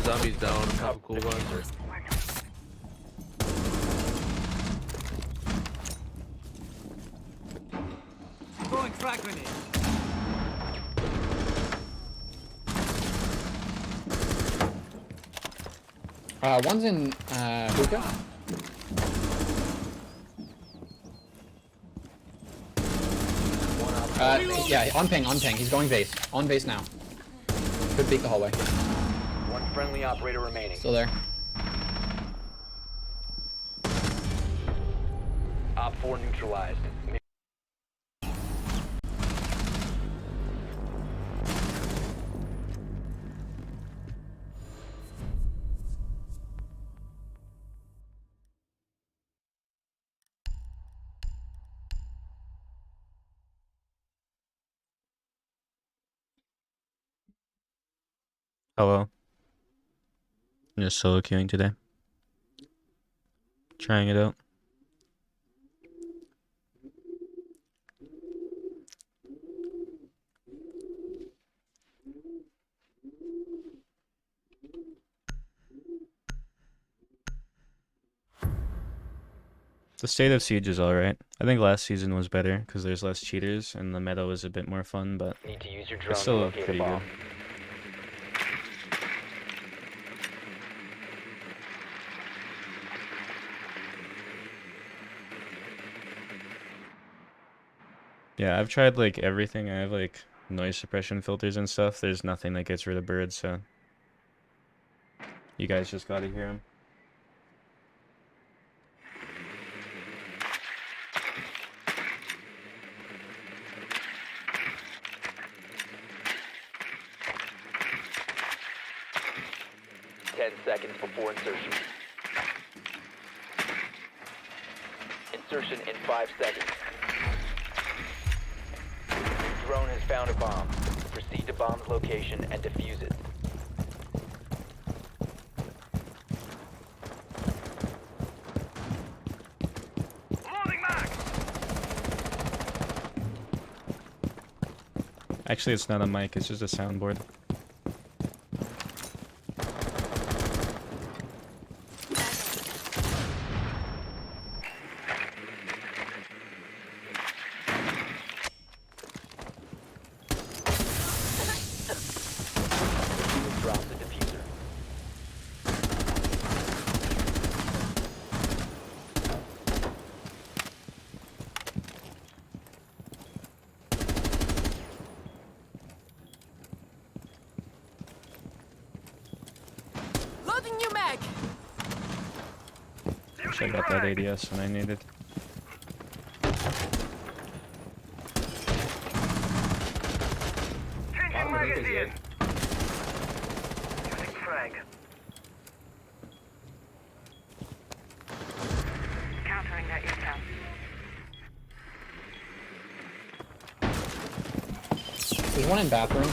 Zombies down, a couple cool ones. Throwing frag grenade. One's in hookah. Yeah, on ping. He's going base. On base now. Could peek the hallway. One friendly operator remaining. Still there. Op 4 neutralized. Hello. I'm just solo queuing today. Trying it out. The State of Siege is alright. I think last season was better because there's less cheaters and the meta was a bit more fun, but Need to use your drone it's to still locate a pretty bomb. good. Yeah, I've tried like everything. I have like noise suppression filters and stuff. There's nothing that gets rid of birds, so you guys just gotta hear them. Seconds before insertion. Insertion in 5 seconds. Drone has found a bomb. Proceed to bomb's location and defuse it. Loading back. Actually, it's not a mic, it's just a soundboard. Drop the diffuser. Loading new mag. Wish I got that ADS when I needed. Bottom of hookah's in. Using frag. Countering their intel. There's one in bathroom.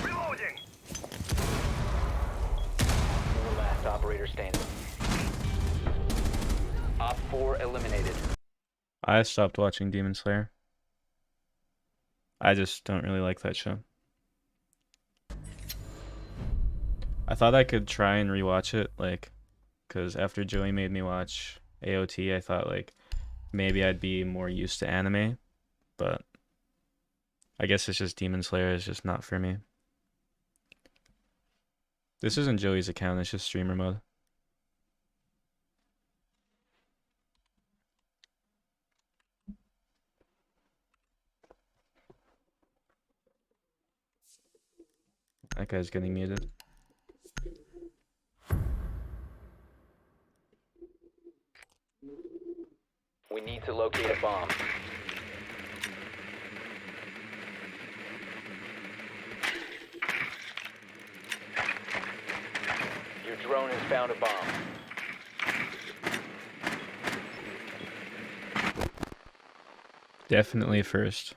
Reloading. 4 last operator standing. Op 4 eliminated. I stopped watching Demon Slayer. I just don't really like that show. I thought I could try and rewatch it, like, because after Joey made me watch AOT, I thought, like, maybe I'd be more used to anime, but I guess it's just Demon Slayer is just not for me. This isn't Joey's account, it's just streamer mode. That guy's getting muted. We need to locate a bomb. Your drone has found a bomb. Definitely first.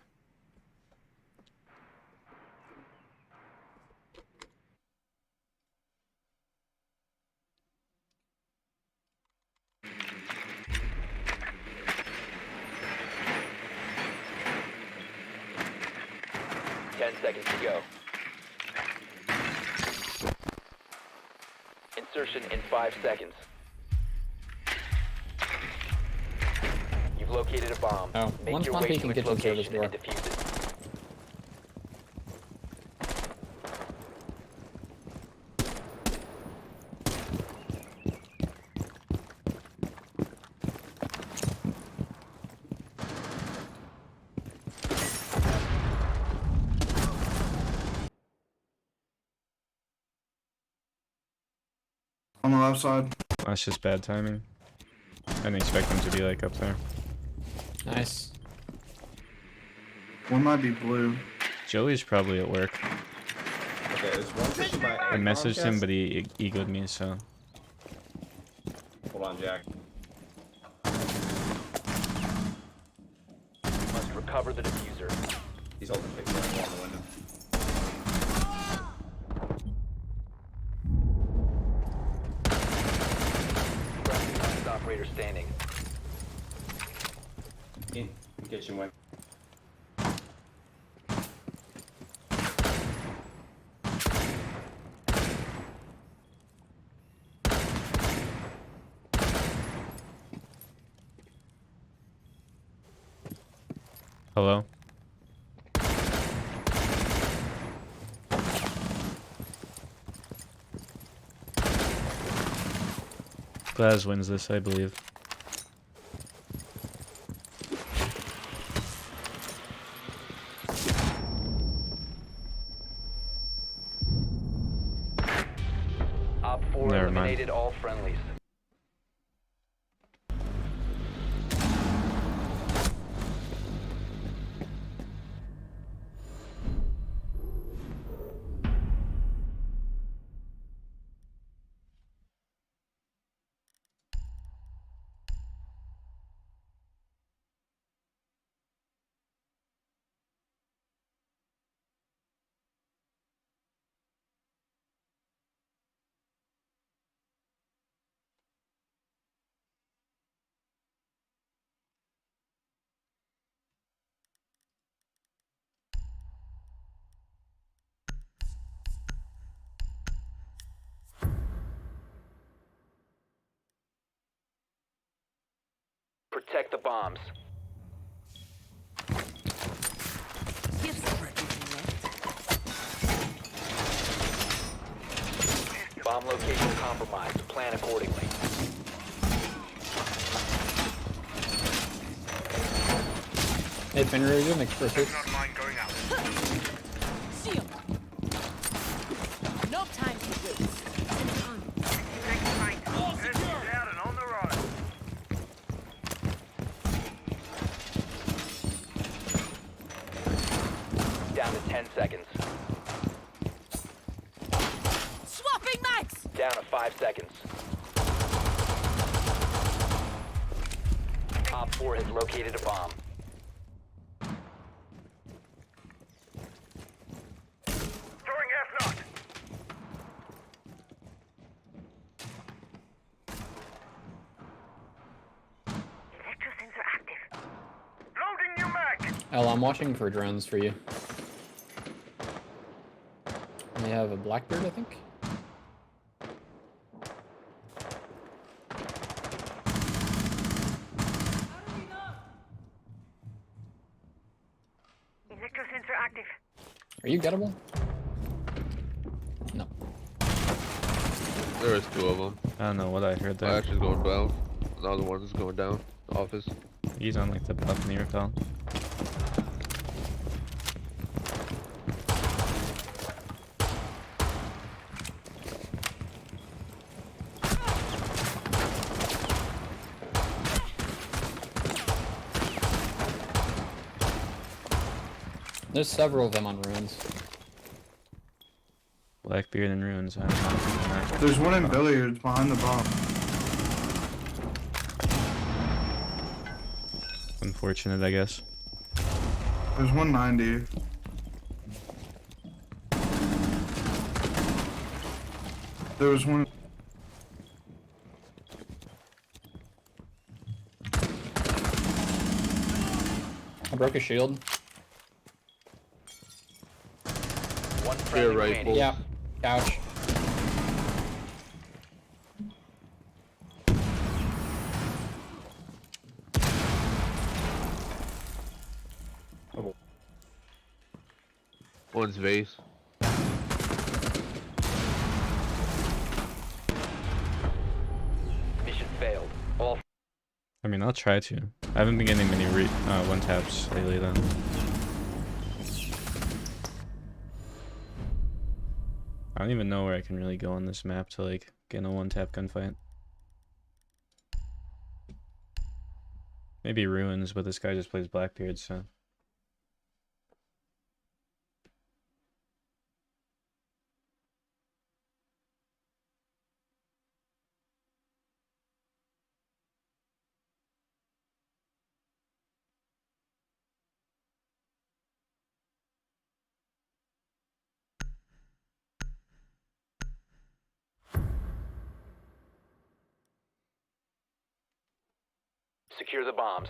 10 seconds to go. Insertion in 5 seconds. You've located a bomb. Oh, Make one's your one way peeking to its kitchen service location door. and defuse it. On the left side. That's just bad timing. I didn't expect them to be like up there. Nice. One might be blue. Joey's probably at work. Okay, there's one pushing by. I messaged him, but he egoed me, so. Hold on, Jack. Must recover the diffuser. He's holding the picture on the window. Last operator standing. In kitchen window. Hello? Glaz wins this, I believe. Op 4 Never mind. eliminated all friendlies. Protect the bombs. Bomb location compromised. Plan accordingly. Hey, Fenrir, you make pursuit. Shield. No time to waste. Down and on the road. Down to 10 seconds. Swapping mags. Down to 5 seconds. Op 4 has located a bomb. Throwing F knot. Electrosensor active. Loading new mag. L, I'm watching for drones for you. They have a Blackbird, I think. Electrosensor active. Are you gettable? No. There is two of them. I don't know what I heard there. Actually going down. The other one is going down. Office. He's on like the balcony or call. There's several of them on ruins. Blackbeard and ruins. I don't know. There's one in billiards behind the bomb. Unfortunate, I guess. There's 190. There was one. I broke a shield. One friendly right, remaining. Bull. Yeah. Couch. One's vase. Mission failed. All I mean, I'll try to. I haven't been getting many one taps lately though. I don't even know where I can really go on this map to like get in a one tap gunfight. Maybe ruins, but this guy just plays Blackbeard, so. secure the bombs.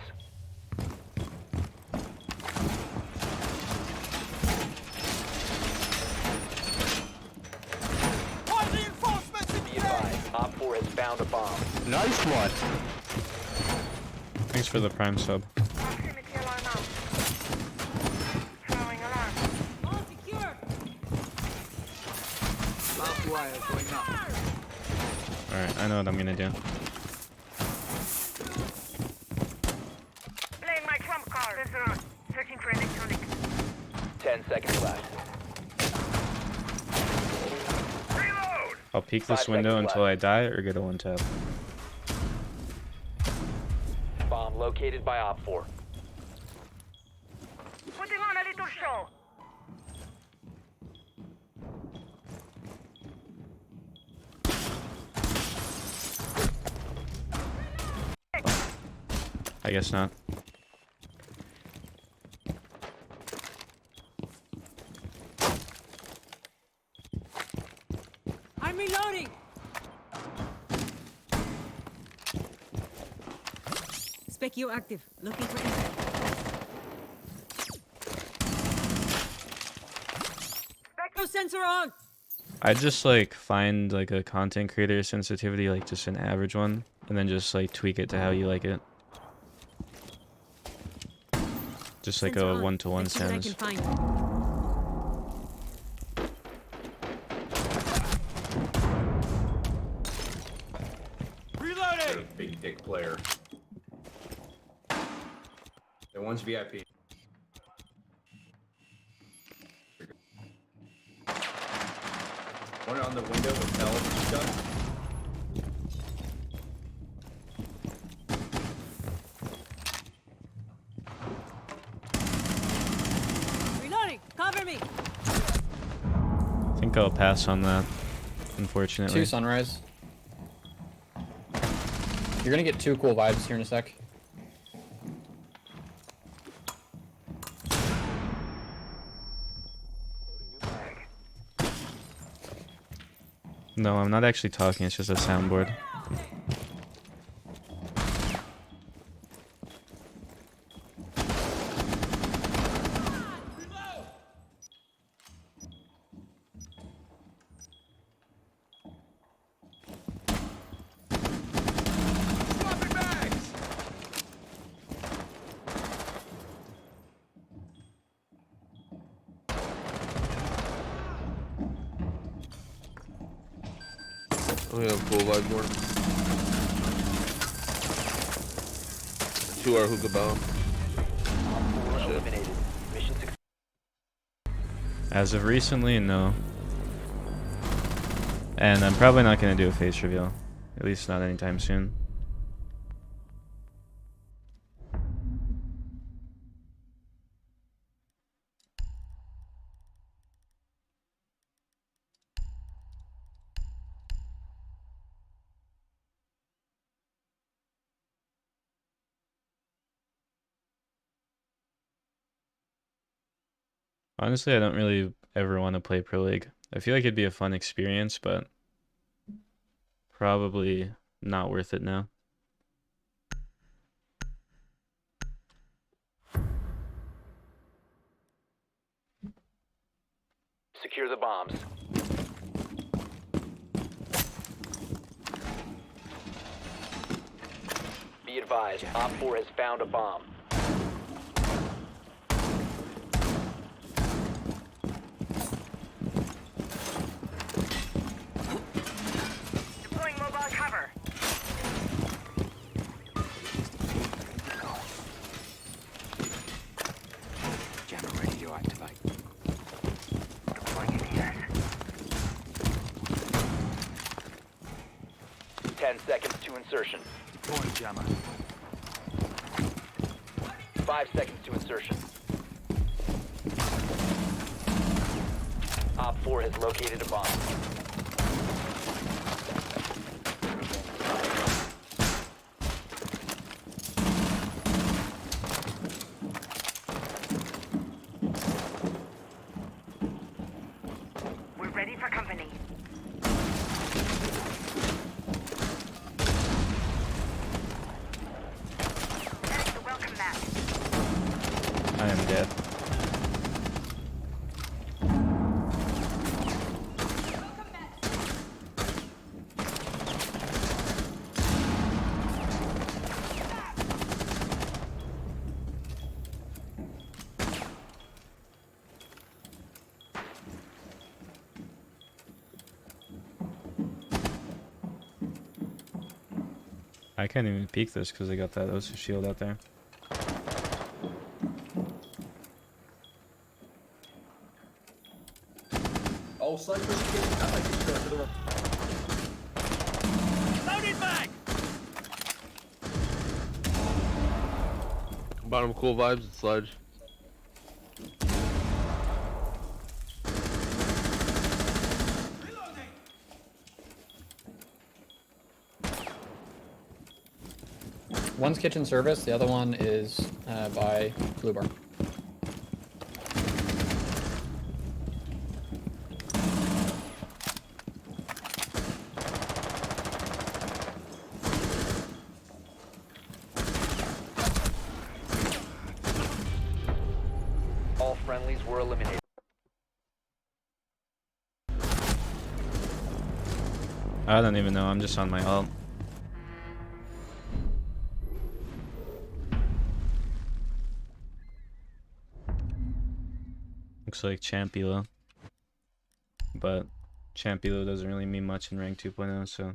Why reinforcements in Be place? advised, Op 4 has found a bomb. Nice one. Thanks for the prime sub. Proximity alarm out. Throwing alarm. All secure. Last wire going up. Alright, I know what I'm gonna do. Playing my trump card. Sensor on. Searching for electronic. 10 seconds left. Reload! I'll peek 5 this window seconds until left. I die or get a one tap. Bomb located by Op 4. Putting on a little show. I guess not. I'm reloading. Specchio active. Looking for intel. Specchio sensor on. I just like find like a content creator sensitivity, like just an average one, and then just like tweak it to how you like it. Just like Sensor a on. one-to-one Let's see what I sense. can find. They're a big dick player. And one's VIP. One on the window with L shut. Reloading. Cover me. I think I'll pass on that, unfortunately. Two sunrise. You're gonna get two cool vibes here in a sec. No, I'm not actually talking, it's just a soundboard. Oh yeah, full live more. 2 are hookah bound. Op 4 eliminated. Mission success. As of recently, no. And I'm probably not going to do a face reveal. At least not anytime soon. Honestly, I don't really ever want to play Pro League. I feel like it'd be a fun experience, but probably not worth it now. secure the bombs. Be advised, Op 4 has found a bomb. Deploying mobile cover. Jammer ready to activate. Deploying ADS. 10 seconds to insertion. Deploying jammer. 5 seconds to insertion. Op 4 has located a bomb. We're ready for company. Heading to welcome mat. I am dead. I can't even peek this because I got that OSA shield out there. Oh, Cypher's kidding. I like to go to the Loaded back! Bottom cool vibes and sludge. One's kitchen service, the other one is by Blue Bar. All friendlies were eliminated. I don't even know, I'm just on my ult. Looks like Champilo. But Champilo doesn't really mean much in rank 2.0, so.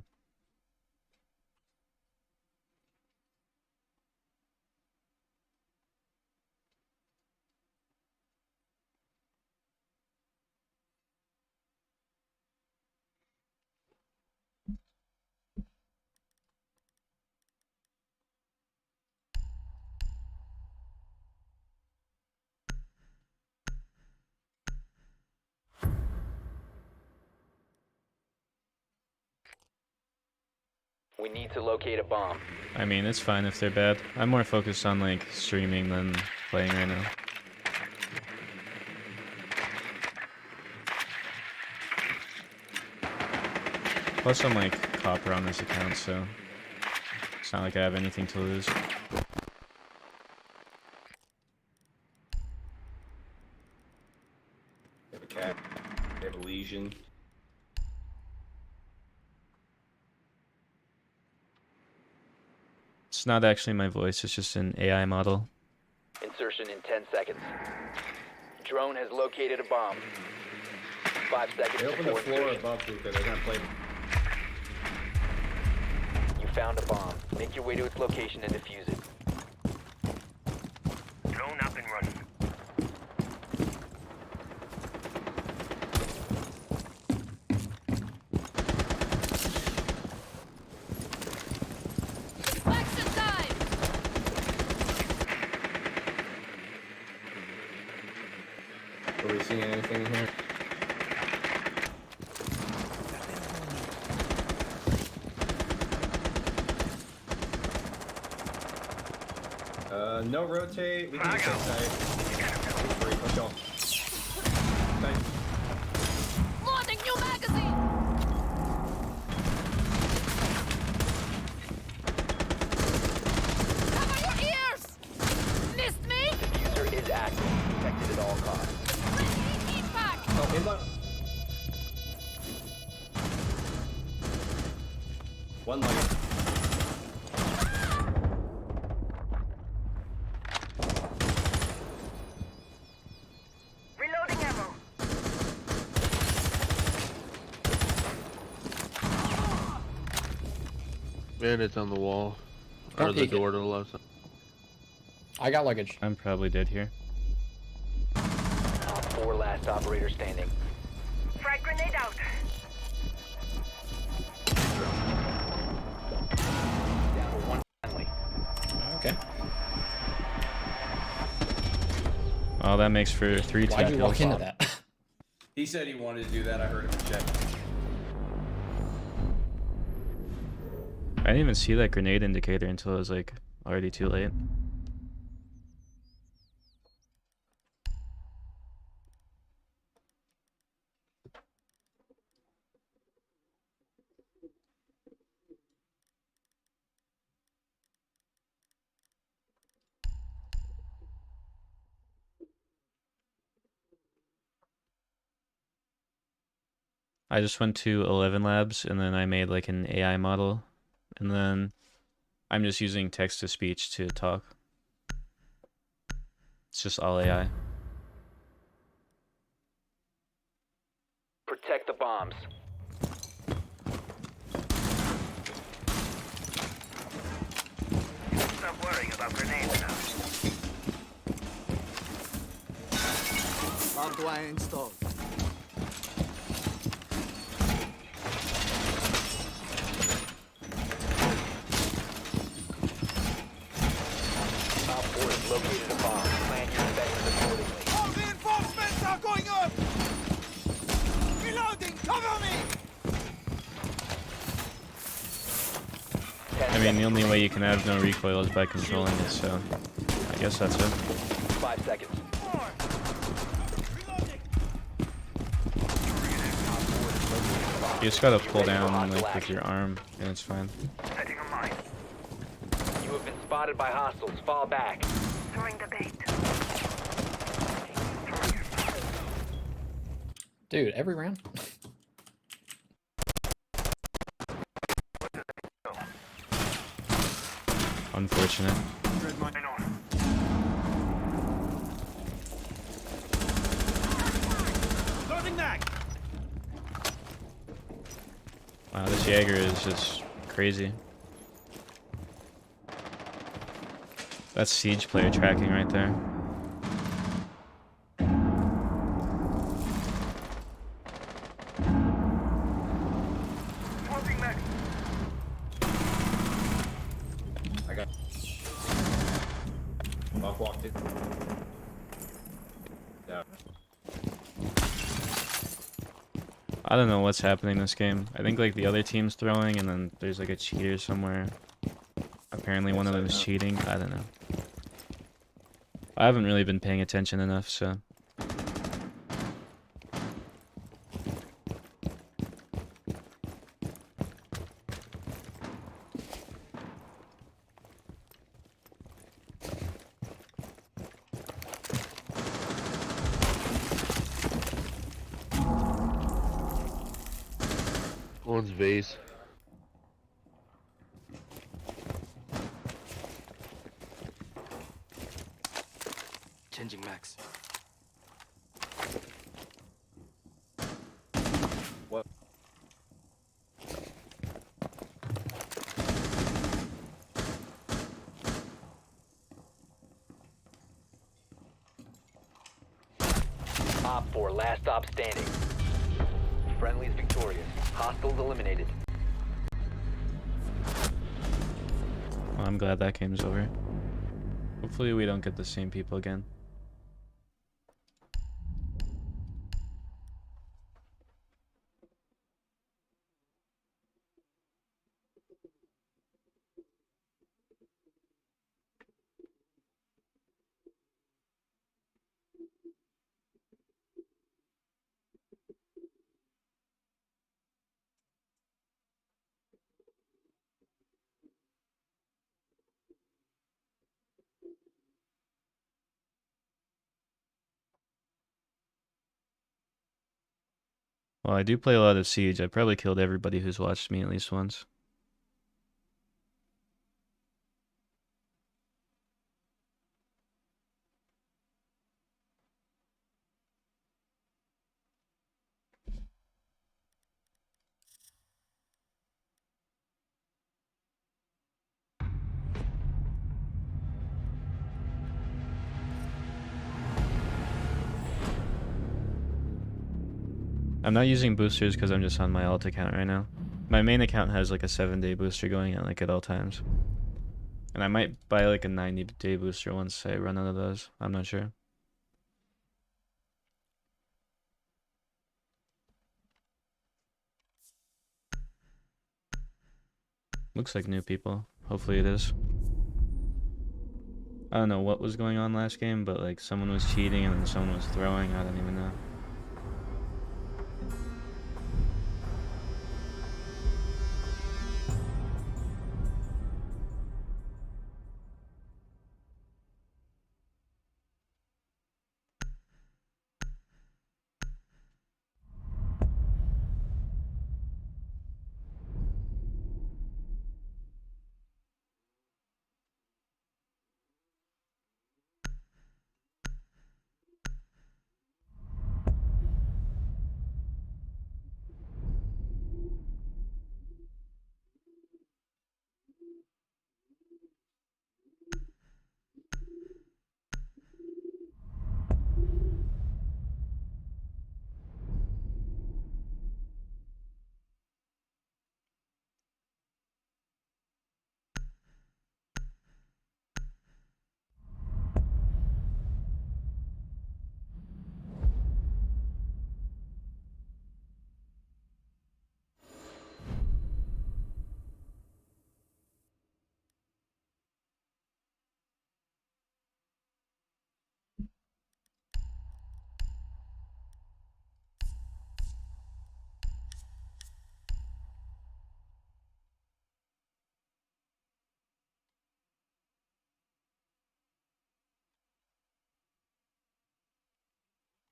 We need to locate a bomb. I mean, it's fine if they're bad. I'm more focused on like streaming than playing right now. Plus I'm like copper on this account, so it's not like I have anything to lose. They have a cat. They have a lesion. It's not actually my voice, it's just an AI model. Insertion in 10 seconds. Drone has located a bomb. 5 seconds They opened the before floor insertion. above Luca. They're gonna play. You found a bomb. Make your way to its location and defuse it. Drone up and running. Are we seeing anything in here? No rotate. We can just stay tight. Let's go. Thanks. Loading new magazine! Cover your ears! Missed me? Diffuser is active. Protected at all costs. Ready, eat back! Oh, inbound. One light. Reloading ammo. And it's on the wall. Don't Or the peek it. door to the left side. I got luggage. I'm probably dead here. Op 4 last operator standing. Frag grenade out. Down to one friendly. Okay. Oh, that makes for 3 Why'd tap you walk heals. into that? He said he wanted to do that. I heard him check. I didn't even see that grenade indicator until it was like already too late. I just went to 11 Labs and then I made like an AI model and then I'm just using text to speech to talk. It's just all AI. Protect the bombs. Stop worrying about grenades now. Barbed wire installed. Op 4 has located a bomb. Plan your defenses accordingly. All reinforcements are going up! Reloading! Cover me! I mean, the only way you can have no recoil is by controlling it, so I guess that's it. 5 seconds. You just gotta pull down like with your arm and it's fine. Setting a mine. You have been spotted by hostiles. Fall back. Throwing the bait. Dude, every round. Unfortunate. Red mine on. Loading mag! Wow, this Jaeger is just crazy. That's Siege player tracking right there. Swapping mag. I got. Lock walked in. Yeah. I don't know what's happening this game. I think like the other team's throwing and then there's like a cheater somewhere. Apparently one of them is cheating. I don't know. I haven't really been paying attention enough, so. One's vase. Changing max. What? Op 4 last stop standing. Friendly's victorious. Hostiles eliminated. Well, I'm glad that game's over. Hopefully we don't get the same people again. Well, I do play a lot of Siege. I probably killed everybody who's watched me at least once. I'm not using boosters because I'm just on my alt account right now. My main account has like a 7-day booster going on like at all times. And I might buy like a 90-day booster once I run out of those. I'm not sure. Looks like new people. Hopefully it is. I don't know what was going on last game, but like someone was cheating and then someone was throwing. I don't even know.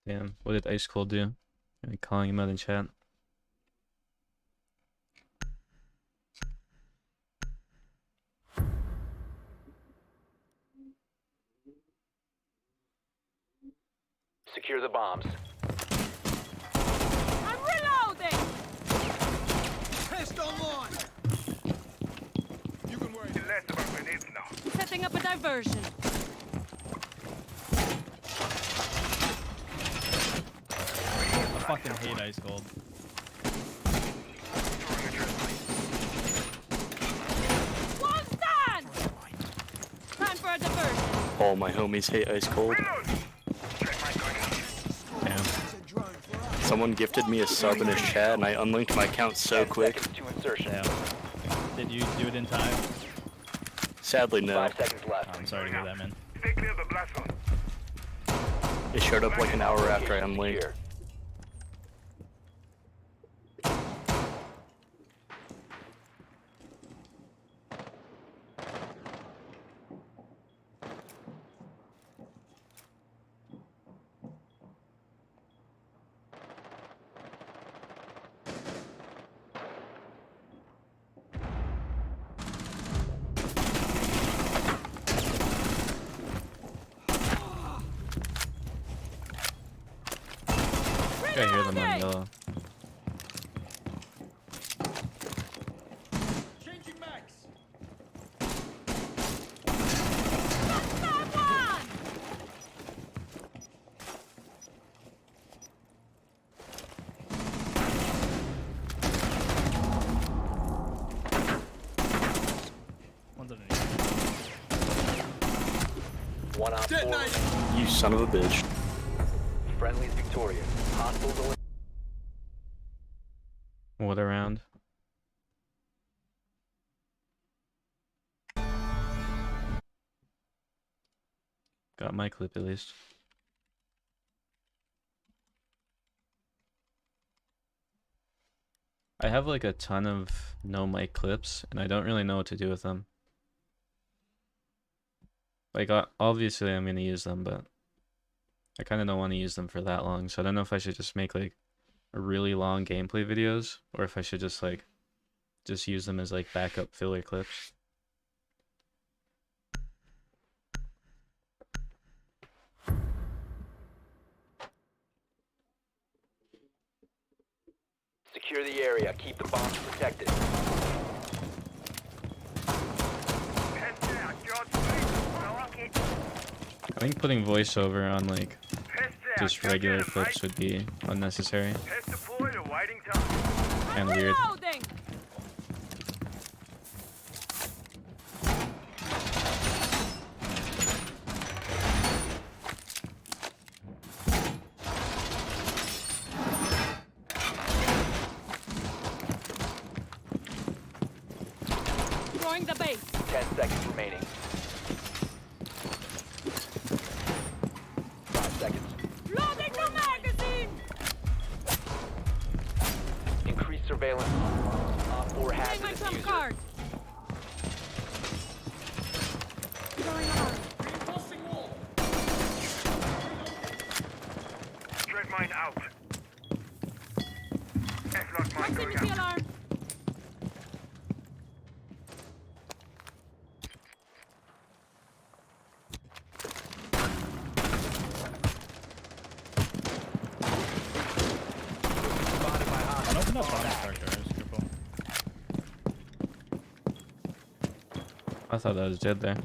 Damn, what did Ice Cold do? Are you calling him out in chat? Secure the bombs. I'm reloading! Test online. You can worry less about grenades now. Setting up a diversion. I fucking hate Ice Cold. One's done! Time for a diversion. All my homies hate Ice Cold. Damn. Someone gifted me a sub in his chat and I unlinked my account so 10 quick. seconds to insertion. Damn. Did you do it in time? Sadly, no. 5 seconds left. I'm sorry to hear that, man. Stay clear of the blast zone. It showed up like an hour after I Location unlinked. secure. I hear them on yellow. Changing max. Someone! One's underneath. One op 4. You son of a bitch. Friendly's victorious. Hostiles eliminated. What around? Got my clip at least. I have like a ton of no mic clips and I don't really know what to do with them. Like obviously I'm gonna use them, but I kind of don't want to use them for that long, so I don't know if I should just make like really long gameplay videos or if I should just like use them as like backup filler clips. Secure the area. Keep the bombs protected. Head down. George, please. I think putting voiceover on like Head just regular clips would be unnecessary Test deployed, awaiting target. and weird. Reloading. Throwing the base. 10 seconds remaining. 5 seconds. Loading the magazine. Increased surveillance. Op 4 has Playing my the trump diffuser. card. Throwing alarm. Threat mine out. F-lock mine going Proximity out. alarm. One open up on dark doors. Careful. I thought that was dead there.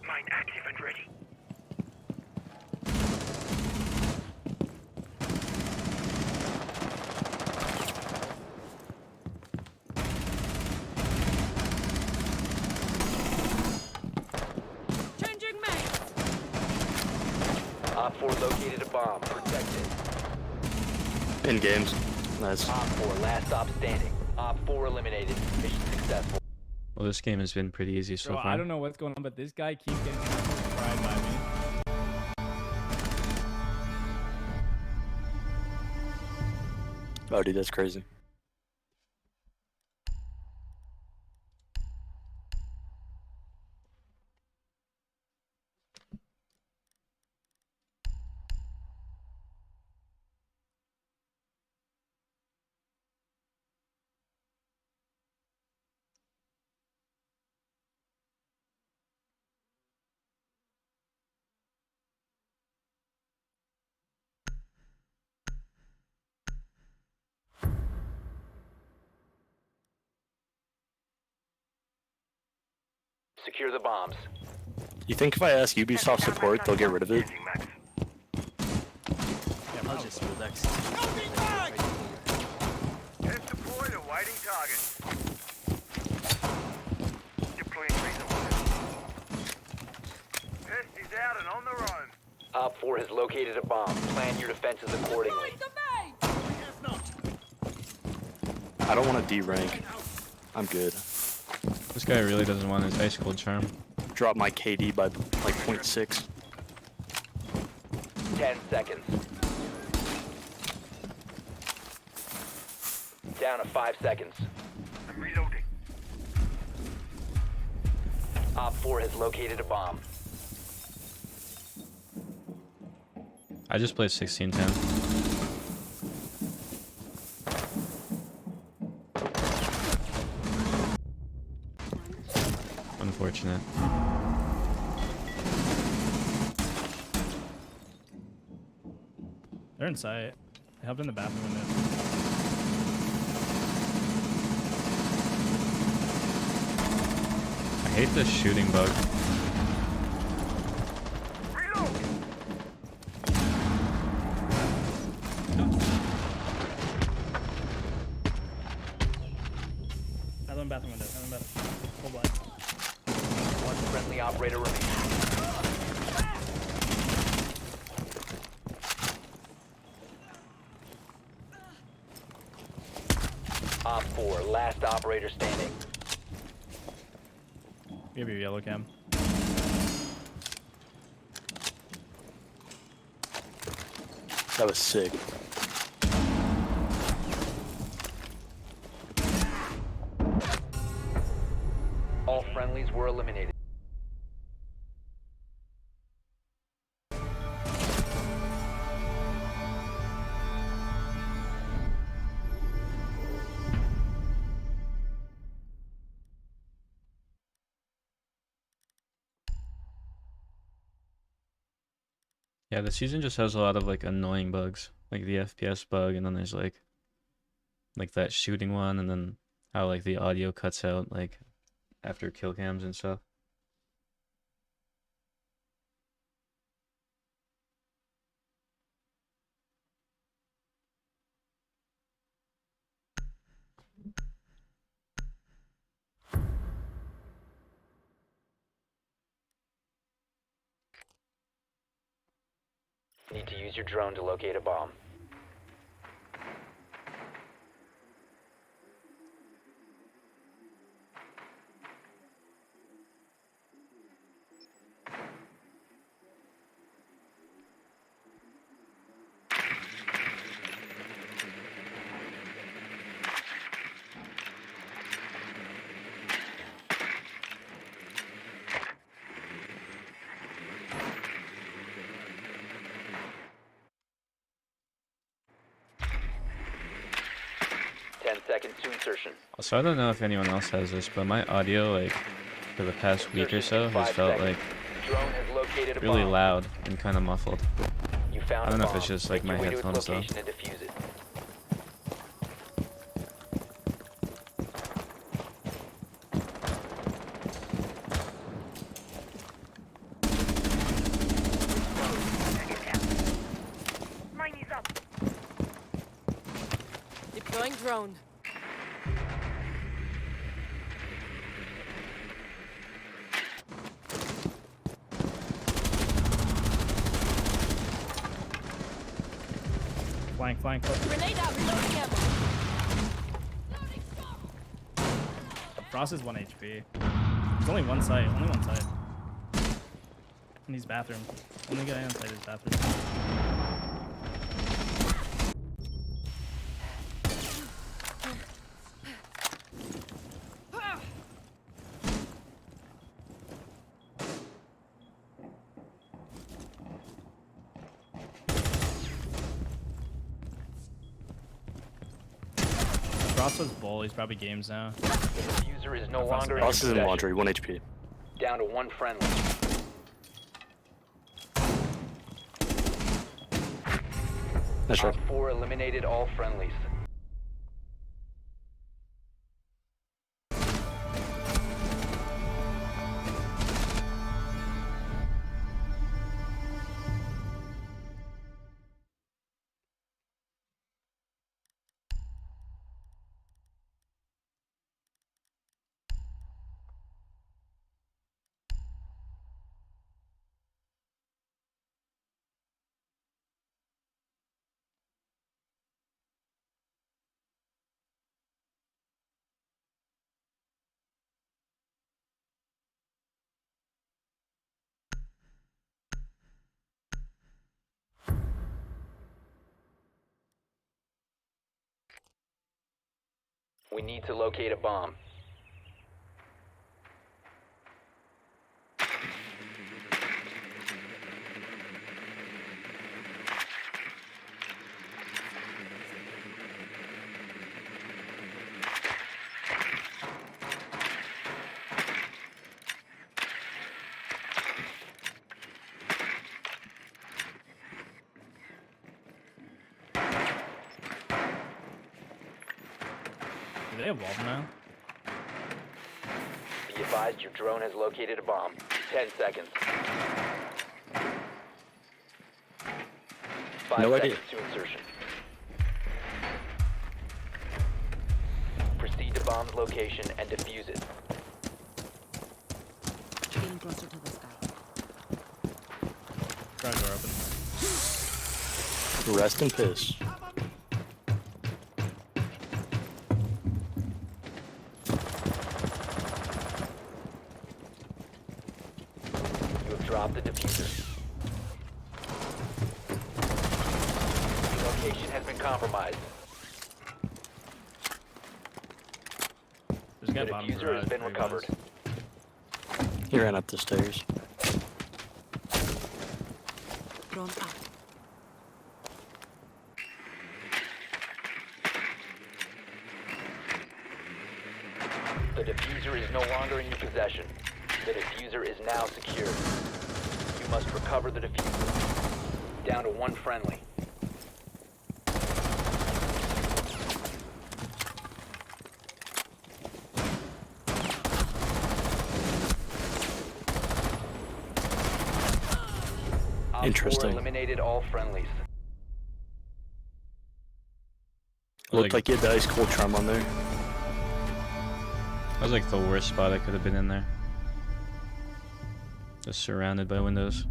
Mine active and ready. Changing mags. Op 4 located a bomb. Protect it. In games. Nice. Op 4 last stop standing. Op 4 eliminated. Mission successful. Well, this game has been pretty easy so Bro, far. I don't know what's going on, but this guy keeps getting fried by me. Oh, dude, that's crazy. Secure the bombs. You think if I ask Ubisoft support, they'll get rid of it? Changing max. Yeah, probably. Test deployed, awaiting target. Deploying reasonable. Test is out and on the roam. Op 4 has located a bomb. Plan your defenses accordingly. Throwing the base. I don't want to D-rank. I'm good. This guy really doesn't want his ice cold charm. Drop my KD by like 0.6. 10 seconds. Down to 5 seconds. I'm reloading. Op 4 has located a bomb. I just played 1610. Unfortunate. They're in sight. I helped in the bathroom window. I hate this shooting bug. Reload! Another one bathroom window. Another one bathroom. Full blind. One friendly operator remains. Op 4, last operator standing. Give your yellow cam. That was sick. All friendlies were eliminated. Yeah, the season just has a lot of like annoying bugs, like the FPS bug, and then there's like that shooting one, and then how like the audio cuts out like after kill cams and stuff. Need to use your drone to locate a bomb. Seconds to insertion. So I don't know if anyone else has this, but my audio like for the past week or so has felt like Drone has located a really bomb. loud and kind of muffled. You found I don't a know if it's bomb. just like Make my your way to its headphones though. location and defuse it. Mine is up. Deploying drone. Flank, flank. Grenade out. Reloading ammo. Frost is 1 HP. There's only one site, only one site. And he's bathroom. Only guy on site is bathroom. Frost was bull, he's probably games now. The diffuser is no longer in Frost is in possession. laundry, 1 HP. Down to one friendly. That's right. Op 4 eliminated all friendlies. We need to locate a bomb. Do they have wall now? Be advised your drone has located a bomb. 10 seconds. 5 No seconds idea. to insertion. Proceed to bomb's location and defuse it. Getting closer to the sky. Garage door open. Rest in piss. You have dropped the diffuser. Location has been compromised. There's a guy The bottom diffuser garage. has been there he recovered. goes. He ran up the stairs. Drone out. The diffuser is no longer in your possession. The diffuser is now secure. You must recover the diffuser. Down to one friendly. Op 4 Interesting. eliminated all friendlies. Looked like you had the ice cold charm on there. That was like the worst spot I could have been in there. Just surrounded by windows.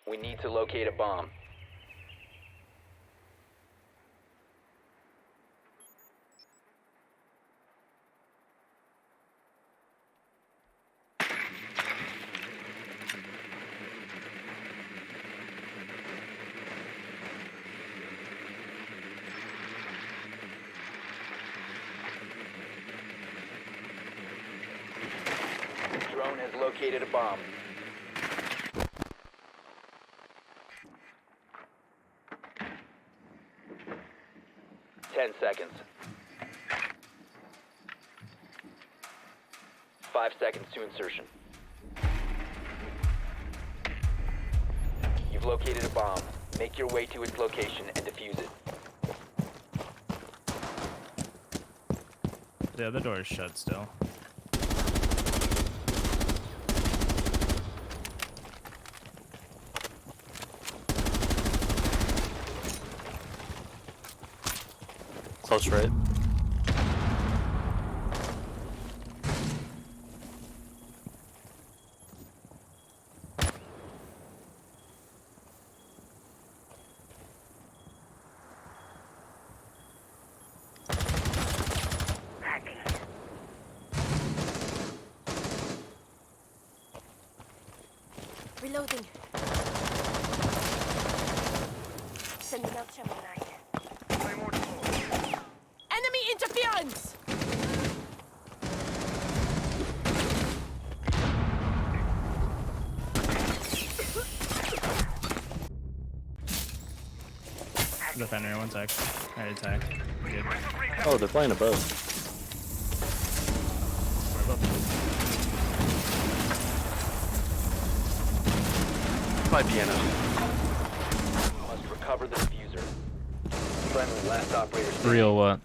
We need to locate a bomb. Drone has located a bomb. Ten seconds. 5 seconds to insertion. You've located a bomb. Make your way to its location and defuse it. The other door is shut still. Close right. Reloading. Sending out Gemini. Enemy interference! Defender, one sec. Alright, attack. Good. Oh, they're playing above. My piano. Must recover the diffuser. Friendly last operator standing. Real what?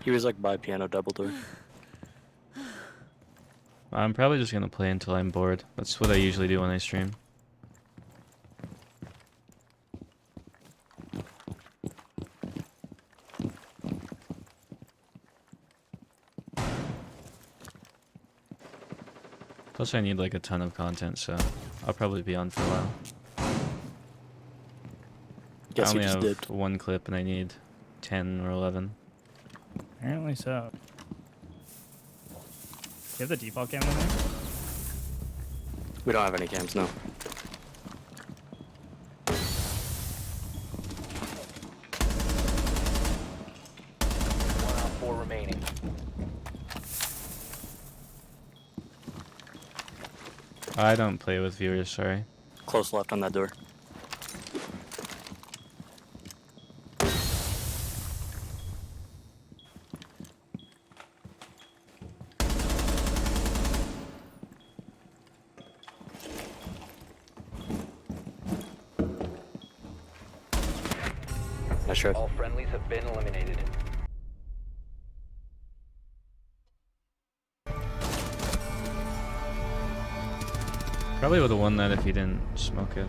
He was like by piano double door. I'm probably just gonna play until I'm bored. That's what I usually do when I stream. Plus I need like a ton of content, so I'll probably be on for a while. Guess I he only just have dipped. one clip and I need 10 or 11. Apparently so. You have the default cam in there? We don't have any cams, no. One on 4 remaining. I don't play with viewers, sorry. Close left on that door. Nice shot. All friendlies have been eliminated. Probably would have won that if he didn't smoke it.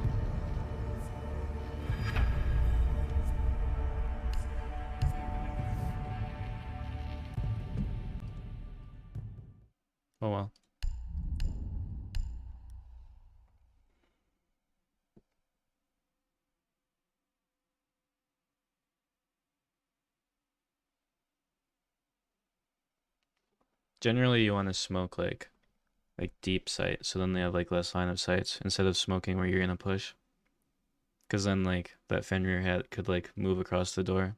Oh well. Generally you want to smoke like deep sight, so then they have like less line of sights instead of smoking where you're gonna push. Because then, like, that Fenrir hat could, like, move across the door.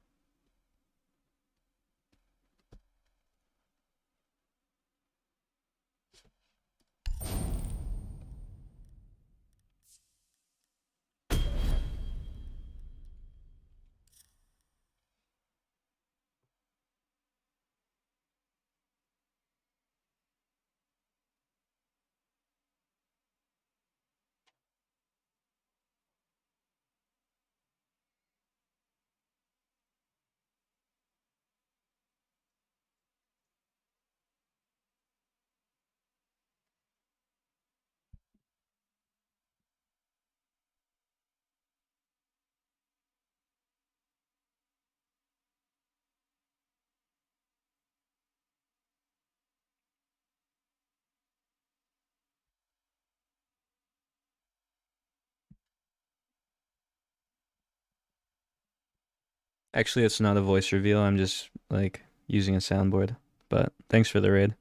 Actually, it's not a voice reveal. I'm just, like, using a soundboard. But thanks for the raid.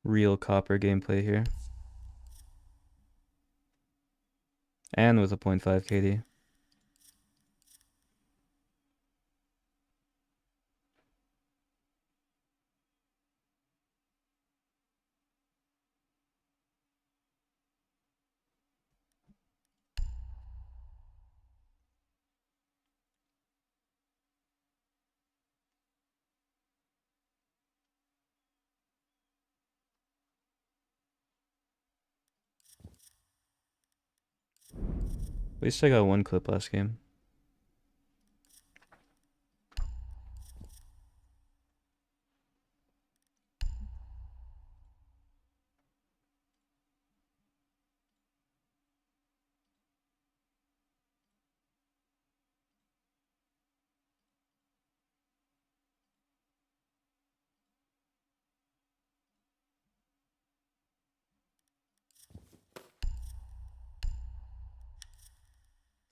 Real copper gameplay here. And with a 0.5 KD. At least I got one clip last game.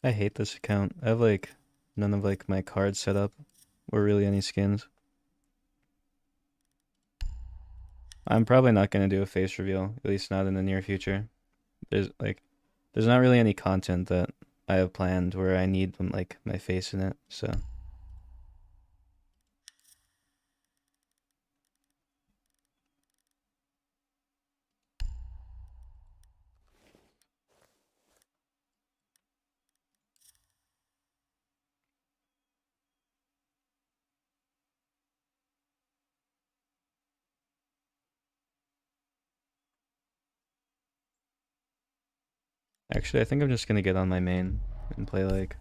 I hate this account. I have, like, none of, like, my cards set up or really any skins. I'm probably not going to do a face reveal, at least not in the near future. There's not really any content that I have planned where I need, like, my face in it, so. Actually, I think I'm just gonna get on my main and play, like,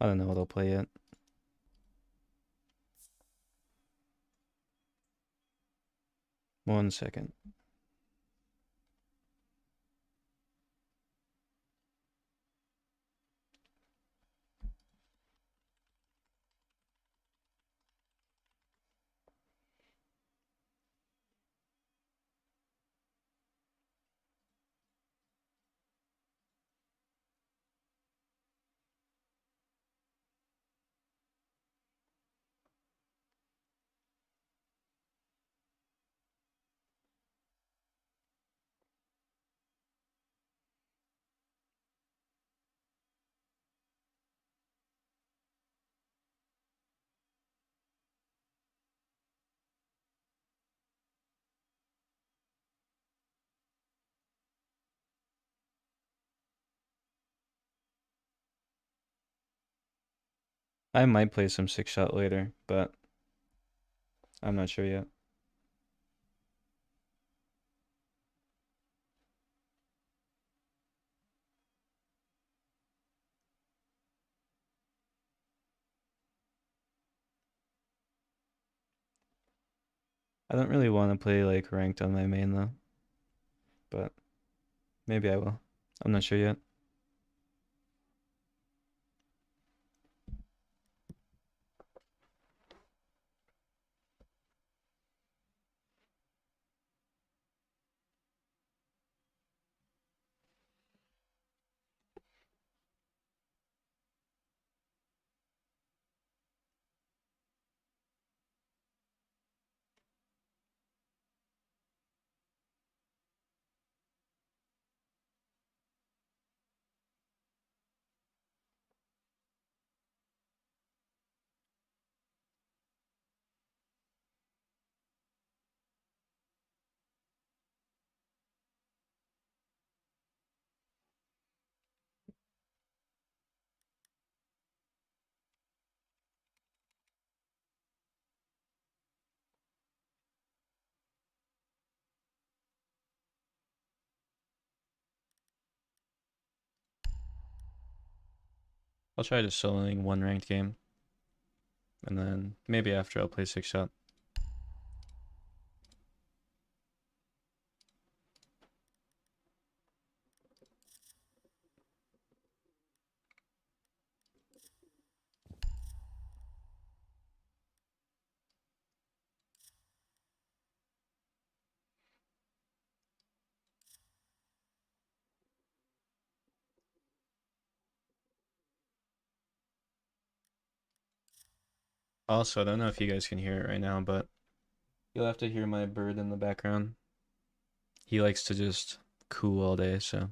I don't know what I'll play yet. One second. I might play some six shot later, but I'm not sure yet. I don't really want to play, like, ranked on my main though, but maybe I will. I'm not sure yet. I'll try just soloing one ranked game. And then maybe after I'll play 6-shot. Also, I don't know if you guys can hear it right now, but you'll have to hear my bird in the background. He likes to just coo all day, so.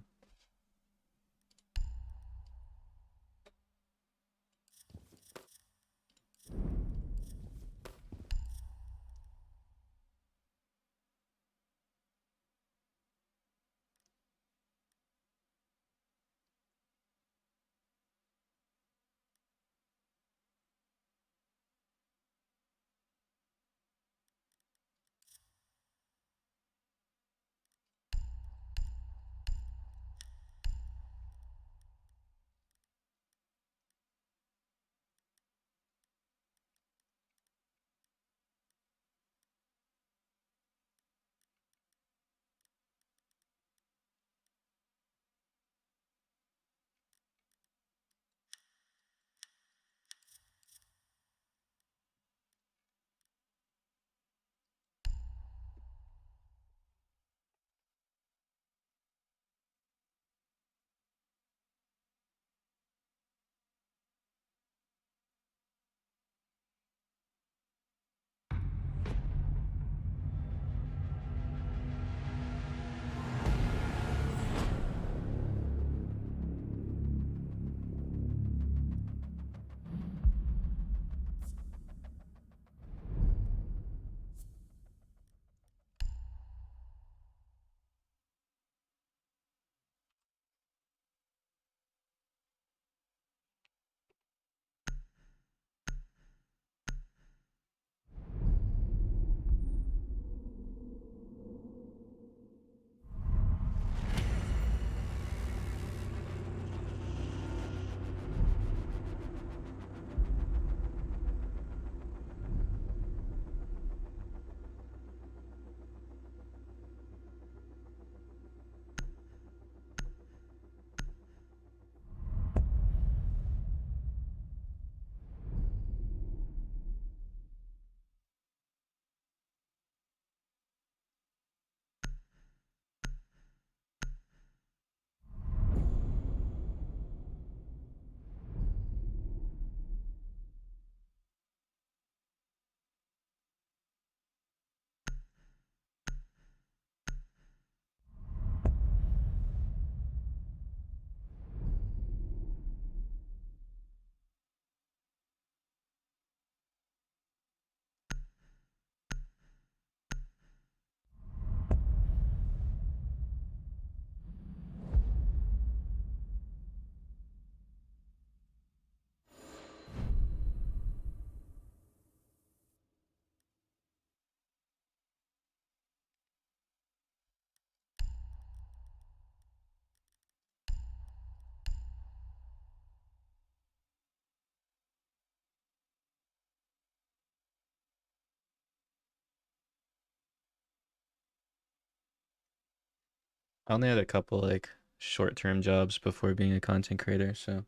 I only had a couple like short-term jobs before being a content creator, so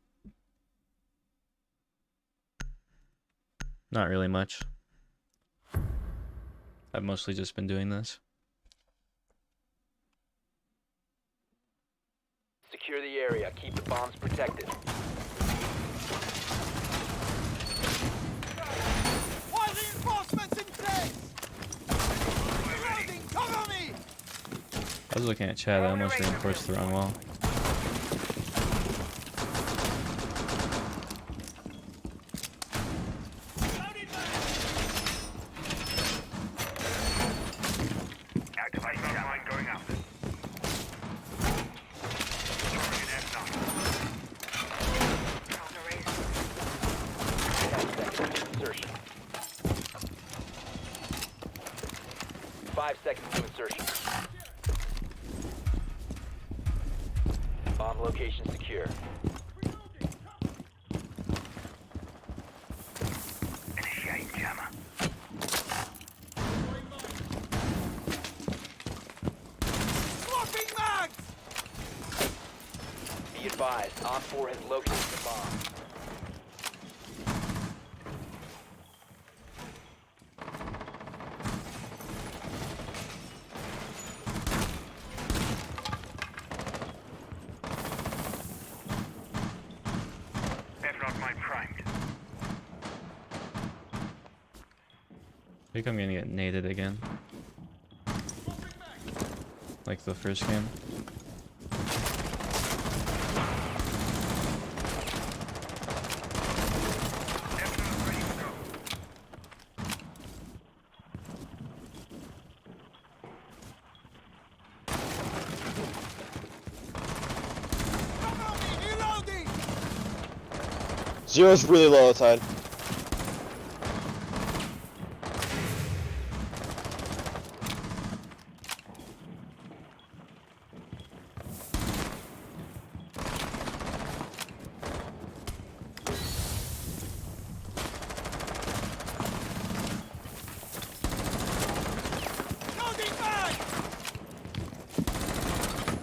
not really much. I've mostly just been doing this. Secure the area. Keep the bombs protected. I was looking at chat, I almost reinforced the wrong wall. Insertion. 5 seconds to insertion. Bomb location secure. advised, Op 4 has located the bomb. I think I'm gonna get naded again. Like the first game. Zero's really low outside.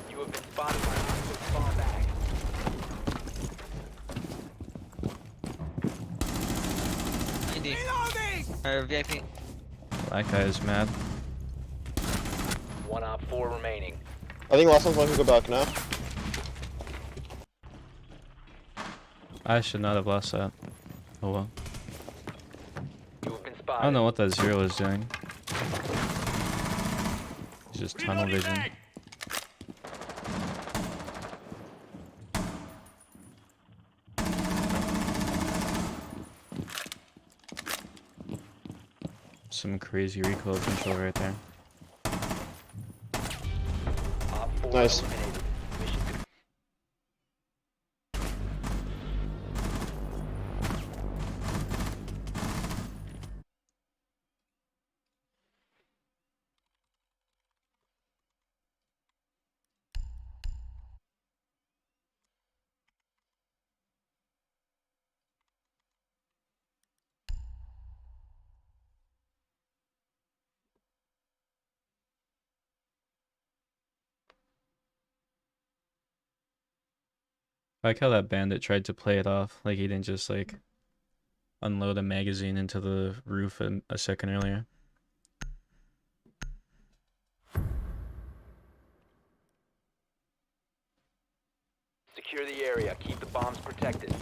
You have been spotted by hostiles. Fall back. VIP. That guy is mad. One Op 4 remaining. I think last one's one can go back now. I should not have lost that. Oh well. You have been spotted. I don't know what that Zero is doing. He's just tunnel vision. Some crazy recoil control right there. Op 4 Nice. eliminated. Mission I like how that bandit tried to play it off, like he didn't just like unload a magazine into the roof a second earlier. Secure the area. Keep the bombs protected.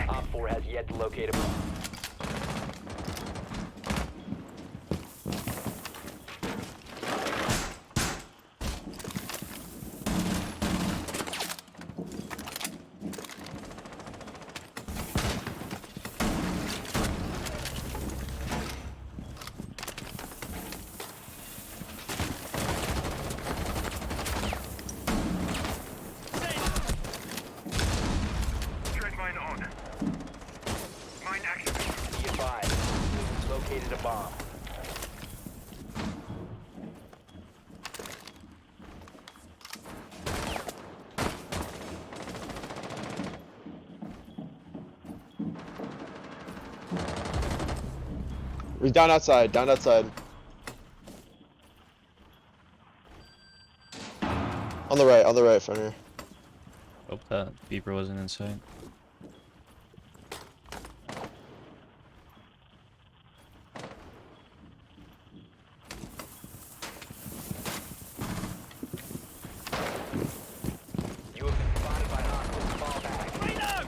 Op 4 has yet to locate a bomb. Be advised, we've located a bomb. He's down outside, down outside. On the right, front here. Hope that beeper wasn't inside. You have been spotted by hostiles. Fall back.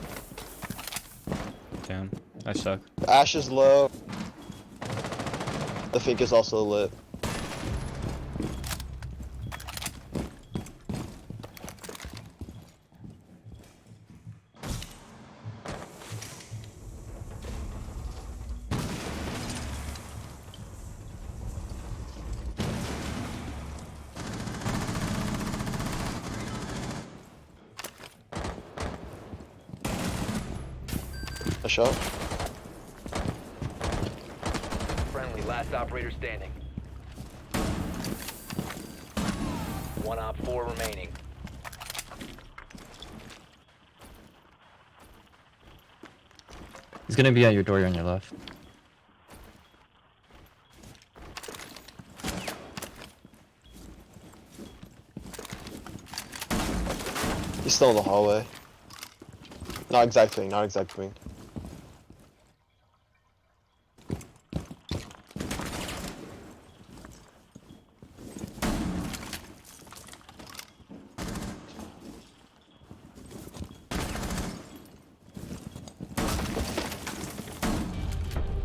Damn, I suck. Ash is low. The Fink is also lit. I shot. Friendly, last operator standing. One op 4 remaining. He's gonna be at your door on your left. He's still in the hallway. Not exact thing, not exact thing.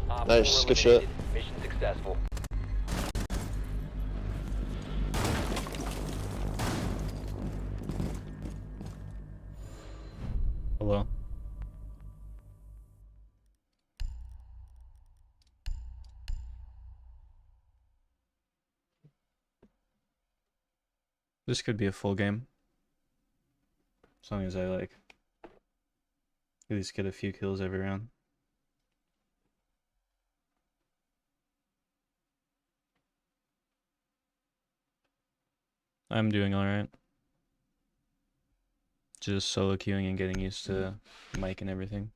Op Nice, 4 good shit. eliminated. Mission successful. Hello. This could be a full game. As long as I like at least get a few kills every round. I'm doing alright. Just solo queuing and getting used to mic and everything.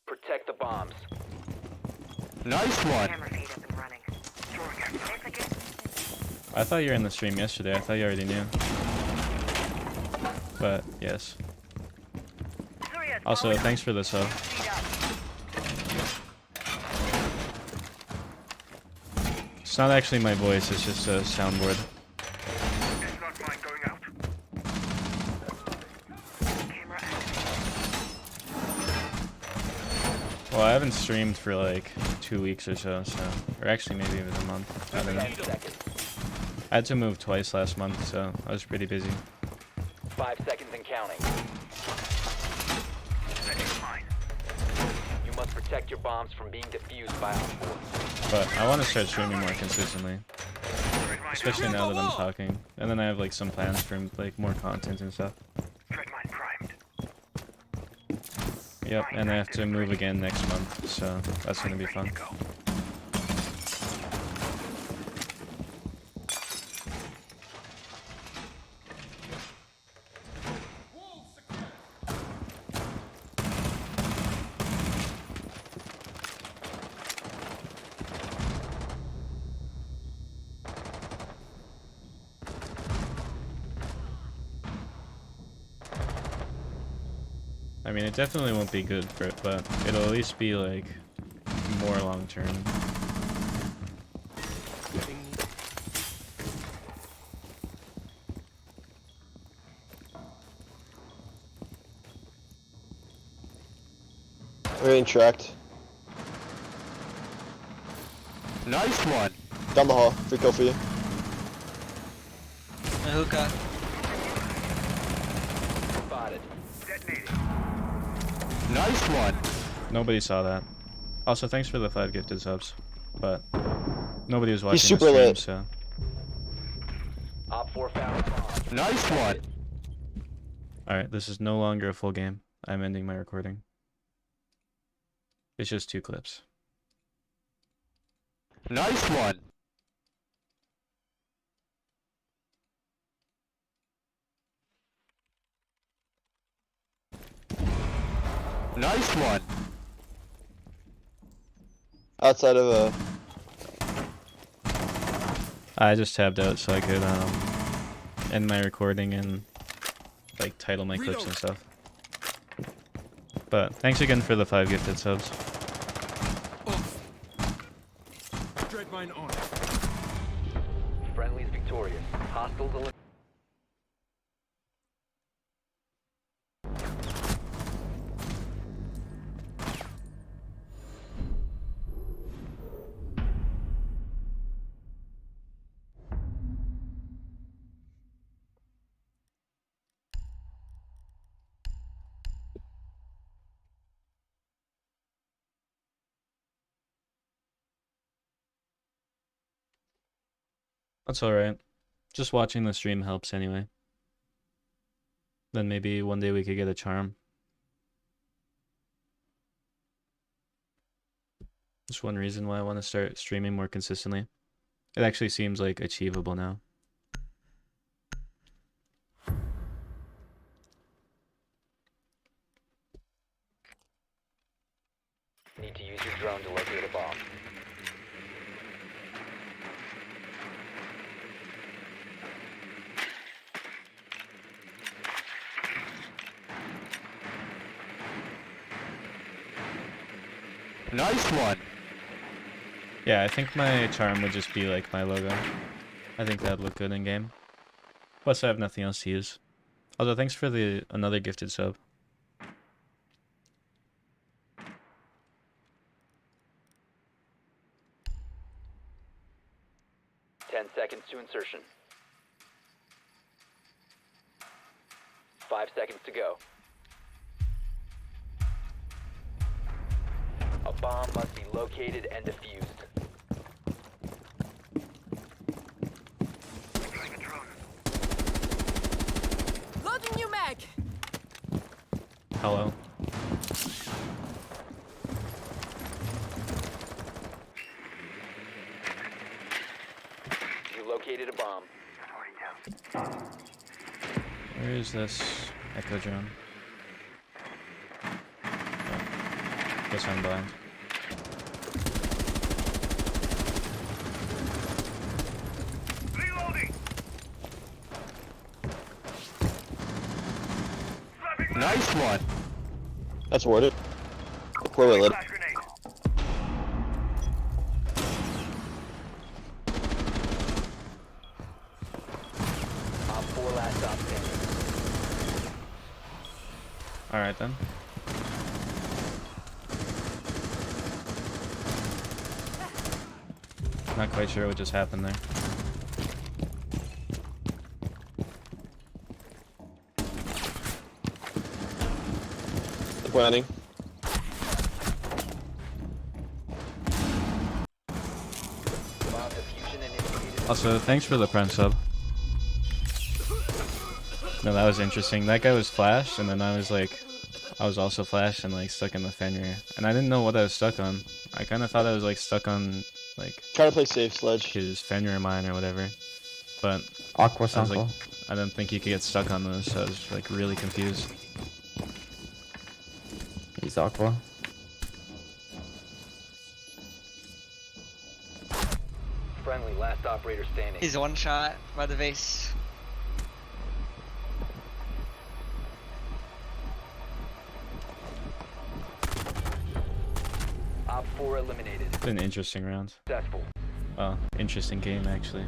Protect the bombs. Nice one. Camera feed up and running. Georgia, safe again. I thought you were in the stream yesterday. I thought you already knew. But yes. Surya, Also, thanks for the sub. feed up. It's not actually my voice, it's just a soundboard. It's not mine going out. Camera active. Well, I haven't streamed for like 2 weeks or so, or actually maybe even a month. I don't know. 10 seconds. I had to move twice last month, so I was pretty busy. 5 seconds and counting. Setting mine. You must protect your bombs from being defused by Op 4. But I want to start streaming more consistently, Tread mine especially now that I'm talking. And then I have like some plans for like more content and stuff. Tread mine primed. Yep, and I have to move again next month, so that's gonna be fun. Go. I mean, it definitely won't be good for it, but it'll at least be like more long term. We're getting tracked. Nice one. Down the hall. Free kill for you. Spotted. Detonated. Nice one. Nobody saw that. Also, thanks for the 5 gifted subs, but nobody was watching He's the super stream, lit. so. Op 4 found a bomb. Nice one. Alright, this is no longer a full game. I'm ending my recording. It's just 2 clips. Nice one. Nice one. Outside of I just tabbed out so I could end my recording and like title my clips and stuff. But thanks again for the 5 gifted subs. Dread mine on. Friendly's victorious. Hostiles eliminated. That's alright. Just watching the stream helps anyway. Then maybe one day we could get a charm. Just one reason why I want to start streaming more consistently. It actually seems like achievable now. Need to use your drone to locate a bomb. Nice one. Yeah, I think my charm would just be like my logo. I think that'd look good in game. Plus I have nothing else to use. Although thanks for the another gifted sub. 10 seconds to insertion. 5 seconds to go. A bomb must be located and defused. Loading new mag. Hello. You located a bomb. Where is this echo drone? Oh. Guess I'm blind. Reloading. Nice one. That's worded. Where we lit. Flash grenade. Op 4 last stop standing. Alright then. Not quite sure what just happened there. Planning. Bomb diffusion initiated. Also, thanks for the prime sub. No, that was interesting. That guy was flashed, and then I was also flashed and like stuck in the Fenrir. And I didn't know what I was stuck on. I kind of thought I was like stuck on like Try to play safe, Sledge. his Fenrir mine or whatever. But Aqua I was sample. like, I didn't think you could get stuck on those, so I was like really confused. He's aqua. Friendly last operator standing. He's one shot by the base. Op 4 eliminated. It's been an interesting round. Successful. Oh, interesting game actually.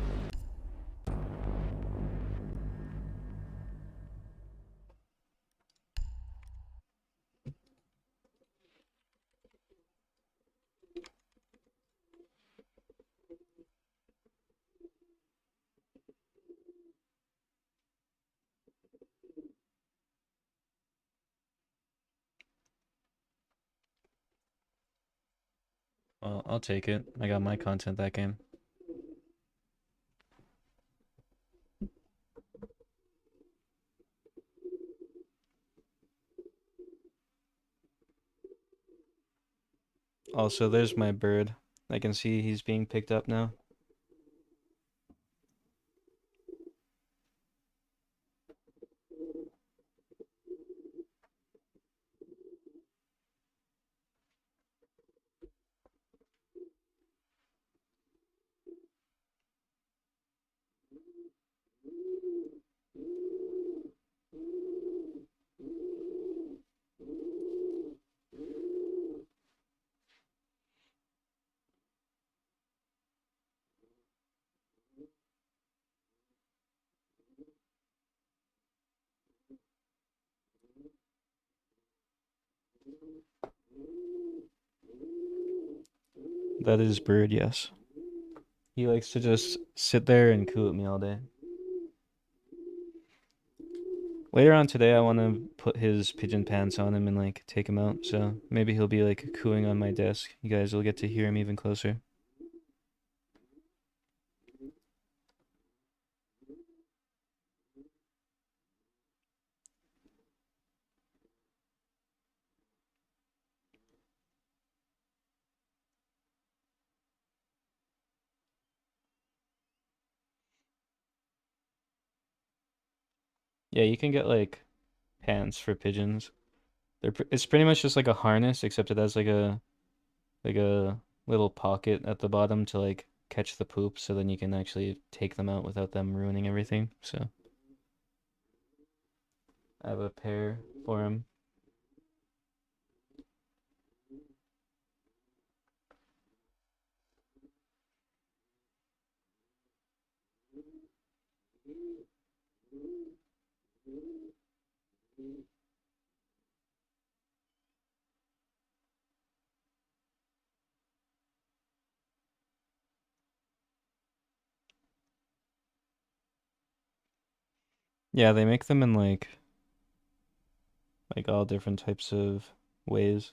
Well, I'll take it. I got my content that game. Also, there's my bird. I can see he's being picked up now. That is bird, yes. He likes to just sit there and coo at me all day. Later on today, I want to put his pigeon pants on him and like take him out, so maybe he'll be like cooing on my desk. You guys will get to hear him even closer. Yeah, you can get like pants for pigeons. It's pretty much just like a harness, except it has like a little pocket at the bottom to like catch the poop, so then you can actually take them out without them ruining everything. So I have a pair for him. Yeah, they make them in like all different types of ways.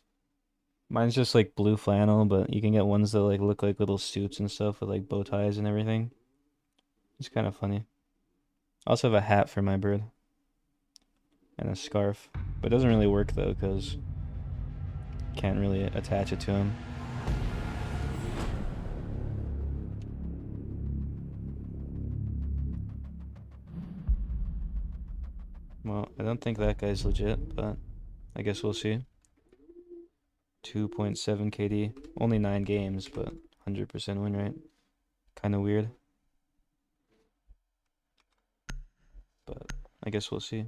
Mine's just like blue flannel, but you can get ones that like look like little suits and stuff with like bow ties and everything. It's kind of funny. I also have a hat for my bird and a scarf, but it doesn't really work though because can't really attach it to him. Well, I don't think that guy's legit, but I guess we'll see. 2.7 KD. Only 9 games, but 100% win rate. Kind of weird. But I guess we'll see.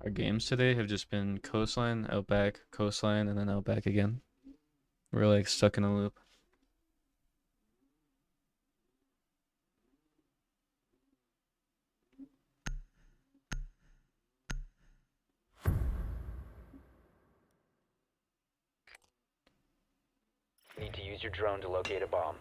Our games today have just been coastline, outback, coastline, and then outback again. We're like stuck in a loop. Need to use your drone to locate a bomb.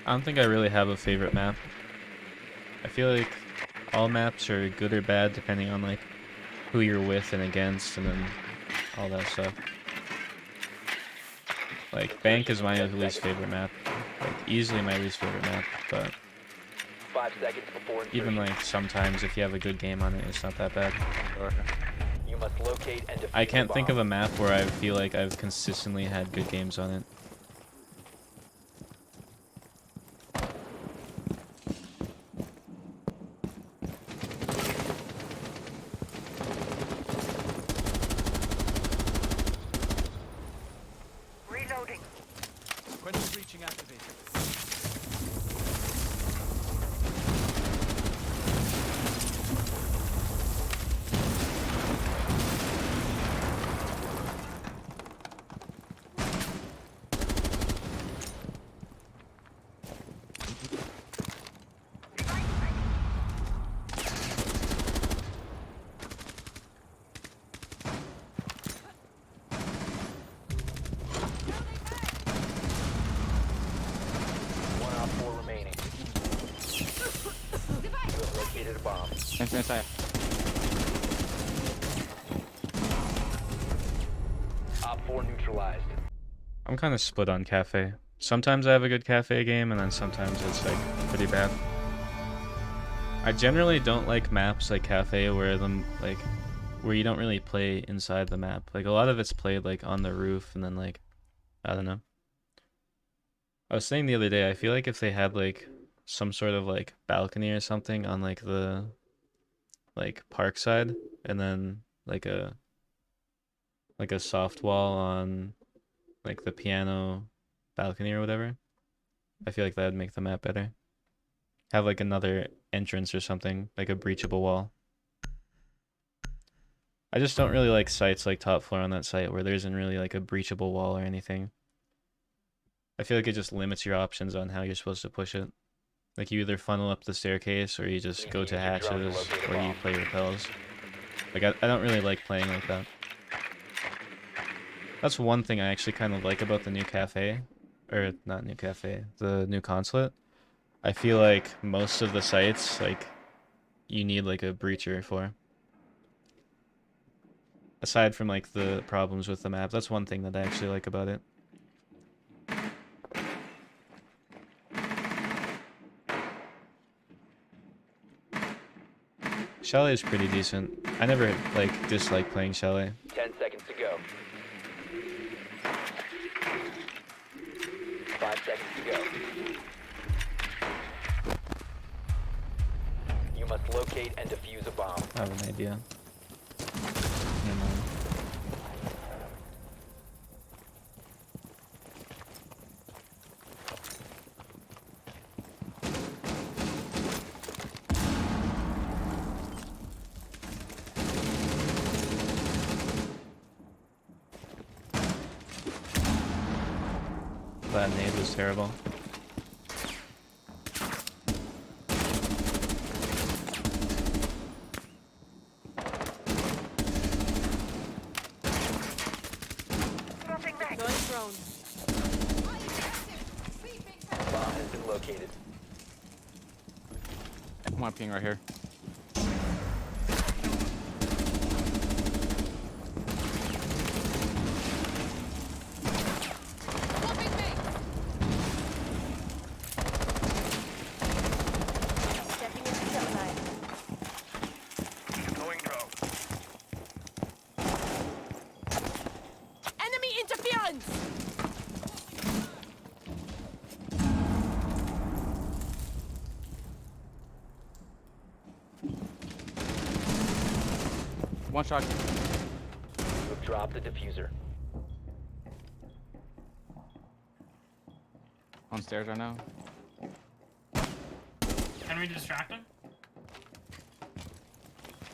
I don't think I really have a favorite map. I feel like all maps are good or bad depending on like who you're with and against and then all that stuff. Like Bank is my least favorite map. Like easily my least favorite map, but 5 seconds before even like sometimes if you have a good game on it, it's not that bad. you must locate and defuse I can't the think bomb. of a map where I feel like I've consistently had good games on it. Reloading. Quentin breaching activated. inside. Op 4 neutralized. I'm kind of split on cafe. Sometimes I have a good cafe game, and then sometimes it's like pretty bad. I generally don't like maps like cafe where you don't really play inside the map. Like a lot of it's played like on the roof, and then like I don't know. I was saying the other day, I feel like if they had like some sort of like balcony or something on like the like park side, and then like a soft wall on like the piano balcony or whatever, I feel like that would make the map better. Have like another entrance or something, like a breachable wall. I just don't really like sites like top floor on that site where there isn't really like a breachable wall or anything. I feel like it just limits your options on how you're supposed to push it. Like you either funnel up the staircase or you just go to hatches or you play repels. Like I don't really like playing like that. That's one thing I actually kind of like about the new cafe. Or not new cafe, the new consulate. I feel like most of the sites, like, you need like a breacher for. Aside from like the problems with the map, that's one thing that I actually like about it. Chalet is pretty decent. I never like dislike playing Chalet. 10 seconds to go. 5 seconds to go. You must locate and defuse a bomb. I have an idea. Never mind. That nade was terrible. Going drone. Bomb has been located. I'm on ping right here. Stepping into cell line. Deploying drone. Enemy interference! One shot. You've dropped the diffuser. On stairs right now. Can we distract him?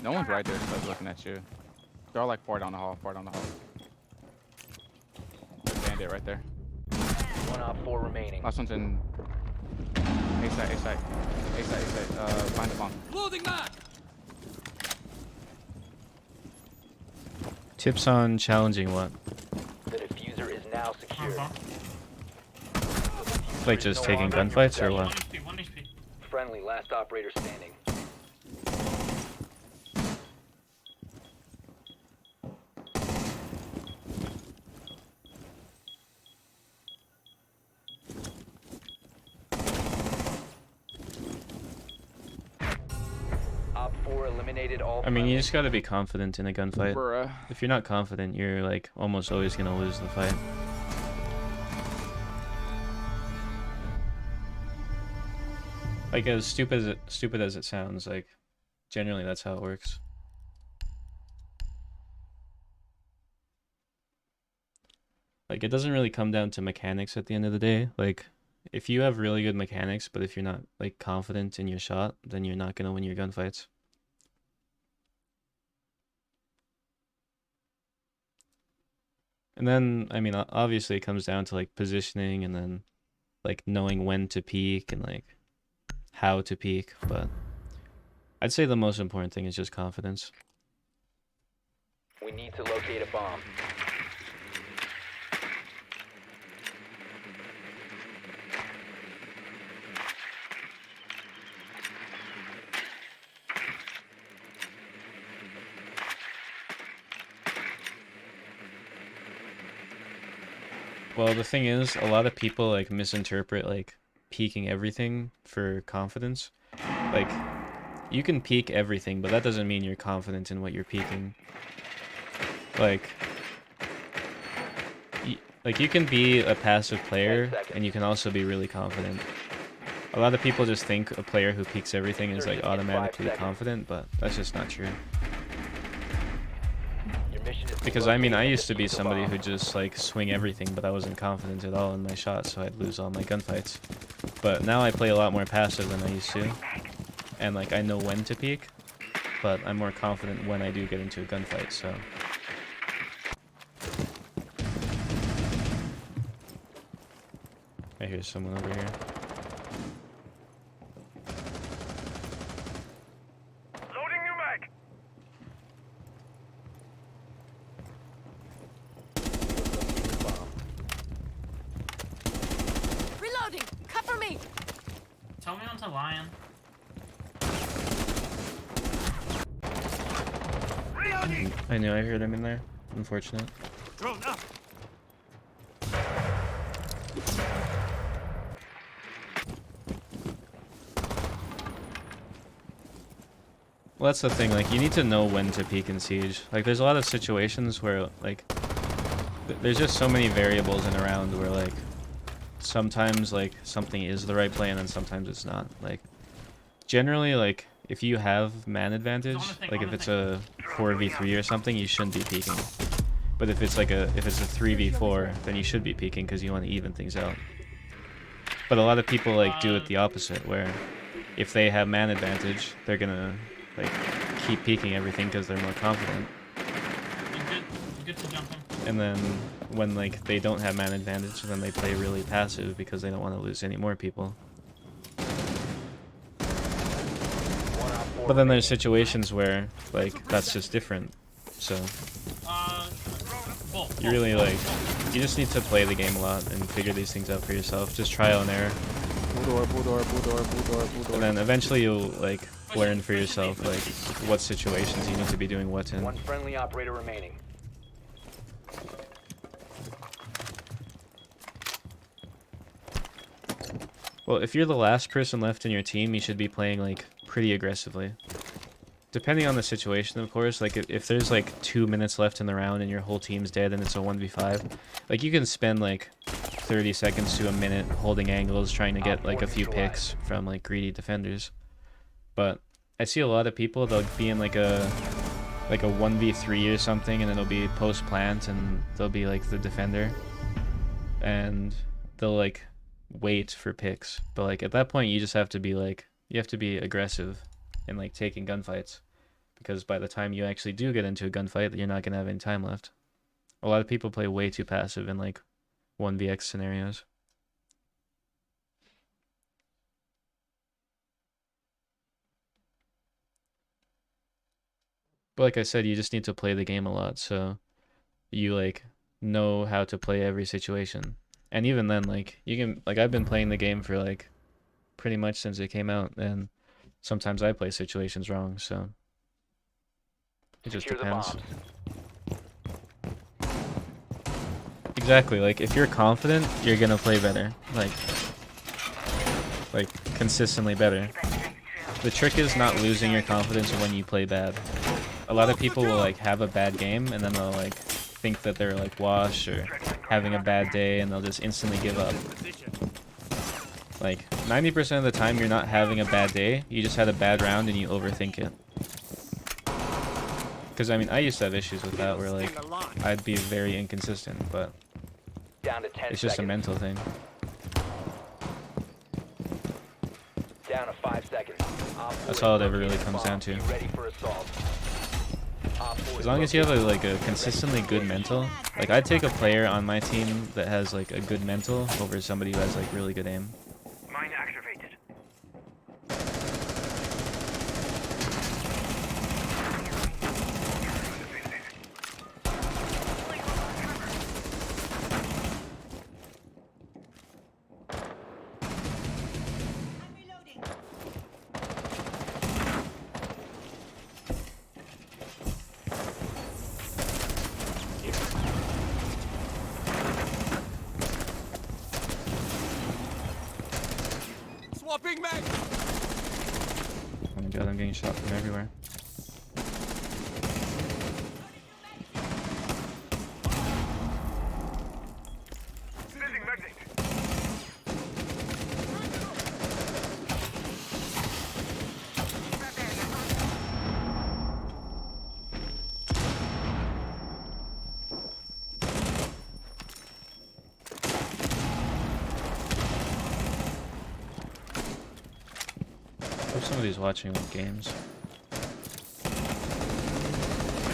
No one's right there, so looking at you. They're all like far down the hall, far down the hall. Bandit right there. One op 4 remaining. Last one's in A side, A side. A side, A side. Behind the bomb. Loading back! Tips on challenging what? The diffuser is now secure. Like just taking gunfights or what? Friendly, last operator standing. Op 4 eliminated all. I mean, you just gotta be confident in a gunfight. Bruh. If you're not confident, you're like almost always gonna lose the fight. Like as stupid as it sounds, like generally that's how it works. Like it doesn't really come down to mechanics at the end of the day. Like if you have really good mechanics, but if you're not like confident in your shot, then you're not gonna win your gunfights. And then, I mean, obviously it comes down to like positioning and then like knowing when to peek and like how to peek, but I'd say the most important thing is just confidence. We need to locate a bomb. Well, the thing is, a lot of people like misinterpret like peeking everything for confidence. Like, you can peek everything, but that doesn't mean you're confident in what you're peeking. Like, you can be a passive player, and you can also be really confident. A lot of people just think a player who peeks everything is like automatically confident, but that's just not true. Because I mean, I used to be somebody who just like swing everything, but I wasn't confident at all in my shot, so I'd lose all my gunfights. But now I play a lot more passive than I used to, and like I know when to peek, but I'm more confident when I do get into a gunfight. So. I hear someone over here. Loading new mag. Reloading! Cover me! Tell me when to lion. I knew I heard him in there. Unfortunate. Drone up. Well, that's the thing, like, you need to know when to peek in Siege. Like, there's a lot of situations where, like, there's just so many variables in a round where, like, sometimes, like, something is the right play and then sometimes it's not. Like, generally, like, if you have man advantage, like, if it's a 4v3 or something, you shouldn't be peeking. But if it's, like, if it's a 3v4, then you should be peeking because you want to even things out. But a lot of people, like, do it the opposite, where if they have man advantage, they're gonna like keep peeking everything because they're more confident. You're good to jump in. And then when like they don't have man advantage, then they play really passive because they don't want to lose any more people. But then there's situations where like that's just different. So you really like you just need to play the game a lot and figure these things out for yourself. Just trial and error. And then eventually you'll like learn for yourself like what situations you need to be doing what in. One friendly operator remaining. Well, if you're the last person left in your team, you should be playing like pretty aggressively. Depending on the situation, of course, like if there's like 2 minutes left in the round and your whole team's dead and it's a 1v5, like you can spend like 30 seconds to a minute holding angles trying to get like a few picks from like greedy defenders. But I see a lot of people, they'll be in like a 1v3 or something, and it'll be post plant and they'll be like the defender and they'll like wait for picks. But like at that point you just have to be like, you have to be aggressive and like taking gunfights, because by the time you actually do get into a gunfight, you're not gonna have any time left. A lot of people play way too passive in like 1vx scenarios. But like I said, you just need to play the game a lot, so you like know how to play every situation. And even then, like you can, like I've been playing the game for like pretty much since it came out, and sometimes I play situations wrong, so it just depends. Exactly, like if you're confident, you're gonna play better, like consistently better. The trick is not losing your confidence when you play bad. A lot of people will like have a bad game and then they'll like think that they're like washed or having a bad day and they'll just instantly give up. Like 90% of the time you're not having a bad day, you just had a bad round and you overthink it. Because I mean, I used to have issues with that where like I'd be very inconsistent, but it's just a mental thing. Down to 5 seconds. That's all it ever really comes down to. As long as you have a consistently good mental, like I'd take a player on my team that has like a good mental over somebody who has like really good aim. Mine activated. Swapping mag. Oh my god, I'm getting shot from everywhere. Sending magnet. Hope somebody's watching with games.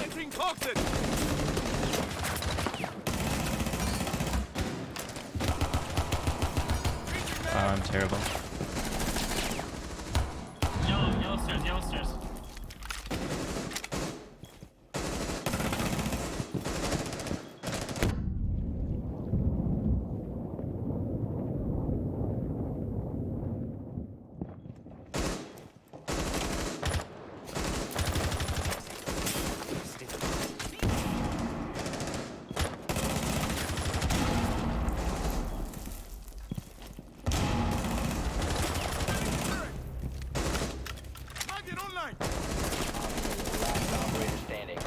Entering toxin. Oh, I'm terrible. Yellow stairs, yellow stairs. Magnet online. Last operator standing.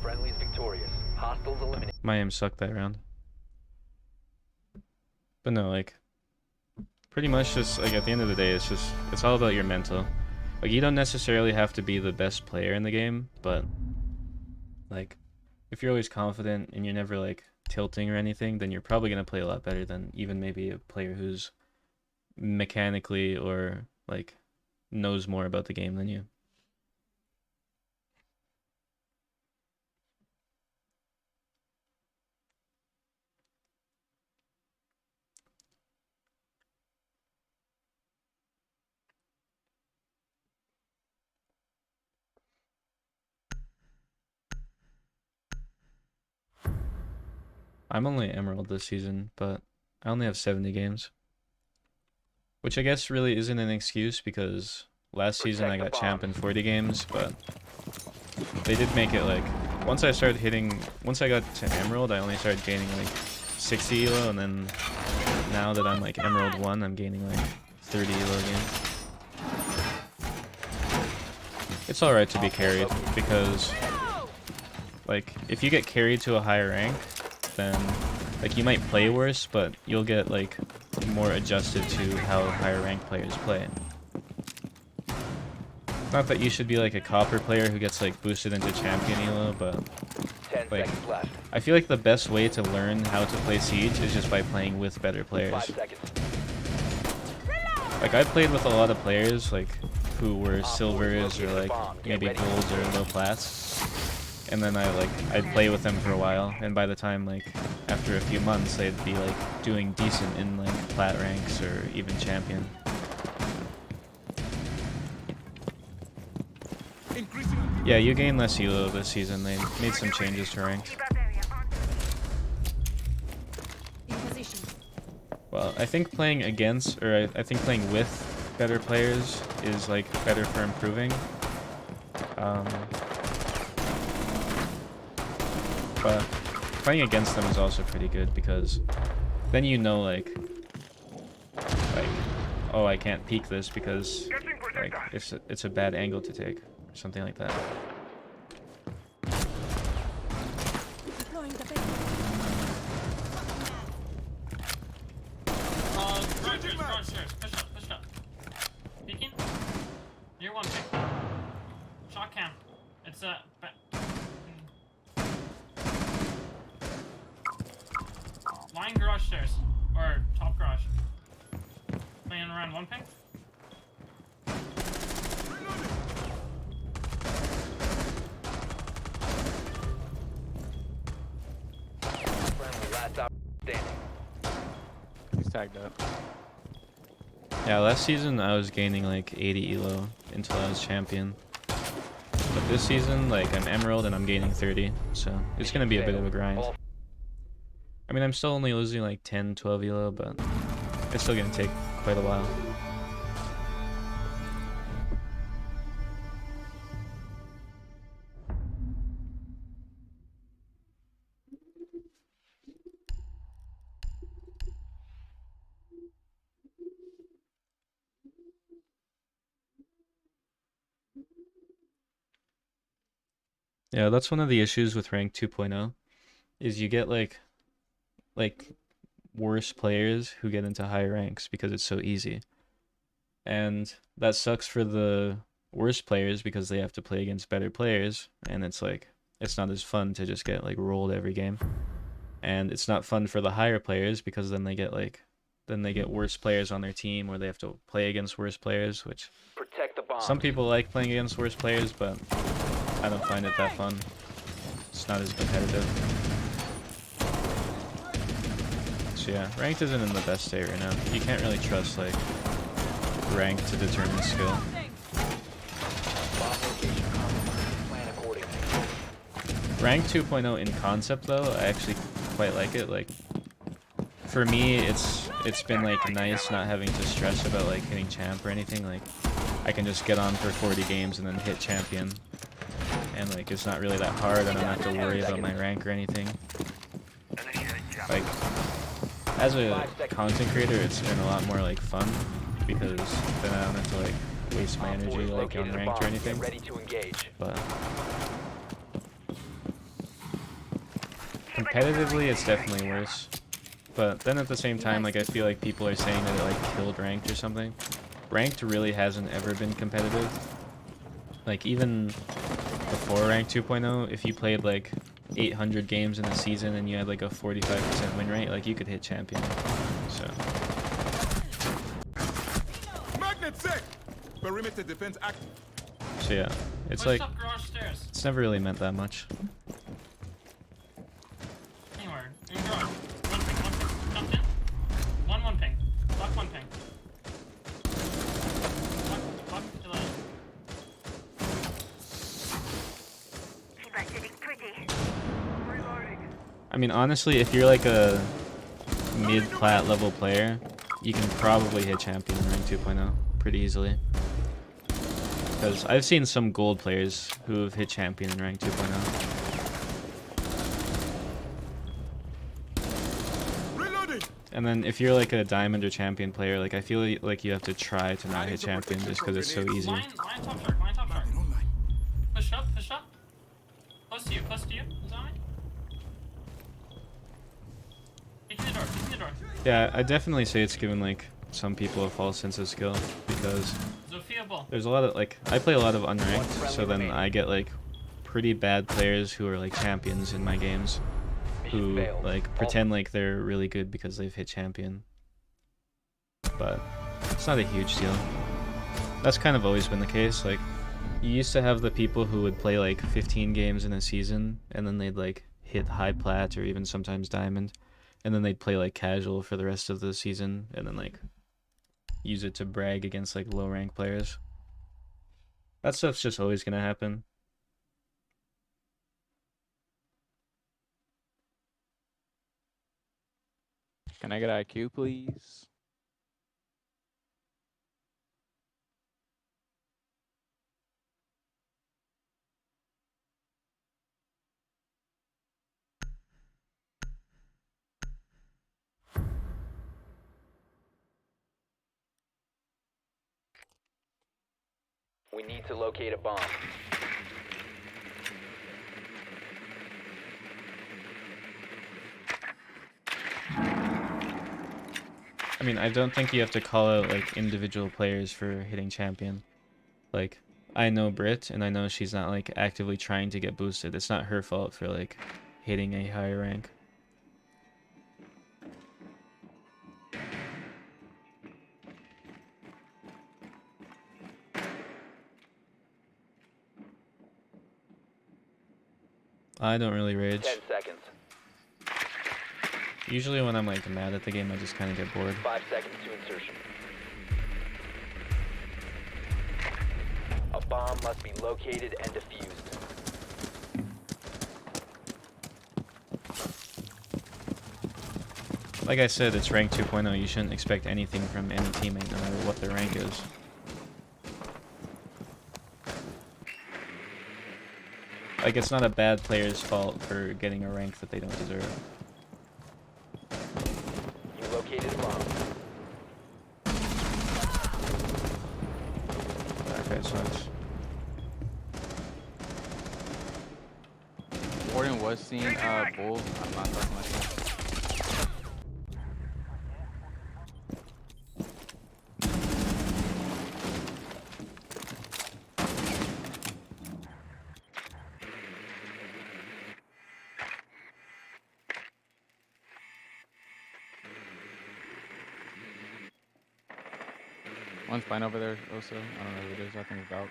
Friendly's victorious. Hostiles eliminated. My aim sucked that round. But no, like, pretty much just, like, at the end of the day, it's all about your mental. Like, you don't necessarily have to be the best player in the game, but, like, if you're always confident and you're never, like, tilting or anything, then you're probably going to play a lot better than even maybe a player who's mechanically or, like, knows more about the game than you. I'm only Emerald this season, but I only have 70 games. Which I guess really isn't an excuse because last season I got champ in 40 games, but they did make it like, once I got to Emerald, I only started gaining like 60 elo, and then now that I'm like Emerald 1, I'm gaining like 30 elo again. It's alright to be carried, because like, if you get carried to a higher rank, then like you might play worse, but you'll get like more adjusted to how higher ranked players play. Not that you should be like a copper player who gets like boosted into champion elo, but 10 like seconds left. I feel like the best way to learn how to play Siege is just by playing with better 5 players. seconds. Like I played with a lot of players like who were silvers or like maybe golds or low plats. And then I'd play with them for a while, and by the time like after a few months they'd be like doing decent in like plat ranks or even champion. Yeah, you gain less elo this season. They made some changes to ranks. In position. Well, I think playing against, or I think playing with better players is like better for improving. But playing against them is also pretty good because then you know like oh, I can't peek this because like it's a bad angle to take or something like that. Deploying the bait. Garage stairs. Push up. Peeking. Near one pick. Shot cam. It's a. Line garage stairs. Or top garage. Playing around one ping. Friendly last operator standing. He's tagged up. Yeah, last season I was gaining like 80 elo until I was champion. But this season, like I'm Emerald and I'm gaining 30, so it's gonna be a bit of a grind. I mean, I'm still only losing like 10, 12 elo, but it's still gonna take quite a while. Yeah, that's one of the issues with rank 2.0 is you get like worse players who get into higher ranks because it's so easy. And that sucks for the worse players because they have to play against better players, and it's like it's not as fun to just get like rolled every game. And it's not fun for the higher players because then they get worse players on their team, or they have to play against worse players, which Protect the bomb. some people like playing against worse players, but I don't find it that fun. It's not as competitive. So yeah, ranked isn't in the best state right now. You can't really trust like rank to determine skill. Bomb location compromised. Plan accordingly. Rank 2.0 in concept though, I actually quite like it. Like for me, it's been like nice not having to stress about like hitting champ or anything. Like I can just get on for 40 games and then hit champion, and like it's not really that hard. I don't have to worry about my rank or anything. Like as a content creator, it's been a lot more like fun because then I don't have to like waste my energy like on ranked or anything. Ready to engage. But competitively, it's definitely worse. But then at the same time, like I feel like people are saying that it like killed ranked or something. Ranked really hasn't ever been competitive. Like even before rank 2.0, if you played like 800 games in a season and you had like a 45% win rate, like you could hit champion. So Magnet set. Perimeter defense active. so yeah, it's like it's never really meant that much. Anywhere. In garage. One ping. Jumped in. One ping. Lock one ping. Lock to the... I mean, honestly, if you're like a mid-plat level player, you can probably hit champion in rank 2.0 pretty easily. Because I've seen some gold players who have hit champion in rank 2.0. And then if you're like a diamond or champion player, like I feel like you have to try to not hit champion just because it's so easy. Line top shark. Push up. Close to you. Is that right? Peek in the door. Yeah, I definitely say it's given like some people a false sense of skill because there's a lot of like I play a lot of unranked, so then I get like pretty bad players who are like champions in my games who like pretend like they're really good because they've hit champion. But it's not a huge deal. That's kind of always been the case. Like you used to have the people who would play like 15 games in a season and then they'd like hit high plat or even sometimes diamond, and then they'd play like casual for the rest of the season and then like use it to brag against like low rank players. That stuff's just always gonna happen. Can I get IQ, please? We need to locate a bomb. I mean, I don't think you have to call out like individual players for hitting champion. Like, I know Brit, and I know she's not like actively trying to get boosted. It's not her fault for like hitting a higher rank. I don't really rage. 10 seconds. Usually when I'm like mad at the game, I just kind of get bored. 5 seconds to insertion. A bomb must be located and defused. Like I said, it's rank 2.0. You shouldn't expect anything from any teammate, no matter what their rank is. Like, it's not a bad player's fault for getting a rank that they don't deserve. You located a bomb. That guy sucks. Gordon was seeing Bull. I'm not talking like that. One's fine over there also. I don't know who it is. I think it's about.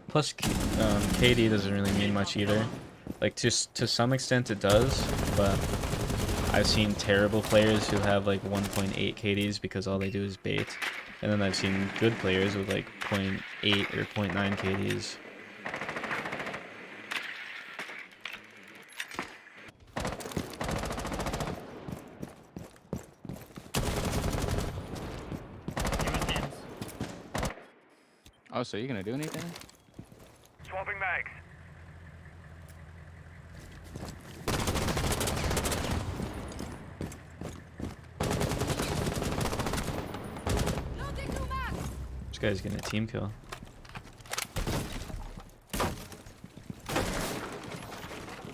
Plus, KD doesn't really mean much either. Like, to some extent it does, but I've seen terrible players who have like 1.8 KDs because all they do is bait. And then I've seen good players with like 0.8 or 0.9 KDs. Oh, so you're gonna do anything? Swapping mags. This guy's getting a team kill.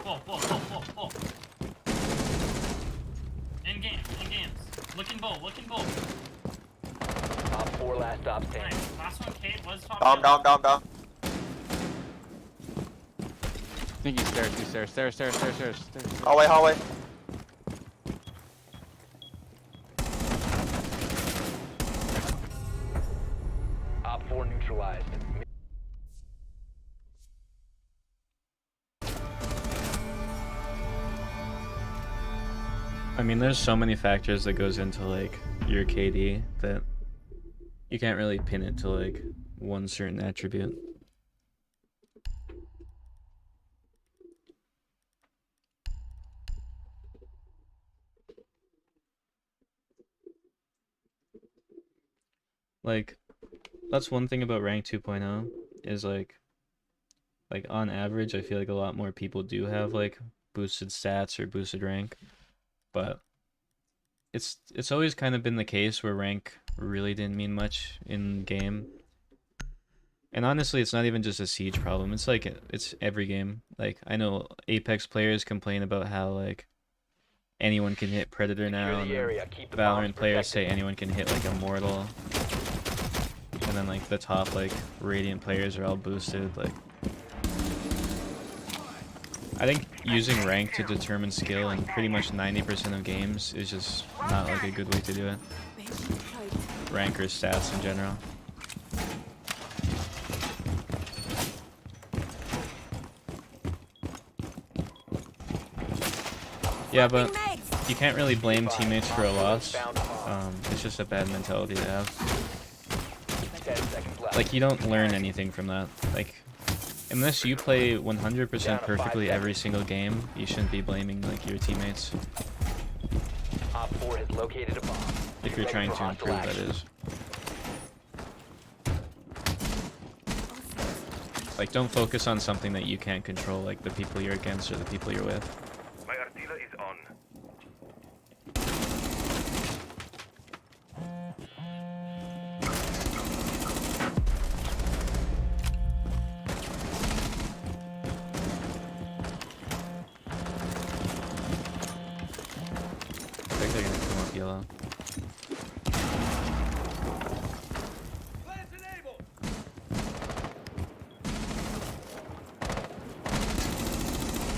Bull. In games. Looking bull. Op 4 last stop standing. Nice. Last one, Kate was top. Down. I think he's stairs. Hallway. Op 4 neutralized. I mean, there's so many factors that goes into like your KD that you can't really pin it to like one certain attribute. Like, that's one thing about rank 2.0 is like on average, I feel like a lot more people do have like boosted stats or boosted rank, but it's always kind of been the case where rank really didn't mean much in game. And honestly, it's not even just a Siege problem. It's like it's every game. Like, I know Apex players complain about how like anyone can hit Predator now, and Valorant players say anyone can hit like Immortal. And then like the top like Radiant players are all boosted. Like, I think using rank to determine skill in pretty much 90% of games is just not like a good way to do it. Rank or stats in general. Yeah, but you can't really blame teammates for a loss. It's just a bad mentality to have. Like, you don't learn anything from that. Like, unless you play 100% perfectly every single game, you shouldn't be blaming like your teammates. Op 4 has located a bomb. If you're trying to improve, that is. Like, don't focus on something that you can't control, like the people you're against or the people you're with. My artillery is on. I think they're gonna come up yellow.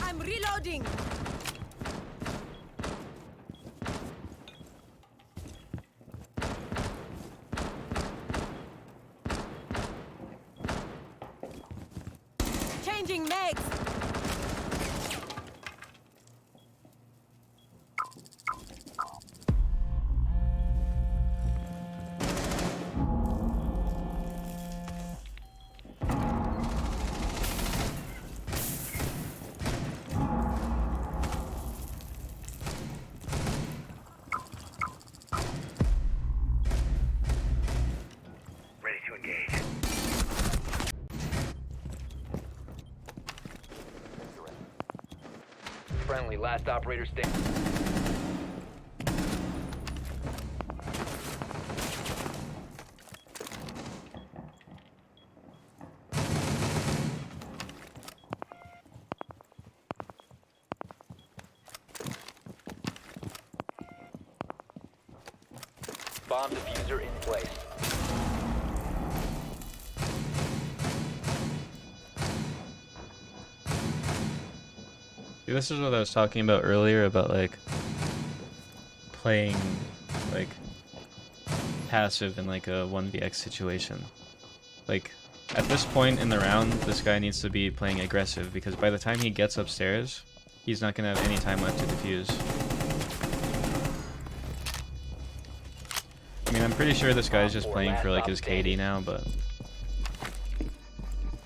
I'm reloading. Changing mags. Ready to engage. Friendly, last operator standing. Bomb diffuser in place. See, this is what I was talking about earlier about like playing like passive in like a 1vx situation. Like at this point in the round, this guy needs to be playing aggressive because by the time he gets upstairs, he's not gonna have any time left to defuse. I mean, I'm pretty sure this guy's just playing for like his KD now, but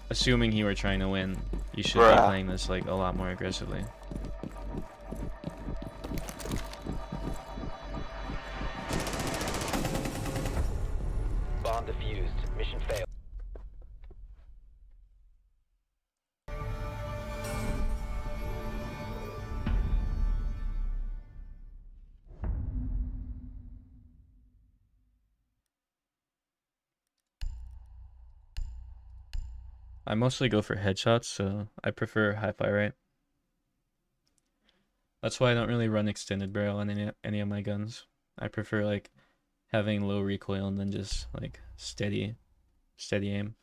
assuming he were trying to win, you should be playing this like a lot more aggressively. Bomb defused. Mission failed. I mostly go for headshots, so I prefer hi-fi right. That's why I don't really run extended barrel on any of my guns. I prefer like having low recoil and then just like steady aim.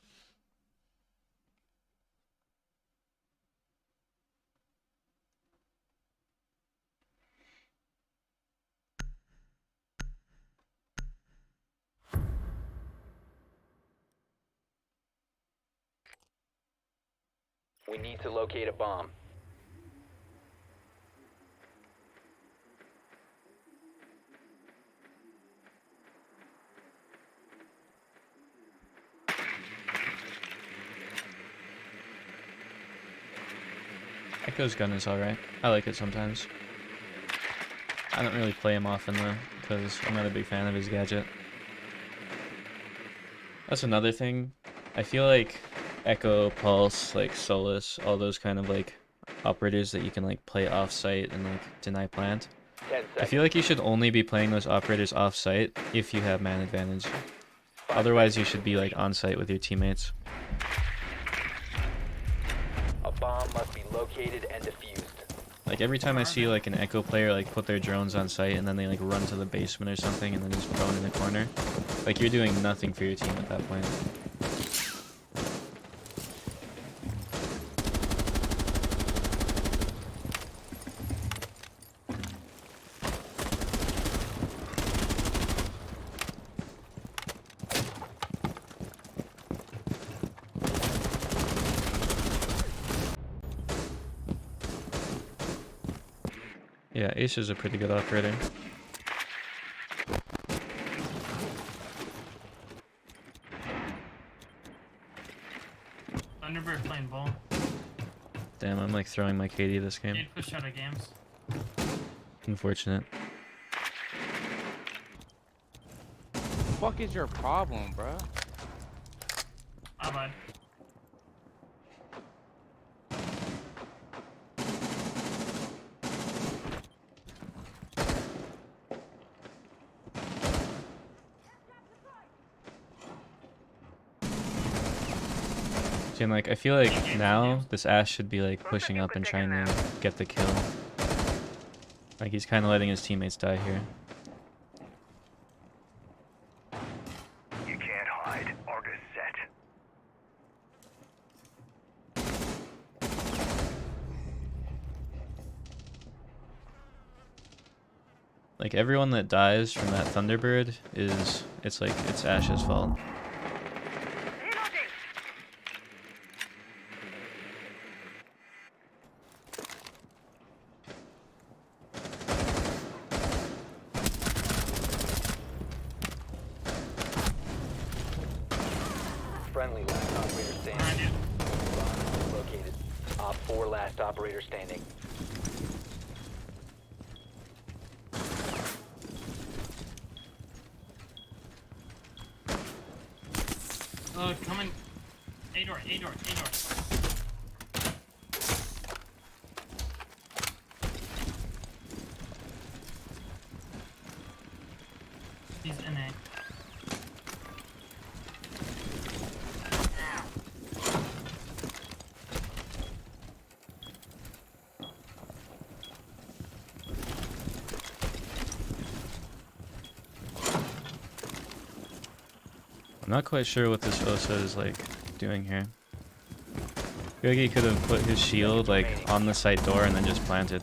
We need to locate a bomb. Echo's gun is alright. I like it sometimes. I don't really play him often though, because I'm not a big fan of his gadget. That's another thing. I feel like Echo, Pulse, like Solus, all those kind of like operators that you can like play off-site and like deny plant. I feel like you should only be playing those operators off-site if you have man advantage. Otherwise you should be like on-site with your teammates. A bomb must be located and defused. Like every time I see like an Echo player like put their drones on site and then they like run to the basement or something and then just prone in the corner, like you're doing nothing for your team at that point. Yeah, Ace is a pretty good operator. Thunderbird playing ball. Damn, I'm like throwing my KD this game. Need push out of games. Unfortunate. What the fuck is your problem, bro? My bad. And like I feel like now this Ash should be like pushing up and trying to get the kill. Like he's kind of letting his teammates die here. You can't hide. Argus set. Like everyone that dies from that Thunderbird it's like it's Ash's fault. Friendly last operator standing. Bomb located. Op 4 last operator standing. Coming. A-door, A-door, A-door. He's in A. I'm not quite sure what this Osa is like doing here. I feel like he could have put his shield like on the site door and then just planted.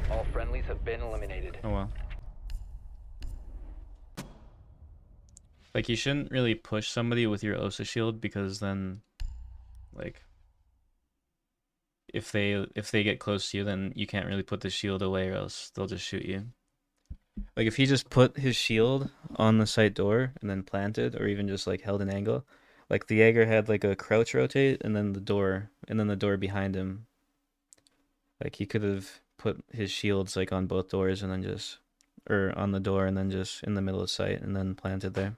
All friendlies have been eliminated. Oh well. Like you shouldn't really push somebody with your Osa shield because then, like, if they get close to you, then you can't really put the shield away or else they'll just shoot you. Like if he just put his shield on the site door and then planted, or even just like held an angle, like the Jaeger had like a crouch rotate and then the door behind him. Like he could have put his shields like on both doors and then just, or on the door and then just in the middle of site and then planted there.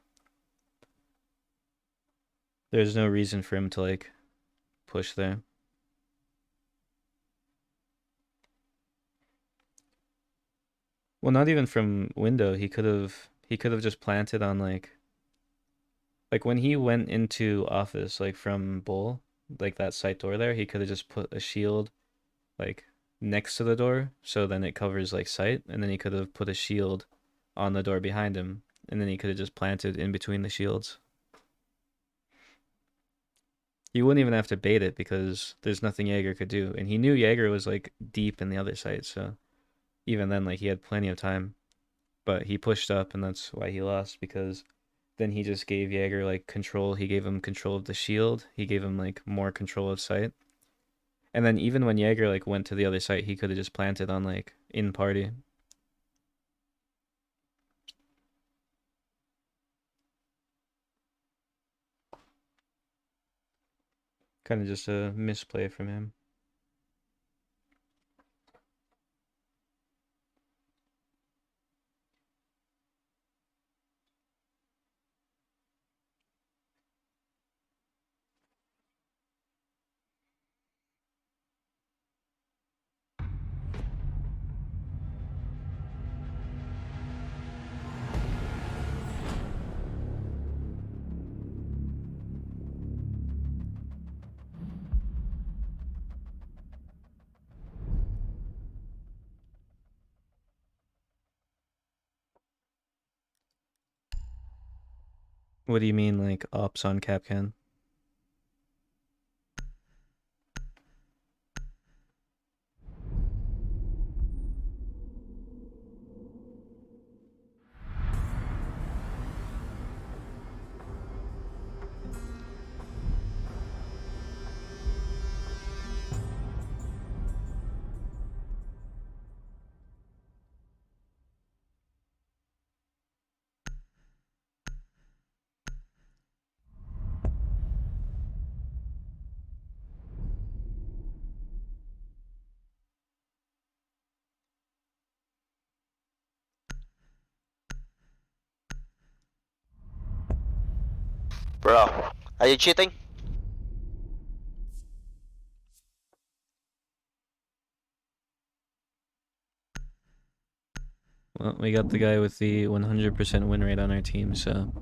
There's no reason for him to like push there. Well, not even from window. He could have just planted on like when he went into office, like from Bull, like that site door there, he could have just put a shield like next to the door, so then it covers like sight, and then he could have put a shield on the door behind him, and then he could have just planted in between the shields. You wouldn't even have to bait it because there's nothing Jaeger could do, and he knew Jaeger was like deep in the other site, so even then, like, he had plenty of time, but he pushed up, and that's why he lost, because then he just gave Jaeger, like, control. He gave him control of the shield. He gave him, like, more control of sight. And then even when Jaeger, like, went to the other site, he could have just planted on, like, in party. Kind of just a misplay from him. What do you mean, like, ops on Kapkan? Bro, are you cheating? Well, we got the guy with the 100% win rate on our team, so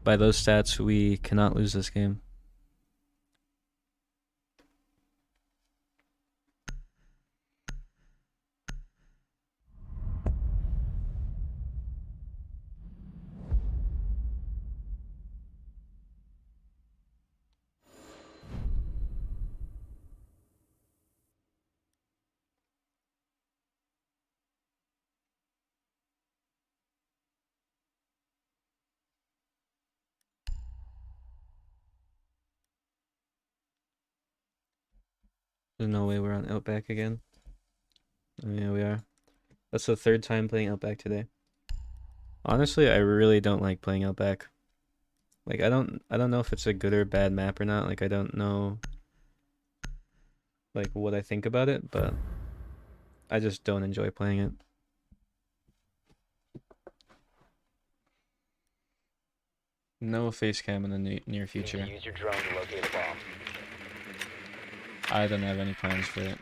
by those stats, we cannot lose this game. There's no way we're on Outback again. Oh, yeah, we are. That's the third time playing Outback today. Honestly, I really don't like playing Outback. Like, I don't know if it's a good or bad map or not. Like, I don't know, like, what I think about it, but I just don't enjoy playing it. No face cam in the near future. Use your drone to locate a bomb. I don't have any plans for it.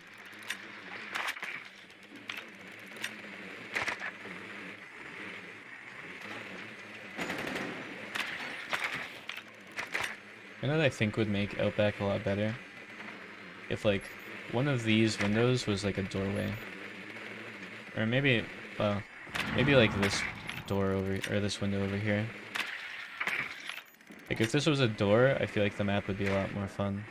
You know what I think would make Outback a lot better? If, like, one of these windows was like a doorway. Or maybe, well, maybe like this door over, or this window over here. Like if this was a door, I feel like the map would be a lot more fun.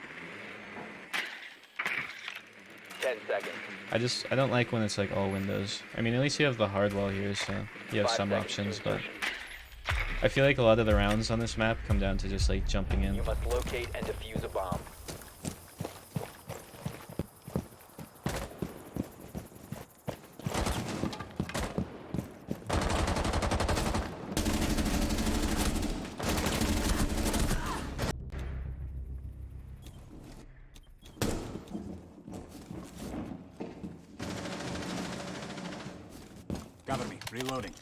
10 seconds. I don't like when it's like all windows. I mean, at least you have the hard wall here, so you have 5 some seconds options, to but insertion. I feel like a lot of the rounds on this map come down to just like jumping in. You must locate and defuse a bomb. Cover me. Reloading.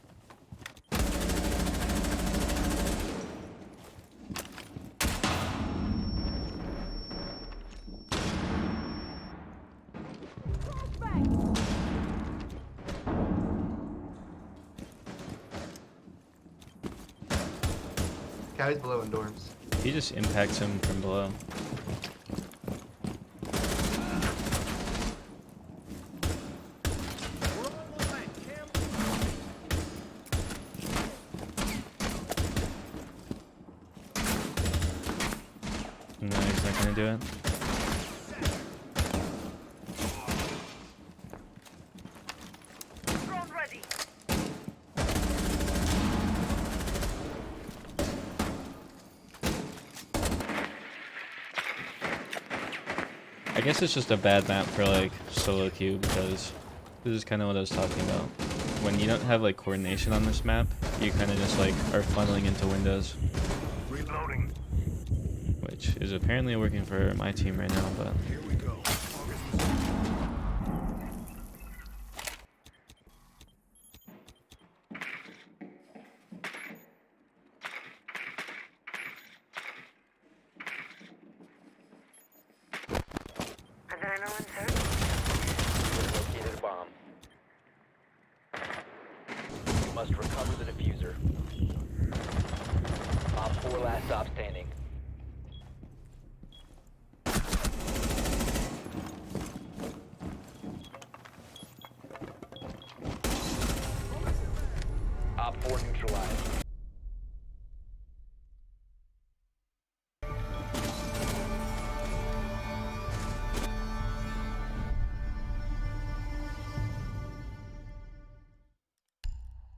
Guy's below in dorms. He just impacts him from below. No, he's not gonna do it. I guess it's just a bad map for like solo queue because this is kind of what I was talking about. When you don't have like coordination on this map, you kind of just like are funneling into windows. Reloading. Which is apparently working for my team right now, but Here we go. Located a bomb. You must recover the diffuser. Op 4 last stop standing. Op 4 neutralized.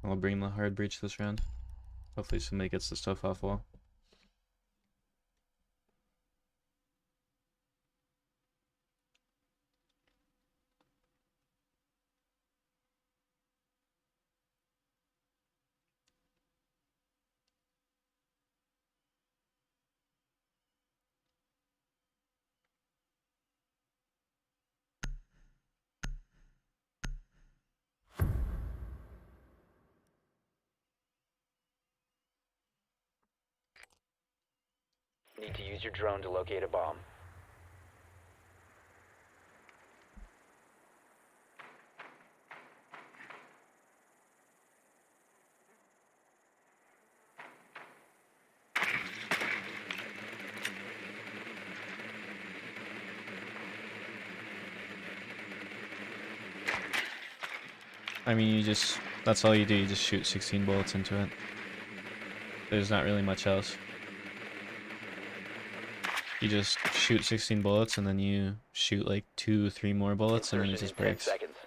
I'll bring the hard breach this round. Hopefully somebody gets the stuff off wall. Need to use your drone to locate a bomb. I mean, you just, that's all you do, you just shoot 16 bullets into it. There's not really much else. You just shoot 16 bullets and then you shoot like 2-3 more bullets and then it just breaks. 10 seconds.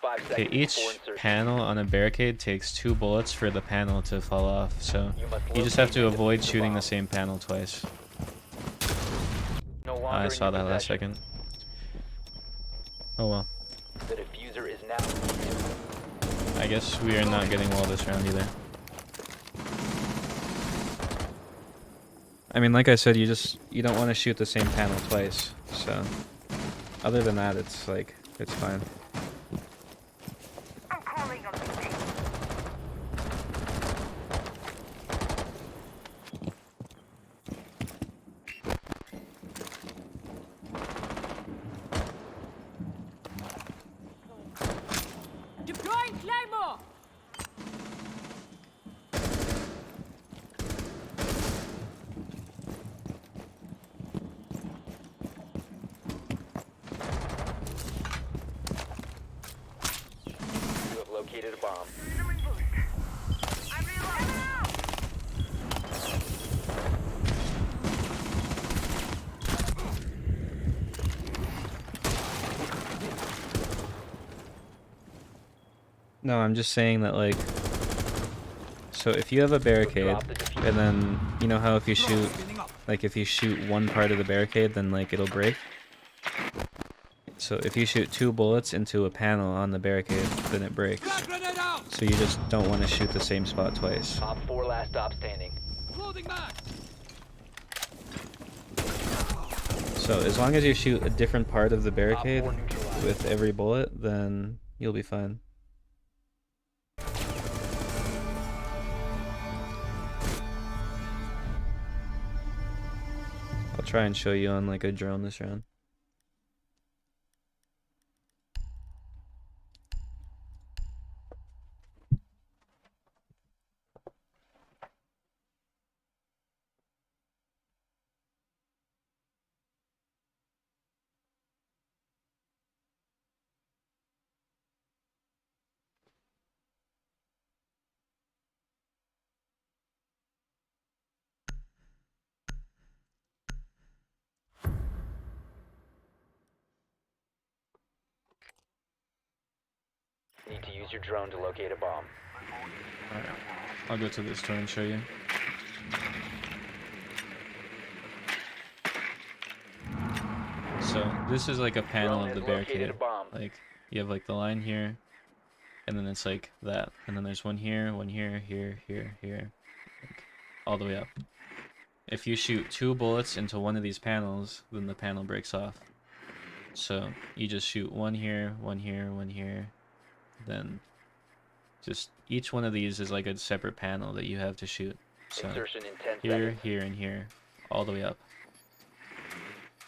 5 Okay, seconds each before insertion. panel on a barricade takes 2 bullets for the panel to fall off, so You must you just have to locate and avoid defuse the shooting the bomb. same panel twice. No longer I in saw your that last possession. second. Oh well. The diffuser is now secured. I guess we are not getting wall this round either. I mean, like I said, you don't want to shoot the same panel twice, so other than that, it's like, it's fine. I'm calling on the team. Deploying Claymore! bomb. No, I'm just saying that, like, so if you have a barricade, and then, you know how if you shoot, like, if you shoot one part of the barricade, then, like, it'll break? So if you shoot 2 bullets into a panel on the barricade, then it breaks. So you just don't want to shoot the same spot twice. Op 4 last stop standing. So as long as you shoot a different part of the barricade with every bullet, then you'll be fine. I'll try and show you on like a drone this round. Need to use your drone to locate a bomb. Alright, I'll go to this door and show you. So this is like a panel of the barricade. Like you have like the line here, and then it's like that, and then there's one here, here, like, all the way up. If you shoot 2 bullets into one of these panels, then the panel breaks off. So you just shoot one here, one here, one here, then just each one of these is like a separate panel that you have to shoot. So Insertion in 10 here, seconds. here, and here, all the way up.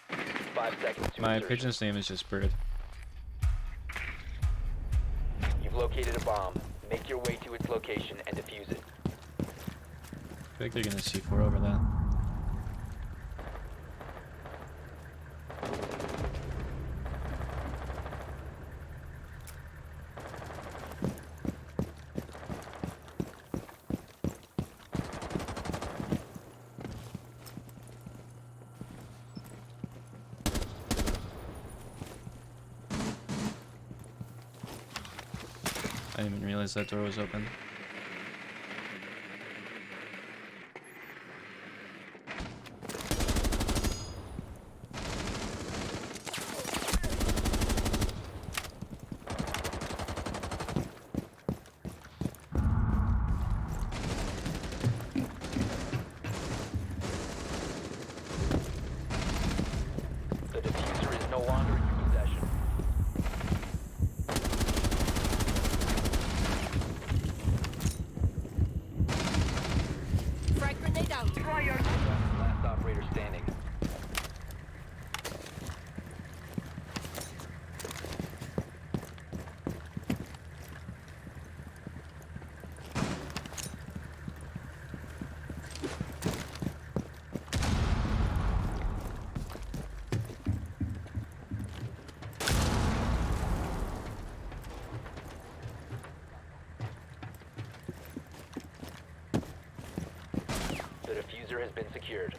5 seconds to My insertion. pigeon's name is just Bird. You've located a bomb. Make your way to its location and defuse it. I feel like they're gonna C4 over that. I didn't even realize that door was open. The diffuser is no longer in your possession. Frag grenade out. Last operator standing. The diffuser has been secured.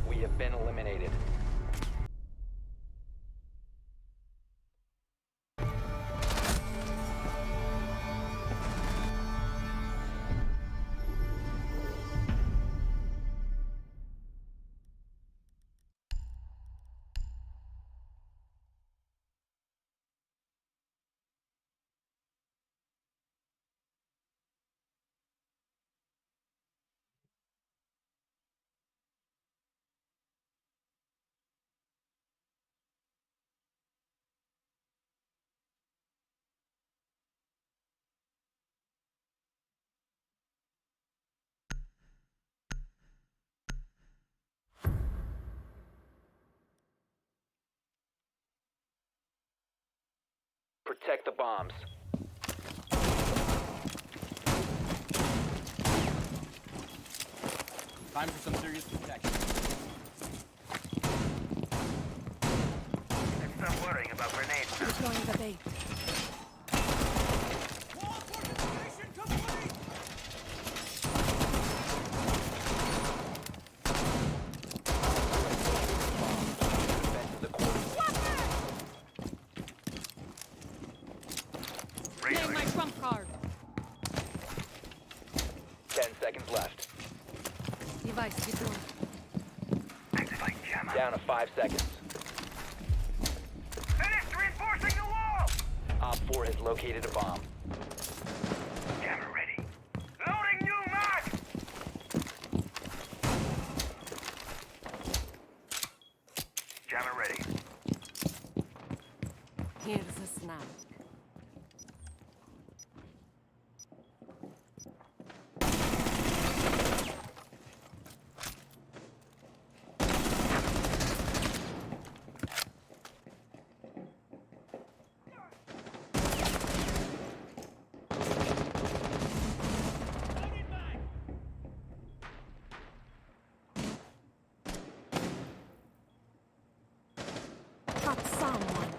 We have been eliminated. Protect the bombs. Time for some serious protection. Stop worrying about grenades. Deploying the bait. Wall fortification complete! Defense of the quarter. Playing my trump card. 10 seconds left. Device deployed. Activate jammer. Down to 5 seconds. Finished reinforcing the wall! Op 4 has located a bomb. Jammer ready. Loading new mag! Jammer ready. Here's a snack. Got someone.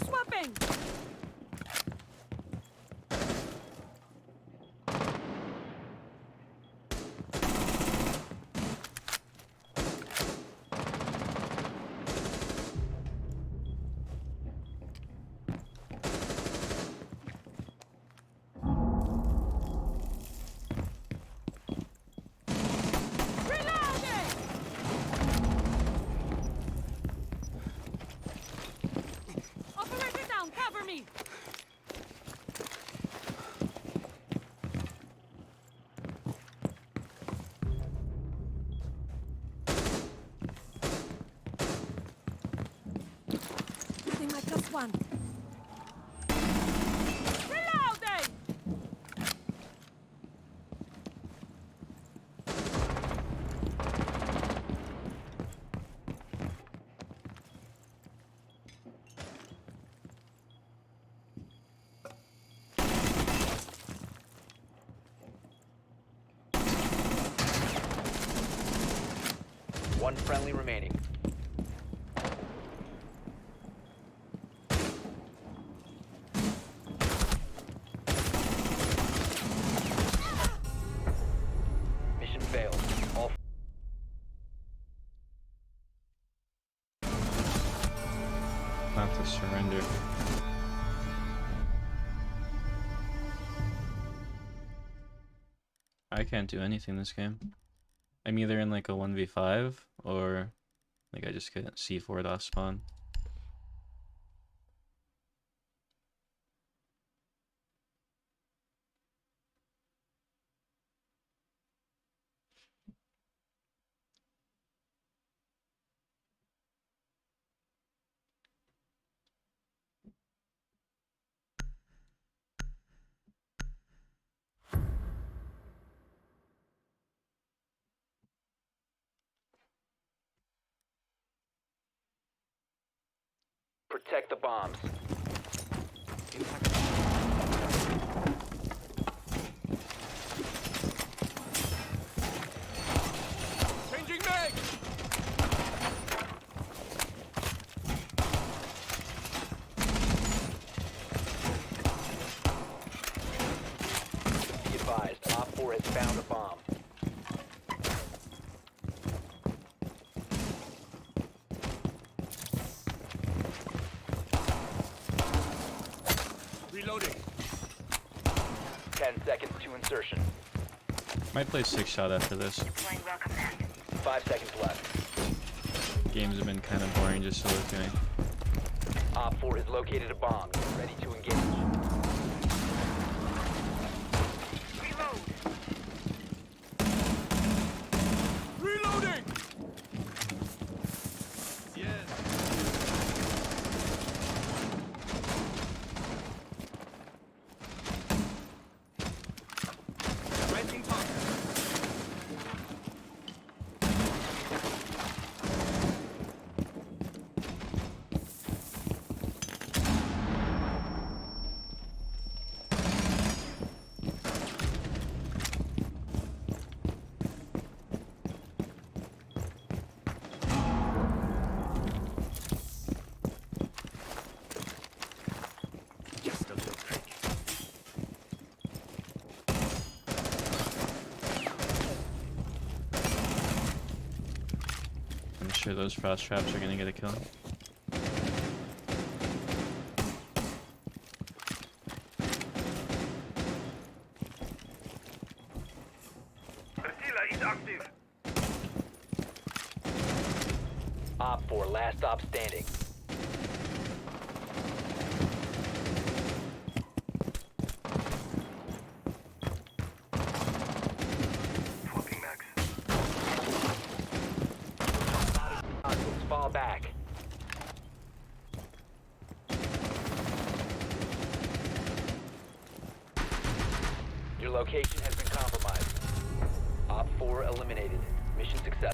Swapping! Reloading! Operator down, cover me! Using my +1. Reloading! One friendly remaining. Mission failed. All Not to surrender. I can't do anything this game. I'm either in like a 1v5 or like I just couldn't C4 off spawn. protect the bombs. Changing mag! Be advised, Op 4 has found a bomb. Reloading. 10 seconds to insertion. Might play 6-shot after this. 5 seconds left. Games have been kind of boring just solo queuing. Op 4 has located a bomb. Ready to engage. Reloading! Yes. Renting top. sure those frost traps are gonna get a kill. is active. Op 4, last stop standing. Swapping max. Hostiles, fall back. Your location has been compromised. Op 4 eliminated. Mission success.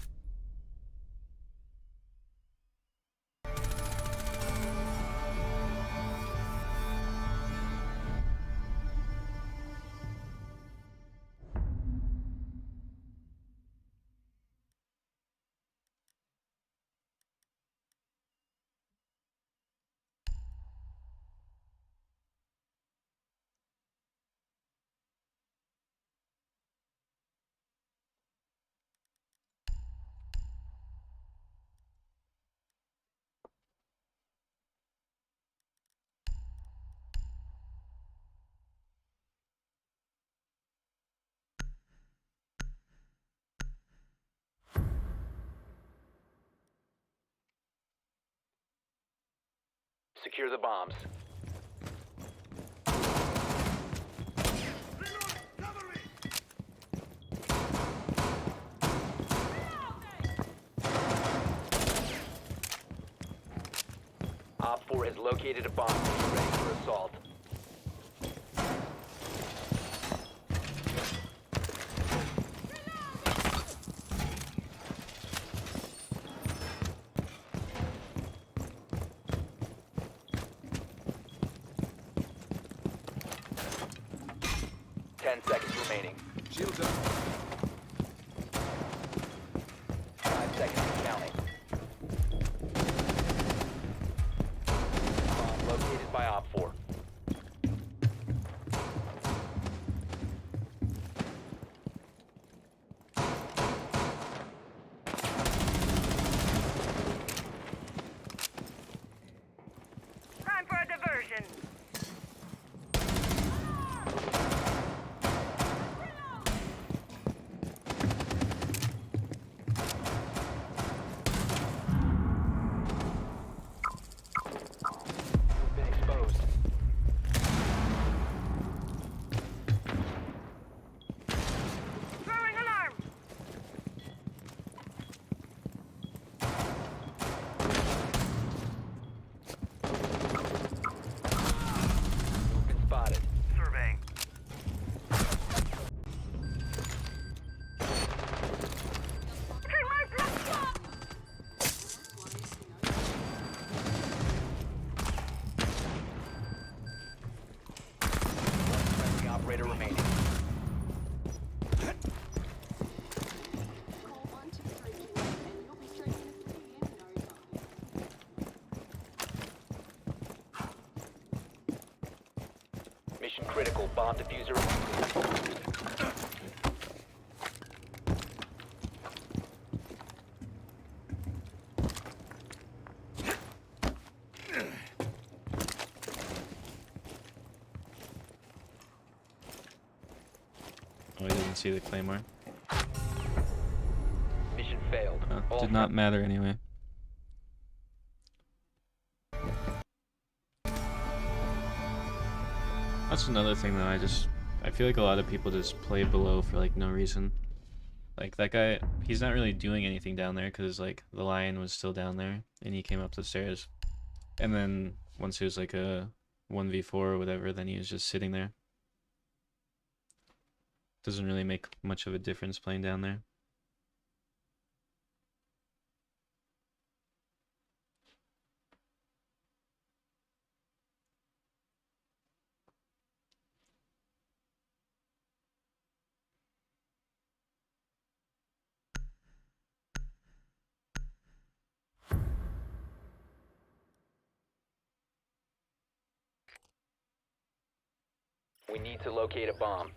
Secure the bombs. Op 4 has located a bomb ready for assault. Remaining. Shields up. 5 seconds and counting. Bomb located by Op 4. Time for a diversion. You've been exposed. Throwing alarm. You've been spotted. Surveying. Friendly operator remaining. Mission critical. Bomb diffuser. Oh, I didn't see the claymore. Mission failed. All Did not matter anyway. That's another thing though, I feel like a lot of people just play below for like no reason. Like that guy, he's not really doing anything down there because like the lion was still down there and he came up the stairs. And then once it was like a 1v4 or whatever, then he was just sitting there. Doesn't really make much of a difference playing down there. We need to locate a bomb.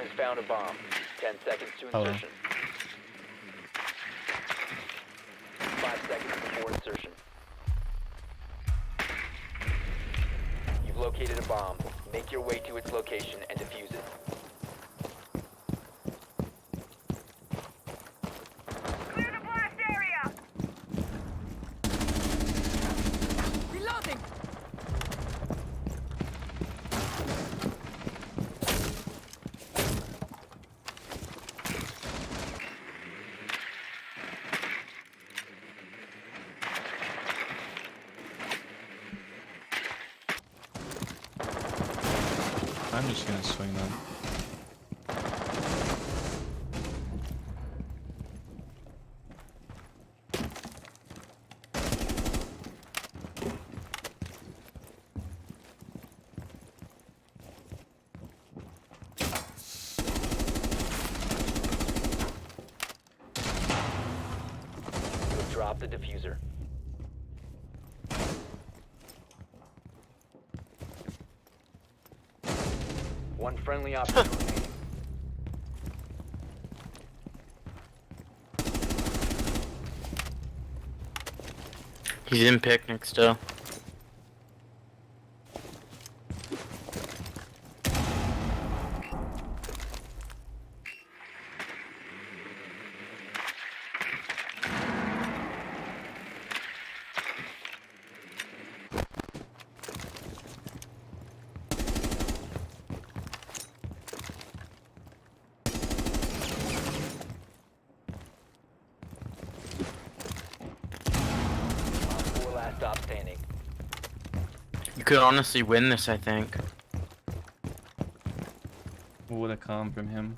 has found a bomb. 10 seconds to Hello. insertion. 5 seconds before insertion. You've located a bomb. Make your way to its location and defuse it. Clear the blast area! Reloading! I'm just gonna swing them. You have dropped the diffuser. One friendly operator remaining. He's in picnic still. Four last stop standing. You could honestly win this, I think. What a calm from him.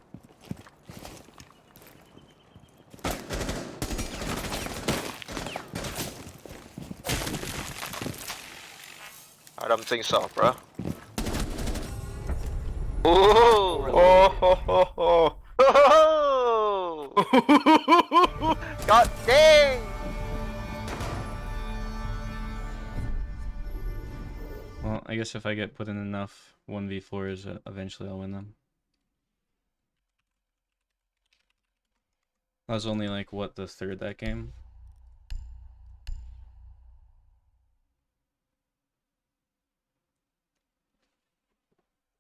I don't think so, bro. Oh, oh, oh, oh, oh. Oh. God dang! Well, I guess if I get put in enough 1v4s, eventually I'll win them. I was only like, what, the third that game?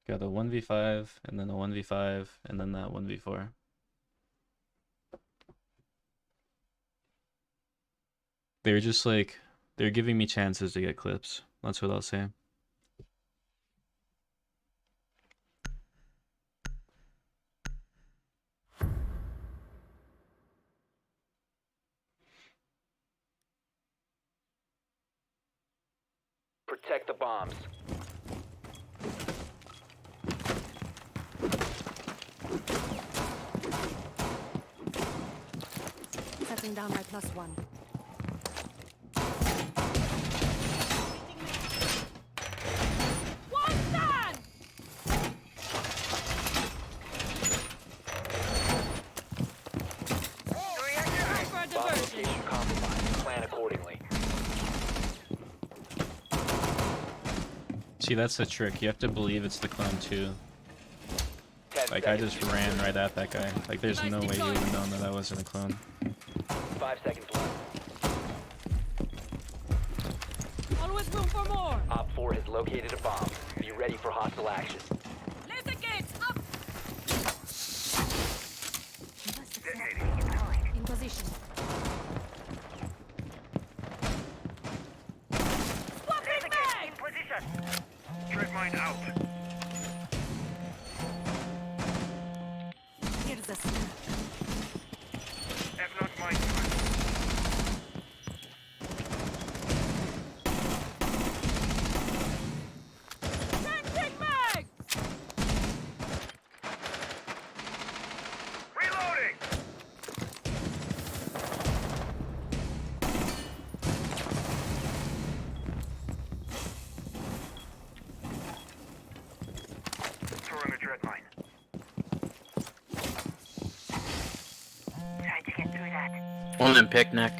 Got a 1v5, and then a 1v5, and then that 1v4. They're just like, they're giving me chances to get clips. That's what I'll say. Protect the bombs. Setting down my +1. One done! Time for a Bomb diversion. location compromised. Plan accordingly. See, that's the trick. You have to believe it's the clone too. 10 Like, I seconds just to ran insertion. right at that guy. Like, there's no way he would have known that I wasn't a clone. 5 seconds left. Always room for more. Op 4 has located a bomb. Be ready for hostile action. Laser gates up. In position. Swapping mag. In position. Tread mine out. Here's a snap. Have not mine. Changing mag. Reloading. Throwing a dread mine. Tried to get through that. One in picnic.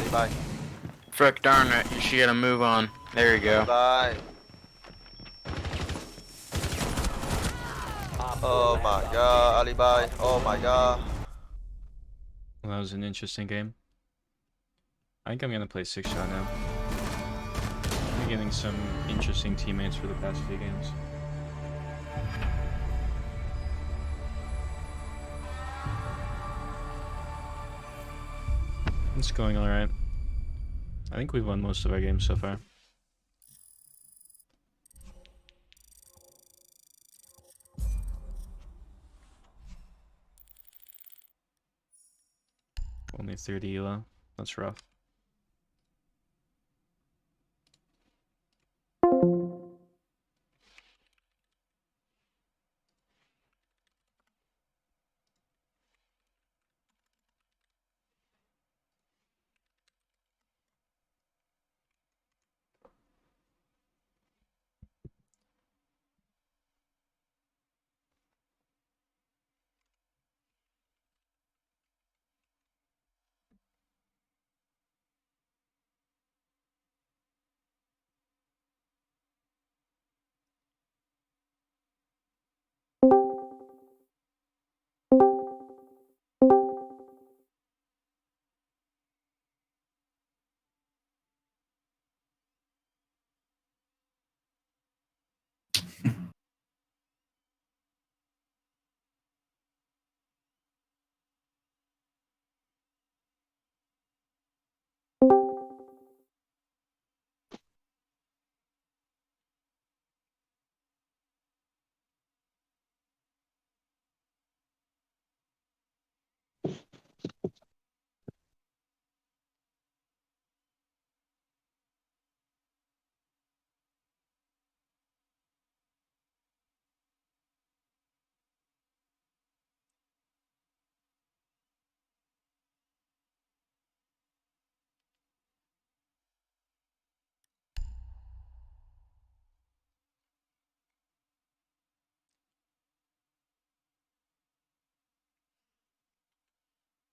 bye. Frick darn it, you should get a move on. There you go. Bye. Oh my god, Ali bye. Oh my god. Well, that was an interesting game. I think I'm gonna play 6-shot now. I'm getting some interesting teammates for the past few games. It's going alright. I think we've won most of our games so far. Only 30 elo. That's rough.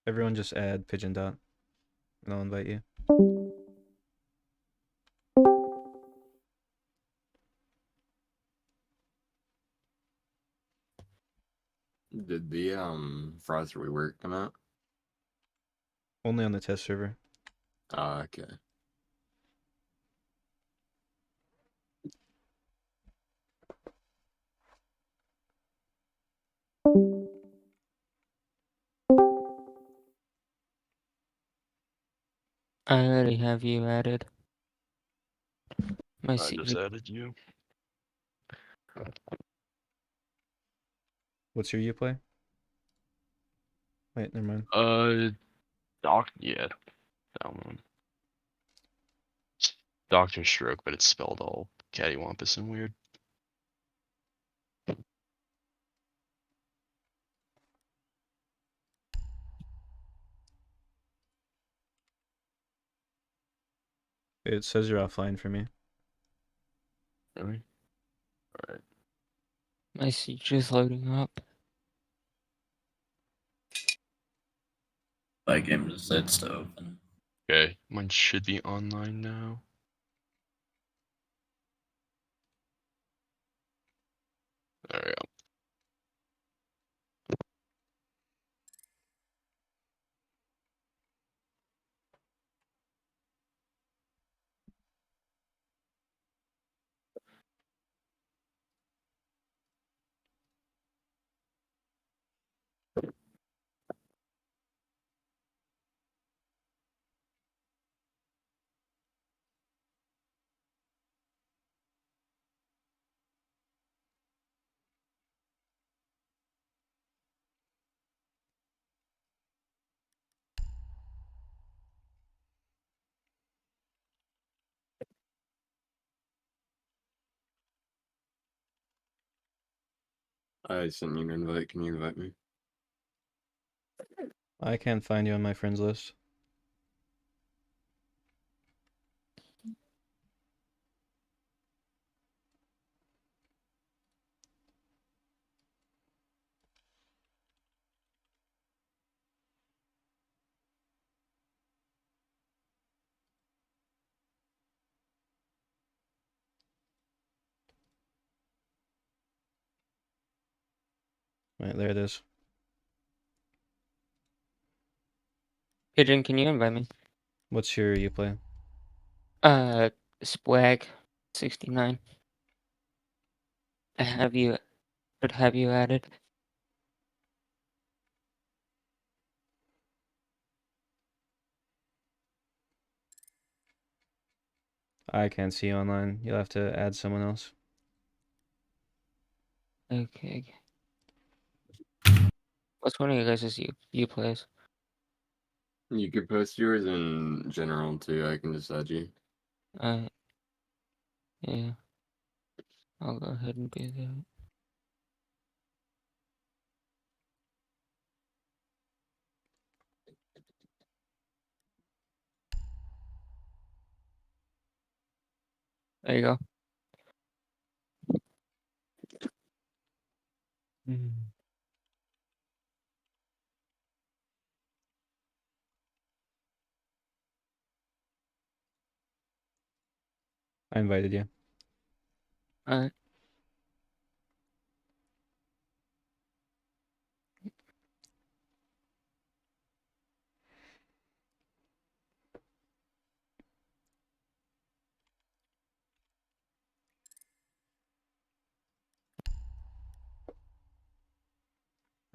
Everyone just add Pigeon Dot, and I'll invite you. Did the Fries rework come out? Only on the test server. Ah, okay. I already have you added. My I just added you. What's your Uplay? Wait, never mind. Yeah, that one. Doctor Stroke, but it's spelled all cattywampus and weird. It says you're offline for me. Really? Alright. My seat is loading up. My game just said to open. Okay, mine should be online now. There we go. I sent you an invite. Can you invite me? I can't find you on my friends list. Wait, there it is. Pigeon, can you invite me? What's your Uplay? Swag 69. Should have you added. I can't see you online. You'll have to add someone else. Okay. What's one of you guys' you plays? You could post yours in general too. I can just add you. Yeah. I'll go ahead and do that. There you go. I invited you. Alright.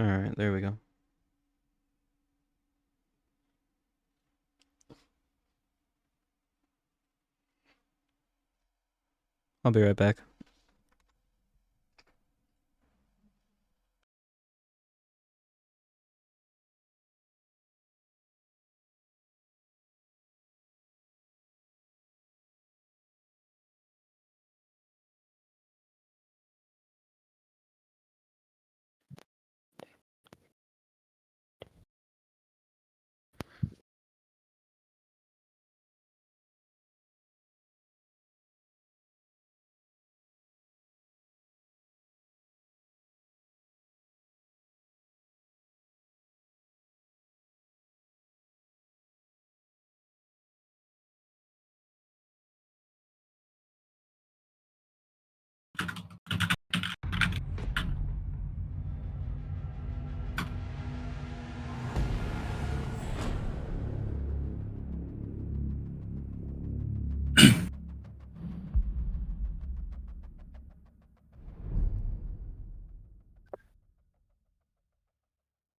Alright, there we go. I'll be right back.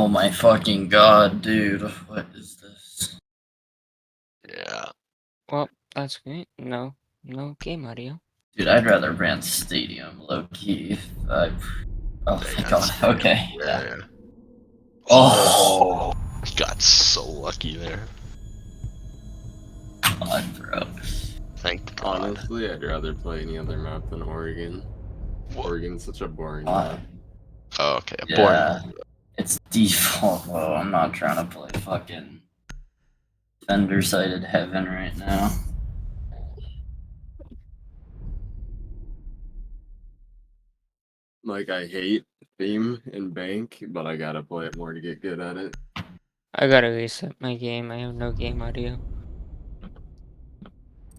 Oh my fucking god, dude. What is this? Yeah. Well, that's great. No game audio. Dude, I'd rather rent Stadium, low key. Oh my god, okay. Yeah. Oh, Got so lucky there. God, bro. Thank God. Honestly, I'd rather play any other map than Oregon. Oregon's such a boring map. Oh, okay. Yeah. Boring. It's default, though. I'm not trying to play fucking Fender-sided heaven right now. Like, I hate Theme and Bank, but I gotta play it more to get good at it. I gotta reset my game. I have no game audio.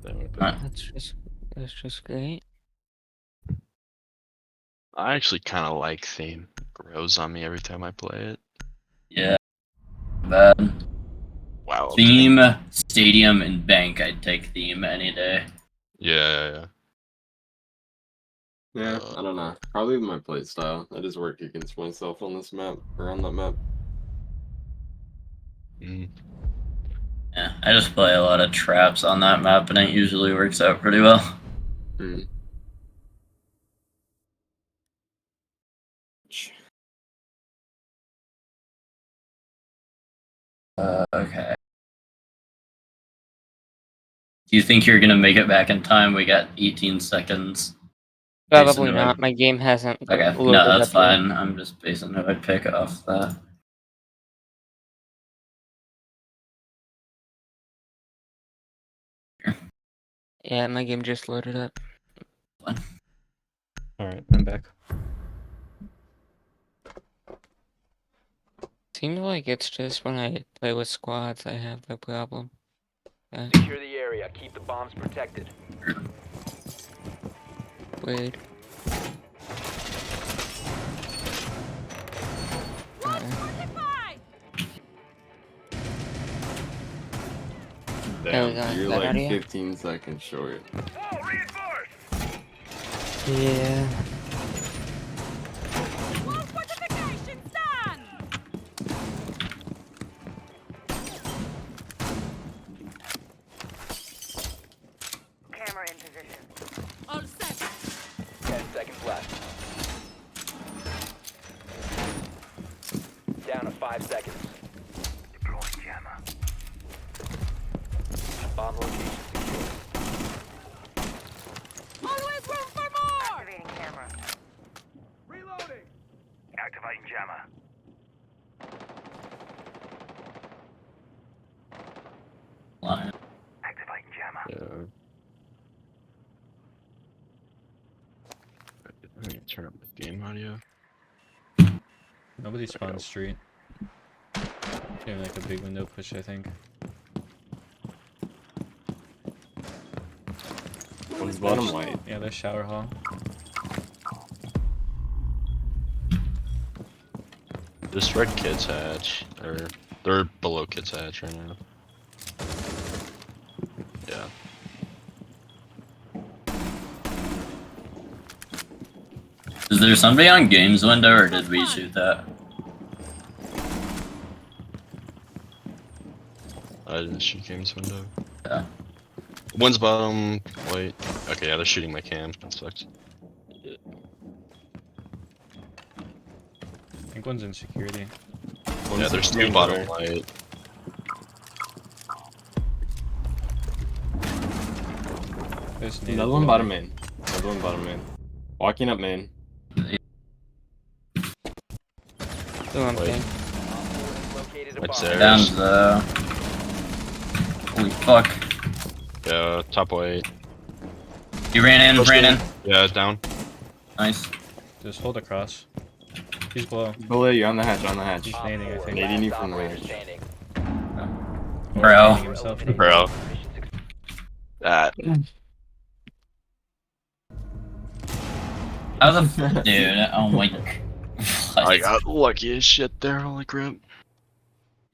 That's just great. I actually kind of like Theme. Grows on me every time I play it. Yeah. Bad. Wow. Okay. Theme, Stadium, and Bank. I'd take Theme any day. Yeah. Yeah, I don't know. Probably my play style. I just work against myself on this map, or on that map. Yeah, I just play a lot of traps on that map, and it usually works out pretty well. Okay. Do you think you're gonna make it back in time? We got 18 seconds. Probably not. My game hasn't. Okay, loaded no, that's up fine. yet. I'm just basing who I'd pick off that. Yeah, my game just loaded up. Alright, I'm back. Seems like it's just when I play with squads I have the problem. Secure the area. Keep the bombs protected. Weird. Damn, you're that like area? 15 seconds short. Yeah. Wall fortification stand! Camera in position. All set. 10 seconds left. Down to 5 seconds. Deploying jammer. Bomb location secure. Always room for more! Activating camera. Reloading. Activating jammer. Lion. Activating jammer. Yeah. Let me turn up the game audio. Nobody spawned street. Doing like a big window push, I think. One's bottom light. Yeah, there's shower hall. This red kid's hatch, or they're below kid's hatch right now. Yeah. Is there somebody on games window, or did we shoot that? I didn't shoot games window. Yeah. One's bottom white. Okay, yeah, they're shooting my cam. That sucks. I think one's in security. Yeah, there's two bottom white. There's Another one bottom main. Another one bottom main. Walking up main. Doing thing. It's theirs. Down the. Holy fuck. Yeah, top white. You ran in, Brandon. Yeah, down. Nice. Just hold across. He's below. Below you, on the hatch, on the hatch. He's nading, I think. Nading you from range. Bro. Himself. Bro. That. How the f- dude? Oh my. What? I got lucky as shit there, holy crap.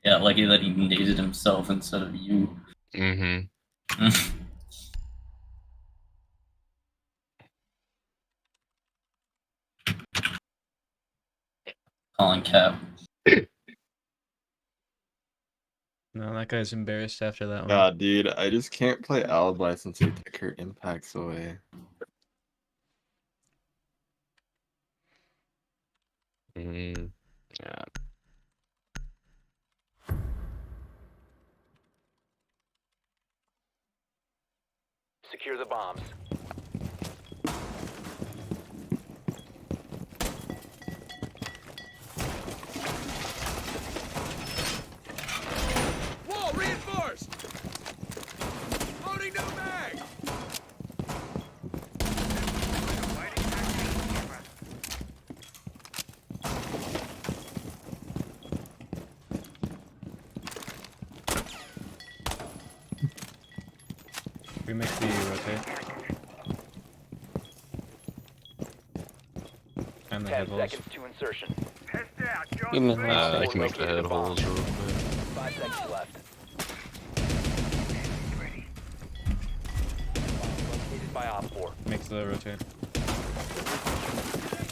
Yeah, lucky that he naded himself instead of you. Mm-hmm. Calling cap. No, that guy's embarrassed after that one. God, dude, I just can't play Alibi since they took her impacts away. Yeah. Secure the bombs. Wall reinforced. Loading new mag. We make the rotate. And the 10 head holes. seconds to insertion. Give me I can make the head holes real quick. 5 seconds left. Located by Op 4. Make the rotate.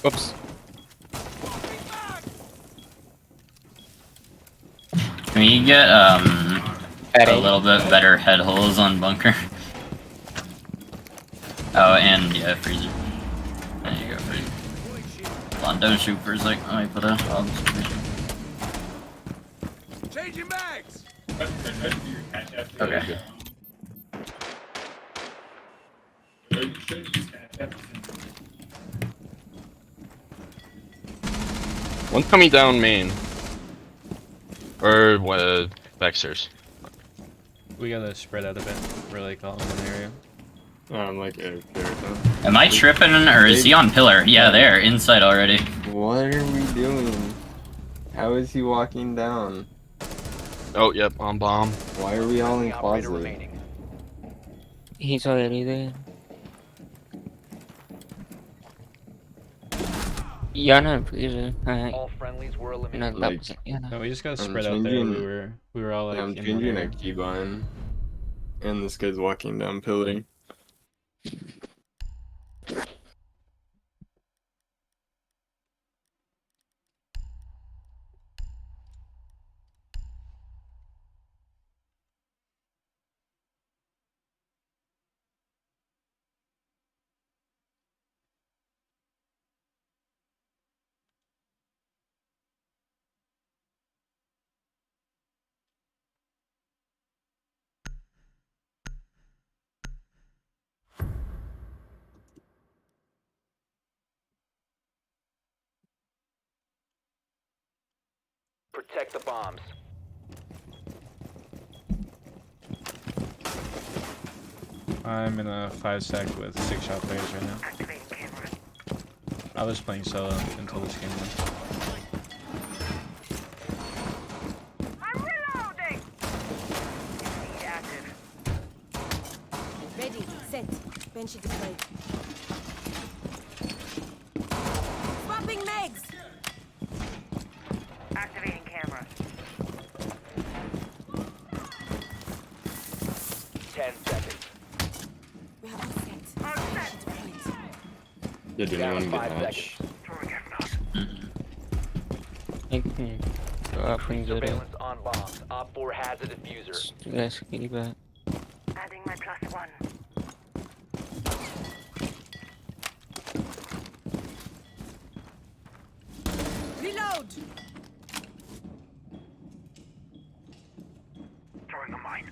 Oops. Can we get a little bit better head holes on bunker? Oh, and yeah, freezer. There you go, freezer. Hold on, don't shoot for a sec. Let me put a. Changing mags. Okay. One's coming down main. Or backstairs. We gotta spread out a bit. We're like all in one area. I'm like, okay, Am I tripping, or is he on pillar? Yeah, there, inside already. What are we doing? How is he walking down? Oh, yep, on bomb. Why are we all in closet? He's already there. You're not freezer. All friendlies were eliminated. Not Like, that. Yeah. No, we just gotta I'm spread out there. changing- We were all like I'm in one changing a area. keybind. And this guy's walking down pillar. Protect the bombs. I'm in a 5-stack with 6-shot players right now. I was playing solo until this game went. I'm reloading. Speed active. Ready, set, bench deployed. Swapping megs! Activating camera. 10 seconds. We have all set. Bench deployed. Did Down anyone to get 5 hatch? seconds. I can go up and get it. Surveillance on bombs. Op 4 has a diffuser. Let's keep it. Adding my +1. Reload! Throwing a mine.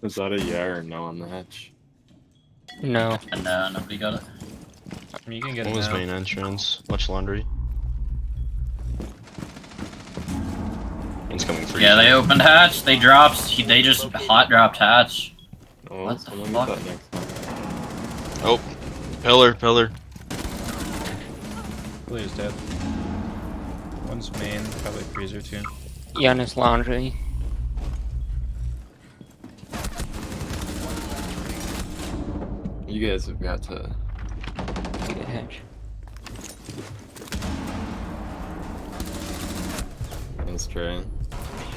Was that a yeah or no on the hatch? No. And nobody got it. I mean, you can get What it was now. main entrance? Much laundry. One's coming for Yeah, you. they opened hatch. They dropped. They just hot dropped hatch. Oh, What the someone fuck? get that next time. Oh, pillar. Blue is dead. One's main, probably freezer too. Giannis laundry. You guys have got to. Get a hatch. Let's try. Mission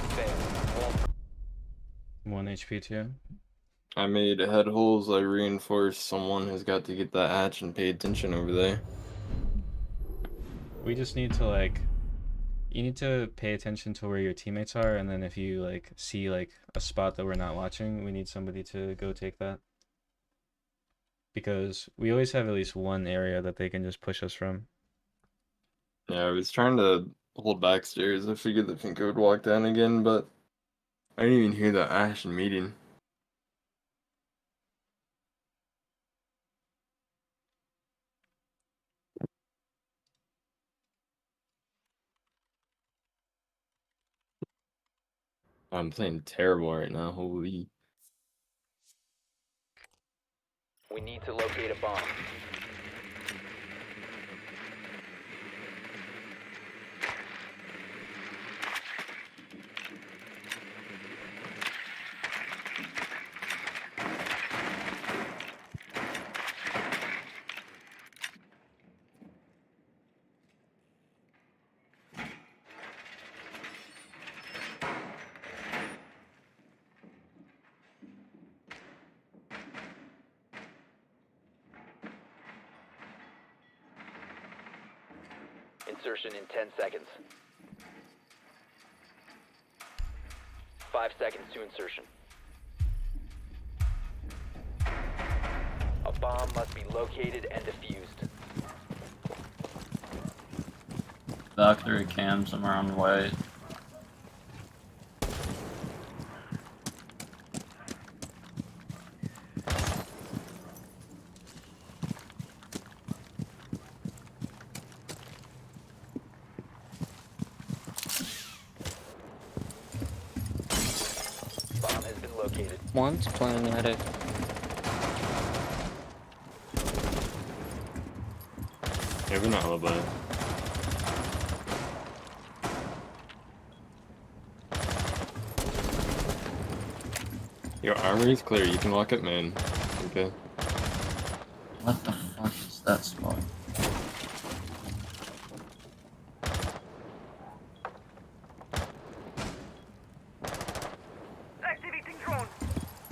failed. 1 HP too. I made head holes. I reinforced. Someone has got to get that hatch and pay attention over there. We just need to like, you need to pay attention to where your teammates are, and then if you like see like a spot that we're not watching, we need somebody to go take that. Because we always have at least one area that they can just push us from. Yeah, I was trying to hold back stairs. I figured the Finko would walk down again, but I didn't even hear that Ashen meeting. I'm playing terrible right now. Holy. We need to locate a bomb. Insertion in 10 seconds. 5 seconds to insertion. A bomb must be located and defused. Valkyrie cam somewhere on white. Bomb has been located. One's playing at it. Yeah, we're not alibi. Your armor is clear. You can walk up, man. Okay. What the fuck is that spot? Activity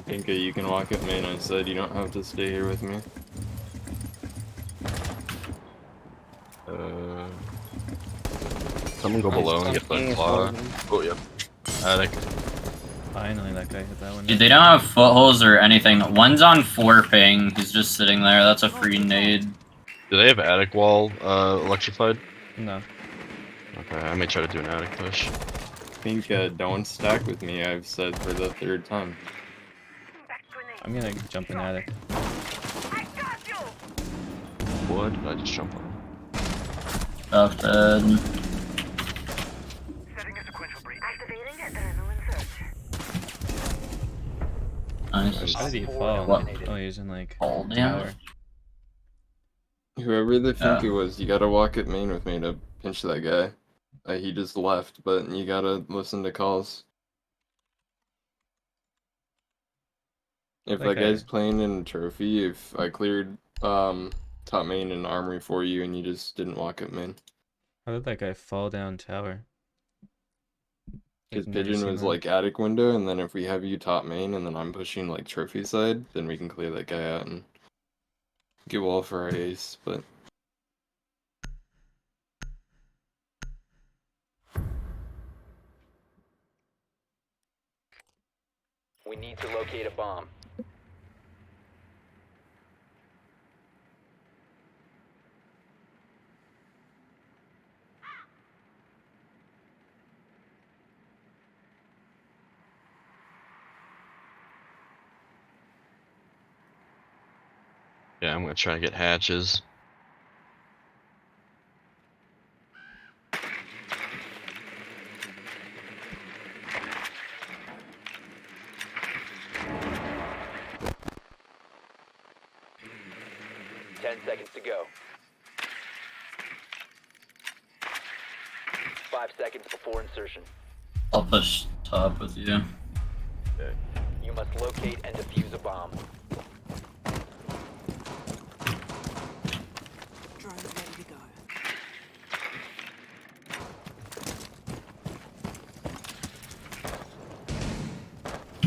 Pinka, you can walk up main. I said you don't have to stay here with me. Someone go below and get the claw. Oh, yep. Attic. Finally, that guy hit that one. Dude, they don't have footholds or anything. One's on 4 ping. He's just sitting there. That's a free nade. Do they have attic wall electrified? No. Okay, I may try to do an attic push. Pinka, don't stack with me. I've said for the 3rd time. I'm gonna jump in attic. What? Did I just jump on? Tough dead. Nice. How did he fall? What? Oh, he was in like Fall tower. damage? Whoever the Finka was, you gotta walk at main with me to pinch that guy. He just left, but you gotta listen to calls. If that Okay. guy's playing in trophy, if I cleared top main and armory for you and you just didn't walk up main. How did that guy fall down tower? Because I've never Pigeon seen was that. like attic window, and then if we have you top main and then I'm pushing like trophy side, then we can clear that guy out and get wall for our ace, but We need to locate a bomb. Yeah, I'm gonna try to get hatches. Seconds to go. 5 seconds before insertion. I'll push top with you. You must locate and defuse a bomb. Drone's ready to go.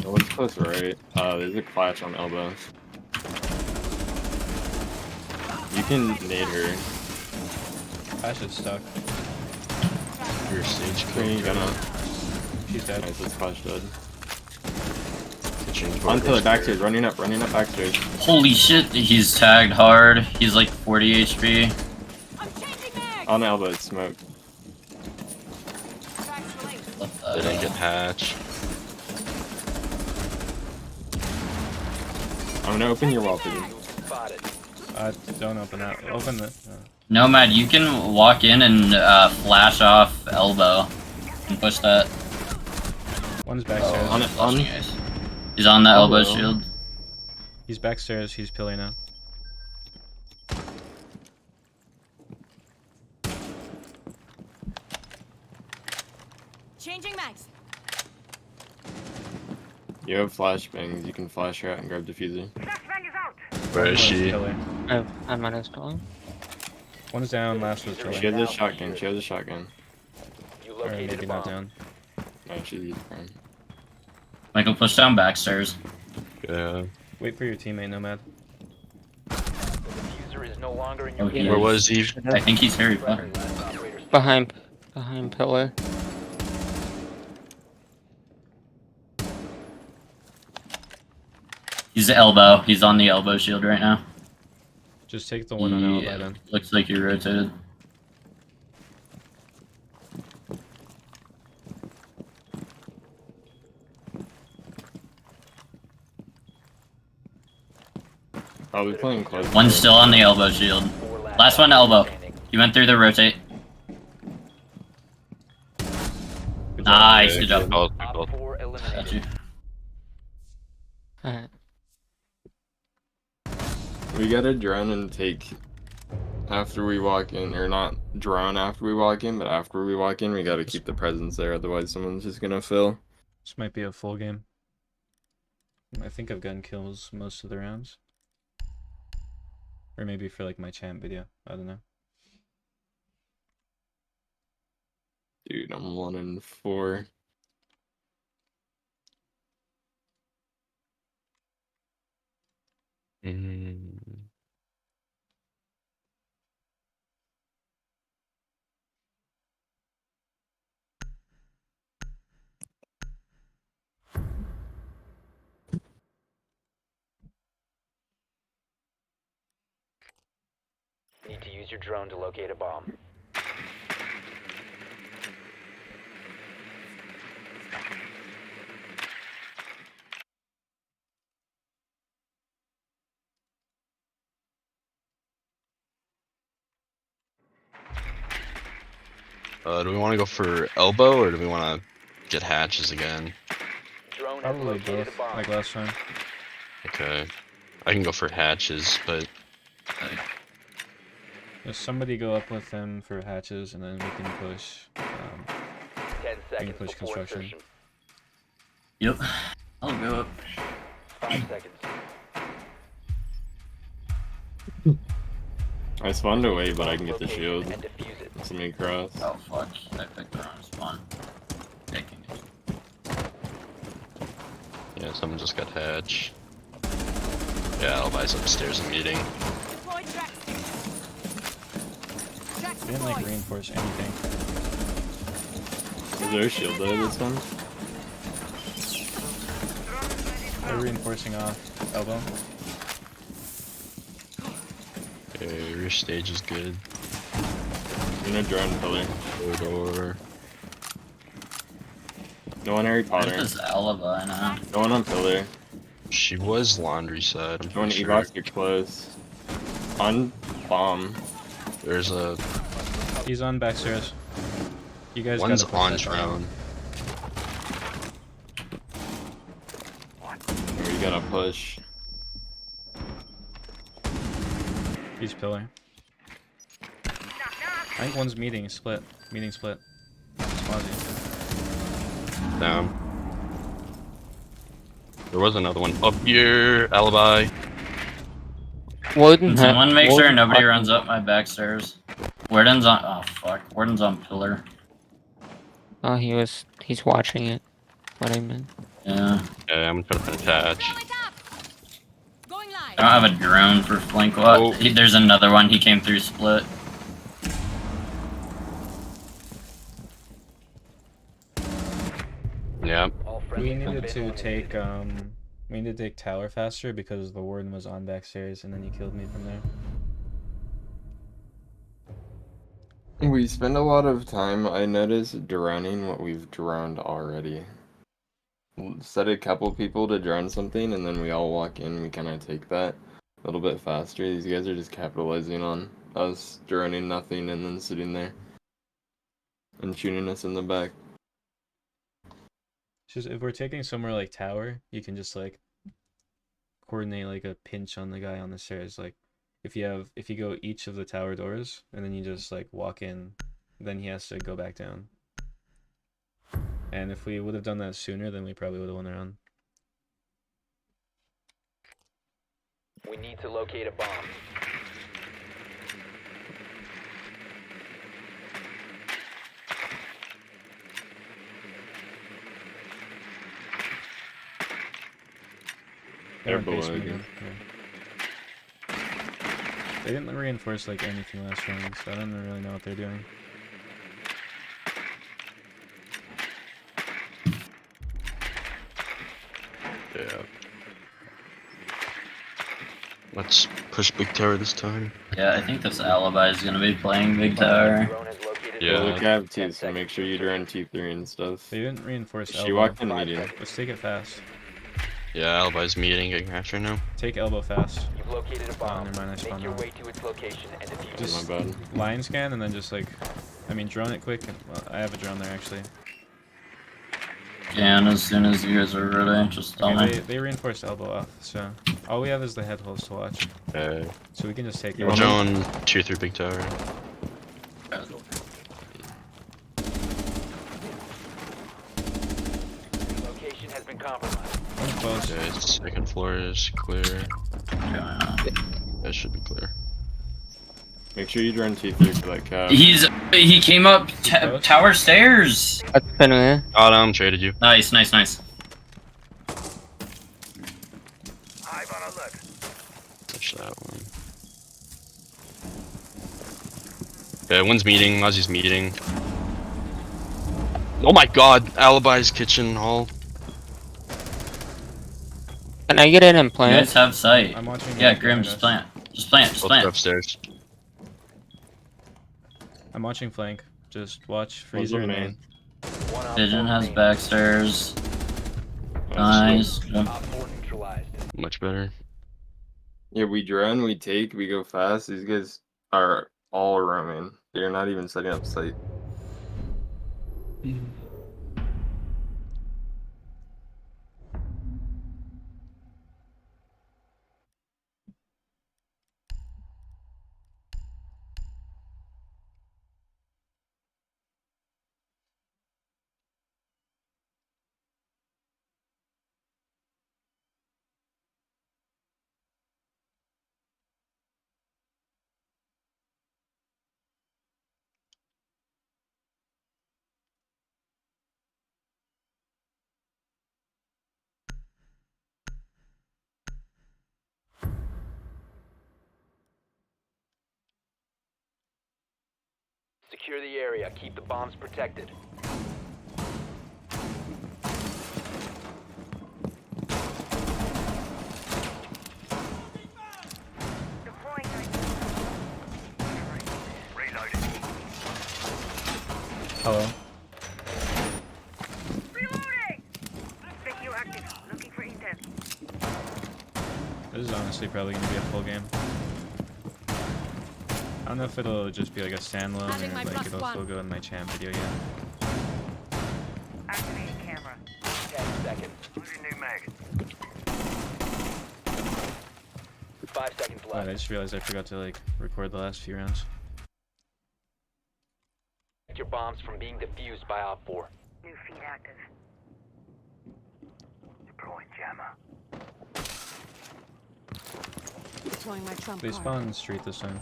no one's close right. There's a clash on elbows. You can nade her. Ash is stuck. Your stage Green gonna. She's dead. Nice, this clash dead. change Onto the backstairs, running up backstairs. Holy shit, he's tagged hard. He's like 40 HP. On elbow, it's smoke. They didn't get hatch. I'm gonna open your wall, Pigeon. Don't open that. Open the. Nomad, you can walk in and flash off elbow and push that. One's backstairs. He's on the elbow shield. He's backstairs. He's pillar now. Changing mags. You have flashbangs, you can flash her out and grab diffuser. Where is she? I'm on his phone. One's down. Last was pillar. She has a shotgun, she has a shotgun. Or maybe not down. No, she's prone. Michael, push down backstairs. Yeah. Wait for your teammate, Nomad. Diffuser is no longer in your Okay. Where was he? I think he's Harry Potter. Behind pillar. He's the elbow. He's on the elbow shield right now. Just take the one on elbow then. Looks like you rotated. Oh, we're playing close. One's still on the elbow shield. Last one elbow. He went through the rotate. Nice, good job. Got you. Alright. We gotta drone and take after we walk in, or not drone after we walk in, but after we walk in, we gotta keep the presence there, otherwise someone's just gonna fill. This might be a full game. I think I've gotten kills most of the rounds. Or maybe for like my champ video. I don't know. Dude, I'm 1-4. Mm. Need to use your drone to locate a bomb. Do we want to go for elbow or do we want to get hatches again? Drone has Probably located both, a bomb. like last time. Okay. I can go for hatches, but Just somebody go up with them for hatches, and then we can push. 10 We can seconds push before construction. insertion. Yep. I'll go up. 5 seconds. I spawned away, but I can get the Locate shield. and defuse it. Somebody cross. Oh fuck, I picked the wrong spawn. Taking it. yeah, someone just got hatch. Yeah, Alibi's upstairs in meeting. Deploy track stick. Tracks We didn't like deployed. reinforce anything. Is there a shield there this one? They're reinforcing off elbow. Okay, rear stage is good. I'm gonna drone pillar. Corridor. No one Harry Potter. There's this alibi now. No one on pillar. She was laundry side. I'm No one pretty sure. Evox, you're close. On bomb. There's a He's on backstairs. You guys one's gotta push on that drone. Or you gotta push. He's pillar. I think one's meeting split. Meeting split. Swazi. Down. There was another one up here. Alibi. Warden Can someone make sure Warden nobody had- runs up my back stairs? Warden's on. Oh fuck. Warden's on pillar. Oh, he's watching it. What I meant. Yeah. Yeah, I'm gonna attach. Throw it up. Going live. I don't have a drone for flank watch. Oh. There's another one. He came through split. Yeah. All We friendlies have needed been to eliminated. take we needed to take tower faster because the warden was on backstairs and then he killed me from there. We spend a lot of time, I noticed, droning what we've droned already. Set a couple people to drone something, and then we all walk in, we kind of take that a little bit faster. These guys are just capitalizing on us droning nothing and then sitting there and shooting us in the back. It's just if we're taking somewhere like tower, you can just like coordinate like a pinch on the guy on the stairs. Like if you go each of the tower doors and then you just like walk in, then he has to go back down. And if we would have done that sooner, then we probably would have won the round. We need to locate a bomb. They're They're below basement you. again, yeah. They didn't reinforce like anything last round, so I don't really know what they're doing. Yeah. Let's push big tower this time. Yeah, I think this alibi is gonna be playing big tower. Drone has located Yeah. Look, I have two, so make sure you drone T3 and stuff. They didn't reinforce She elbow. walked in medium. Let's take it fast. Yeah, Alibi's meeting, getting hatch right now. Take elbow fast. You've located a bomb. never mind, I Make spawned your out. way to its location and defuse it. Just My bad. line scan and then just like, I mean, drone it quick. Well, I have a drone there actually. And as soon as you guys are ready, just tell Okay, me. they reinforced elbow off, so all we have is the head holes to watch. Okay. So we can just take You it. wanna- Joan, 2-3 big tower. Location has been compromised. One close. Okay, second floor is clear. That should be clear. Make sure you drone T3 for that cap. He came up tower stairs. That's been there. Got him, traded you. Nice, nice, nice. Hive on alert. Push that one. Okay, one's meeting. Mozzy's meeting. Oh my god! Alibi's kitchen hall. Can I get in and You plant? guys have sight. I'm watching. Yeah, Grim, just plant. Just plant. Just Both plant. are upstairs. I'm watching flank. Just watch What's freezer up, and man? main. One op Vision 4 has remaining. backstairs. Nice. Op 4 neutralized. Much better. Yeah, we drone, we take, we go fast. These guys are all roaming. They're not even setting up sight. Secure the area. Keep the bombs protected. Hello. Reloading! Video active. Looking for intel. This is honestly probably gonna be a full game. I don't know if it'll just be like a standalone Having or my like plus it'll one. still go in my champ video yet. Activating camera. 10 seconds. Losing new mag. 5 seconds I left. just realized I forgot to like record the last few rounds. Protect your bombs from being defused by Op 4. New feed active. Deploying jammer. Deploying my trump They card. spawn street this time.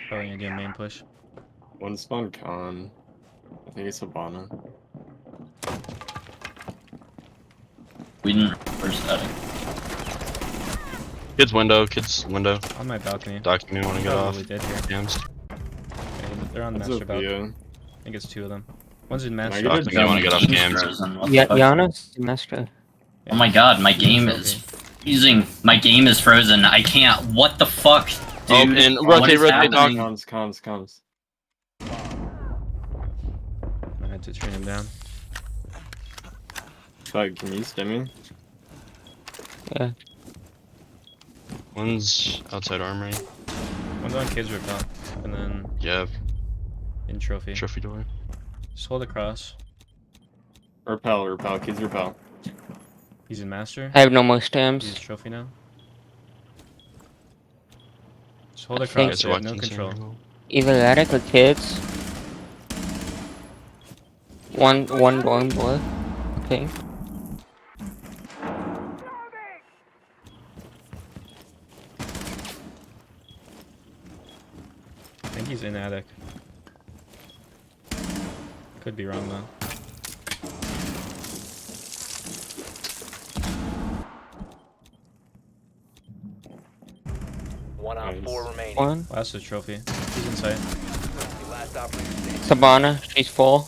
Probably gonna do a main push. One spawn con. I think it's Habana. We didn't first static. Kids window. Kids window. On my balcony. Doc, you want to get off? Probably dead here. Cams. Okay, they're on the That's master balcony. Sophia. I think it's two of them. One's in I master. get a Doc, you want to get off Game's cams? frozen, what the Yeah, fuck? Giannis, Mestra. Oh my god, my game is freezing. My game is frozen. I can't. What the fuck, dude? Oh, and What rotate, is rotate, Doc. happening? Comms. I had to train him down. Bug, can you stem me? Yeah. One's outside armory. One's on kids ripped out. And then Yeah, in trophy. trophy door. Just hold across. Repel, kids repel. He's in master. I have no more He's stamps. trophy now. Just hold I think- across. Guys are They have no watching control. Sandra. Either attic or kids. One dorm boy. Okay. I think he's in attic. Could be wrong though. One Op 4 remaining. One. Last is trophy. He's inside. Last operator standing. Sabana, she's full.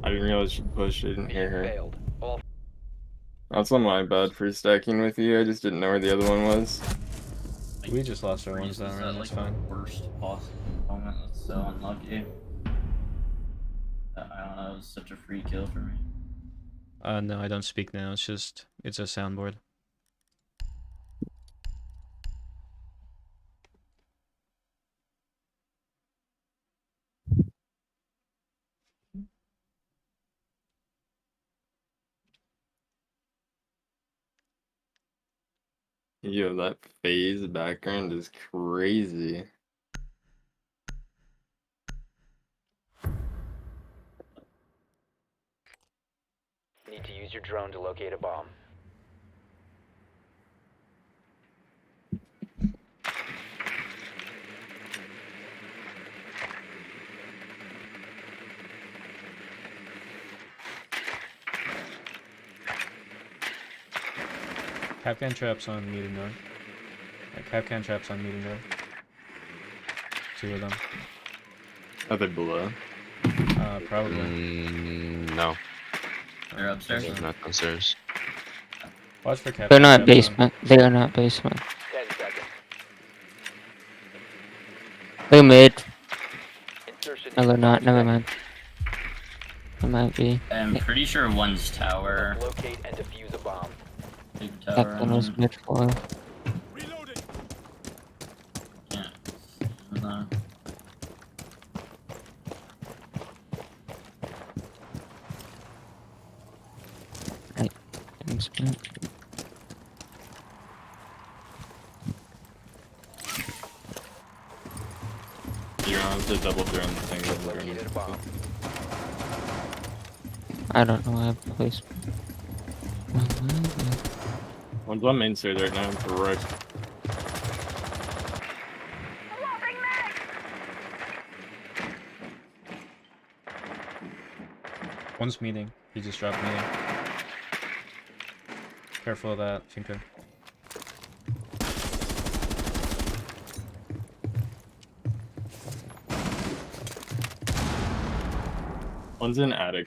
I didn't realize she pushed, I didn't hear her. Failed. All That's on my bad for stacking with you, I just didn't know where the other one was. We just lost our ones Freeze that is round. at, That's like, fine. the worst possible moment. That's so unlucky. I don't know. It was such a free kill for me. No, I don't speak now. It's a soundboard. Yo, that phase background is crazy. need to use your drone to locate a bomb. Capcan traps on meeting north. Like Capcan traps on meeting north. 2 of them. Are they below? Probably. No. They're upstairs. They're not downstairs. Watch for Capcan They're not traps on. basement. They are not basement. 10 seconds. They're mid. Insertion No, in they're not. 5 Never seconds. mind. It might be. I'm pretty sure one's tower. Locate and defuse a bomb. Big tower. Captain was mid floor. Yeah. No. Basement. You're gonna have to double drone the thing with Located a bomb. I don't know. I have place. One's on main stairs right now for Rick. One's meeting. He just dropped meeting. Careful of that, Finka. One's in attic.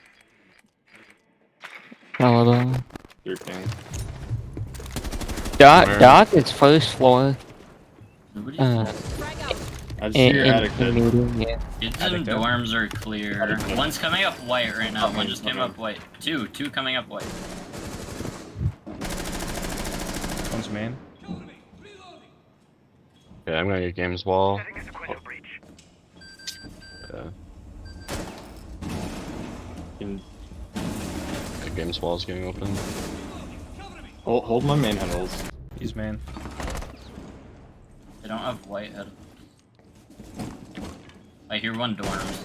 Hello. Drooping. Doc is first floor. Nobody's I just see your attic dead. medium, yeah. Kids in dorms are clear. One's coming up white right now. One just came up white. Two coming up white. One's main. Yeah, I'm gonna get games wall. Yeah. The games wall is getting open. Hold my main handles. He's main. They don't have white head. I hear one dorms.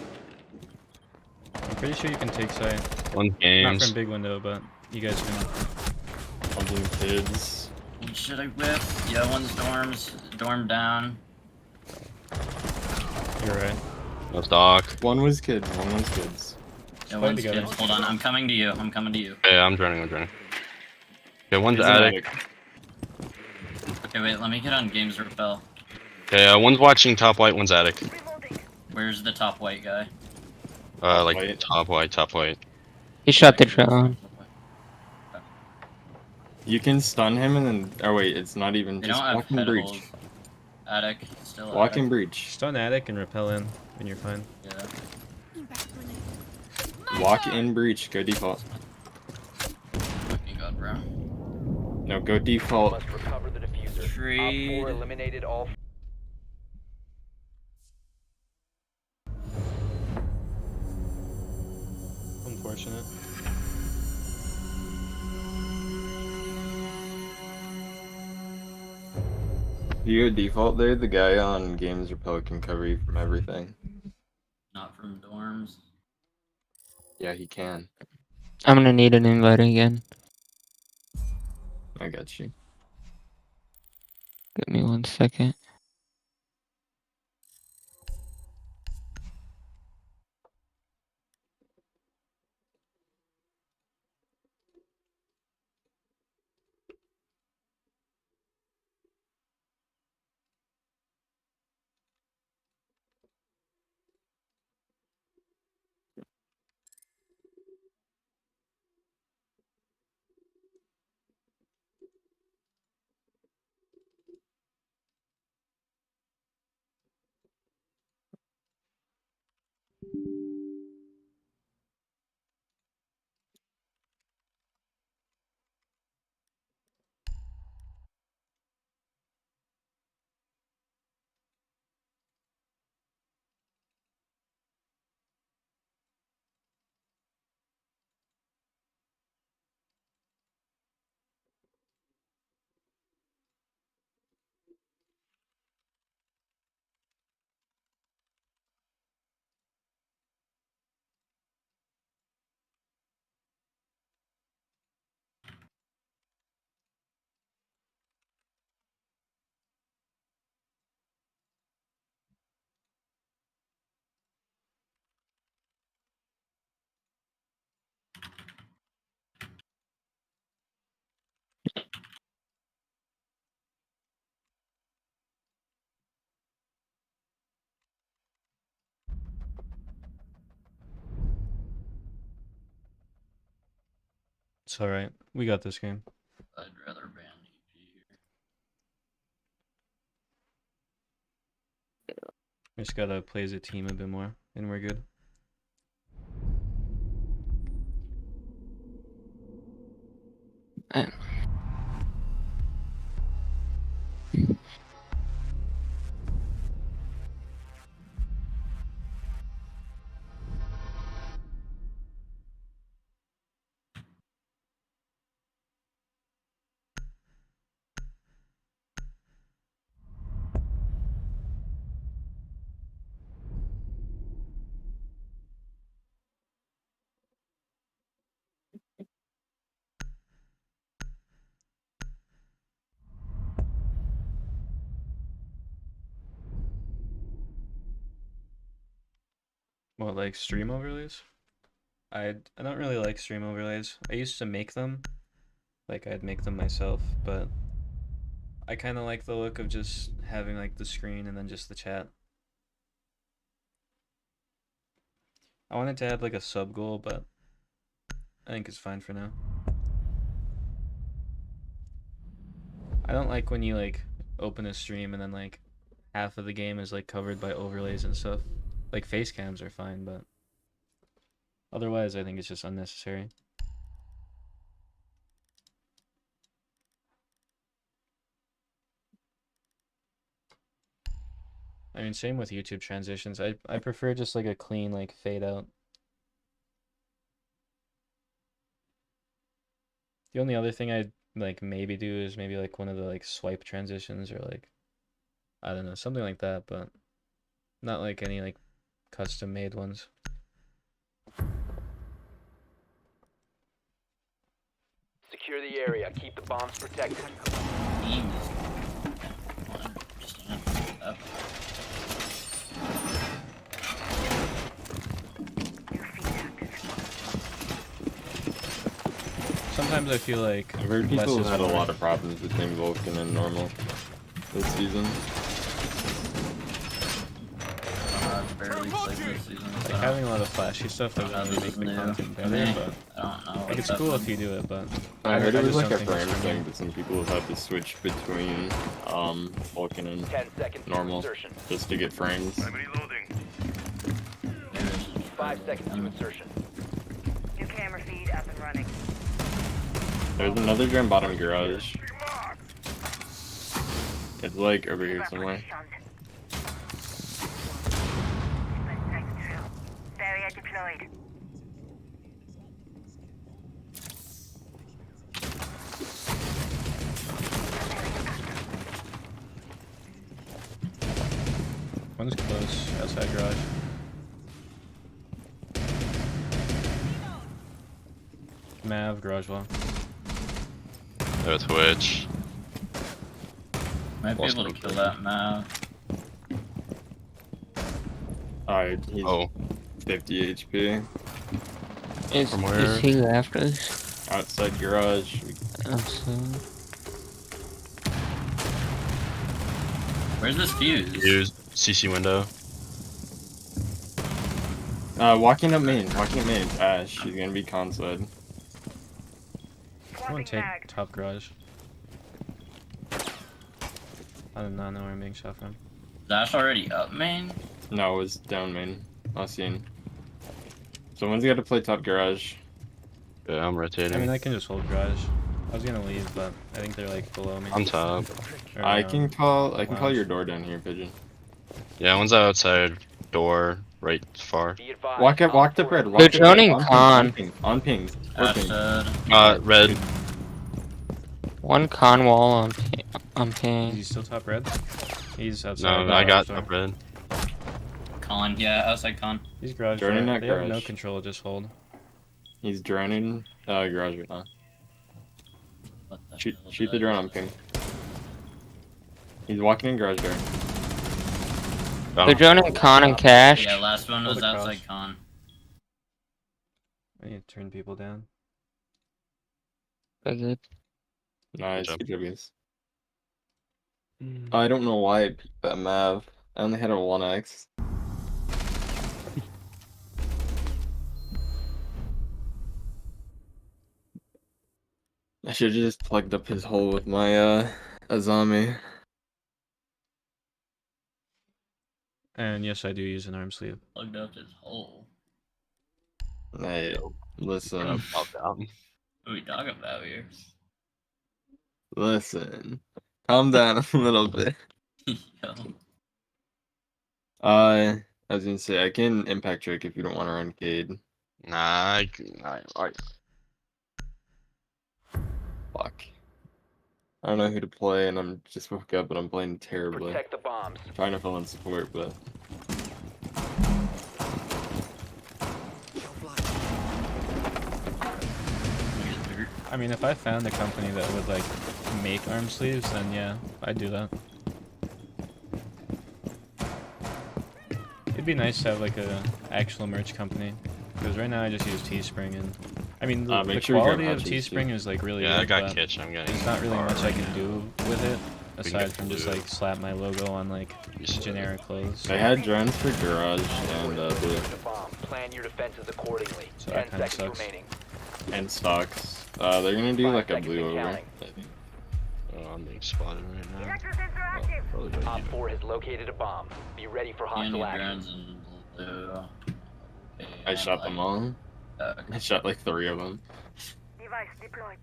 I'm pretty sure you can take site. One Not games. from big window, but you guys can. I'm doing kids. Should I whip? Yeah, one's dorms. Dorm down. You're right. No stock. One was kids. One was kids. Yeah, play one's together. kids. Hold on, I'm coming to you. I'm coming to you. Yeah, I'm joining. Yeah, one's He's in attic. Okay, wait, let me get on games repel. Yeah, one's watching top white, one's attic. Where's the top white guy? Like white. top white. He shot the drone. You can stun him and then. Oh wait, it's not even. They Just don't have walk in head breach. hold. Attic, still Walk attic. in breach. Stun attic and repel in, and you're fine. Yeah. Walk in breach. Go default. Fucking god, bro. No, go default. Must recover the diffuser. Trade. Op 4 eliminated all. Unfortunate. If you go default there, the guy on games repel can cover you from everything. Not from dorms. Yeah, he can. I'm gonna need an invite again. I got you. Give me 1 second. It's alright. We got this game. I'd rather ban EP here. We just gotta play as a team a bit more, and we're good. What, like stream overlays? I don't really like stream overlays. I used to make them. Like I'd make them myself, but I kind of like the look of just having like the screen and then just the chat. I wanted to add like a sub goal, but I think it's fine for now. I don't like when you like open a stream and then like half of the game is like covered by overlays and stuff. Like face cams are fine, but otherwise I think it's just unnecessary. I mean, same with YouTube transitions. I prefer just like a clean like fade out. The only other thing I'd like maybe do is maybe like one of the like swipe transitions or like I don't know, something like that, but not like any like custom made ones. Secure the area. Keep the bombs protected. Sometimes I feel like I've heard less people is had a more. lot of problems between Vulcan and normal this season. Barely played this season, so Like having a lot of flashy stuff doesn't This really is make the new content for better, me. but I don't know. like it's cool if you do it, but I heard it was just like don't a think it's frame for me. thing, but some people have had to switch between Vulcan and 10 seconds to normal insertion. just to get frames. 5 seconds to insertion. New camera feed up and running. There's another drum bottom garage. It's like over here somewhere. Barrier deployed. One's close, outside garage. Mav, garage wall. No Twitch. Might be able to kill that now. Alright, he's 50 HP. Is he left us? Outside garage. Outside. Where's this fuse? Fuse. CC window. Walking up main. Ash, she's gonna be conside. I want to take top garage. I do not know where I'm being shot from. Dash already up main? No, it was down main. Last scene. Someone's got to play top garage. Yeah, I'm rotating. I mean, I can just hold garage. I was gonna leave, but I think they're like below me. I'm top. Or, I can call lounge. your door down here, Pigeon. Yeah, one's outside door, right far. Walk the bread. They're droning con. On ping. Red. One con wall on Is ping. he still top red? He's outside. No, I got sorry. top red. Con, yeah, outside con. He's garage. Droning door. that They have no garage. control, just hold. He's droning garage right now. Shoot the drone on ping. He's walking in garage door. They're droning con and cash. Yeah, last one was Hold across. outside con. I need to turn people down. Very good. Nice, Good good W's. I don't know why I picked that Mav. I only had a 1x. I should have just plugged up his hole with my Azami. And yes, I do use an arm sleeve. Plugged up his hole. Hey, listen. Up, down. What are we talking about here? Listen. Calm down a little bit. Yo. I was gonna say I can impact trick if you don't want to run Cade. Nah, I Fuck. I don't know who to play, and I'm just woke up, and I'm playing terribly. Protect the bombs. Trying to fill in support, but I mean, if I found a company that would like make arm sleeves, then yeah, I'd do that. It'd be nice to have like a actual merch company, because right now I just use Teespring, and I mean the make sure you quality grab of Hutchies, Teespring too. is like really Yeah, good. I got but Kitch. I'm getting. there's not really much I can right do with it We can aside get from just blue. like slap my logo on like generic clothes. they had drones for garage and blue The bomb. Plan your defenses accordingly. So that 10 kinda seconds sucks. remaining. and stocks. They're gonna do 5 like a seconds blue and over. counting. I think. Oh, I'm being spotted right now. Electro sensor active. Probably like Op 4 has located a bomb. Be ready for Candy hostile action. drones and blue. Okay, I shot them all. Okay. I shot like 3 of them. Device deployed.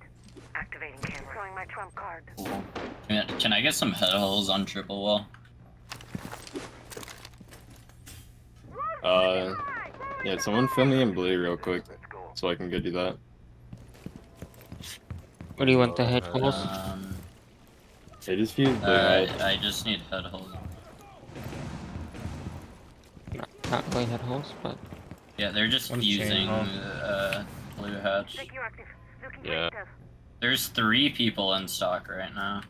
Activating camera. Showing my trump card. Cool. Can I get some head holes on triple wall? Yeah, someone fill me in blue real quick, so I can go do that. What do you want, the head holes? They just fused blue head. I just need head holes. Not quite head holes, but Yeah, they're just One chain fusing hole. blue hatch. Secure active. Looking for Yeah. active. There's 3 people in stock right now.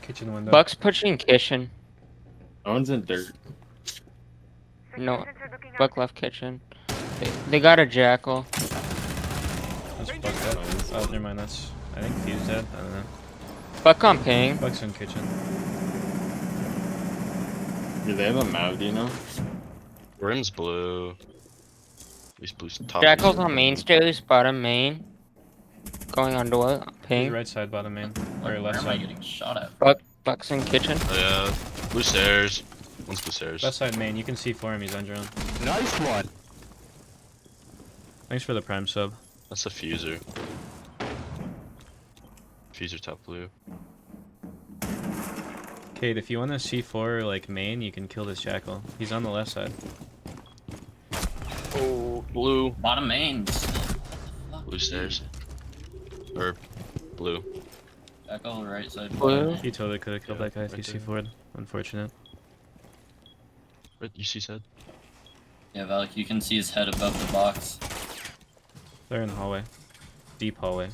Kitchen window. Buck's pushing kitchen. No one's in dirt. No, Buck left kitchen. They got a jackal. That's Buck dead. Oh, never mind. That's I think Fuse dead. I don't know. Buck on ping. Buck's in kitchen. Do they have a Mav, do you know? Rim's blue. At least blue's top. Jackal's on main stairs, bottom main. Going on door, ping. Right side, bottom main, or Where left am I side. getting shot at? Buck's in kitchen. Oh, yeah, blue stairs. One's blue stairs. Left side main. You can see for him. He's on drone. Nice one. Thanks for the prime sub. That's a fuser. Fuser top blue. Kate, if you want to C4 like main, you can kill this jackal. He's on the left side. Oh, blue. Bottom main. Blue stairs. Or blue. Back all the right side. Blue. He totally could have killed that guy if he right there. C4'd. Unfortunate. What you said? Yeah, Valak, you can see his head above the box. They're in the hallway. Deep hallway.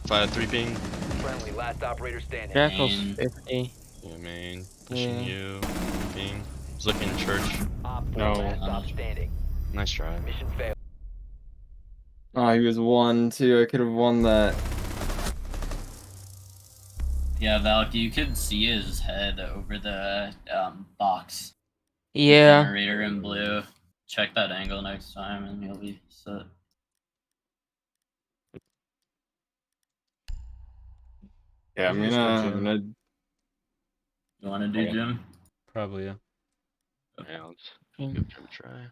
5-3 ping. Friendly, last operator standing. Jackal's Main. 50. Yeah, main. Pushing Yeah. you. Ping. He's looking in church. Op 4 No. last stop standing. Nice try. Mission failed. Oh, he was 1-2. I could have won that. Yeah, Valak, you could see his head over the box. Yeah. Generator in blue. Check that angle next time and you'll be set. Yeah, I'm Just gonna, go I'm Jim. gonna. You wanna do, Okay. Jim? Probably, yeah. Yeah, let's Mm. give him a try.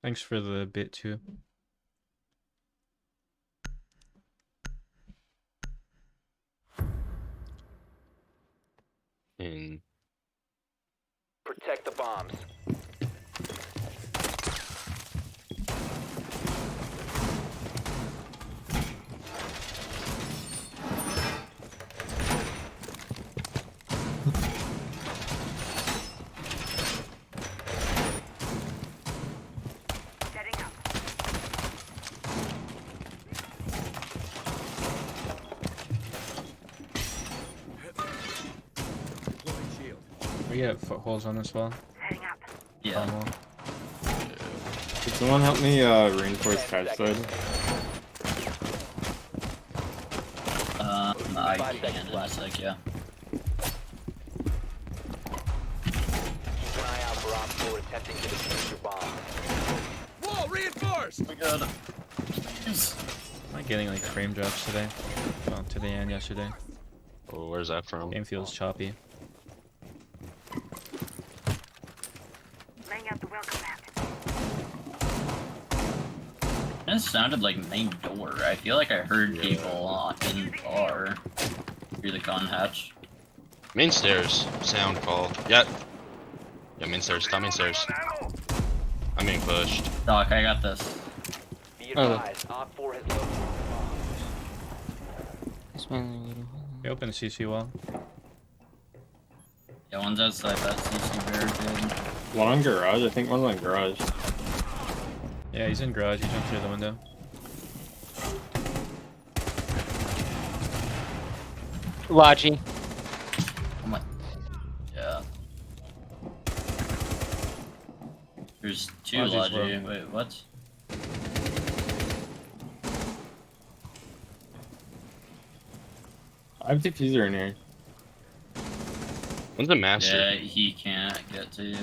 Thanks for the bit too. In Protect the bombs. Setting up. We get footholes on this wall. Heading up. Yeah. Bottom wall. Could someone help me reinforce couch side? I 5 can seconds in a left. sec, yeah. Keep an attempting to defuse your bomb. Wall reinforced! We got it. Am I getting like frame drops today? Well, today and yesterday. Oh, where's that from? Game feels choppy. Laying out the welcome mat. It sounded like main door. I feel like I heard people in bar through the con hatch. Main stairs. Sound call. Yeah. Yeah, main stairs. Top main stairs. I'm being pushed. Doc, I got this. Be advised, Op 4 has located the bomb. They open the CC wall. Yeah, one's outside that CC barricade. One on garage. I think one on garage. Yeah, he's in garage. He jumped through the window. Logi. Oh my. Yeah. There's two Logi's Logi. low. Wait, what? I have diffuser in here. When's the master? Yeah, he can't get to you.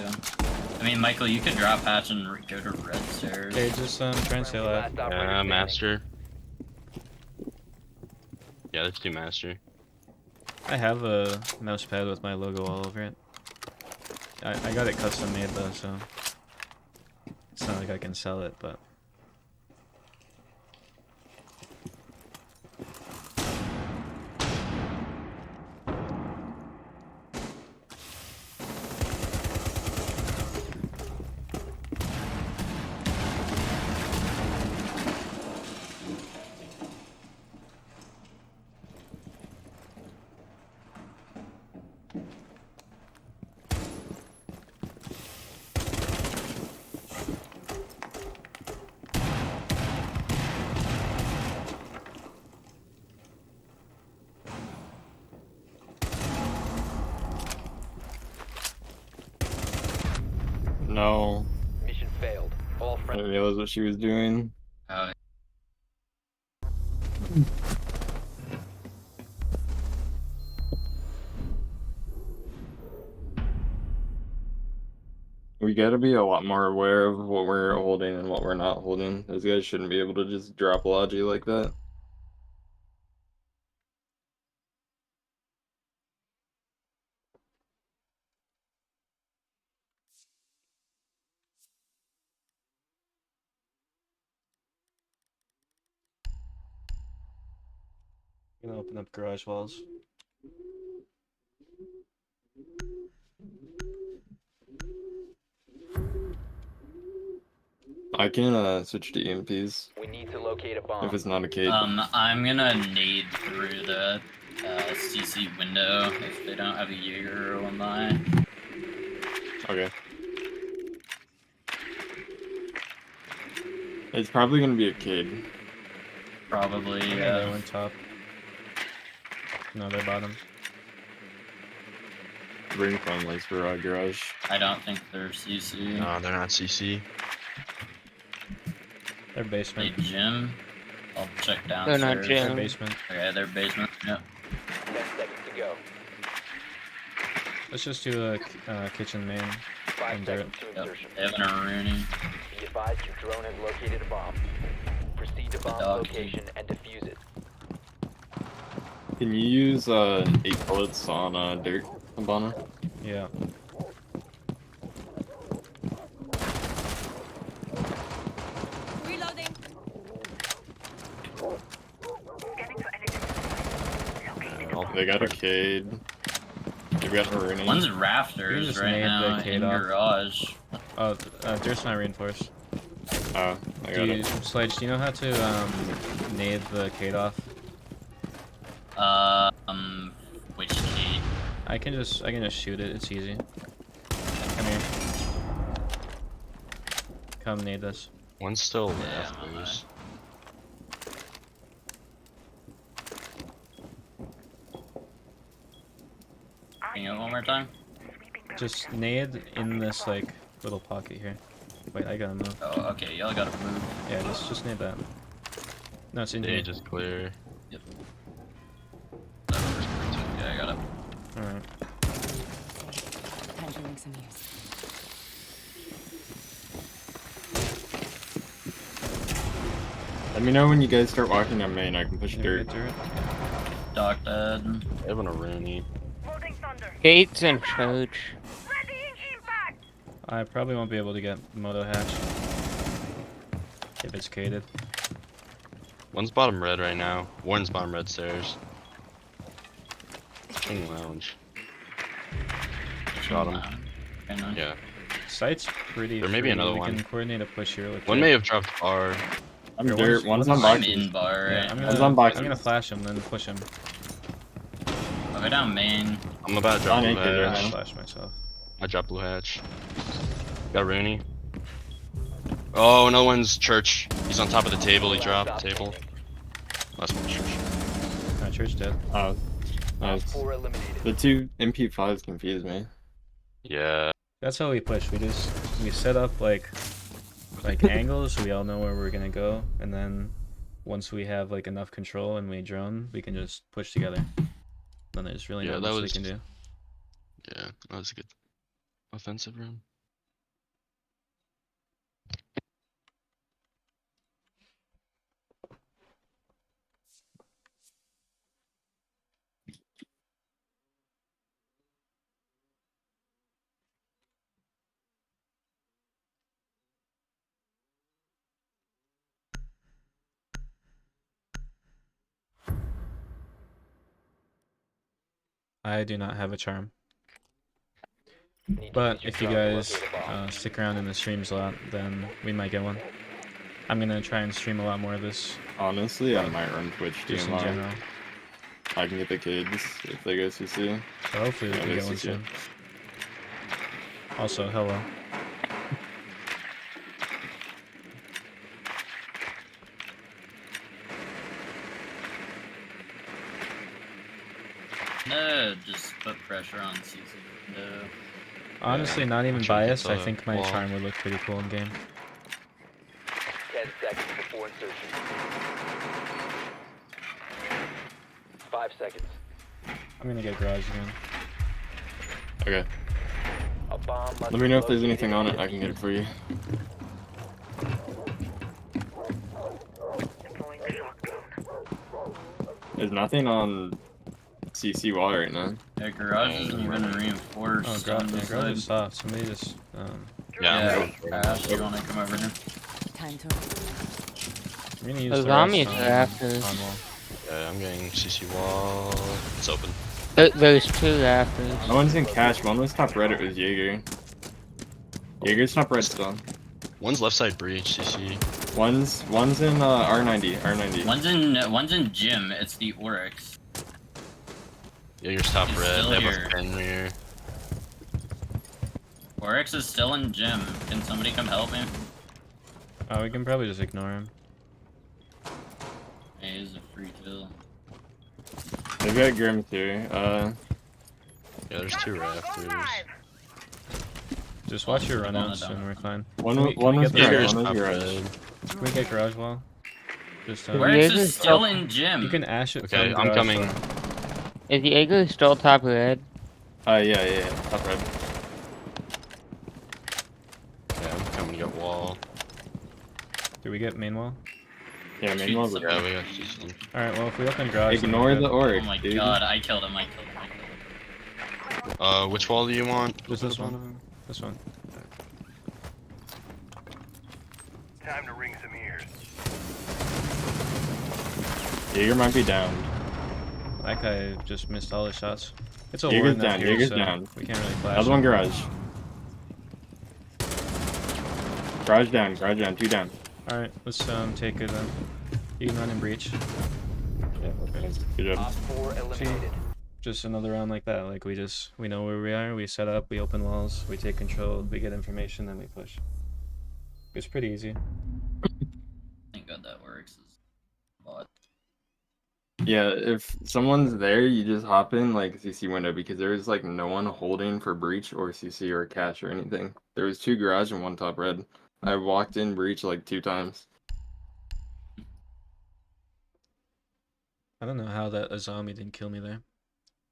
I mean, Michael, you could drop hatch and go to red stairs. Okay, just try and stay alive. Yeah, master. Yeah, let's do master. I have a mouse pad with my logo all over it. I got it custom made though, so it's not like I can sell it, but No. Mission failed. All I friendly. didn't realize what she was doing. Oh, We gotta be a lot more aware of what we're holding and what we're not holding. Those guys shouldn't be able to just drop Logi like that. I'm gonna open up garage walls. I can switch to EMPs We need to locate a bomb. if it's not a cage. I'm gonna nade through the CC window if they don't have a Jaeger or one by. Okay. It's probably gonna be a kid. Probably, Yeah, they went top. No, they're bottom. Bring friendlies for garage. I don't think they're CC. No, they're not CC. They're basement. They gym. I'll check They're downstairs. not They're gym. basement. Okay, they're basement. Yep. 10 seconds to go. Let's just do a kitchen main 5 and dirt. seconds to Yep. insertion. They have an Rooney. Be advised your drone has located a bomb. Proceed to bomb Dog. location and defuse it. Can you use 8 bullets on dirt, Abana? Yeah. Reloading. They got a Cade. They've got a Rooney. One's You rafters just right named now the Kate in off. garage. Oh, dirt's not reinforced. Oh, I got it. Sledge, do you know how to nade the Kate off? Which Kate? I can just shoot it. It's easy. Come here. Come nade this. One's still Yeah, rafters. Can you go one more time? Just nade in this like little pocket here. Wait, I gotta move. Oh, okay, y'all gotta move. Yeah, just nade that. No, it's in here. Stage is clear. Yep. Yeah, I got it. Alright. Time to make some use. Let me know when you guys start walking on main. I can push dirt. Doc dead. Evan a Rooney. Gates and church. I probably won't be able to get Moto hatch if it's gated. One's bottom red right now. Warren's bottom red stairs. King lounge. Shot him. Yeah. Site's pretty. There may be free. another we one. can coordinate a push here. With One may have dropped bar. I'm dirt. One's on box. I'm in bar. Yeah, Right? One's on box. I'm gonna flash him, then push him. I'll go down main. I'm about to drop On blue acres right hatch. now. Flash myself. I dropped blue hatch. Got Rooney. Oh, no one's church. He's on top of the table. He dropped table. Last one church. My church dead. Oh, nice. 4 eliminated. The two MP5s confuse me. Yeah. That's how we push. We set up like angles. So we all know where we're gonna go, and then once we have like enough control and we drone, we can just push together. Then there's really not much we can do. Yeah, that was a good offensive round. I do not have a charm. But if you guys stick around in the streams a lot, then we might get one. I'm gonna try and stream a lot more of this. Honestly, I might run Twitch Just in DMR. general. I can get the kids if they go CC. So hopefully we Yeah, can they get one CC. soon. Also, hello. No, just put pressure on CC. No. Honestly, not even trying to biased. get I the think my wall. charm would look pretty cool in game. 10 seconds before insertion. 5 seconds. I'm gonna get garage again. Okay. A bomb must Let me be know if there's located anything on it. and I can get it for you. There's nothing on CC wall right now. Yeah, garage isn't even reinforced. Oh, on garage, this garage side. is soft. Somebody just Yeah, Ash, you wanna come over here? Time to. I'm gonna use The the zombies rest are on after. wall. Yeah, I'm getting CC wall. It's open. There's two afters. No one's in cash. One was top red. It was Jaeger. Jaeger's top red still. One's left side breach, CC. One's in R90. R90. One's in gym. It's the Oryx. Jaeger's top He's red. still They have here. a pen here. Oryx is still in gym. Can somebody come help me? Oh, we can probably just ignore him. Hey, he's a free kill. They've got Grim here. Yeah, there's two rafters. Just watch your Hold on, runouts and we're fine. One Can was we get the garage, Jaeger's one was top garage. red. Can we get garage wall? Just Oryx Jaeger's is still top- in gym. you can ash it. Okay, from I'm garage coming. door. Is Jaeger still top red? Yeah. Top red. Yeah, I'm coming to get wall. Do we get main wall? Yeah, main wall's Yeah, red. we got CC. Alright, well if we open garage, then Ignore we're the good. Oryx, Oh my dude. god, I killed him. Which wall do you want? Just this one. This one. Time to ring some ears. Jaeger might be down. That guy just missed all his shots. It's a Jaeger's war down, here, Jaeger's so down. we can't really flash. Another one him. garage. Garage down, two down. Alright, let's take it then. You can run and breach. Yeah, okay. Good job. Op 4 eliminated. Just another round like that. Like we know where we are, we set up, we open walls, we take control, we get information, then we push. It's pretty easy. Thank god that Oryx is bot. Yeah, if someone's there, you just hop in like CC window because there's like no one holding for breach or CC or cash or anything. There was two garage and one top red. I walked in breach like 2 times. I don't know how that a zombie didn't kill me there.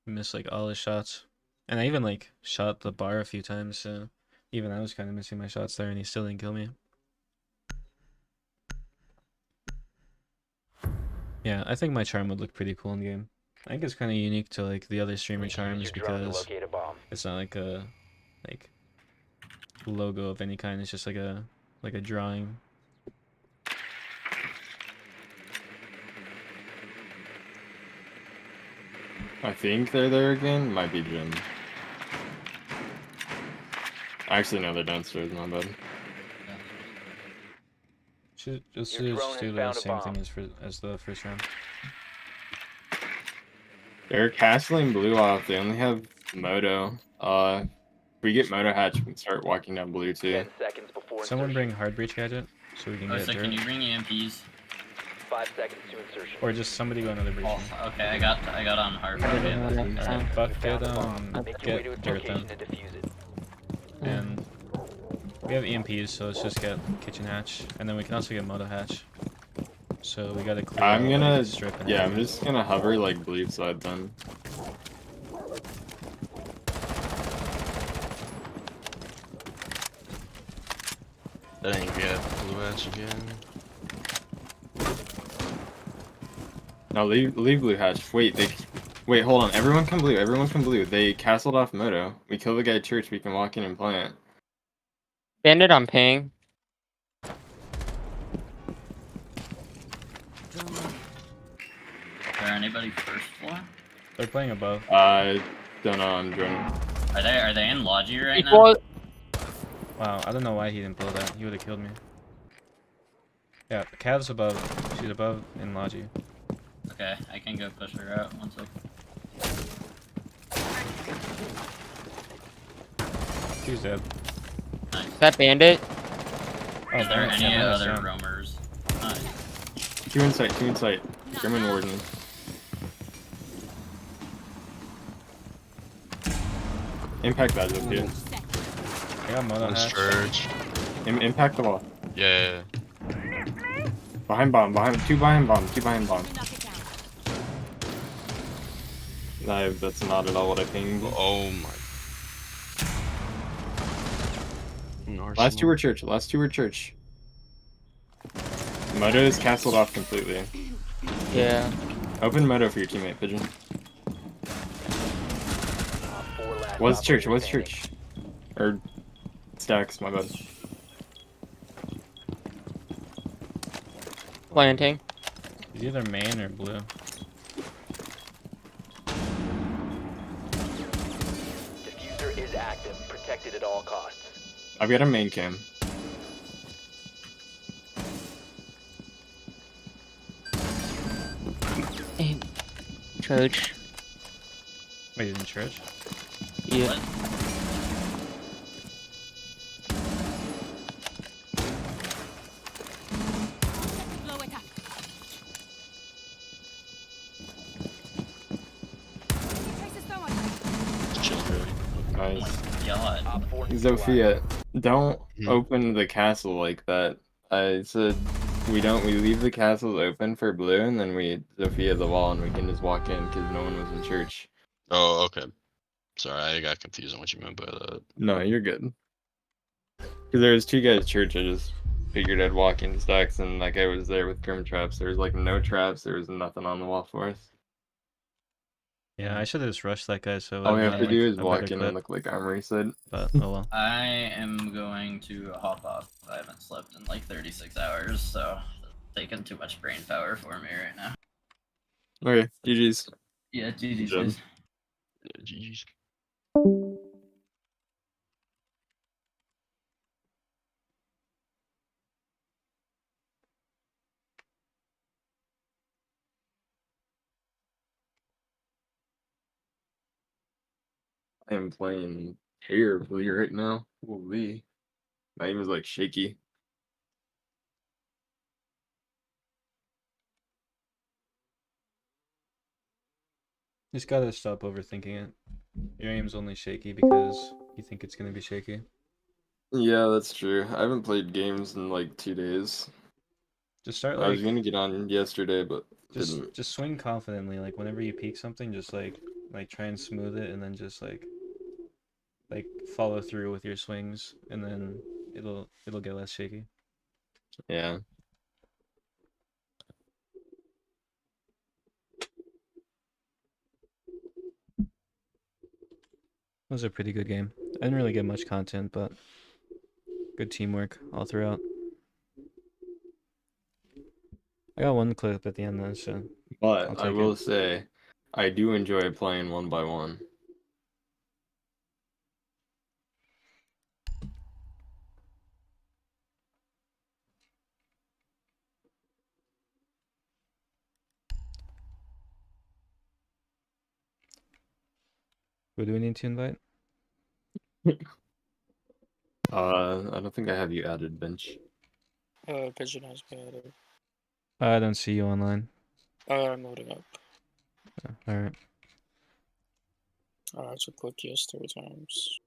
He missed like all his shots. And I even like shot the bar a few times, so even I was kind of missing my shots there and he still didn't kill me. Yeah, I think my charm would look pretty cool in game. I think it's kind of unique to like the other streamer charms Use your drone to because locate a bomb. it's not like a logo of any kind. It's just like a drawing. I think they're there again. Might be Jim. Actually, no, they're downstairs. My bad. Should just Your drone do has the found a same bomb. thing as the first round. They're castling blue off. They only have Moto. If we get Moto hatch, we can start walking down blue too. 10 seconds before Someone insertion. bring hard breach gadget so we can Oh, get so dirt. can you bring EMPs? 5 seconds to insertion. Or just somebody go another breach. Oh, okay, I got on hard. Alright, Buck, get Make your way to its dirt then. location and defuse it. And we have EMPs, so let's just get kitchen hatch, and then we can also get moto hatch. So we gotta clear. I'm out gonna. the strip and Yeah, I'm just gonna hover like blue side then. I think we have blue hatch again. No, leave blue hatch. Wait, hold on. Everyone come blue. Everyone come blue. They castled off Moto. We kill the guy at church. We can walk in and plant. Bandit on ping. Is there anybody first floor? They're playing above. I don't know. I'm joining. Are they in Logi right now? People, Wow, I don't know why he didn't pull that. He would have killed me. Yeah, Cav's above. She's above in Logi. Okay, I can go push her out. 1 sec. She's dead. Nice. is that bandit? Oh, Is there nice. any Yeah, nice, other yeah. roamers? Nice. Two in sight. Two in sight. German warden. Impact that up here. I got moto One's hatch. church. Impact the wall. Yeah. Behind bomb. Two behind bomb. Two behind bomb. That's not at all what I pinged. Oh my. Last two were church. Last two were church. Moto is castled off completely. Yeah. Open Moto for your teammate, Pigeon. Was church. Was church. Or stacks. My bad. Planting. He's either main or blue. Diffuser is active, protected at all costs. I've got a main cam. In church. Wait, in church? Yeah. Nice. God. Zofia, don't open the castle like that. I said we leave the castles open for blue, and then we Zofia the wall, and we can just walk in because no one was in church. Oh, okay. Sorry, I got confused on what you meant by that. No, you're good. Because there was two guys at church. I just figured I'd walk in stacks, and that guy was there with grim traps. There was like no traps. There was nothing on the wall for us. Yeah, I should have just rushed that guy. So All we I'd have had, to do like, is a walk better in clip. and look like armory said. But oh well. I am going to hop off. I haven't slept in like 36 hours, so it's taking too much brain power for me right now. Okay, GG's. Yeah, GG's. Good. guys. Yeah, GG's. I am playing terribly right now. Holy. My aim is like shaky. Just gotta stop overthinking it. Your aim's only shaky because you think it's gonna be shaky. Yeah, that's true. I haven't played games in like 2 days. Just start I was like gonna get on yesterday, but didn't. just swing confidently. Like whenever you peek something, just like try and smooth it, and then just like follow through with your swings, and then it'll get less shaky. Yeah. It was a pretty good game. I didn't really get much content, but good teamwork all throughout. I got one clip at the end though, so But I'll I take will it. say, I do enjoy playing 1 by 1. Who do we need to invite? I don't think I have you added, Bench. Pigeon has been added. I don't see you online. I'm loading up. Alright. So click yes 3 times.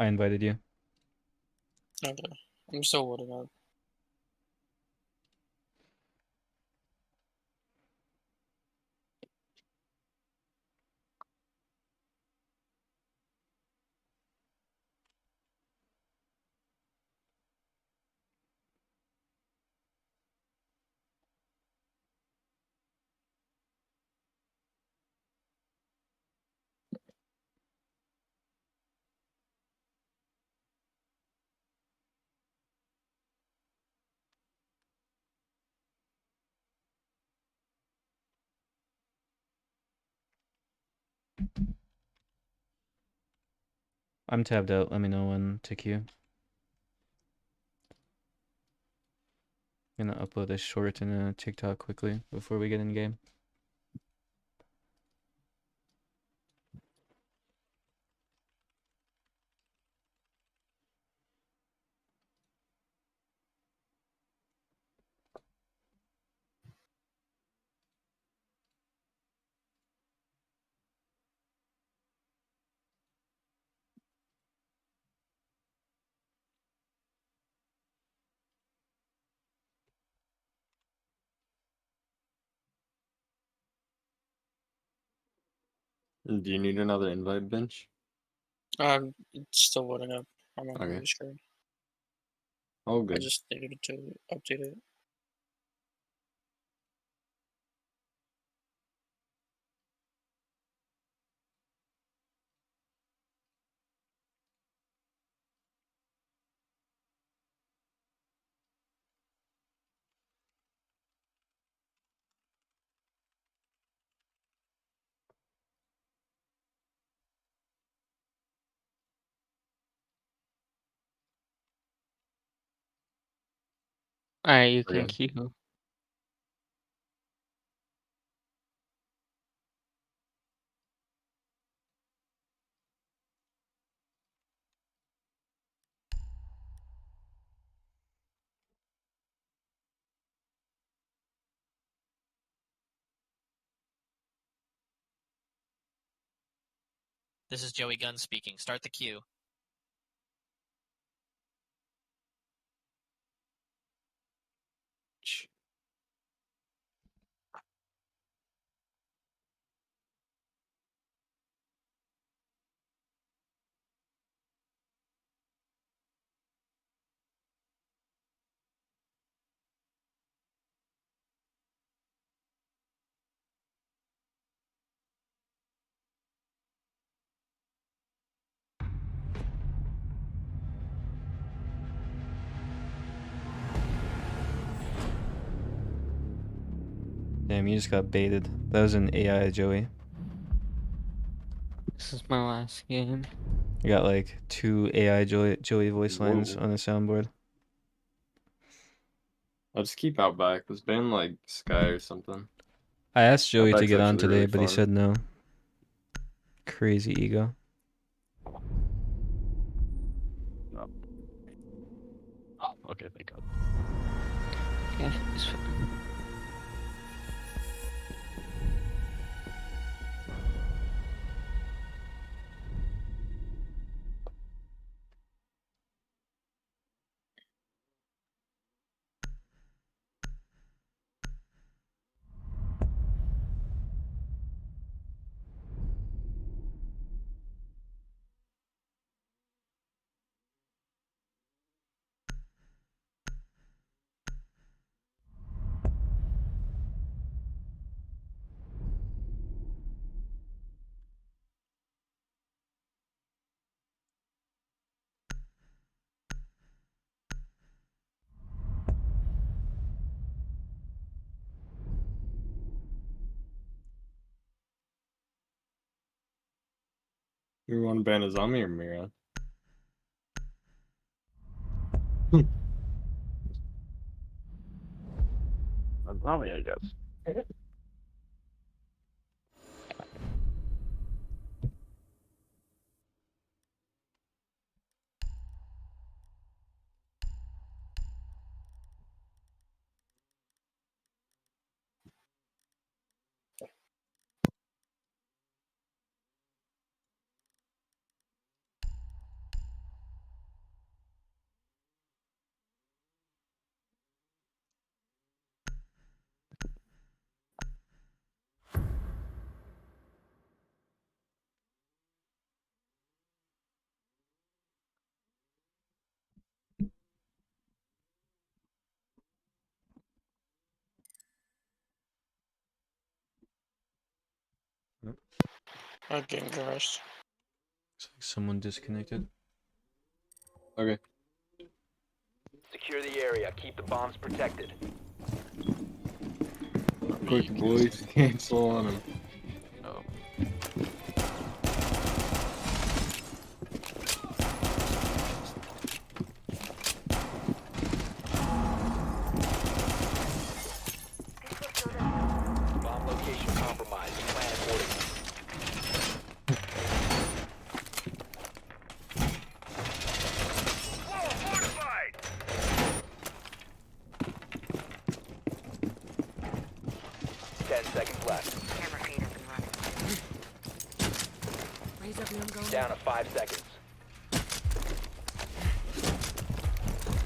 I invited you. Okay. I'm still loading up. I'm tabbed out. Let me know when to queue. Gonna upload a short and a TikTok quickly before we get in game. Do you need another invite, Bench? It's still loading up. I'm on Okay. the screen. Oh, I good. just needed to update it. Alright, you can Okay. queue. This is Joey Gunn speaking. Start the queue. Damn, you just got baited. That was an AI Joey. This is my last game. I got like 2 AI Joey voice lines Whoa. on the soundboard. I'll just keep Outback. Let's ban like Sky or something. I asked Joey to Outback's get on actually today, really but he fun. said no. Crazy ego. Oh, okay, thank God. Yeah, it's fine. You want to ban Azami or Mira? Azami, I guess. I'm getting crushed. Looks like someone disconnected. Okay. Secure the area. Keep the bombs protected. Quick, boys, cancel on him. Oh. Bomb location compromised. Plan accordingly. Fortified! 10 seconds left. Camera feed up and running. Raise up, young girl. Down to 5 seconds.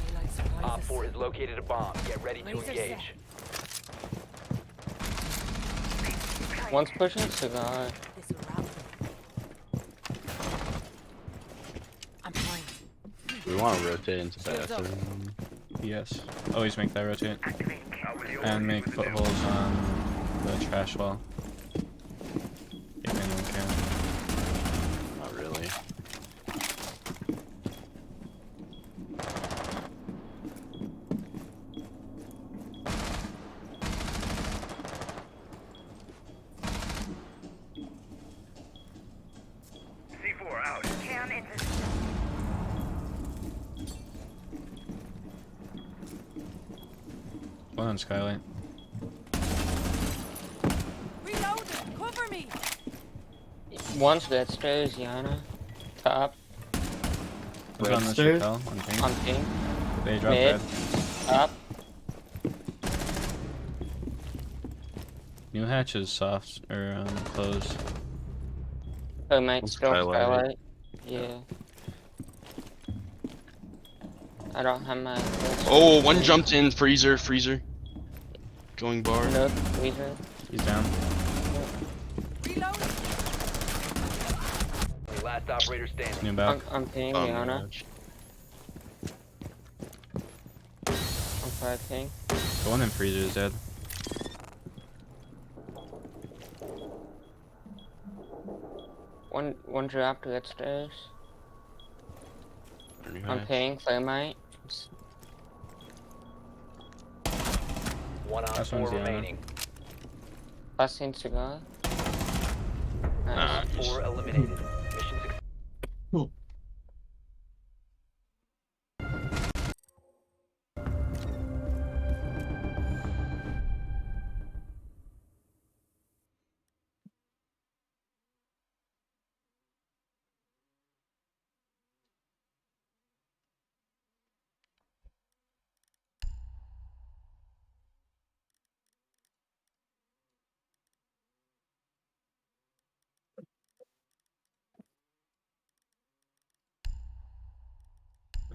Daylight supplies Op us. 4 has located a bomb. Get ready to Laser engage. One's pushing cigar. This will rout them. I'm fine. We want to rotate into bathroom. Yes. Always make that rotate. And make footholds on the trash wall. If anyone can. Not really. C4 out. Cam into One on Skylight. Reload! Cover me! One's dead stairs, Yana. Top. One's on the Stairs? Chappelle. On pink. On pink. They drop Mid. red. Top. New hatch is soft or closed. Oh, might One's still Skylight. Skylight. Yeah. I don't have my. Oh, one jumped in. Freezer. Going bar. No, freezer. He's down. Reload! Last operator standing. New back. On ping, Oh, Yana. gosh. On 5 ping. The one in freezer is dead. One dropped that stairs. Very On nice. ping, Claymite. One on Last 4 one's Yana. remaining. Last seen cigar. Nah, Nice. 4 eliminated. Mission success.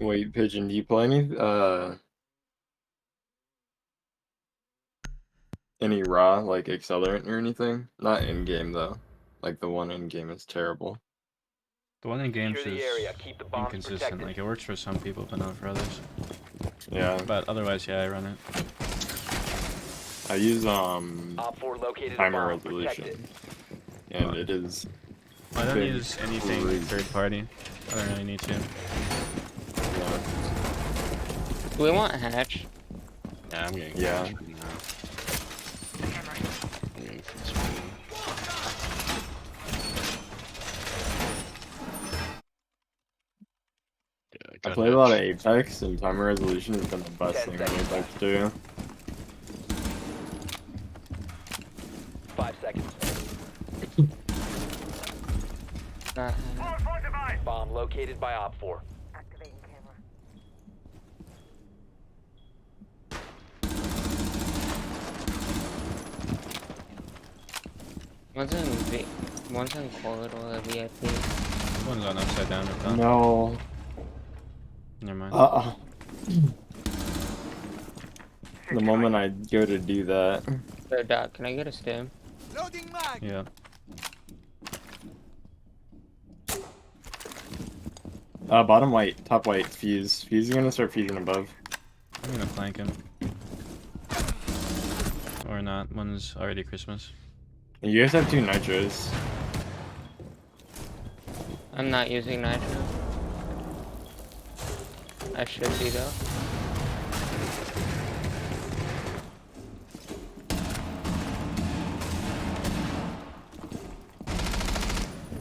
Wait, Pigeon, do you play any raw, like accelerant or anything? Not in game though. Like the one in game is terrible. The one in games Secure is the area. Keep the bombs inconsistent. protected. Like it works for some people, but not for others. Yeah. But otherwise, yeah, I run it. I use Op 4 located a timer bomb. Protect it. resolution. And it is I don't big use anything crazy. third party. I don't really need to. Yeah. Do we want hatch? Yeah, I'm getting. Yeah. I'm getting free screen. I played a lot of Apex, and timer resolution has been the best thing in Apex too. 5 seconds. Bomb located by Op 4. Activating camera. One's in corridor, VIP. One's on upside down. Or No. Never mind. The moment I go to do that. Yo, Doc, can I get a stim? Loading mag. Yeah. Bottom white, top white, fuse. Fuse is gonna start fusing above. I'm gonna flank him. Or not. One's already Christmas. You guys have 2 nitros. I'm not using nitro. I should be though.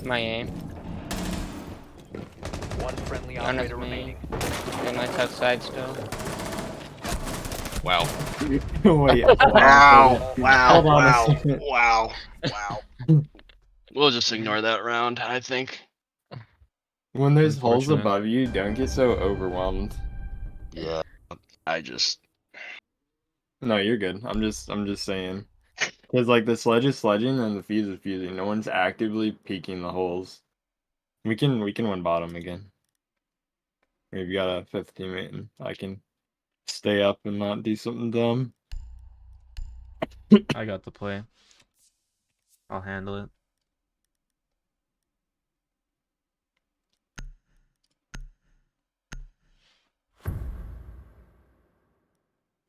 My aim. One friendly Honest operator me. remaining. They might have side still. Wow. Wait, Wow. Wow. Hold on a Wow. second. Wow. Wow. We'll just ignore that round, I think. When there's holes Unfortunate. above you, don't get so overwhelmed. Yeah. I just. No, you're good. I'm just saying. Cause like the sledge is sledging and the fuse is fusing. No one's actively peeking the holes. We can win bottom again. We've got a 5th teammate and I can stay up and not do something dumb. I got the play. I'll handle it.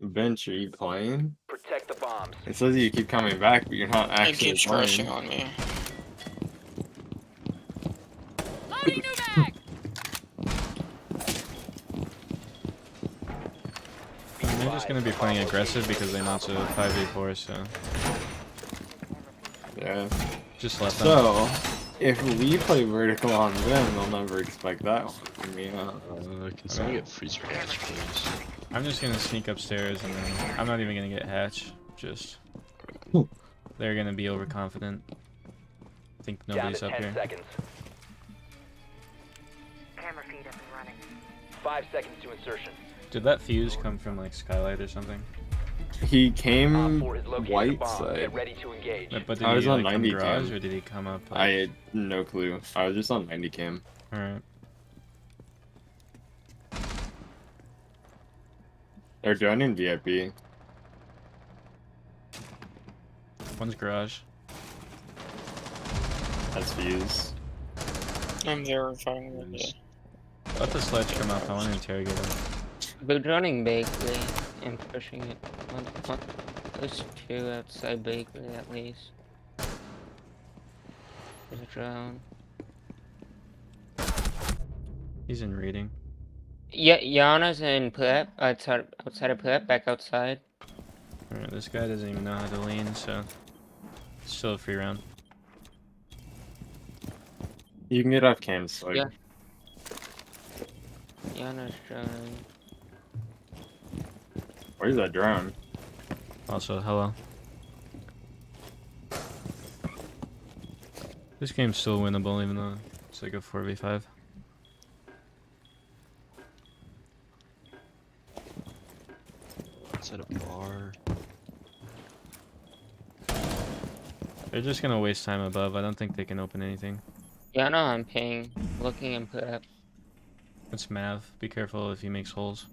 Bench, are you playing? Protect the bombs. It says you keep coming back, but you're not It actually keeps playing. rushing on me. They're just gonna be playing aggressive because they know it's a 5v4, so Yeah. just let them. So, if we play vertical on them, they'll never expect that one from me. Can someone get freezer hatch, please? I'm just gonna sneak upstairs and then I'm not even gonna get hatch. Just they're gonna be overconfident. I think nobody's Down up to 10 here. seconds. Camera feed up and running. 5 seconds to insertion. Did that fuse come from like Skylight or something? He came Op 4 has located the white bomb. side. Get ready to engage. But did I was he on like come 90 garage cam. or did he come up? Like... I had no clue. I was just on 90 cam. Alright. They're joining VIP. One's garage. That's fuse. I'm verifying it. Let the sledge come up. I want to interrogate him. We're running bakery and pushing it. There's 2 outside bakery at least. There's a drone. He's in reading. Yeah, Yana's in prep. Outside of prep, back outside. Alright, this guy doesn't even know how to lean, so it's still a free round. You can get off cam, so Yeah. Yana's drone. Where's that drone? Also, hello. This game's still winnable, even though it's like a 4v5. Set a bar. They're just gonna waste time above. I don't think they can open anything. Yana, I'm ping. Looking in prep. It's Mav. Be careful if he makes holes.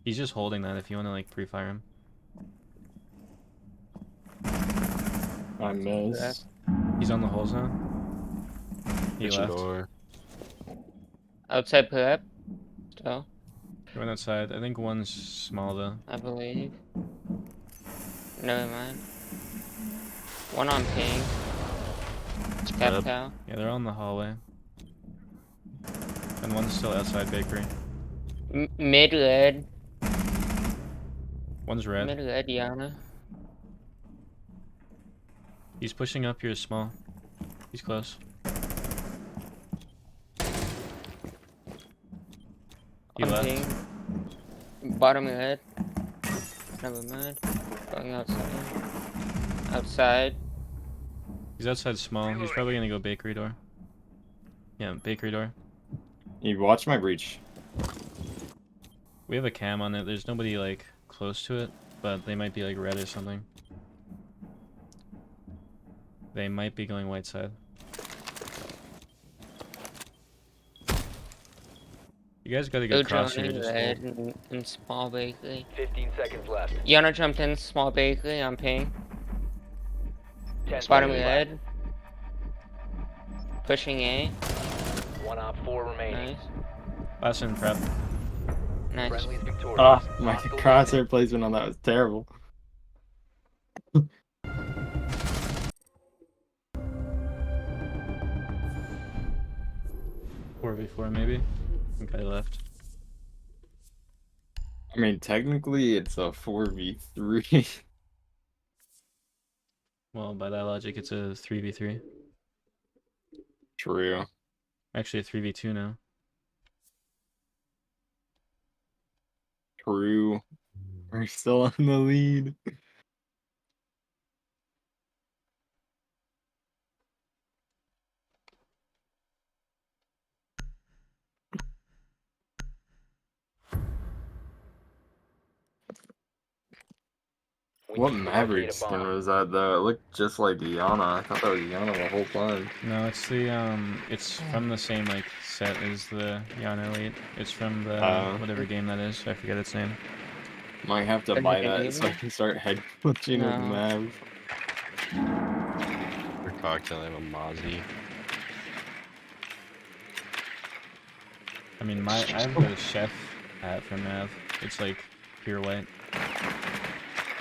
He's just holding that if you want to like pre-fire him. I missed. He's on the holes now. He Kitchen left. door. Outside prep. Still, He went outside. I think one's small though. I believe. Never mind. One on ping. Cap cow. Yeah, they're on the hallway. And one's still outside bakery. Mid red. One's red. Mid red, Yana. He's pushing up here small. He's close. left. ping. Bottom of head. Never mind. Going outside. Outside. He's outside small. He's probably gonna go bakery door. Yeah, bakery door. You watch my breach. We have a cam on it. There's nobody like close to it, but they might be like red or something. They might be going white side. You guys gotta get across here. Just red hold. and small bakery. 15 seconds left. Yana jumped in small bakery. I'm ping. 10 Bottom of seconds head. left. Pushing A. 1 op 4 remaining. Nice. Last in prep. Nice. Friendly's victorious. Ah, my Hostile crosshair placement on that was terrible. 4v4 maybe. Okay, left. I mean, technically it's a 4v3. Well, by that logic, it's a 3v3. True. Actually, a 3v2 now. True. We're still in the lead. What Maverick skin was that though? It looked just like Yana. I thought that was Yana the whole time. No, it's the it's from the same like set as the Yana Elite. It's from the whatever game that is. I forget its name. Might have to buy that so I can start head glitching with Mav. For cocktail, I have a Mozzie. I mean, I have the chef hat from Mav. It's like pure white.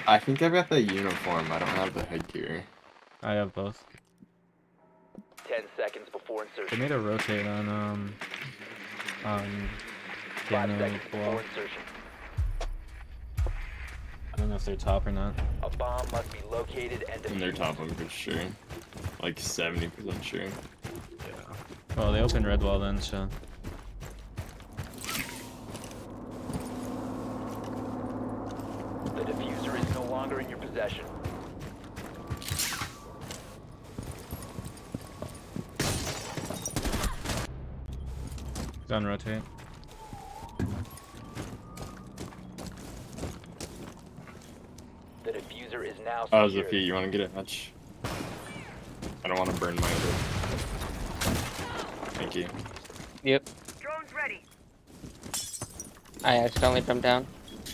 I think I've got the uniform. I don't have the headgear. I have both. 10 seconds before They insertion. made a rotate on 5 piano seconds wall. before insertion. I don't know if they're top or not. A bomb must be located and And they're defused. top, I'm pretty sure. Like 70% sure. Well, they opened red wall then, so. The diffuser is no longer in your possession. He's on rotate. The diffuser is now Oh, secured. Zafie, you want to get a hatch? I don't want to burn my other. Thank you. Yep. Drone's ready. I accidentally jumped down.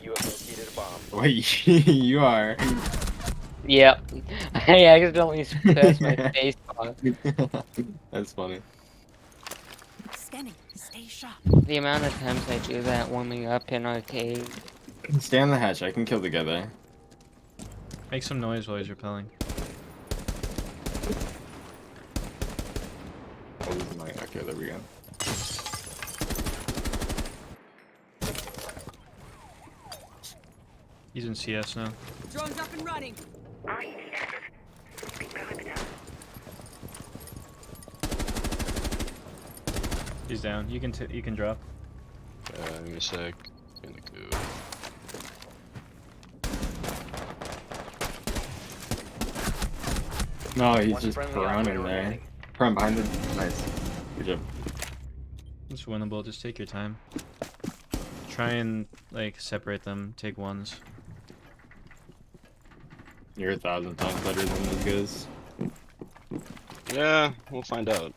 You have located a bomb. Wait, you are. Yep. I accidentally pressed my face on. That's funny. Scanning. Stay sharp. The amount of times I do that warming up in arcade. Stay on the hatch, I can kill the guy there. Make some noise while he's repelling. Oh, this is my. Okay, there we go. He's in CS now. Drone's up and running. He's down. You can drop. Give me a sec. Gonna go. No, he's One just friendly running operator there. remaining. Prime behind it. Nice. Good job. It's winnable. Just take your time. Try and like separate them. Take ones. You're 1,000 times better than those guys. Yeah, we'll find out.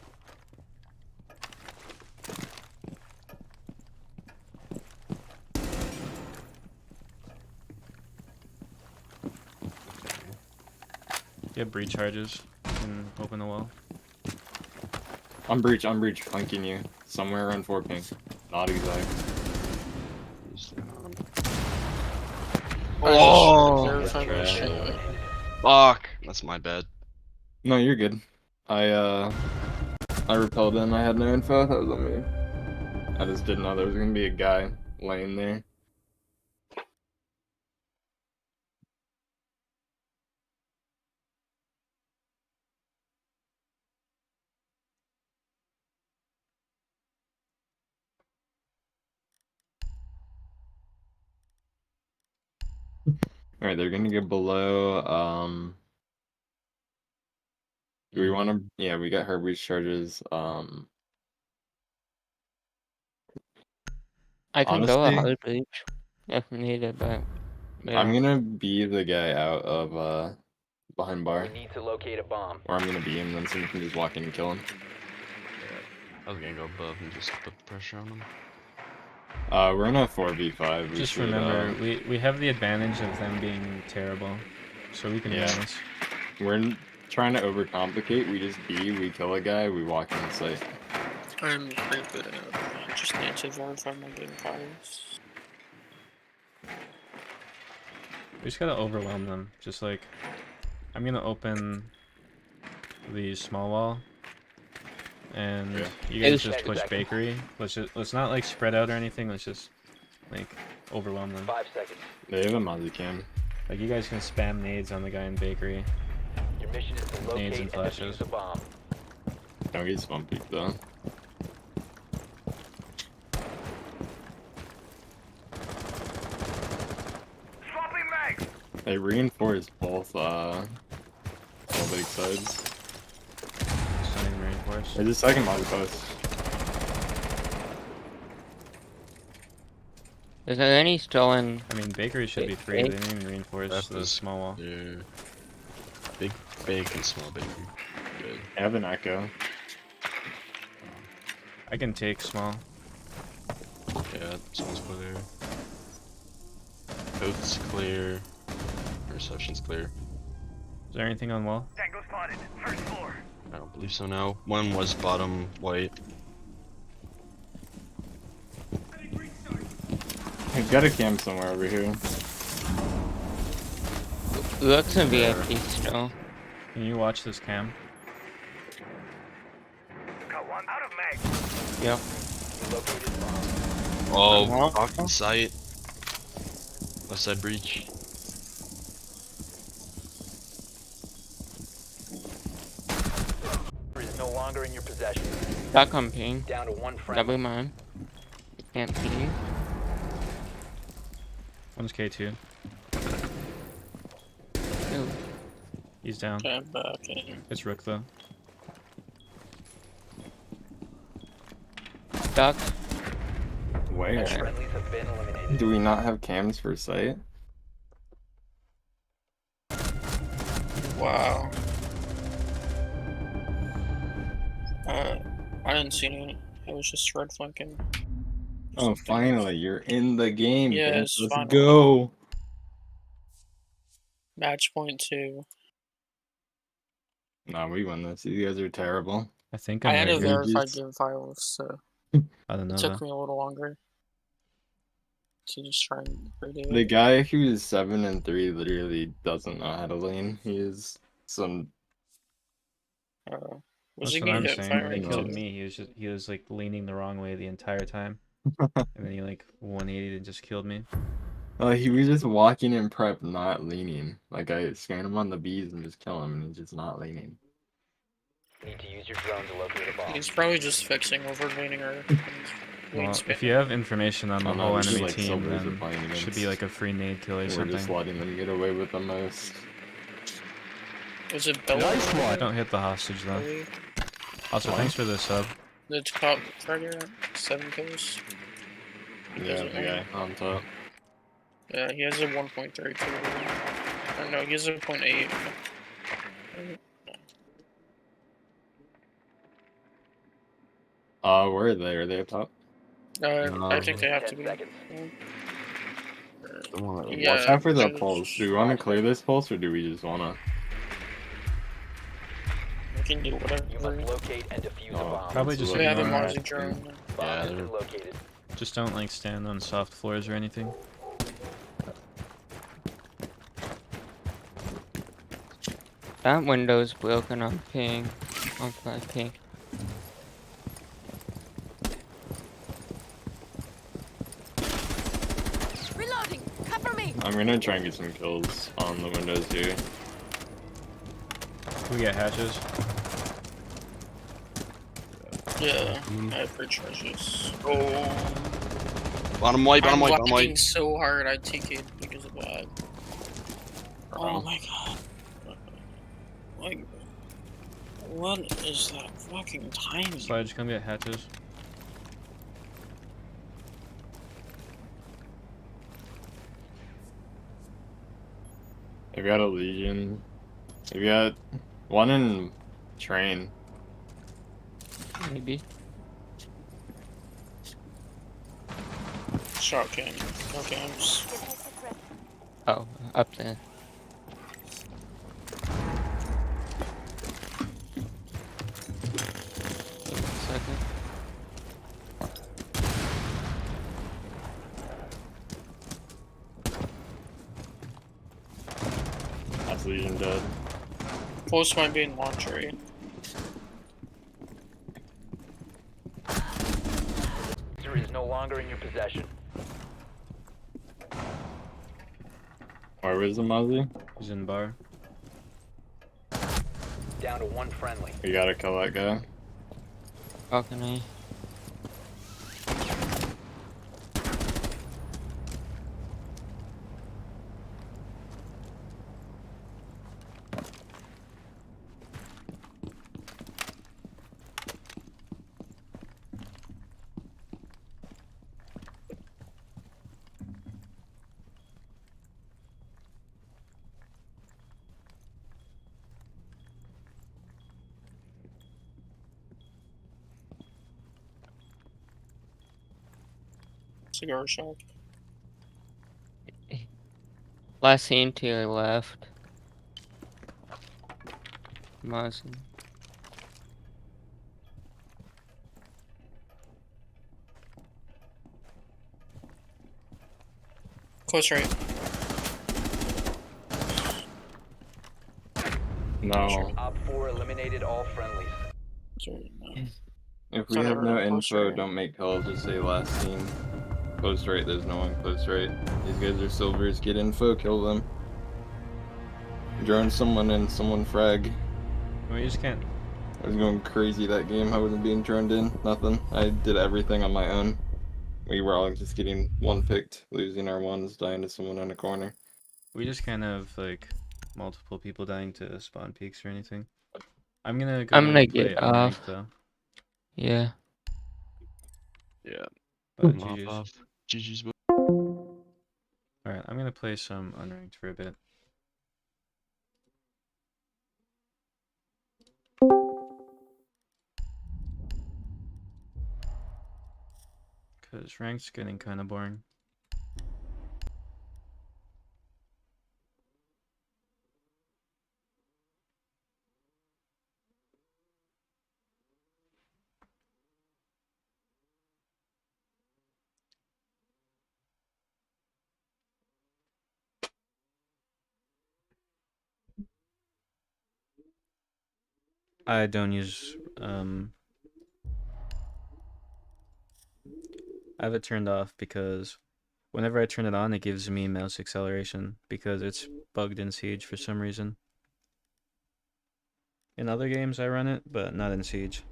You have breach charges. You can open the wall. I'm breach, flanking you. Somewhere around 4 ping. Not exact. Oh! Trash. Fuck! That's my bad. No, you're good. I repelled in, I had no info, that was on me. I just didn't know there was gonna be a guy laying there. Alright, they're gonna go below, do we wanna, yeah, we got Herbert's charges, I can go a honestly, hard breach if needed, but I'm gonna be the guy out of, behind bar. We need to locate a bomb. Or I'm gonna be him, then someone can just walk in and kill him. I was gonna go above and just put the pressure on them. We're in a 4v5. Just remember, we have the advantage of them being terrible, so we can win this. We're trying to overcomplicate. We just we kill a guy, we walk in the site. I'm pretty good at it. I just need to verify my game files. We just gotta overwhelm them. Just like, I'm gonna open the small wall, and you guys just push bakery. Let's not like spread out or anything. Let's just like overwhelm them. 5 seconds. They have a Mozzie cam. Like you guys can spam nades on the guy in bakery. Your mission is to locate Nades and and flashes. defuse the bomb. Don't get swamp peek though. Swapping mags. They reinforced both big sides. Stunning reinforced. There's a second Mozzie post. Is there any still in? I mean, bakery should be free. They didn't even reinforce the small wall. Yeah. Big and small bakery. Good. I have an echo. I can take small. Yeah, small's clear. Oath's clear. Reception's clear. Is there anything on wall? Tango spotted. First floor. I don't believe so now. One was bottom white. I've got a cam somewhere over here. Looks in VIP still. Can you watch this cam? Got one out of mag. Yep. Oh, fucking sight. Left side breach. Is no longer in your possession. Duck on ping. Down to one friend. Double mine. Can't see you. One's K2. Ooh. He's down. Okay, I'm back in. It's Rook though. Duck. Where? Friendlies have been eliminated. Do we not have cams for site? Wow. I didn't see any. It was just red flanking. Oh, finally, you're in the game. Yes, Let's finally. go. Match point 2. Nah, we won this. You guys are terrible. I think I had to right. verify game files, so I don't know. it took though. me a little longer to just try and redo it. The guy who is 7 and 3 literally doesn't know how to lane. He is some. Was That's he what getting I'm hit saying. fire? When he killed me, he was like leaning the wrong way the entire time, and then he like 180'd and just killed me. He was just walking in prep, not leaning. Like I scan him on the bees and just kill him, and he's just not leaning. Need to use your drone to locate a bomb. He's probably just fixing over leaning or Well, if you have information on the Oh, no, whole this is enemy like team, Silvers are then playing it should against. be like a free nade kill or We're something. just letting them get away with the most. Was it Bella? Don't hit the hostage though. Also, thanks for the sub. The top fragger, 7 kills. Yeah, the guy on top. Yeah, he has a 1.32. Or no, he has a 0.8. Where are they? Are they up top? I think they have to be. Watch out for the pulse. Do we want to clear this pulse, or do we just want to? We can do whatever. You must locate and defuse a bomb. Probably just We have a ignore Mozzie it. drone. Bomb Yeah, has they're- been located. Just don't like stand on soft floors or anything. That window's broken on ping. On fly ping. Reloading. Cover me. I'm gonna try and get some kills on the windows here. Can we get hatches? Yeah, I have free charges. Oh. Bottom white, bottom I'm white, bottom lagging white. so hard I TK'd because of that. Oh my god. Like, what is that fucking timing? Sludge, come get hatches. I've got a Legion. I've got one in train. Maybe. Shotgun. No games. Oh, up there. Give me a second. That's Legion dead. Post might be in laundry. Diffuser is no longer in your possession. Where was the Mozzie? He's in bar. Down to one friendly. We gotta kill that guy. Balcony. Cigar shop. Last seen to your left. Mozzie. Close right. No. Op 4 eliminated all friendlies. If we have no info, don't make calls, just say last seen. Close right, there's no one close right. These guys are silvers, get info, kill them. Drone someone in, someone frag. We just can't. I was going crazy that game, I wasn't being droned in, nothing. I did everything on my own. We were all just getting one picked, losing our ones, dying to someone in a corner. We just can't have like multiple people dying to spawn peaks or anything. I'm gonna get play off. unranked though. Yeah. Yeah. But Mop GG's. off. GG's. Alright, I'm gonna play some unranked for a bit. Cause ranked's getting kinda boring. I don't use I have it turned off because whenever I turn it on it gives me mouse acceleration because it's bugged in Siege for some reason. In other games I run it, but not in Siege.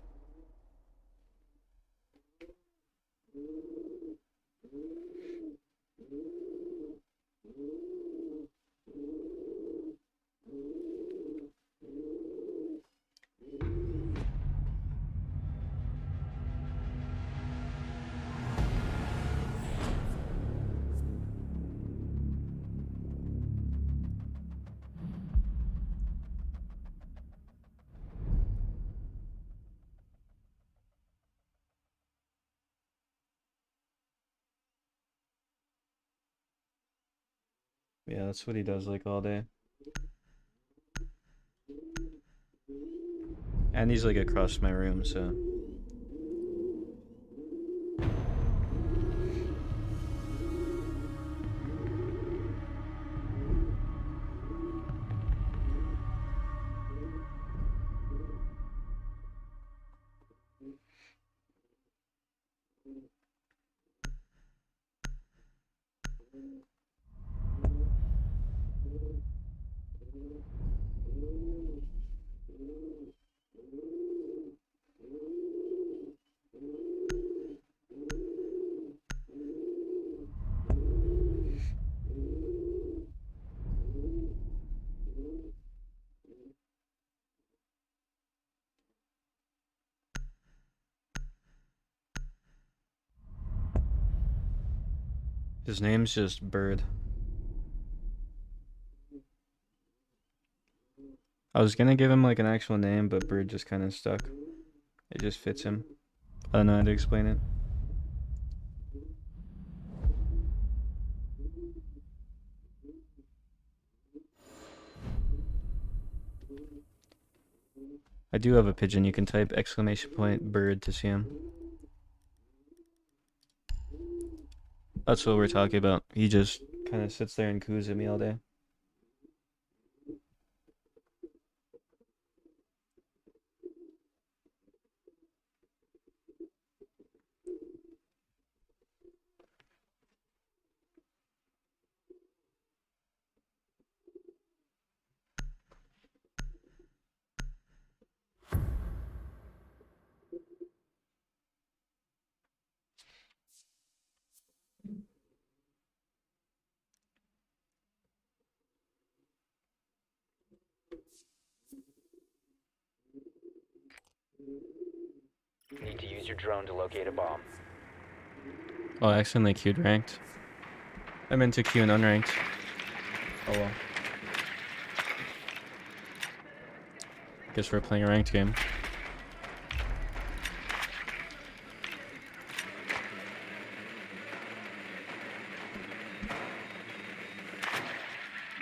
Yeah, that's what he does like all day. And he's like across my room, so. His name's just Bird. I was gonna give him like an actual name, but Bird just kind of stuck. It just fits him. I don't know how to explain it. I do have a pigeon. You can type !bird to see him. That's what we're talking about. He just kind of sits there and coos at me all day. Need to use your drone to locate a bomb. Oh, I accidentally queued ranked. I meant to queue an unranked. Oh well. Guess we're playing a ranked game.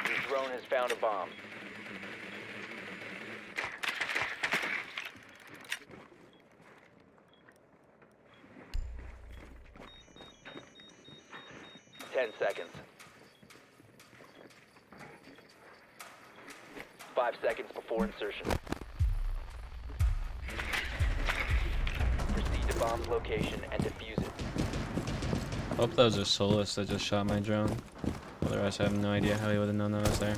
Your drone has found a bomb. Seconds. 5 seconds before insertion. Proceed to bomb's location and defuse it. Hope that was a Solus that just shot my drone. Otherwise I have no idea how he would have known that I was there.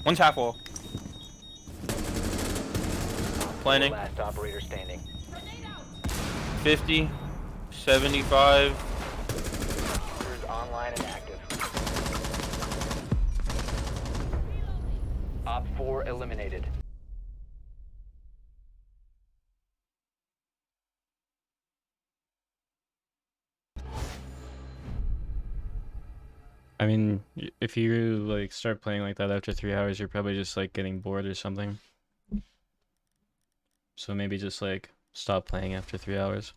One's half wall. Planning. Last operator standing. 50, 75. Is online and active. Op 4 eliminated. I mean, if you like start playing like that after 3 hours, you're probably just like getting bored or something. So maybe just like stop playing after 3 hours.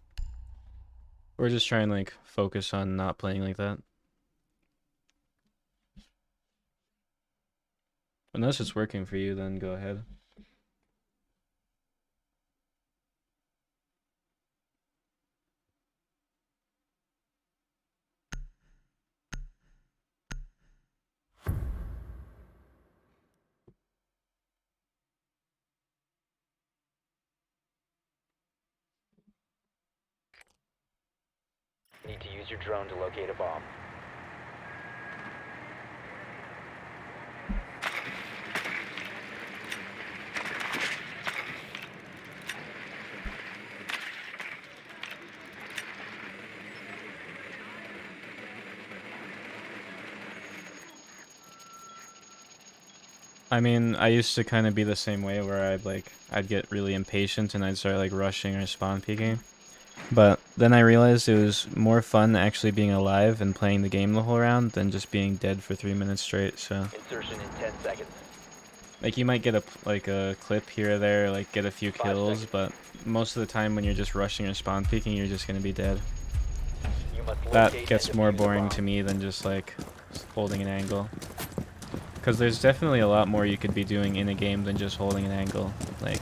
Or just try and like focus on not playing like that. Unless it's working for you, then go ahead. Need to use your drone to locate a bomb. I mean, I used to kind of be the same way where I'd get really impatient and I'd start like rushing or spawn peeking. But then I realized it was more fun actually being alive and playing the game the whole round than just being dead for 3 minutes straight. So Insertion in 10 seconds. like you might get a clip here or there, like get a few kills, but most of the time when you're just rushing or spawn peeking, you're just gonna be dead. You must That locate gets and more defuse the boring bomb. to me than just like holding an angle. Because there's definitely a lot more you could be doing in a game than just holding an angle. Like,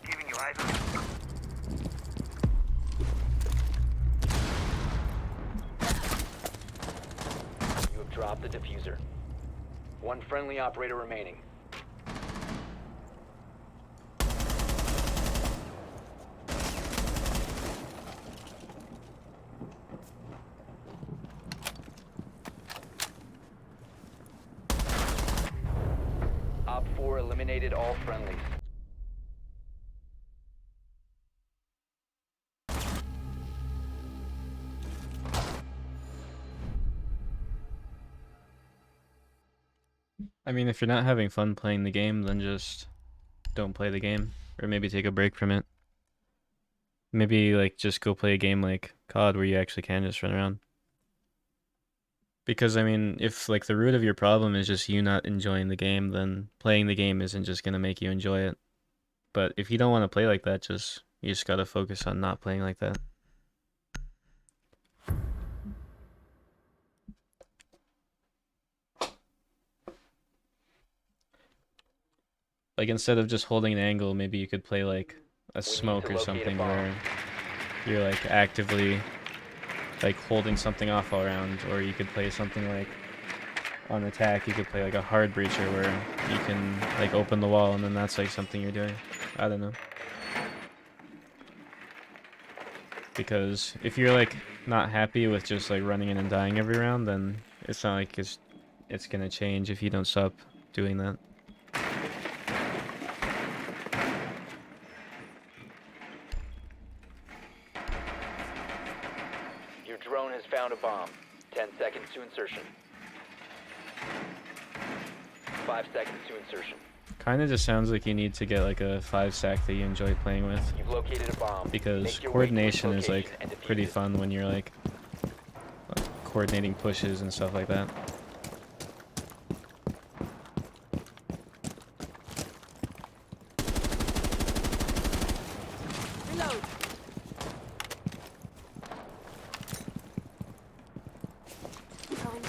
Keeping your eyes on. You have dropped the diffuser. One friendly operator remaining. Op 4 eliminated all friendlies. I mean, if you're not having fun playing the game, then just don't play the game. Or maybe take a break from it. Maybe, like, just go play a game like COD where you actually can just run around. Because, I mean, if, like, the root of your problem is just you not enjoying the game, then playing the game isn't just gonna make you enjoy it. But if you don't want to play like that, you just gotta focus on not playing like that. Like, instead of just holding an angle, maybe you could play, like, a smoke or something where you're, like, actively, like, holding something off all around. Or you could play something like, on attack, you could play, like, a hard breacher where you can, like, open the wall, and then that's, like, something you're doing. I don't know. Because if you're, like, not happy with just, like, running in and dying every round, then it's not like it's gonna change if you don't stop doing that. Your drone has found a bomb. 10 seconds to insertion. 5 seconds to insertion. Kinda just sounds like you need to get like a 5-stack that you enjoy playing with. You've located a bomb. Because Make your way to its coordination is like location and defuse pretty it. fun when you're like coordinating pushes and stuff like that. Reload. Throwing.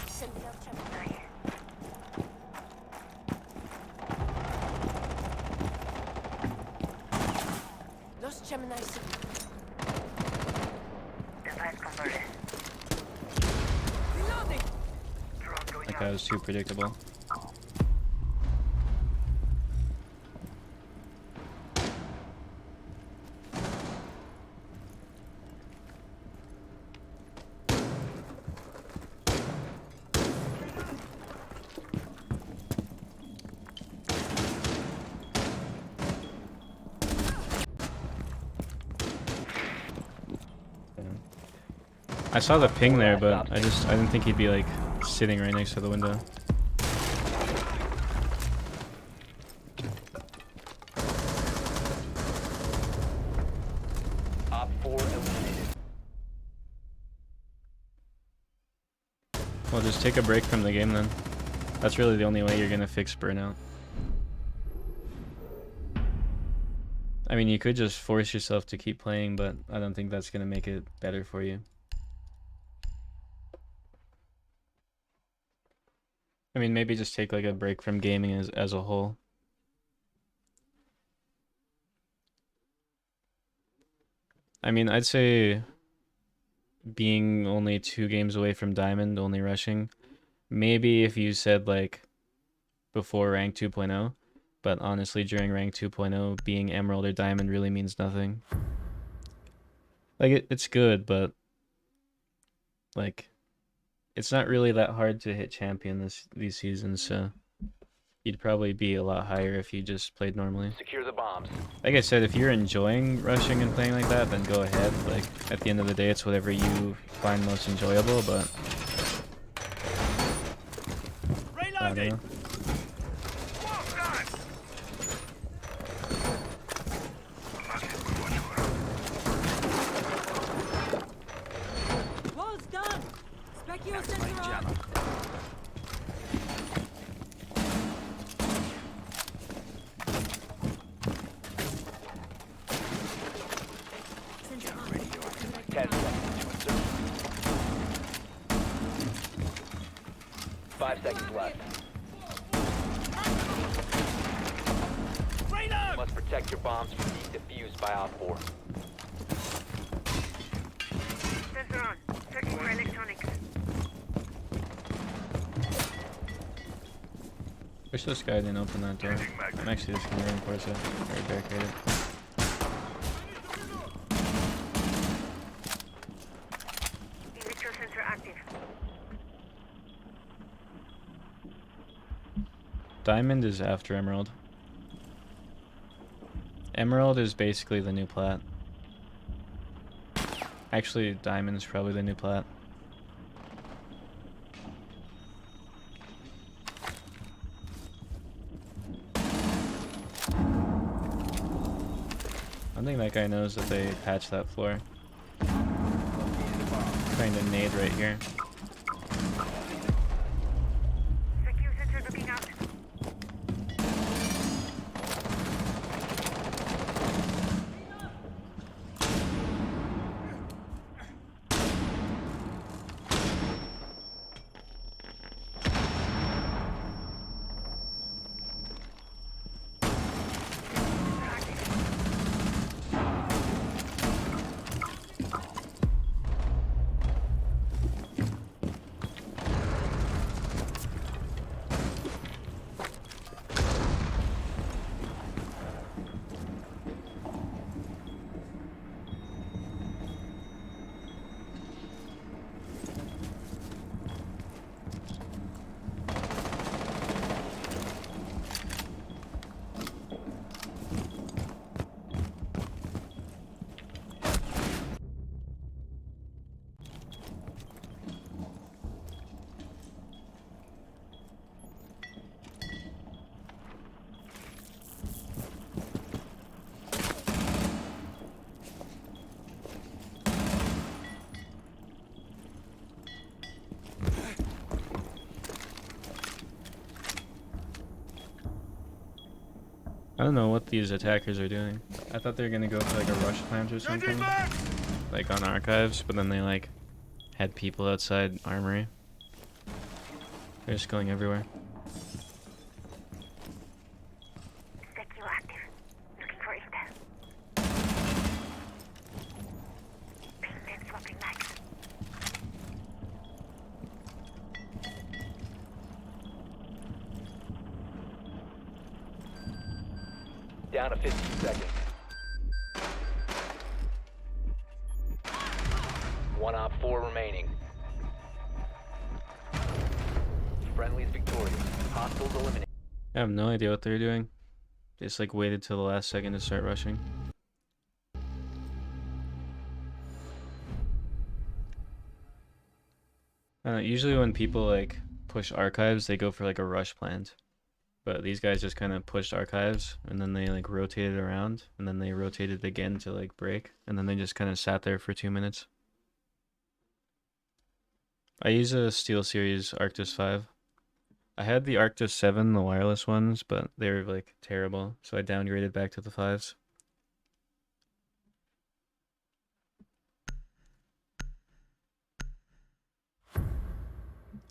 Sentinel Gemini. Lost Gemini signal. Device converted. Reloading. Drone going That guy was too predictable. I saw the ping there, but I didn't think he'd be like sitting right next to the window. Op 4 eliminated. Well, just take a break from the game then. That's really the only way you're gonna fix burnout. I mean, you could just force yourself to keep playing, but I don't think that's gonna make it better for you. I mean, maybe just take like a break from gaming as a whole. I mean, I'd say being only 2 games away from Diamond, only rushing, maybe if you said like before rank 2.0, but honestly during rank 2.0 being emerald or diamond really means nothing. Like it's good, but like it's not really that hard to hit champion these seasons, so you'd probably be a lot higher if you just played normally. Secure the bombs. Like I said, if you're enjoying rushing and playing like that, then go ahead. Like at the end of the day, it's whatever you find most enjoyable, but I don't know. Wall's done. Specchio sensor on. Sensor on. 10 seconds. 5 seconds left. You must protect your bombs from being defused by Op 4. Sensor on. Searching for electronics. Wish this guy didn't open that door. I'm actually just gonna reinforce it. Or barricade it. Electro sensor active. Diamond is after emerald. Emerald is basically the new plat. Actually, diamond is probably the new plat. I think that guy knows that they patched that floor. Trying to nade right here. Secure sensor looking out. I don't know what these attackers are doing. I thought they were gonna go for like a rush plant or something, like on archives, but then they like had people outside armory. They're just going everywhere. Specchio active. Looking for intel. Ping then swapping max. Down to 15 seconds. 1 Op 4 remaining. Friendly's victorious. Hostiles eliminated. I have no idea what they're doing. They just like waited till the last second to start rushing. I don't know, usually when people like push archives, they go for like a rush plant. But these guys just kind of pushed archives, and then they like rotated around, and then they rotated again to like break, and then they just kind of sat there for 2 minutes. I use a SteelSeries Arctis 5. I had the Arctis 7, the wireless ones, but they were like terrible, so I downgraded back to the 5s.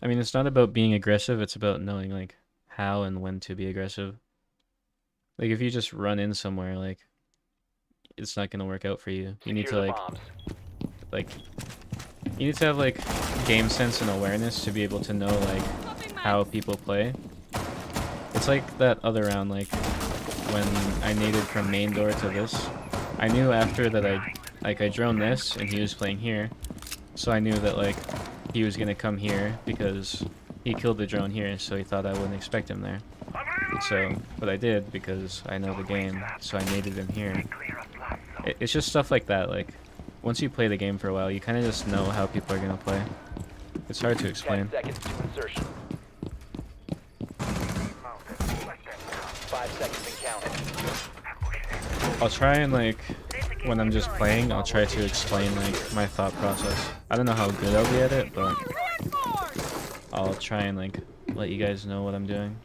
I mean, it's not about being aggressive, it's about knowing like how and when to be aggressive. Like if you just run in somewhere, like it's not gonna work out for you. You need to like you need to have like game sense and awareness to be able to know like how people play. It's like that other round, like when I naded from main door to this. I knew after that I droned this and he was playing here, so I knew that like he was gonna come here because he killed the drone here, so he thought I wouldn't expect him there. So, but I did because I know the game, so I naded him here. It's just stuff like that. Like once you play the game for a while, you kind of just know how people are gonna play. It's hard to explain. 10 seconds to insertion. 5 seconds and counting. I'll try and like, when I'm just playing, I'll try to explain like my thought process. I don't know how good I'll be at it, but I'll try and like let you guys know what I'm doing.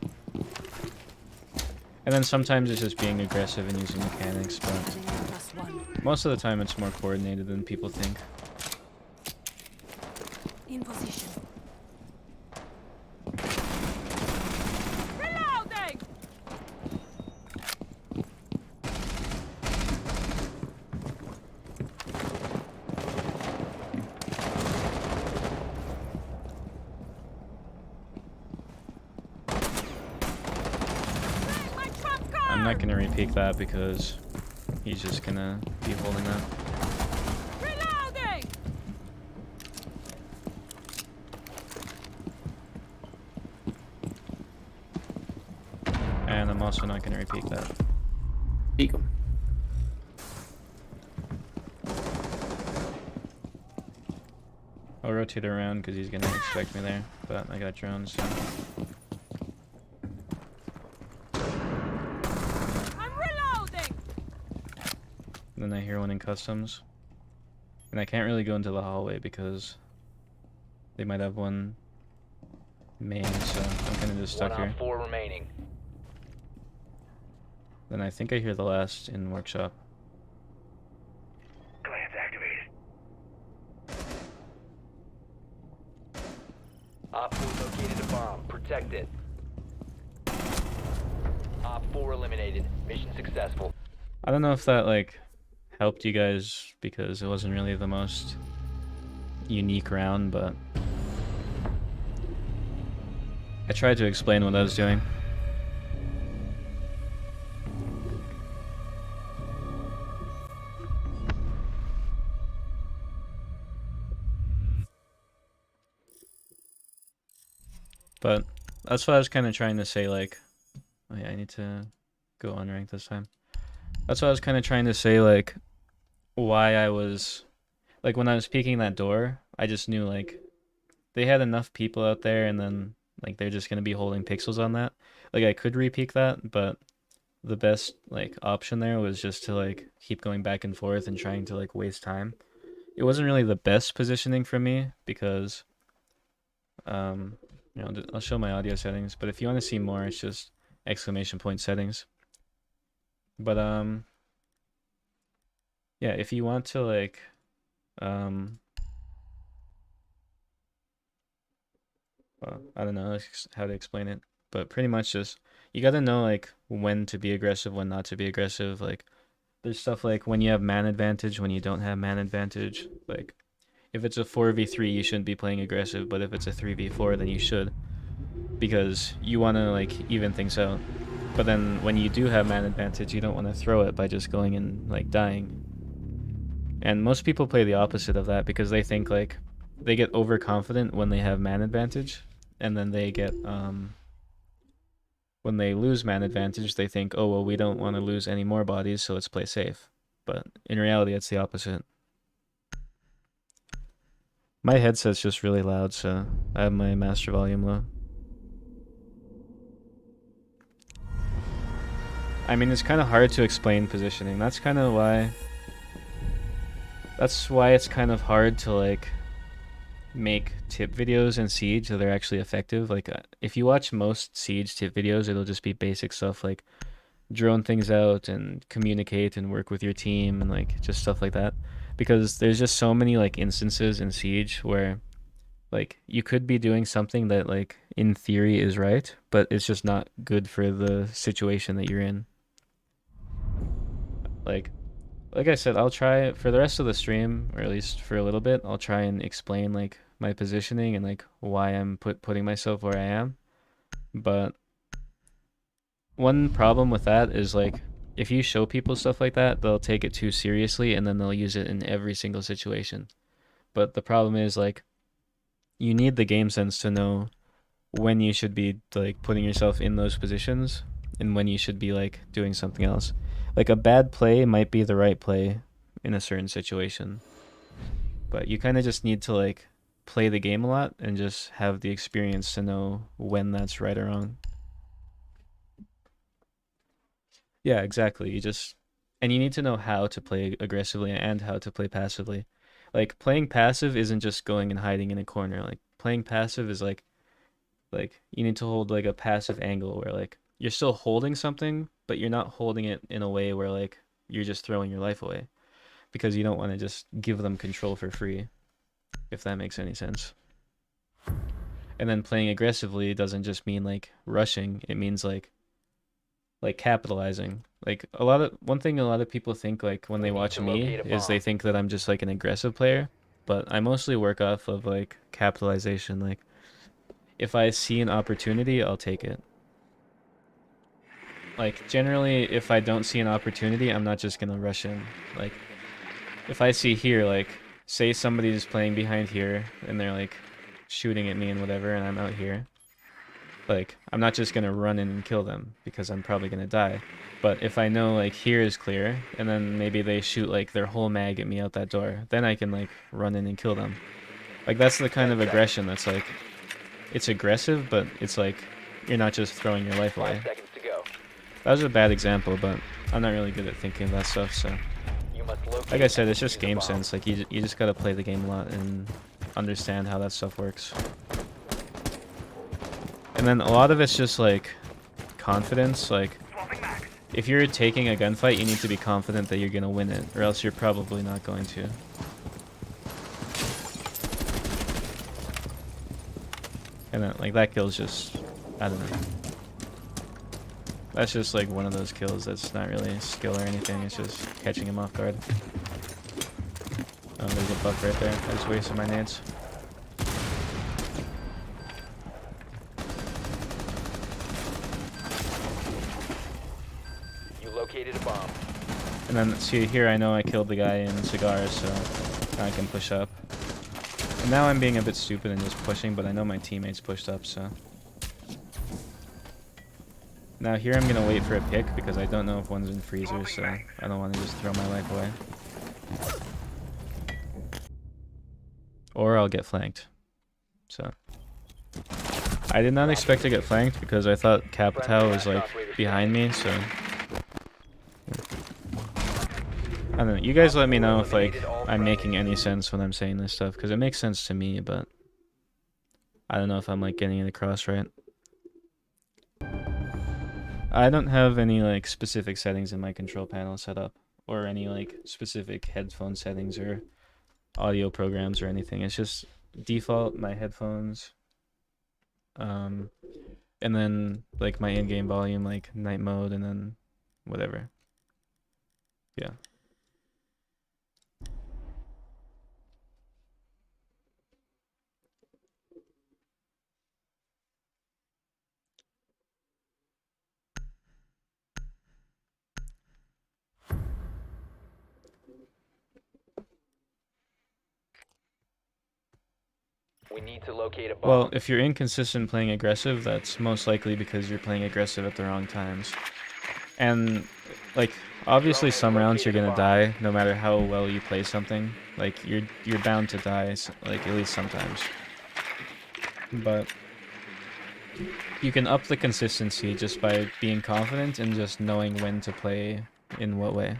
And then sometimes it's just being aggressive and using mechanics, but most of the time it's more coordinated than people think. In position. I'm not gonna repeat that because he's just gonna be holding that. And I'm also not gonna repeat that. Peek him. I'll rotate around because he's gonna expect me there, but I got drones, so. Then I hear one in customs. And I can't really go into the hallway because they might have one main, so I'm kind of just stuck here. 4 remaining. Then I think I hear the last in workshop. Glance activated. Op 4 located a bomb. Protect it. Op 4 eliminated. Mission successful. I don't know if that like helped you guys because it wasn't really the most unique round, but I tried to explain what I was doing. But that's what I was kind of trying to say, like, oh yeah, I need to go unranked this time. That's what I was kind of trying to say, like, why I was, like, when I was peeking that door, I just knew, like, they had enough people out there, and then, like, they're just going to be holding pixels on that. Like, I could re-peek that, but the best, like, option there was just to, like, keep going back and forth and trying to, like, waste time. It wasn't really the best positioning for me, because, you know, I'll show my audio settings, but if you want to see more, it's just ! settings. But, yeah, if you want to, like, well, I don't know how to explain it, but pretty much just, you gotta know, like, when to be aggressive, when not to be aggressive. Like, there's stuff like when you have man advantage, when you don't have man advantage. Like, if it's a 4v3, you shouldn't be playing aggressive, but if it's a 3v4, then you should, because you want to, like, even things out. But then when you do have man advantage, you don't want to throw it by just going and, like, dying. And most people play the opposite of that because they think, like, they get overconfident when they have man advantage, and then they get, when they lose man advantage, they think, oh, well, we don't want to lose any more bodies, so let's play safe. But in reality, it's the opposite. My headset's just really loud, so I have my master volume low. I mean, it's kind of hard to explain positioning. That's kind of why... That's why it's kind of hard to, like, make tip videos in Siege so they're actually effective. Like, if you watch most Siege tip videos, it'll just be basic stuff like drone things out and communicate and work with your team and, like, just stuff like that. Because there's just so many, like, instances in Siege where, like, you could be doing something that, like, in theory is right, but it's just not good for the situation that you're in. Like I said, I'll try for the rest of the stream, or at least for a little bit, I'll try and explain, like, my positioning and, like, why I'm putting myself where I am. But one problem with that is like if you show people stuff like that, they'll take it too seriously and then they'll use it in every single situation. But the problem is like you need the game sense to know when you should be like putting yourself in those positions and when you should be like doing something else. Like a bad play might be the right play in a certain situation. But you kind of just need to like play the game a lot and just have the experience to know when that's right or wrong. Yeah, exactly. And you need to know how to play aggressively and how to play passively. Like playing passive isn't just going and hiding in a corner. Like playing passive is like you need to hold like a passive angle where like you're still holding something, but you're not holding it in a way where like you're just throwing your life away, because you don't want to just give them control for free, if that makes any sense. And then playing aggressively doesn't just mean like rushing, it means like capitalizing. Like one thing a lot of people think like when they watch me is they think that I'm just like an aggressive player, but I mostly work off of like capitalization. Like if I see an opportunity, I'll take it. Like generally if I don't see an opportunity, I'm not just gonna rush in. Like if I see here, like say somebody's playing behind here and they're like shooting at me and whatever and I'm out here, like I'm not just gonna run in and kill them because I'm probably gonna die. But if I know like here is clear and then maybe they shoot like their whole mag at me out that door, then I can like run in and kill them. Like that's the kind of aggression that's like, it's aggressive, but it's like you're not just throwing your life away. That was a bad example, but I'm not really good at thinking of that stuff, so like I said, it's just game sense. Like you just gotta play the game a lot and understand how that stuff works. And then a lot of it's just like confidence. Like if you're taking a gunfight, you need to be confident that you're gonna win it, or else you're probably not going to. And then like that kill's just, I don't know. That's just like one of those kills that's not really skill or anything, it's just catching him off guard. Oh, there's a buff right there. I just wasted my nades. You located a bomb. And then see here, I know I killed the guy in cigars, so now I can push up. And now I'm being a bit stupid and just pushing, but I know my teammates pushed up, so. Now here I'm gonna wait for a pick because I don't know if one's in freezer, so I don't want to just throw my life away. Or I'll get flanked. So I did not expect to get flanked because I thought Capitao was like behind me, so I don't know. You guys let me know if like I'm making any sense when I'm saying this stuff, because it makes sense to me, but I don't know if I'm like getting it across right. I don't have any like specific settings in my control panel set up, or any like specific headphone settings or audio programs or anything. It's just default my headphones, and then like my in-game volume, like night mode, and then whatever. Yeah. We need to locate a bomb. Well, if you're inconsistent playing aggressive, that's most likely because you're playing aggressive at the wrong times. And like obviously some rounds you're gonna die no matter how well you play something. Like you're bound to die, like at least sometimes. But you can up the consistency just by being confident and just knowing when to play in what way.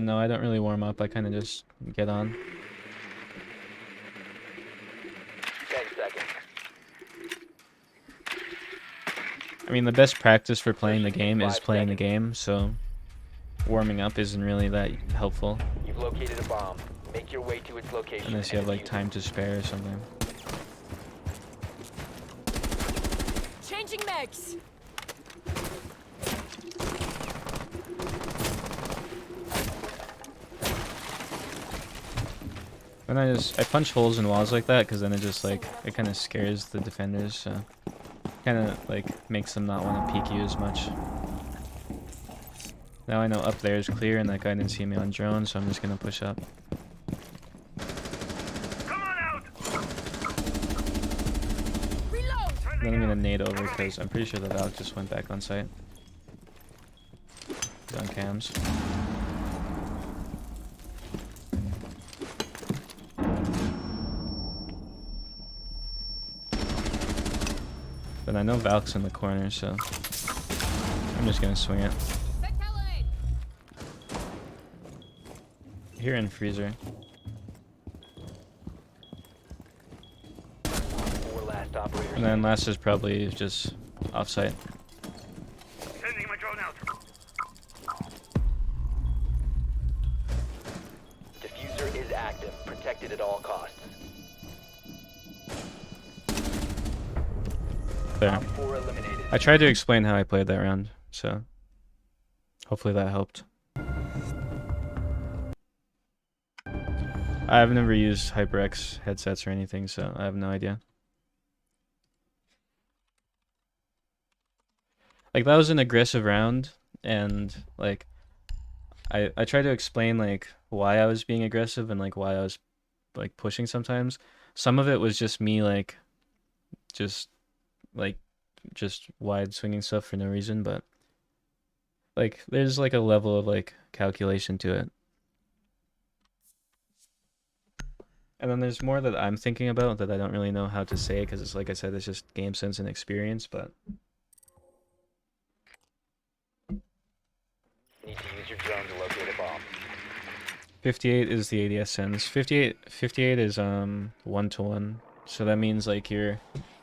No, I don't really warm up. I kind of just get on. 10 seconds. I mean, the best practice for playing the game is playing the game, so warming up isn't really that helpful. You've located a bomb. Make your way to its location. Unless you have like time to spare or something. Changing mags. When I punch holes in walls like that, because then it just like it kind of scares the defenders, so kind of like makes them not want to peek you as much. Now I know up there is clear, and that guy didn't see me on drone, so I'm just gonna push up. Then I'm gonna nade over because I'm pretty sure the Valk just went back on site. He's on cams. But I know Valk's in the corner, so I'm just gonna swing it. Here in freezer. And then last is probably just offsite. Sending my drone out. Diffuser is active, protected at all costs. There. I tried to explain how I played that round, so hopefully that helped. I've never used HyperX headsets or anything, so I have no idea. Like, that was an aggressive round, and like I tried to explain like why I was being aggressive and like why I was like pushing sometimes. Some of it was just me like just wide swinging stuff for no reason, but like there's like a level of like calculation to it. And then there's more that I'm thinking about that I don't really know how to say, because it's like I said, it's just game sense and experience, but Need to use your drone to locate a bomb. 58 is the ADS sends. 58 is 1-to-1. So that means like you're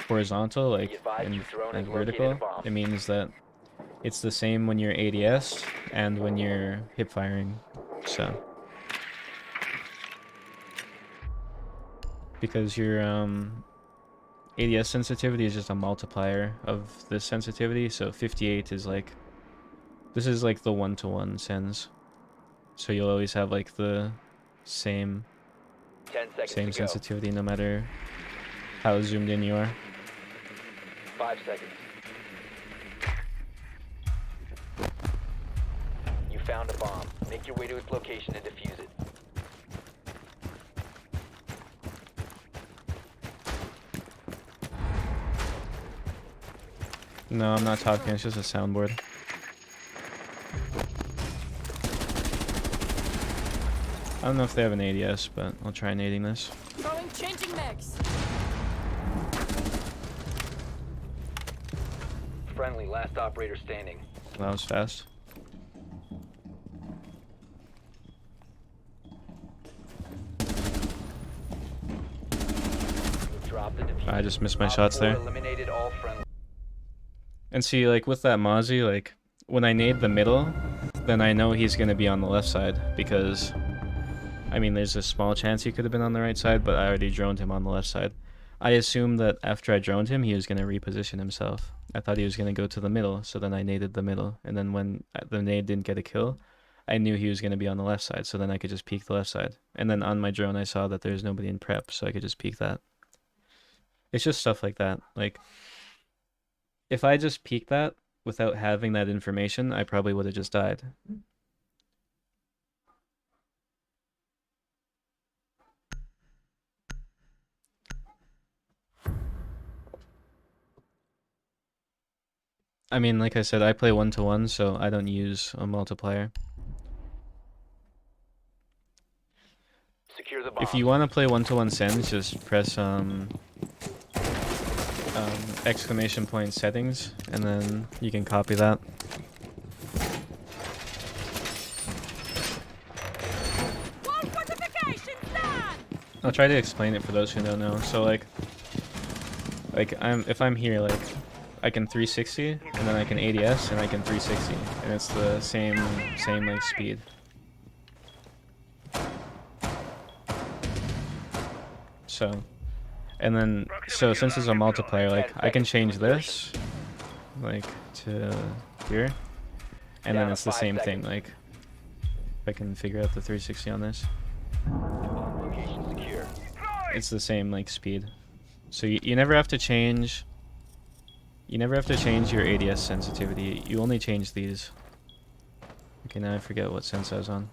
horizontal, like and vertical. It means that it's the same when you're ADS and when you're hip firing. So because your ADS sensitivity is just a multiplier of this sensitivity, so 58 is like, this is like the 1-to-1 sends. So you'll always have like the same sensitivity no matter how zoomed in you are. 5 seconds. You found a bomb. Make your way to its location and defuse it. No, I'm not talking, it's just a soundboard. I don't know if they have an ADS, but I'll try nading this. Throwing changing mags. Friendly, last operator standing. That was fast. I just missed my shots there. Eliminated all friendly. And see, like with that Mozzie, like when I nade the middle, then I know he's gonna be on the left side, because I mean there's a small chance he could have been on the right side, but I already droned him on the left side. I assumed that after I droned him, he was gonna reposition himself. I thought he was gonna go to the middle, so then I naded the middle, and then when the nade didn't get a kill, I knew he was gonna be on the left side, so then I could just peek the left side. And then on my drone I saw that there's nobody in prep, so I could just peek that. It's just stuff like that. Like, if I just peeked that without having that information, I probably would have just died. I mean, like I said, I play 1-to-1, so I don't use a multiplier. Secure the bomb. If you want to play 1-to-1 sends, just press exclamation point settings, and then you can copy that. I'll try to explain it for those who don't know. So like if I'm here, like I can 360, and then I can ADS, and I can 360, and it's the same like speed. So, and then since it's a multiplier, like I can change this like to here, and then it's the same thing. Like I can figure out the 360 on this. Location secure. it's the same like speed. So you never have to change. You never have to change your ADS sensitivity. You only change these. Okay, now I forget what sense I was on.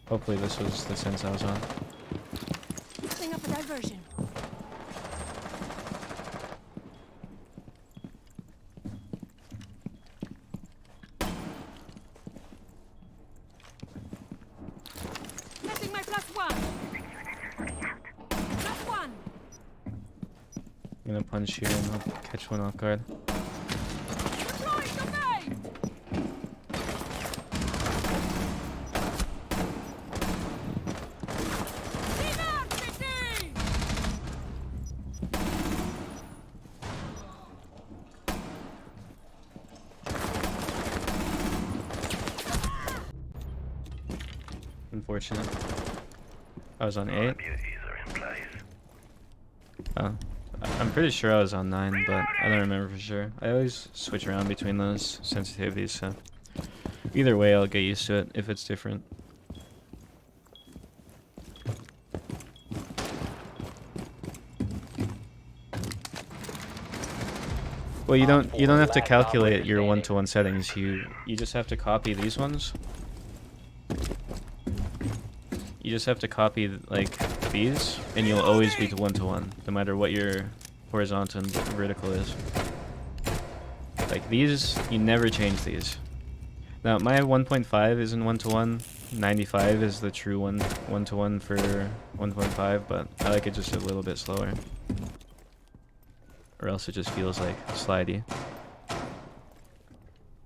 Hopefully this was the sense I was on. Setting up a diversion. Setting my +1. +1. I'm gonna punch here and I'll catch one off guard. Deploying the bay. Unfortunate. I was on 8. Oh. I'm pretty sure I was on 9, but I don't remember for sure. I always switch around between those sensitivities, so either way I'll get used to it if it's different. Well, you don't have to calculate your one-to-one settings. You just have to copy these ones. You just have to copy like these, and you'll always be to one-to-one, no matter what your horizontal and vertical is. Like these, you never change these. Now my 1.5 isn't one-to-one. 95 is the true one-to-one for 1.5, but I like it just a little bit slower. Or else it just feels like slidey.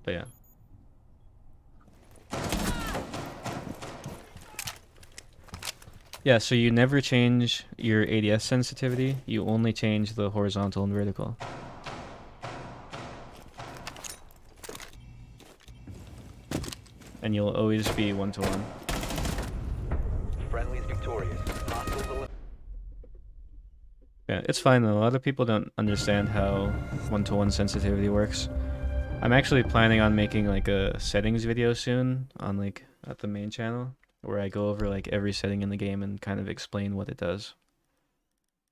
But yeah. Yeah, so you never change your ADS sensitivity, you only change the horizontal and vertical. And you'll always be one-to-one. Friendly's victorious. Hostiles eliminated. Yeah, it's fine though. A lot of people don't understand how one-to-one sensitivity works. I'm actually planning on making like a settings video soon on like at the main channel, where I go over like every setting in the game and kind of explain what it does.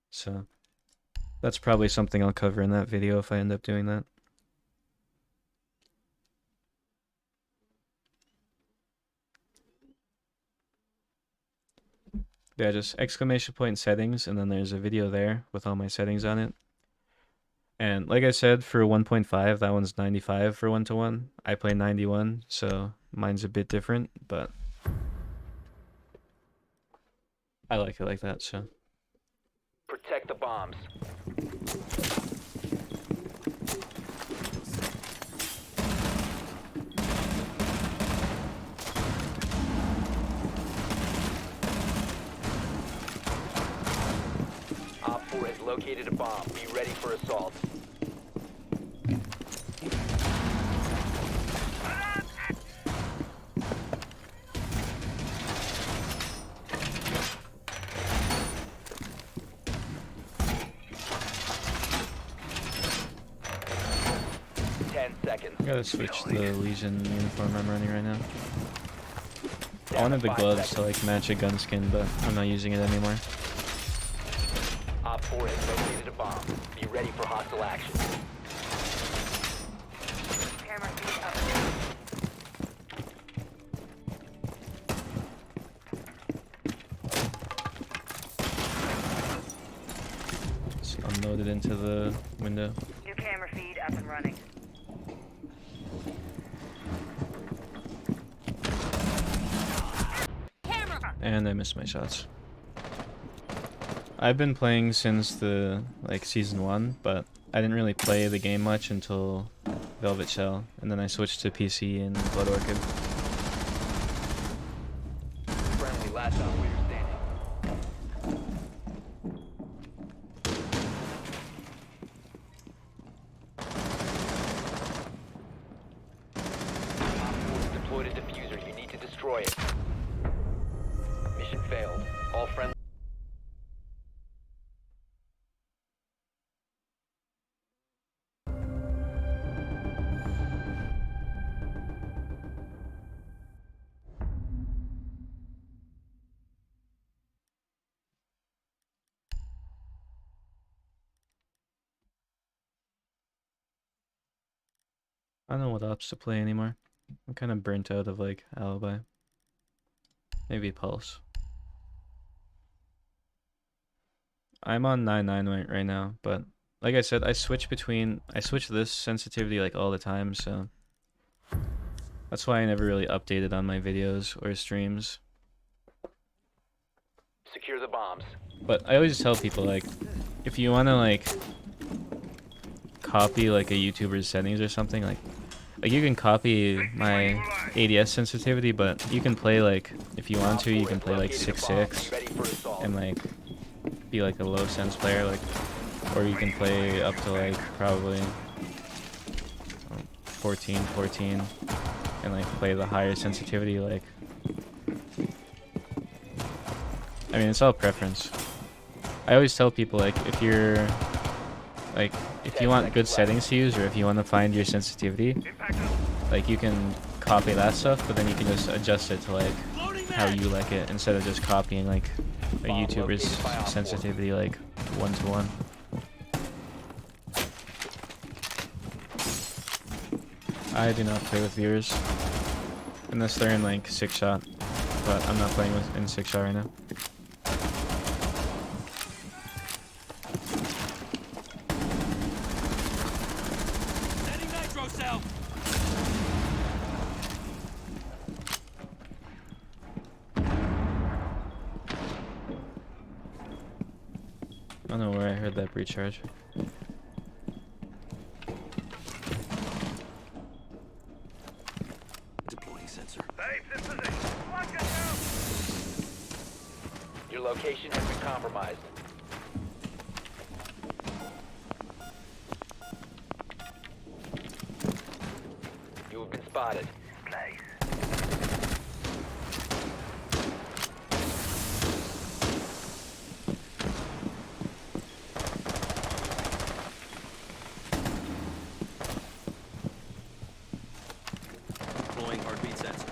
So that's probably something I'll cover in that video if I end up doing that. Yeah, just exclamation point settings, and then there's a video there with all my settings on it. And like I said, for 1.5, that one's 95 for one-to-one. I play 91, so mine's a bit different, but I like it like that, so. Protect the bombs. Op 4 has located a bomb. Be ready for assault. I gotta switch the Legion uniform I'm running right now. I wanted the gloves to like match a gun skin, but I'm not using it anymore. Op 4 has located a bomb. Be ready for hostile action. Camera feed up. Just unload it into the window. New camera feed up and running. And I missed my shots. I've been playing since the like season 1, but I didn't really play the game much until Velvet Shell, and then I switched to PC and Blood Orchid. Friendly, last operator standing. Op 4 has deployed a diffuser. You need to destroy it. Mission failed. All friendly. I don't know what ops to play anymore. I'm kind of burnt out of like Alibi. Maybe Pulse. I'm on 9-9 right now, but like I said, I switch this sensitivity like all the time, so that's why I never really updated on my videos or streams. Secure the bombs. But I always tell people, like, if you want to like copy like a YouTuber's settings or something, like you can copy my ADS sensitivity, but you can play like, if you want to, you can play like 6.6 and like be like a low sense player, like, or you can play up to like probably 14 and like play the higher sensitivity. Like, I mean, it's all preference. I always tell people, like, if you're like, if you want good settings to use, or if you want to find your sensitivity, like, you can copy that stuff, but then you can just adjust it to like how you like it, instead of just copying like a YouTuber's sensitivity like 1-to-1. I do not play with viewers unless they're in like 6-shot, but I'm not playing in 6-shot right now. I don't know where I heard that breach charge. Deploying sensor. Your location has been compromised. You have been spotted. Deploying heartbeat sensor.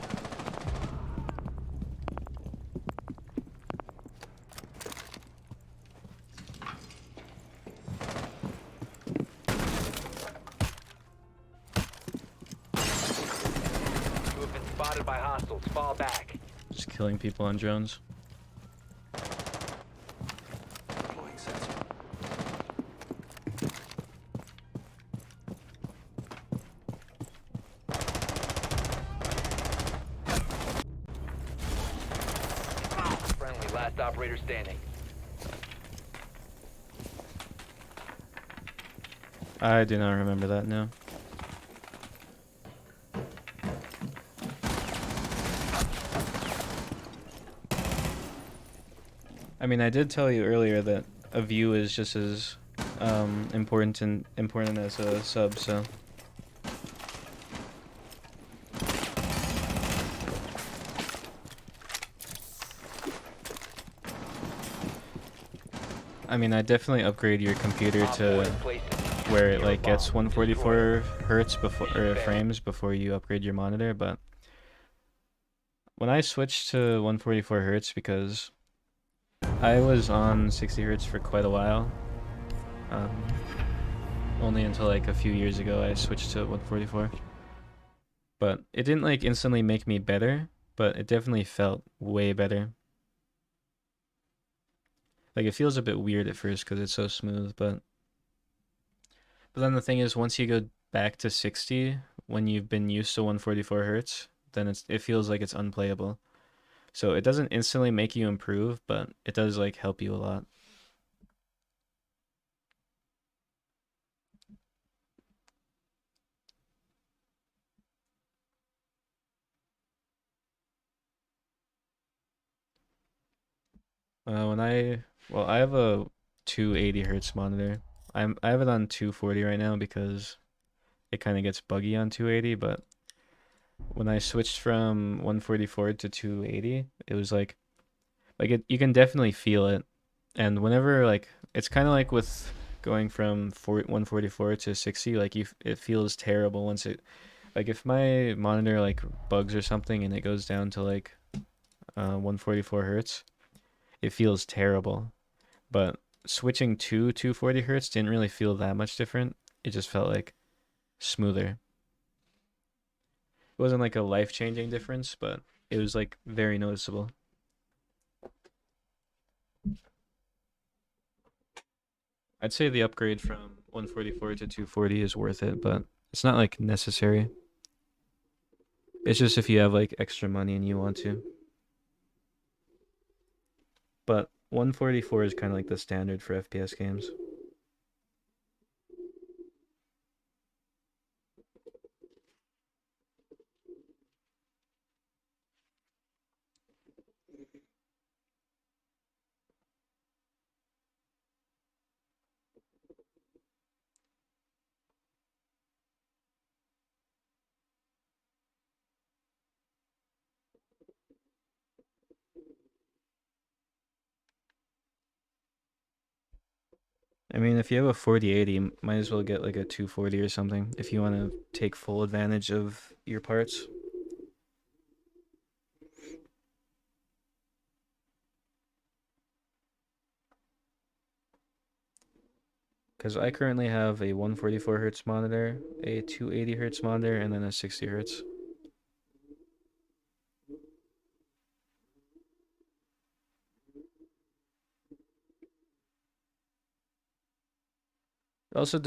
You have been spotted by hostiles. Fall back. Just killing people on drones. Deploying sensor. Friendly, last operator standing. I do not remember that, no. I mean, I did tell you earlier that a view is just as important as a sub, so. I mean, I definitely upgrade your computer to where it like gets 144 hertz before, or frames before you upgrade your monitor, but when I switched to 144 hertz, because I was on 60 hertz for quite a while, only until like a few years ago I switched to 144, but it didn't like instantly make me better, but it definitely felt way better. Like, it feels a bit weird at first because it's so smooth, but then the thing is, once you go back to 60, when you've been used to 144 hertz, then it feels like it's unplayable. So it doesn't instantly make you improve, but it does like help you a lot. I have a 280 hertz monitor. I have it on 240 right now because it kind of gets buggy on 280, but when I switched from 144 to 280, it was like you can definitely feel it. And whenever, like, it's kind of like with going from 144 to 60, like it feels terrible once it, like, if my monitor like bugs or something and it goes down to like 144 hertz, it feels terrible. But switching to 240 hertz didn't really feel that much different. It just felt like smoother. wasn't like a life-changing difference, but it was like very noticeable. I'd say the upgrade from 144 to 240 is worth it, but it's not like necessary. It's just if you have like extra money and you want to. But 144 is kind of like the standard for FPS games. I mean, if you have a 4080, you might as well get like a 240 or something if you want to take full advantage of your parts. Because I currently have a 144 hertz monitor, a 280 hertz monitor, and then a 60 hertz. It also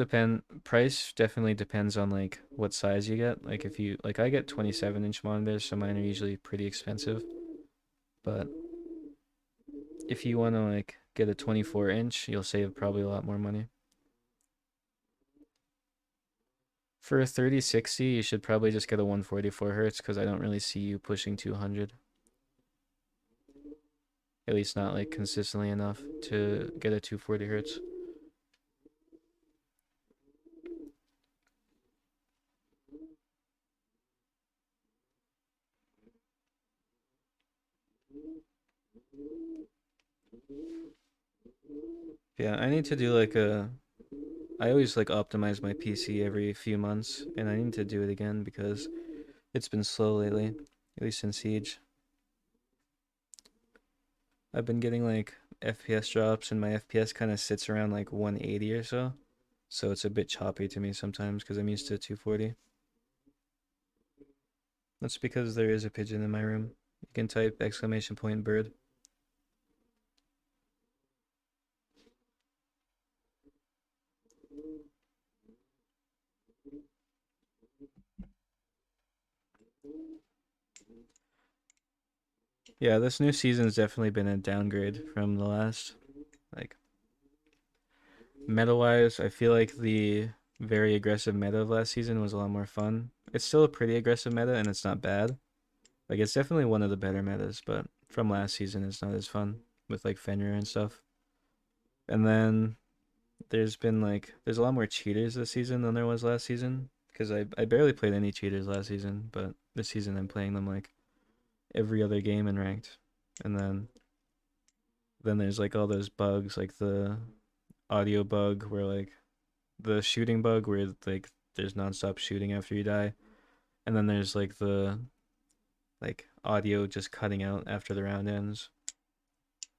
price definitely depends on like what size you get. Like if you, like I get 27-inch monitors, so mine are usually pretty expensive. But if you want to like get a 24-inch, you'll save probably a lot more money. For a 3060, you should probably just get a 144 hertz because I don't really see you pushing 200. At least not like consistently enough to get a 240 hertz. Yeah, I need to do like I always like optimize my PC every few months, and I need to do it again because it's been slow lately, at least in Siege. I've been getting like FPS drops, and my FPS kind of sits around like 180 or so. So it's a bit choppy to me sometimes because I'm used to 240. That's because there is a pigeon in my room. You can type !bird. Yeah, this new season's definitely been a downgrade from the last. Like, meta-wise, I feel like the very aggressive meta of last season was a lot more fun. It's still a pretty aggressive meta, and it's not bad. Like, it's definitely one of the better metas, but from last season, it's not as fun with, like, Fenrir and stuff. And then there's been, like, there's a lot more cheaters this season than there was last season, because I barely played any cheaters last season, but this season I'm playing them, like, every other game in ranked. And then there's like all those bugs, like the audio bug where like the shooting bug where like there's nonstop shooting after you die. And then there's like the like audio just cutting out after the round ends.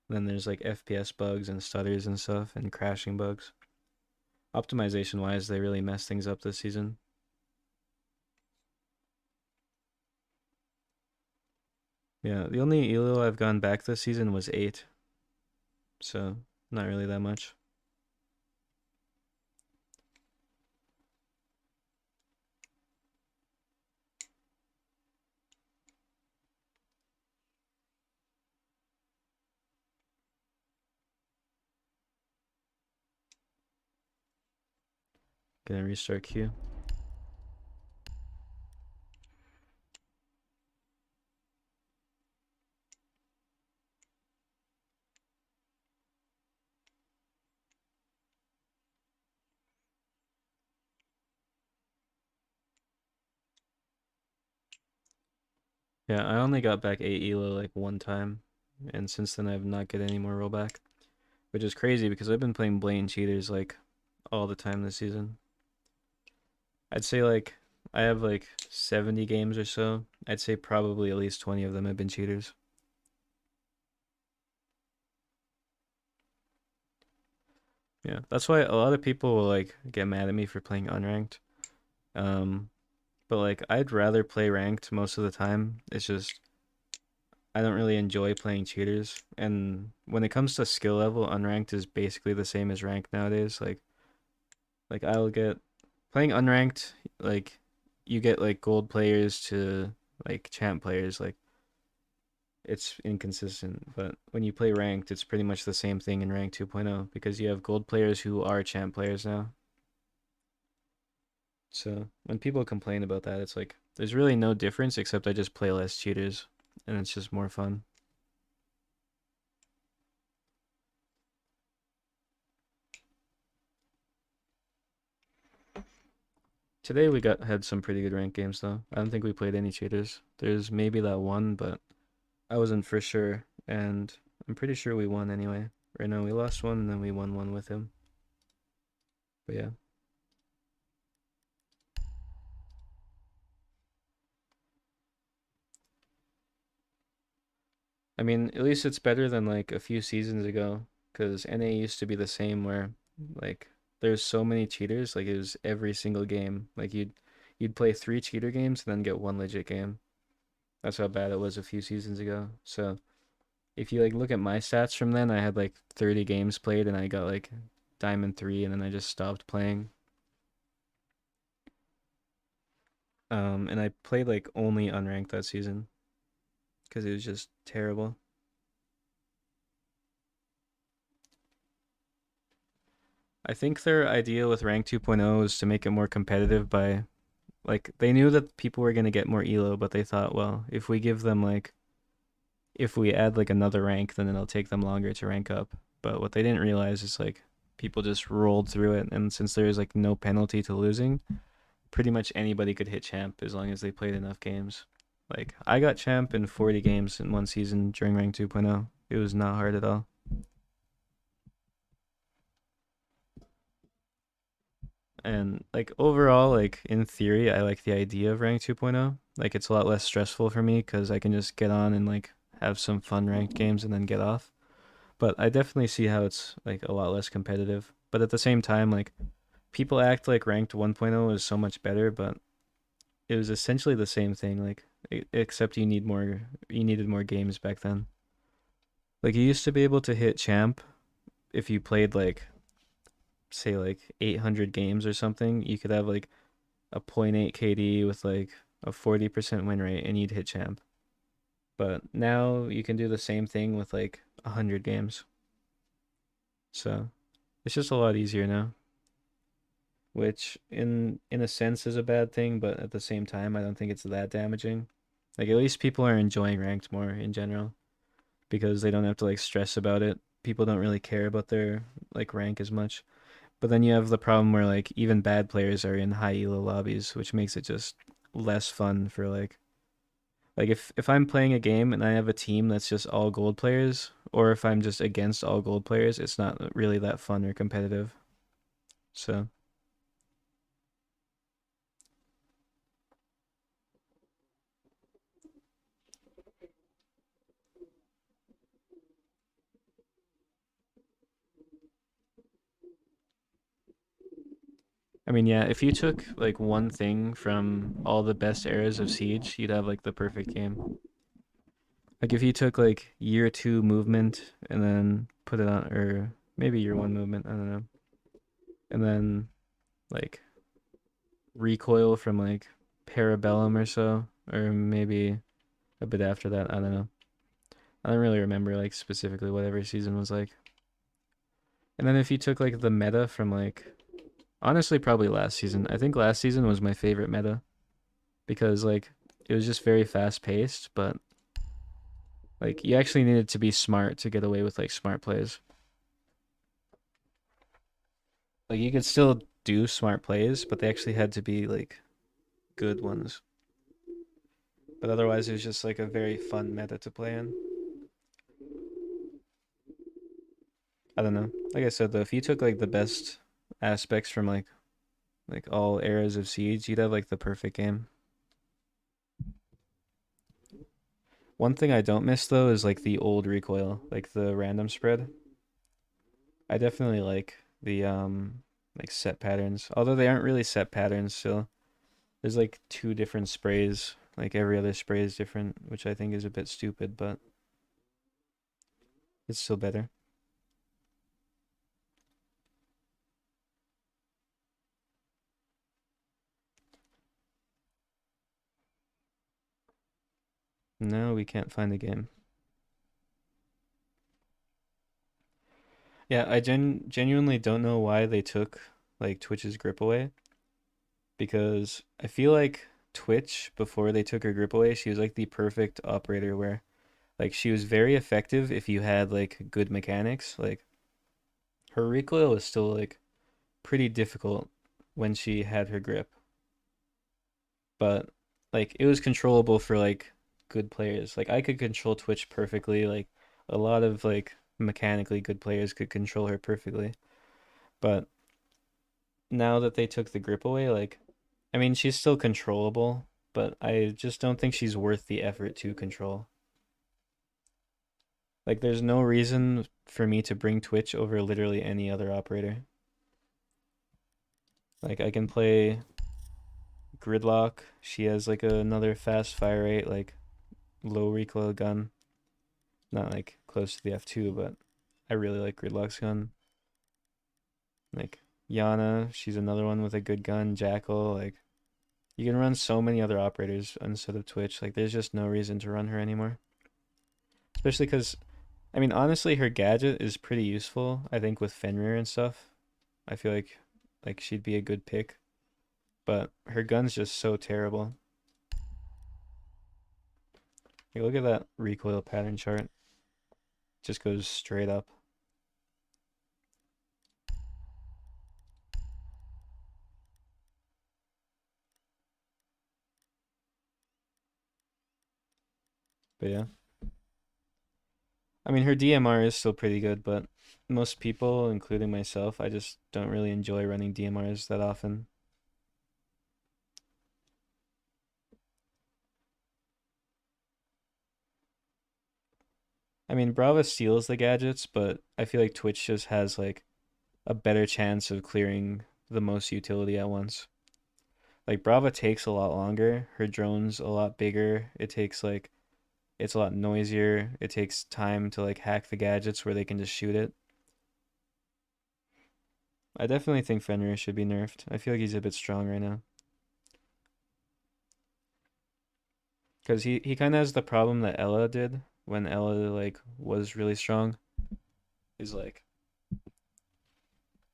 And then there's like FPS bugs and stutters and stuff and crashing bugs. Optimization wise, they really messed things up this season. Yeah, the only elo I've gone back this season was 8. So, not really that much. Gonna restart queue. Yeah, I only got back 8 elo like one time, and since then I've not get any more rollback, which is crazy because I've been playing blatant cheaters like all the time this season. I'd say like I have like 70 games or so. I'd say probably at least 20 of them have been cheaters. Yeah, that's why a lot of people will like get mad at me for playing unranked. But like I'd rather play ranked most of the time. It's just I don't really enjoy playing cheaters. And when it comes to skill level, unranked is basically the same as ranked nowadays. Like I'll get playing unranked, like you get like gold players to like champ players, like it's inconsistent. But when you play ranked, it's pretty much the same thing in rank 2.0 because you have gold players who are champ players now. So when people complain about that, it's like there's really no difference except I just play less cheaters and it's just more fun. Today we had some pretty good ranked games though. I don't think we played any cheaters. There's maybe that one, but I wasn't for sure, and I'm pretty sure we won anyway. Right now we lost one and then we won one with him. But yeah. I mean, at least it's better than like a few seasons ago, because NA used to be the same where like there's so many cheaters, like it was every single game. Like you'd play 3 cheater games and then get 1 legit game. That's how bad it was a few seasons ago. So if you like look at my stats from then, I had like 30 games played and I got like Diamond 3 and then I just stopped playing. And I played like only unranked that season because it was just terrible. I think their idea with rank 2.0 is to make it more competitive by like they knew that people were going to get more elo, but they thought, well, if we give them like if we add like another rank, then it'll take them longer to rank up. But what they didn't realize is like people just rolled through it, and since there is like no penalty to losing, pretty much anybody could hit champ as long as they played enough games. Like I got champ in 40 games in one season during rank 2.0. It was not hard at all. And like overall, like in theory, I like the idea of rank 2.0. Like it's a lot less stressful for me because I can just get on and like have some fun ranked games and then get off. But I definitely see how it's like a lot less competitive. But at the same time, like people act like ranked 1.0 is so much better, but it was essentially the same thing. Like except you needed more games back then. Like you used to be able to hit champ if you played like say like 800 games or something. You could have like a 0.8 KD with like a 40% win rate and you'd hit champ. But now you can do the same thing with like 100 games. So it's just a lot easier now. Which in a sense is a bad thing, but at the same time I don't think it's that damaging. Like at least people are enjoying ranked more in general because they don't have to like stress about it. People don't really care about their like rank as much. But then you have the problem where like even bad players are in high elo lobbies, which makes it just less fun for like if I'm playing a game and I have a team that's just all gold players, or if I'm just against all gold players, it's not really that fun or competitive. So I mean, yeah, if you took like one thing from all the best eras of Siege, you'd have like the perfect game. Like if you took like year 2 movement and then put it on, or maybe year 1 movement, I don't know. And then like recoil from like Parabellum or so, or maybe a bit after that, I don't know. I don't really remember like specifically what every season was like. And then if you took like the meta from like honestly, probably last season. I think last season was my favorite meta because like it was just very fast paced, but like you actually needed to be smart to get away with like smart plays. Like you could still do smart plays, but they actually had to be like good ones. But otherwise it was just like a very fun meta to play in. I don't know. Like I said though, if you took like the best aspects from like all eras of Siege, you'd have like the perfect game. One thing I don't miss though is like the old recoil, like the random spread. I definitely like the like set patterns, although they aren't really set patterns still. There's like 2 different sprays. Like every other spray is different, which I think is a bit stupid, but it's still better. No, we can't find the game. Yeah, I genuinely don't know why they took like Twitch's grip away, because I feel like Twitch, before they took her grip away, she was like the perfect operator where like she was very effective if you had like good mechanics. Like her recoil was still like pretty difficult when she had her grip, but like it was controllable for like good players. Like I could control Twitch perfectly. Like a lot of like mechanically good players could control her perfectly. But now that they took the grip away, like I mean, she's still controllable, but I just don't think she's worth the effort to control. Like there's no reason for me to bring Twitch over literally any other operator. Like I can play Gridlock. She has like another fast fire rate, like low recoil gun. Not like close to the F2, but I really like Gridlock's gun. Like Yana, she's another one with a good gun. Jackal, like you can run so many other operators instead of Twitch. Like there's just no reason to run her anymore. Especially because, I mean, honestly, her gadget is pretty useful. I think with Fenrir and stuff, I feel like she'd be a good pick. But her gun's just so terrible. Like, look at that recoil pattern chart. Just goes straight up. But yeah. I mean, her DMR is still pretty good, but most people, including myself, I just don't really enjoy running DMRs that often. I mean, Brava steals the gadgets, but I feel like Twitch just has like a better chance of clearing the most utility at once. Like Brava takes a lot longer, her drone's a lot bigger, it's a lot noisier, it takes time to like hack the gadgets where they can just shoot it. I definitely think Fenrir should be nerfed. I feel like he's a bit strong right now. Because he kind of has the problem that Ella did when Ella like was really strong. Is like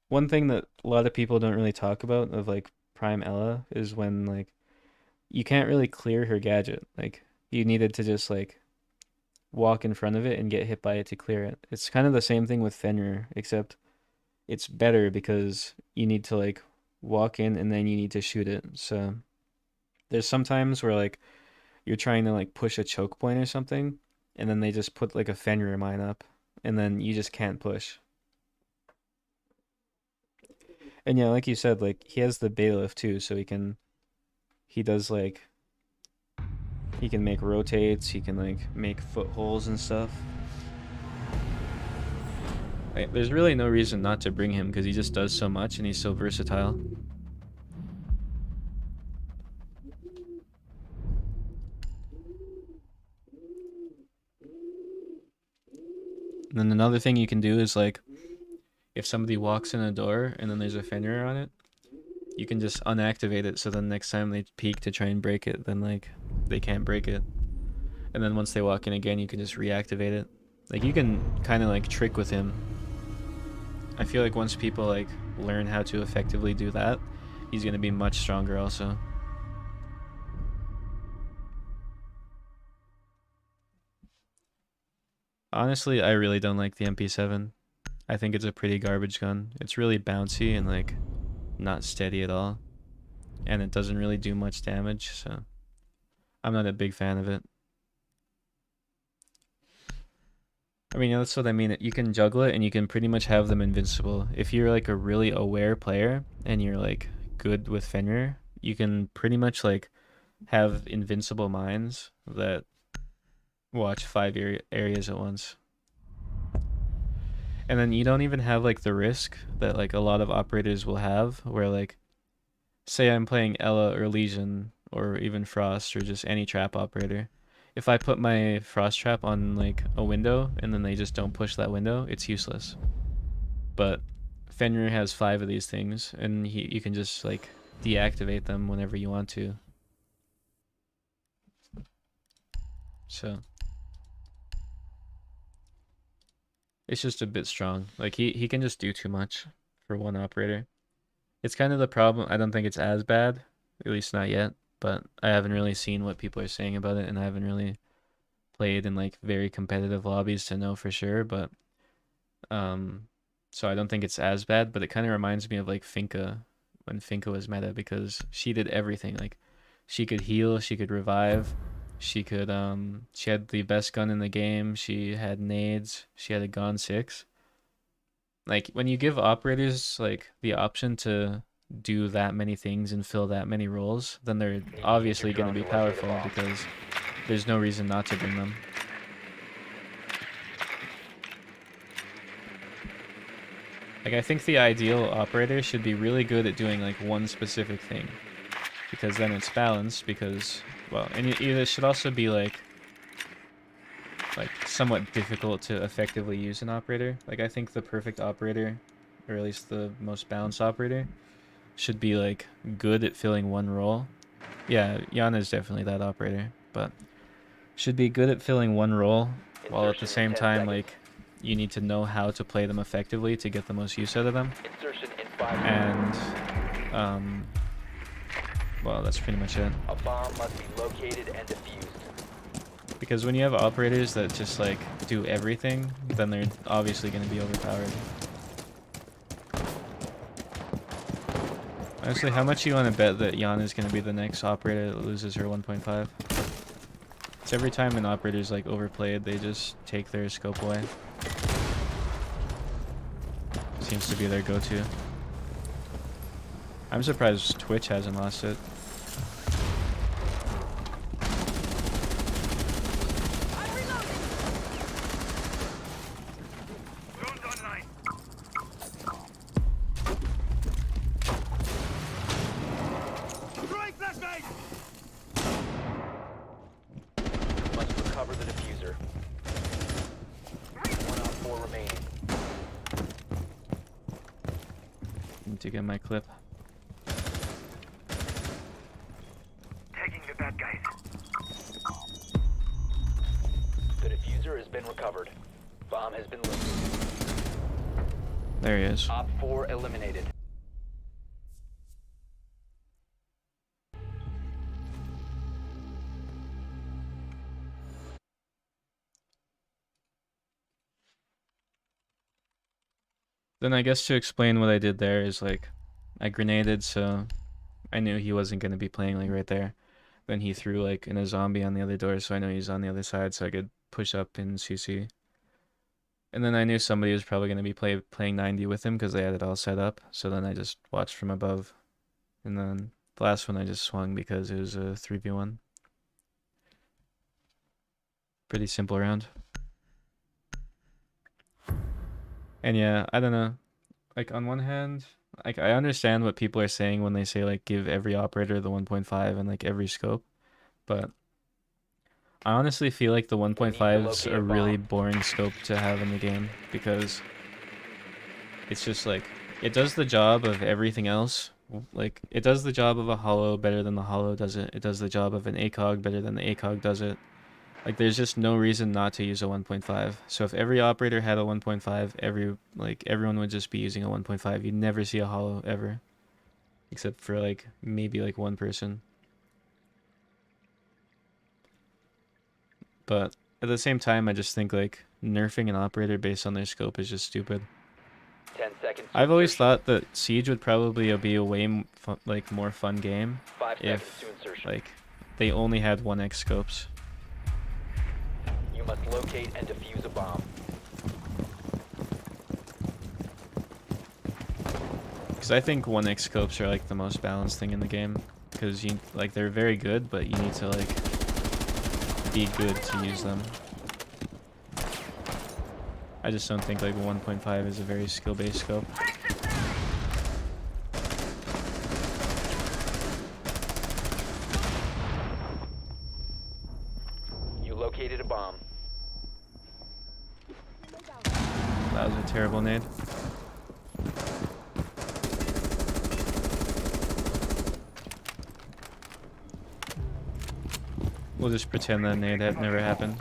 one thing that a lot of people don't really talk about of like Prime Ella is when like you can't really clear her gadget. Like you needed to just like walk in front of it and get hit by it to clear it. It's kind of the same thing with Fenrir, except it's better because you need to like walk in and then you need to shoot it. So there's some times where like you're trying to like push a choke point or something, and then they just put like a Fenrir mine up, and then you just can't push. And yeah, like you said, like he has the bailiff too, so he can make rotates, he can like make footholds and stuff. Like, there's really no reason not to bring him because he just does so much and he's so versatile. And then another thing you can do is like, if somebody walks in a door and then there's a Fenrir on it, you can just unactivate it so then next time they peek to try and break it, then like they can't break it. And then once they walk in again, you can just reactivate it. Like you can kind of like trick with him. I feel like once people like learn how to effectively do that, he's going to be much stronger also. Honestly, I really don't like the MP7. I think it's a pretty garbage gun. It's really bouncy and like not steady at all. And it doesn't really do much damage, so I'm not a big fan of it. I mean, that's what I mean. You can juggle it and you can pretty much have them invincible. If you're like a really aware player and you're like good with Fenrir, you can pretty much like have invincible mines that watch 5 areas at once. And then you don't even have like the risk that like a lot of operators will have where like say I'm playing Ella or Legion or even Frost or just any trap operator. If I put my Frost trap on like a window and then they just don't push that window, it's useless. But Fenrir has 5 of these things, and you can just like deactivate them whenever you want to. So it's just a bit strong. Like he can just do too much for one operator. It's kind of the problem. I don't think it's as bad, at least not yet, but I haven't really seen what people are saying about it, and I haven't really played in like very competitive lobbies to know for sure, but so I don't think it's as bad, but it kind of reminds me of like Finka, when Finka was meta, because she did everything. Like she could heal, she could revive, she could she had the best gun in the game, she had nades, she had a Gon 6. Like when you give operators like the option to do that many things and fill that many roles, then they're obviously going to be powerful, because there's no reason not to bring them. Like I think the ideal operator should be really good at doing like one specific thing, because then it's balanced, because, well, and it should also be like somewhat difficult to effectively use an operator. Like I think the perfect operator, or at least the most balanced operator, should be like good at filling one role. Yeah, Yana is definitely that operator, but should be good at filling one role, while at the same time like you need to know how to play them effectively to get the most use out of them. And well, that's pretty much it. A bomb must be located and defused. Because when you have operators that just like do everything, then they're obviously going to be overpowered. Honestly, how much do you want to bet that Yana is going to be the next operator that loses her 1.5? It's every time an operator's like overplayed, they just take their scope away. Seems to be their go-to. I'm surprised Twitch hasn't lost it. Must recover the diffuser. 1 on 4 remaining. Need to get my clip. Taking the bad guys. The diffuser has been recovered. Bomb has been located. There he is. Op 4 eliminated. Then I guess to explain what I did there is like, I grenaded, so I knew he wasn't going to be playing like right there. Then he threw like in a zombie on the other door, so I know he's on the other side, so I could push up in CC. And then I knew somebody was probably going to be playing 90 with him because they had it all set up, so then I just watched from above. And then the last one I just swung because it was a 3v1. Pretty simple round. And yeah, I don't know. Like on one hand, like I understand what people are saying when they say like give every operator the 1.5 and like every scope, but I honestly feel like the 1.5 is a really boring scope to have in the game, because it's just like it does the job of everything else. Like it does the job of a holo better than the holo does it. It does the job of an ACOG better than the ACOG does it. Like there's just no reason not to use a 1.5. So if every operator had a 1.5, everyone would just be using a 1.5. You'd never see a holo ever, except for like maybe like one person. But at the same time, I just think like nerfing an operator based on their scope is just stupid. 10 seconds. I've always thought that Siege would probably be a way more fun game 5 seconds if to insertion. like they only had 1x scopes. You must locate and defuse a bomb. Because I think 1x scopes are like the most balanced thing in the game, because you like they're very good, but you need to like be good to use them. I just don't think like 1.5 is a very skill-based scope. That was a terrible nade. We'll just pretend that nade had never happened.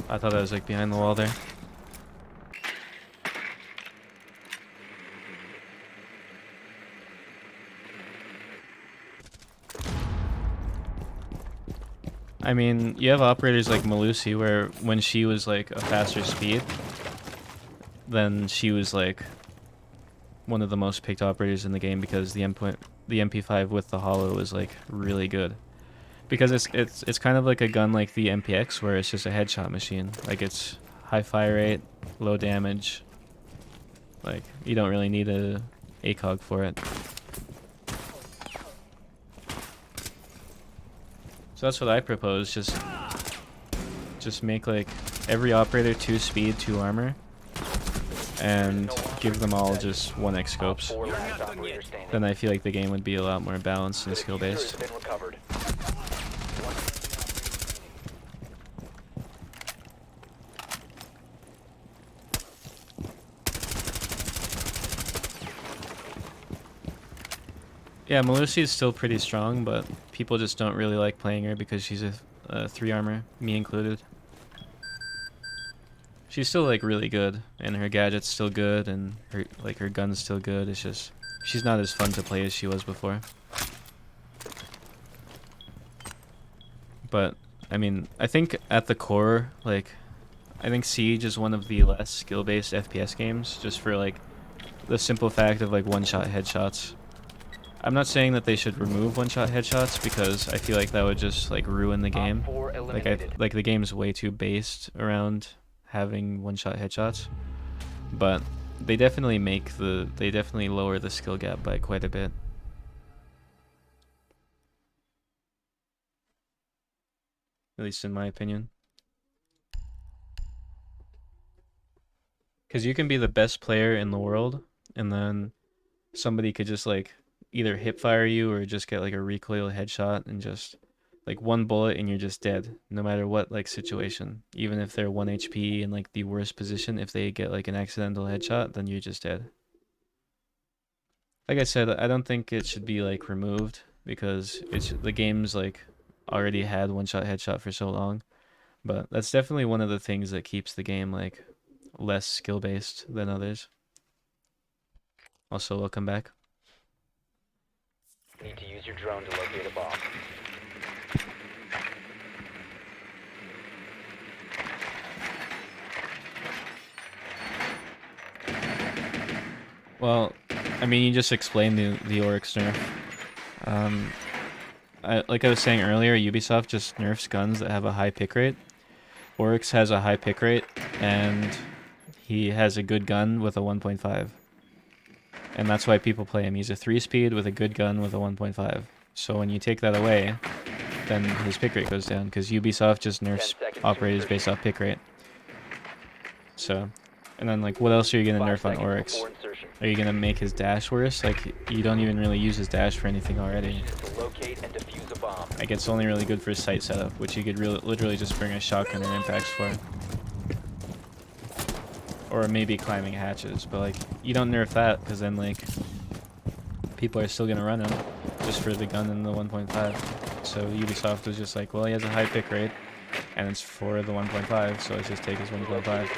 I thought that was like behind the wall there. I mean, you have operators like Melusi where when she was like a faster speed, then she was like one of the most picked operators in the game because the MP5 with the hollow is like really good. Because it's kind of like a gun like the MPX where it's just a headshot machine. Like it's high fire rate, low damage. Like you don't really need a ACOG for it. So that's what I propose, just make like every operator 2 speed, 2 armor, and give them all just 1x scopes. Then I feel like the game would be a lot more balanced and skill based. Yeah, Melusi is still pretty strong, but people just don't really like playing her because she's a 3 armor, me included. She's still like really good, and her gadget's still good, and her gun's still good. It's just she's not as fun to play as she was before. But I mean, I think at the core, like, I think Siege is one of the less skill-based FPS games, just for like the simple fact of like one-shot headshots. I'm not saying that they should remove one-shot headshots because I feel like that would just like ruin the game. Like the game's way too based around having one-shot headshots, but they definitely lower the skill gap by quite a bit. At least in my opinion. Because you can be the best player in the world, and then somebody could just like either hip fire you or just get like a recoil headshot and just like one bullet and you're just dead, no matter what like situation. Even if they're 1 HP in like the worst position, if they get like an accidental headshot, then you're just dead. Like I said, I don't think it should be like removed because the game's like already had one-shot headshot for so long. But that's definitely one of the things that keeps the game like less skill-based than others. Also, welcome back. Need to use your drone to locate a bomb. Well, I mean, you just explained the Oryx nerf. Like I was saying earlier, Ubisoft just nerfs guns that have a high pick rate. Oryx has a high pick rate, and he has a good gun with a 1.5. And that's why people play him. He's a 3-speed with a good gun with a 1.5. So when you take that away, then his pick rate goes down, because Ubisoft just nerfs operators based off pick rate. So, and then like, what else are you going to nerf on Oryx? Are you going to make his dash worse? Like, you don't even really use his dash for anything already. Like, it's only really good for his sight setup, which you could literally just bring a shotgun or impacts for. Or maybe climbing hatches, but like, you don't nerf that, because then like, people are still going to run him, just for the gun and the 1.5. So Ubisoft was just like, well, he has a high pick rate, and it's for the 1.5, so let's just take his 1.5.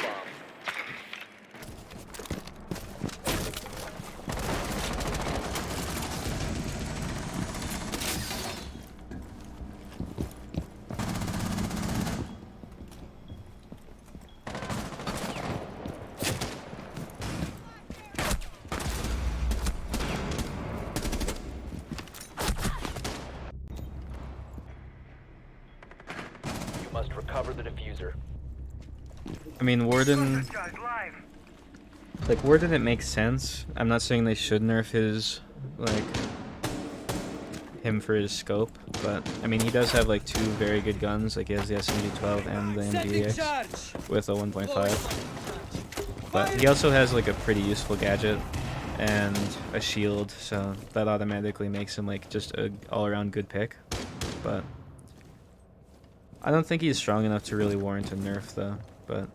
Recover the diffuser. I mean, Warden, like, Warden, it makes sense. I'm not saying they should nerf his him for his scope, but I mean he does have like 2 very good guns, like he has the SMG-12 and the MGX with a 1.5. But he also has like a pretty useful gadget and a shield, so that automatically makes him like just a all-around good pick. But I don't think he's strong enough to really warrant a nerf though, but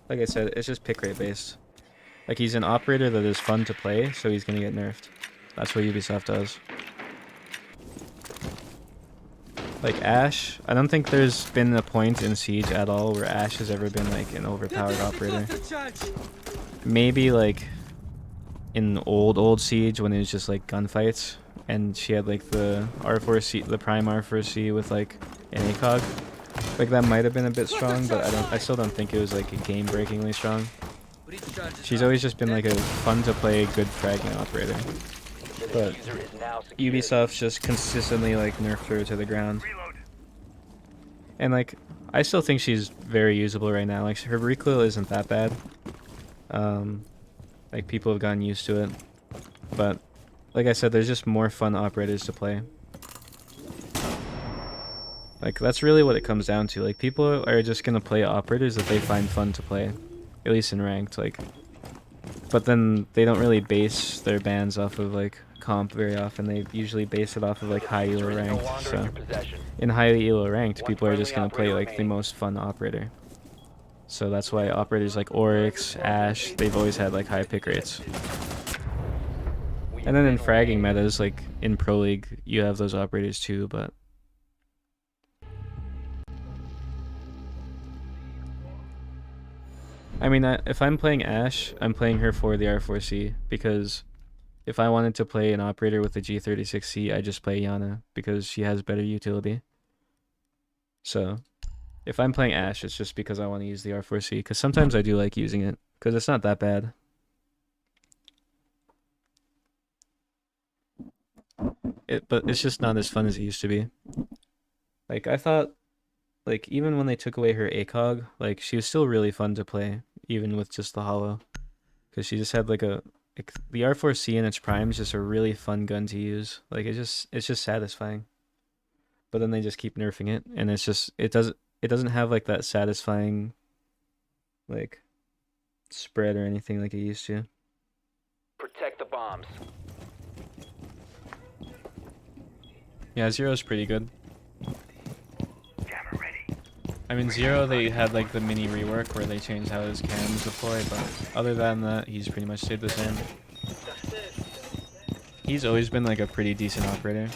like I said, it's just pick rate based. Like he's an operator that is fun to play, so he's gonna get nerfed. That's what Ubisoft does. Like Ash, I don't think there's been a point in Siege at all where Ash has ever been like an overpowered operator. Maybe like in old Siege when it was just like gunfights and she had like the R4C, the prime R4C with like an ACOG. Like that might have been a bit strong, but I still don't think it was like game-breakingly strong. She's always just been like a fun to play, good fragging operator. But Ubisoft's just consistently like nerfed her to the ground. And like I still think she's very usable right now. Like her recoil isn't that bad. Like people have gotten used to it. But like I said, there's just more fun operators to play. Like that's really what it comes down to. Like people are just gonna play operators that they find fun to play, at least in ranked. Like, but then they don't really base their bans off of like comp very often. They usually base it off of like high elo ranked. So in highly elo ranked, people are just gonna play like the most fun operator. So that's why operators like Oryx, Ash, they've always had like high pick rates. And then in fragging metas, like in Pro League, you have those operators too, but I mean, if I'm playing Ash, I'm playing her for the R4C, because if I wanted to play an operator with the G36C, I just play Yana, because she has better utility. So, if I'm playing Ash, it's just because I want to use the R4C, because sometimes I do like using it, because it's not that bad. But it's just not as fun as it used to be. Like, I thought, like, even when they took away her ACOG, like, she was still really fun to play, even with just the holo. Because she just had, like, the R4C in its prime is just a really fun gun to use. Like, it's just satisfying. But then they just keep nerfing it, and it's just, it doesn't have, like, that satisfying, like, spread or anything like it used to. Protect the bombs. Yeah, Zero's pretty good. I mean, Zero, they had like the mini rework where they changed how his cams deploy, but other than that, he's pretty much stayed the same. He's always been like a pretty decent operator.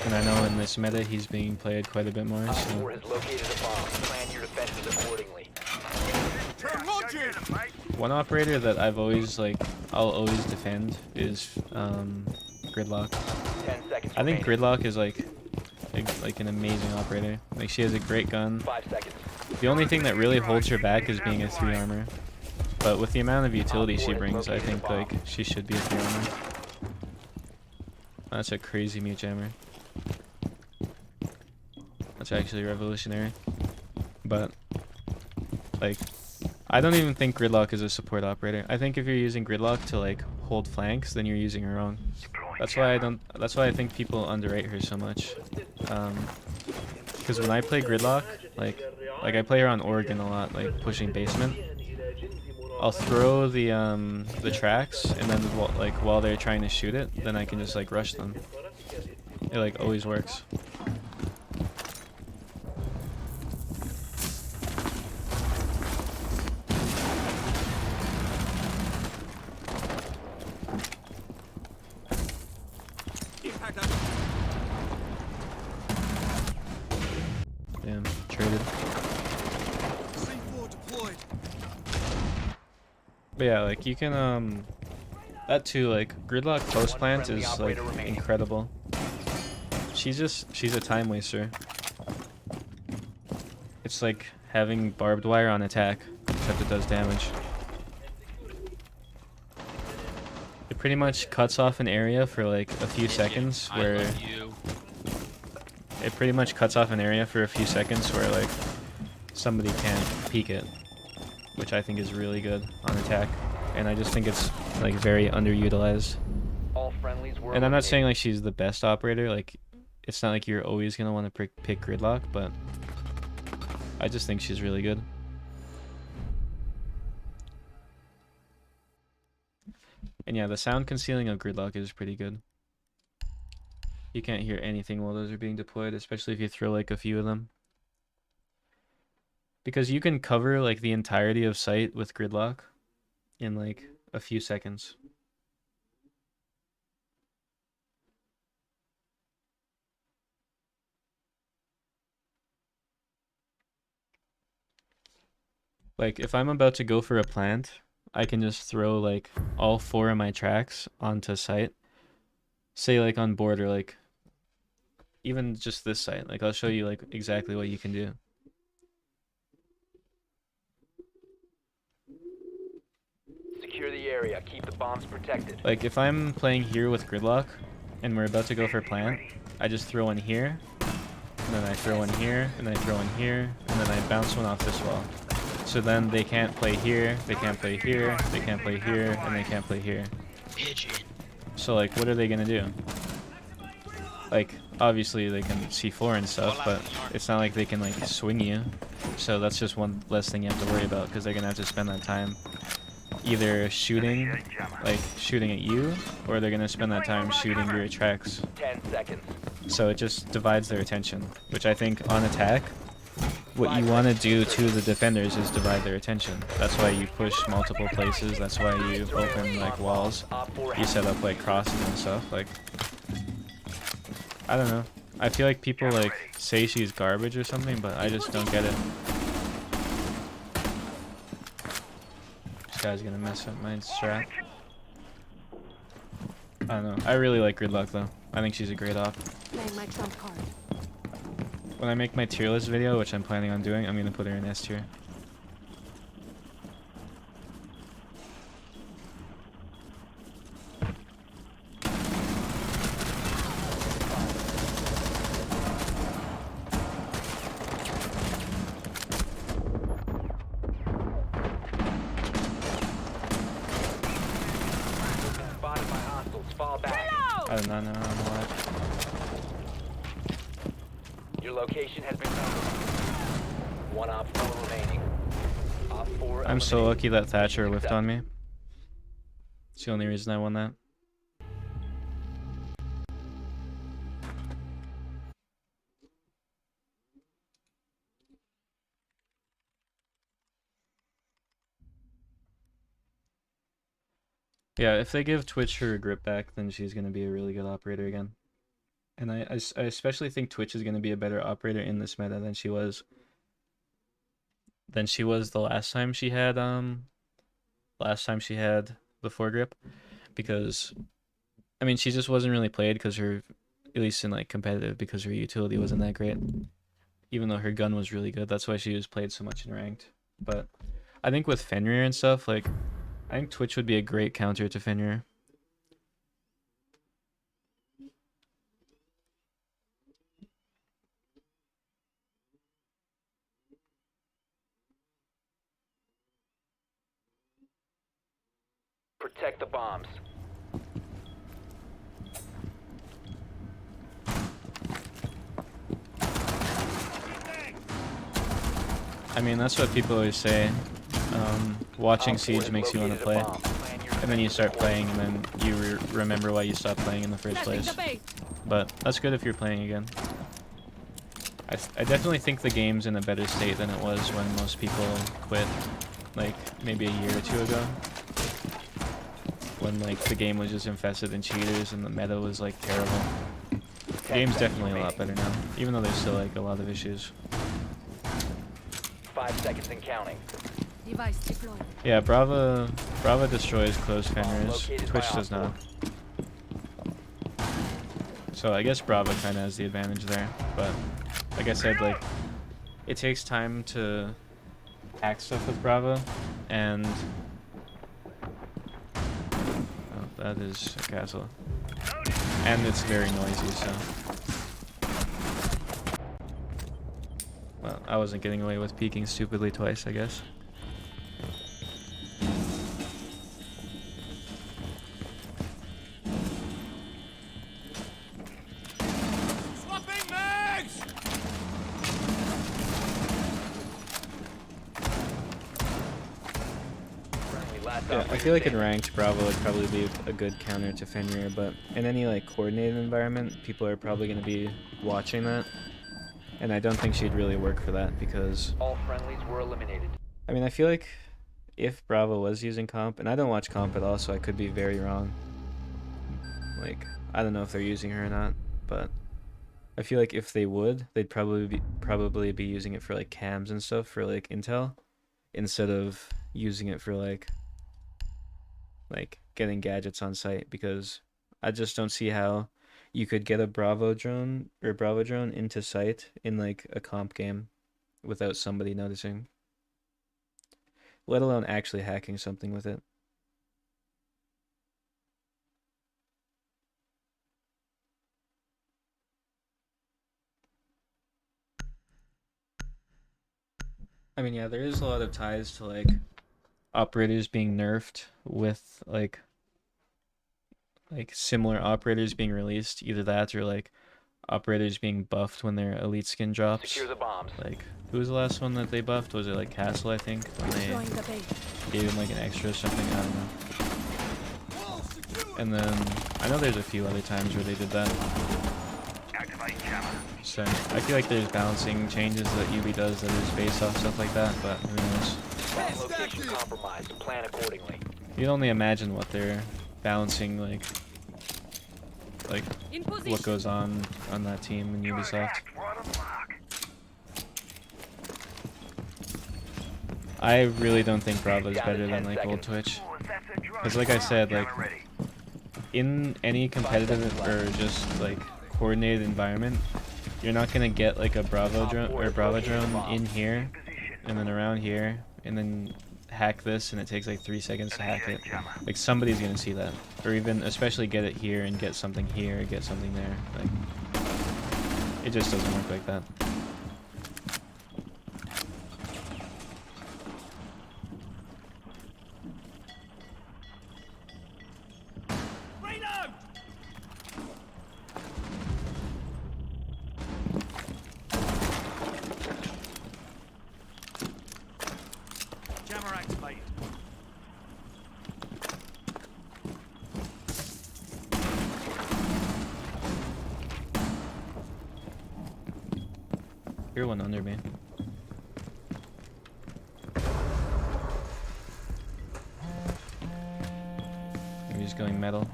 And I know in this meta, he's being played quite a bit more, so... One operator that I've always, like, I'll always defend is, Gridlock. I think Gridlock is, like an amazing operator. Like, she has a great gun. The only thing that really holds her back is being a 3 armor. But with the amount of utility she brings, I think, like, she should be a 3 armor. That's a crazy mute jammer. That's actually revolutionary. But, like, I don't even think Gridlock is a support operator. I think if you're using Gridlock to, like, hold flanks, then you're using her wrong. That's why I think people underrate her so much. Because when I play Gridlock, like I play her on Oregon a lot, like pushing basement. I'll throw the tracks, and then while they're trying to shoot it, then I can just like rush them. It like always works. Damn, traded. But yeah, like you can that too, like Gridlock close plant is like incredible. She's a time waster. It's like having barbed wire on attack, except it does damage. It pretty much cuts off an area for like a few seconds where it pretty much cuts off an area for a few seconds where like somebody can't peek it, which I think is really good on attack, and I just think it's like very underutilized. All friendlies were And I'm not eliminated. saying like she's the best operator, like it's not like you're always gonna want to pick Gridlock, but I just think she's really good. And yeah, the sound concealing of Gridlock is pretty good. You can't hear anything while those are being deployed, especially if you throw like a few of them. Because you can cover like the entirety of site with Gridlock in like a few seconds. Like if I'm about to go for a plant, I can just throw like all 4 of my tracks onto site. Say like on board or like even just this site. Like I'll show you like exactly what you can do. Secure the area. Keep the bombs protected. Like if I'm playing here with Gridlock and we're about to go for plant, I just throw one here, and then I throw one here, and then I throw one here, and then I bounce one off this wall. So then they can't play here, they can't play here, they can't play here, and they can't play here. So like what are they gonna do? Like obviously they can C4 and stuff, but it's not like they can like swing you. So that's just one less thing you have to worry about, because they're gonna have to spend that time either shooting at you, or they're gonna spend that time shooting your tracks. 10 seconds. So it just divides their attention, which I think on attack, what you want to do to the defenders is divide their attention. That's why you push multiple places, that's why you open like walls, you set up like crosses and stuff. Like, I don't know, I feel like people like say she's garbage or something, but I just don't get it. This guy's gonna mess up my strat. I don't know, I really like Gridlock though. I think she's a great op. Playing my trump card. When I make my tier list video, which I'm planning on doing, I'm gonna put her in S tier. Spotted by hostiles. Fall back. I do not know how to watch. Your location has been compromised. One op 4 remaining. Op 4 I'm so eliminated. lucky that Thatcher whiffed on me. It's the only reason I won that. Yeah, if they give Twitch her grip back, then she's going to be a really good operator again. And I especially think Twitch is going to be a better operator in this meta than she was the last time she had the foregrip, because I mean she just wasn't really played because her, at least in like competitive, because her utility wasn't that great, even though her gun was really good. That's why she was played so much in ranked. But I think with Fenrir and stuff, like I think Twitch would be a great counter to Fenrir. Protect the bombs. I mean, that's what people always say. Watching Siege makes you want to play. And then you start playing, and then you remember why you stopped playing in the first place. But that's good if you're playing again. I definitely think the game's in a better state than it was when most people quit, like maybe a year or two ago. When like the game was just infested in cheaters and the meta was like terrible. The game's definitely a lot better now, even though there's still like a lot of issues. 5 seconds and counting. Device deployed. Yeah, Brava destroys closed Fenrirs. Twitch does not. So I guess Brava kind of has the advantage there, but like I said, like it takes time to hack stuff with Brava, and oh, that is a castle, and it's very noisy. So, well, I wasn't getting away with peeking stupidly twice, I guess. Yeah, I operator feel like in standing. ranked, Bravo would probably be a good counter to Fenrir, but in any like coordinated environment, people are probably going to be watching that, and I don't think she'd really work for that because, All friendlies were eliminated. I mean, I feel like if Bravo was using comp, and I don't watch comp at all, so I could be very wrong. Like, I don't know if they're using her or not, but I feel like if they would, they'd probably be using it for like cams and stuff for like intel, instead of using it for like getting gadgets on site, because I just don't see how you could get a Bravo drone into site in like a comp game without somebody noticing, let alone actually hacking something with it. I mean, yeah, there is a lot of ties to like operators being nerfed with like similar operators being released, either that or like operators being buffed when their elite skin drops. Secure the bombs. Like, who was the last one that they buffed? Was it like Castle, I think, when they gave him like an extra or something? I don't know. And then I know there's a few other times where they did that. So I feel like there's balancing changes that UB does that is based off stuff like that, but who knows? Bomb location compromised. Plan accordingly. You can only imagine what they're balancing, like what goes on that team in Ubisoft. I really don't think Bravo is better than like old Twitch, because like I said, like in any competitive or just like coordinated environment, you're not gonna get like a Bravo drone in here and then around here and then hack this and it takes like 3 seconds to hack it. Like somebody's gonna see that, or even especially get it here and get something here, get something there. Like it just doesn't work like that. You're one under me. Maybe he's going metal.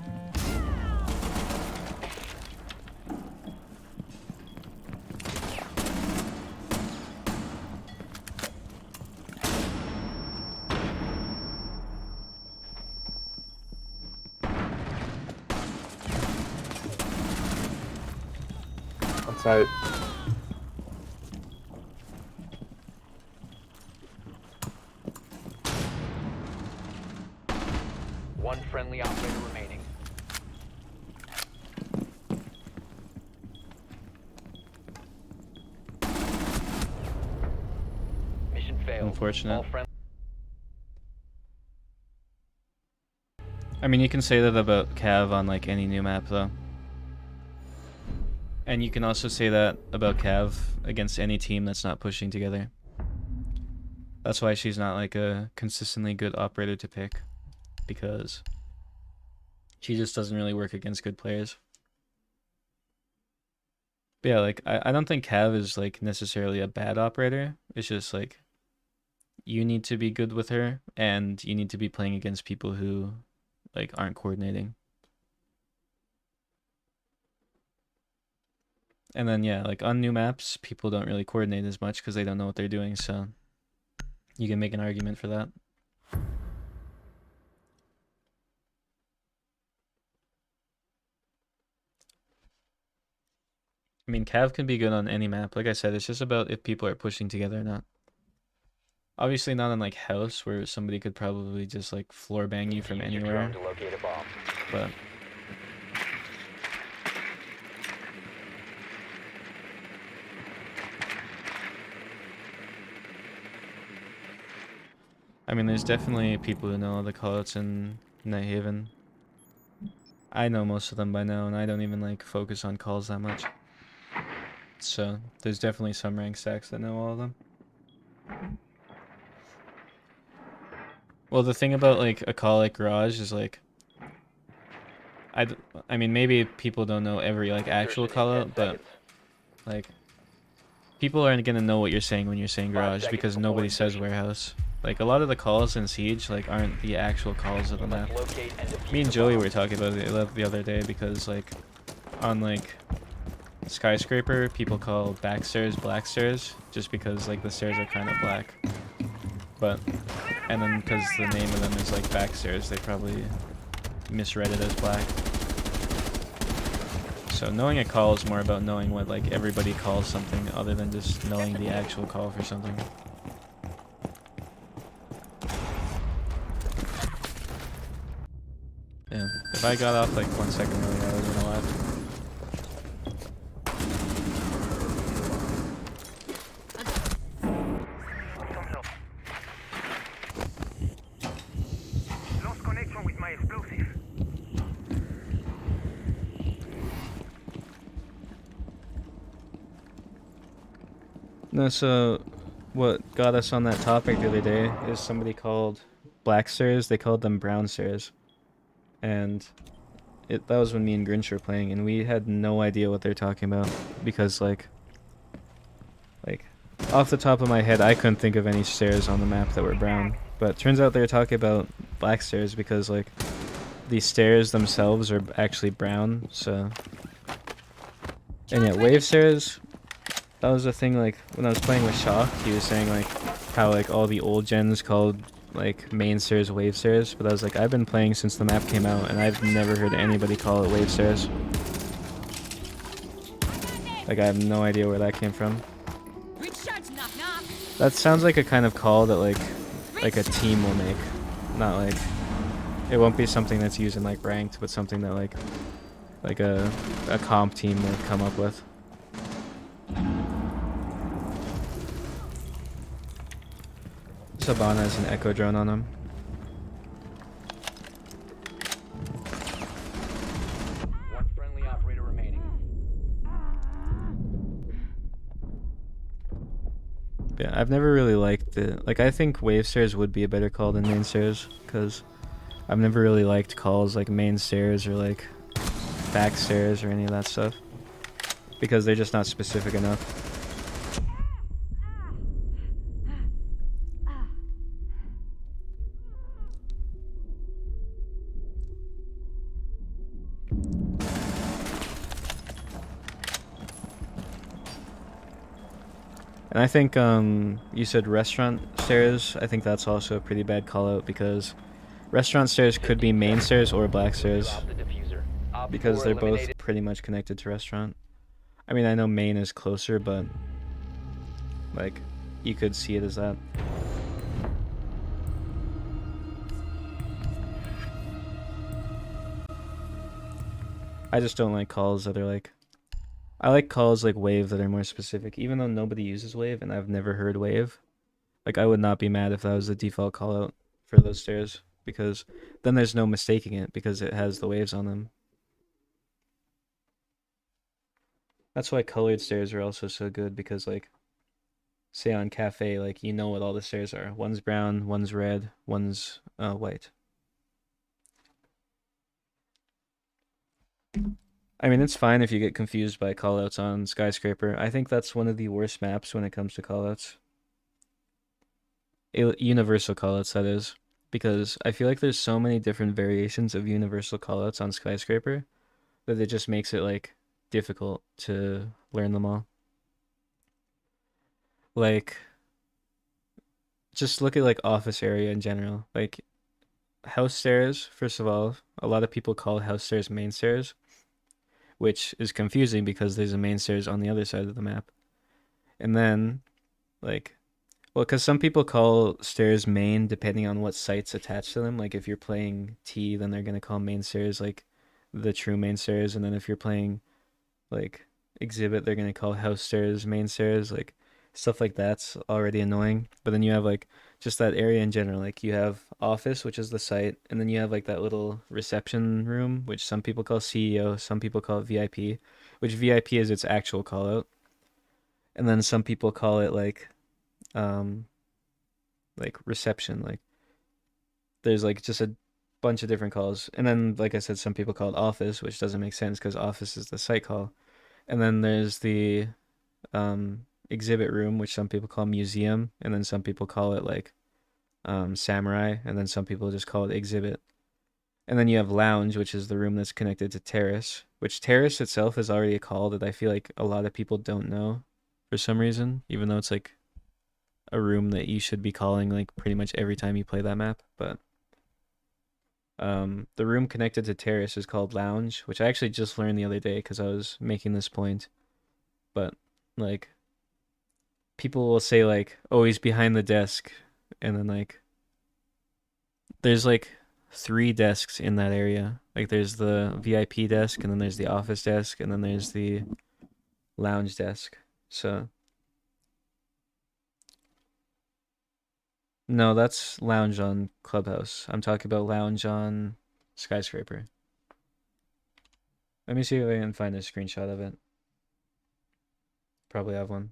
Outside. One friendly operator remaining. Mission failed. Unfortunate. All friendly. I mean, you can say that about Cav on like any new map though. And you can also say that about Cav against any team that's not pushing together. That's why she's not like a consistently good operator to pick, because she just doesn't really work against good players. But yeah, like I don't think Cav is like necessarily a bad operator. It's just like you need to be good with her and you need to be playing against people who like aren't coordinating. And then yeah, like on new maps, people don't really coordinate as much because they don't know what they're doing, so you can make an argument for that. I mean, Cav can be good on any map. Like I said, it's just about if people are pushing together or not. Obviously not on like House, where somebody could probably just like floor bang you from anywhere. But I mean, there's definitely people who know all the callouts in Nighthaven. I know most of them by now, and I don't even like focus on calls that much. So there's definitely some rank stacks that know all of them. Well, the thing about like a call like garage is like, I mean maybe people don't know every like actual call out, but like people aren't gonna know what you're saying when you're saying garage because nobody says warehouse. Like a lot of the calls in Siege like aren't the actual calls of the map. Me and Joey were talking about it the other day because like on like Skyscraper people call backstairs black stairs just because like the stairs are kind of black. But and then because the name of them is like backstairs, they probably misread it as black. So knowing a call is more about knowing what like everybody calls something other than just knowing the actual call for something. Yeah, if I got off like 1 second early, I was gonna laugh. Lost connection with my explosive. No, so what got us on that topic the other day is somebody called black stairs, they called them brown stairs. And that was when me and Grinch were playing, and we had no idea what they're talking about because like off the top of my head I couldn't think of any stairs on the map that were brown, but turns out they're talking about black stairs because like the stairs themselves are actually brown. So and yeah, wave stairs, that was the thing. Like when I was playing with Shock, he was saying like how like all the old gens called like main stairs wave stairs, but I was like, I've been playing since the map came out and I've never heard anybody call it wave stairs. Like I have no idea where that came from. That sounds like a kind of call that like a team will make, not like it won't be something that's used in like ranked, but something that like a comp team would come up with. Sabana has an echo drone on him. One friendly operator remaining. Yeah, I've never really liked it. Like I think wave stairs would be a better call than main stairs because I've never really liked calls like main stairs or like back stairs or any of that stuff because they're just not specific enough. And I think you said restaurant stairs. I think that's also a pretty bad call out because restaurant stairs could be main stairs or black stairs because they're both pretty much connected to restaurant. I mean, I know main is closer, but like you could see it as that. I just don't like calls that are like, I like calls like wave that are more specific, even though nobody uses wave and I've never heard wave. Like I would not be mad if that was the default call out for those stairs because then there's no mistaking it because it has the waves on them. That's why colored stairs are also so good because like say on cafe, like you know what all the stairs are. One's brown, one's red, one's white. I mean, it's fine if you get confused by callouts on Skyscraper. I think that's one of the worst maps when it comes to callouts. Universal callouts, that is. Because I feel like there's so many different variations of universal callouts on Skyscraper that it just makes it, like, difficult to learn them all. Like, just look at, like, office area in general. Like, house stairs, first of all, a lot of people call house stairs main stairs, which is confusing because there's a main stairs on the other side of the map. And then, like, well, because some people call stairs main depending on what site's attached to them. Like, if you're playing T, then they're going to call main stairs, like, the true main stairs. And then if you're playing, like, exhibit, they're going to call house stairs main stairs. Like, stuff like that's already annoying. But then you have, like, just that area in general. Like, you have office, which is the site, and then you have, like, that little reception room, which some people call CEO, some people call it VIP, which VIP is its actual call out. And then some people call it, like reception. Like, there's like just a bunch of different calls. And then, like I said, some people call it office, which doesn't make sense because office is the site call. And then there's the exhibit room, which some people call museum, and then some people call it like samurai, and then some people just call it exhibit. And then you have lounge, which is the room that's connected to terrace, which terrace itself is already a call that I feel like a lot of people don't know for some reason, even though it's like a room that you should be calling like pretty much every time you play that map. But the room connected to terrace is called lounge, which I actually just learned the other day because I was making this point. But like people will say like, oh, he's behind the desk, and then like there's like 3 desks in that area. Like there's the VIP desk, and then there's the office desk, and then there's the lounge desk. So no, that's lounge on Clubhouse. I'm talking about lounge on Skyscraper. Let me see if I can find a screenshot of it. Probably have one.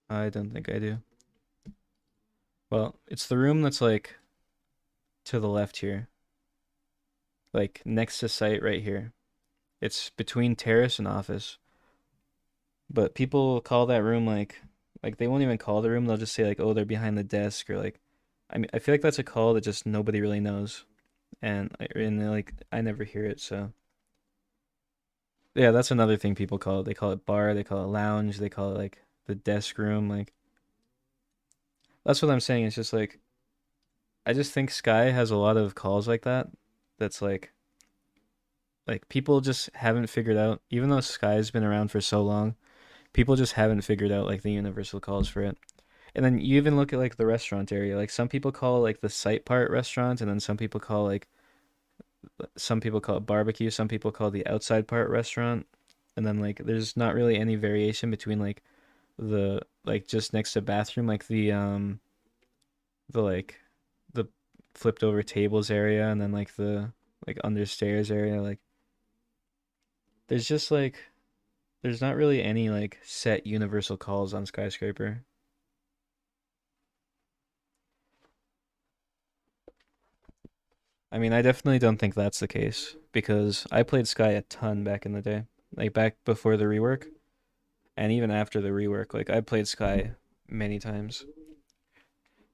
I don't think I do. Well, it's the room that's like to the left here. Like next to site right here. It's between terrace and office. But people call that room like they won't even call the room, they'll just say like, oh, they're behind the desk, or like I mean I feel like that's a call that just nobody really knows. And like I never hear it, so yeah, that's another thing people call it. They call it bar, they call it lounge, they call it like the desk room. Like that's what I'm saying. It's just like I just think Sky has a lot of calls like that. That's like people just haven't figured out. Even though Sky's been around for so long, people just haven't figured out like the universal calls for it. And then you even look at like the restaurant area. Like some people call like the site part restaurant, and then some people call it barbecue. Some people call the outside part restaurant. And then like there's not really any variation between like the like just next to bathroom, like the flipped over tables area, and then like the like under stairs area. Like there's just like there's not really any like set universal calls on Skyscraper. I mean, I definitely don't think that's the case, because I played Sky a ton back in the day, like back before the rework, and even after the rework. Like I played Sky many times,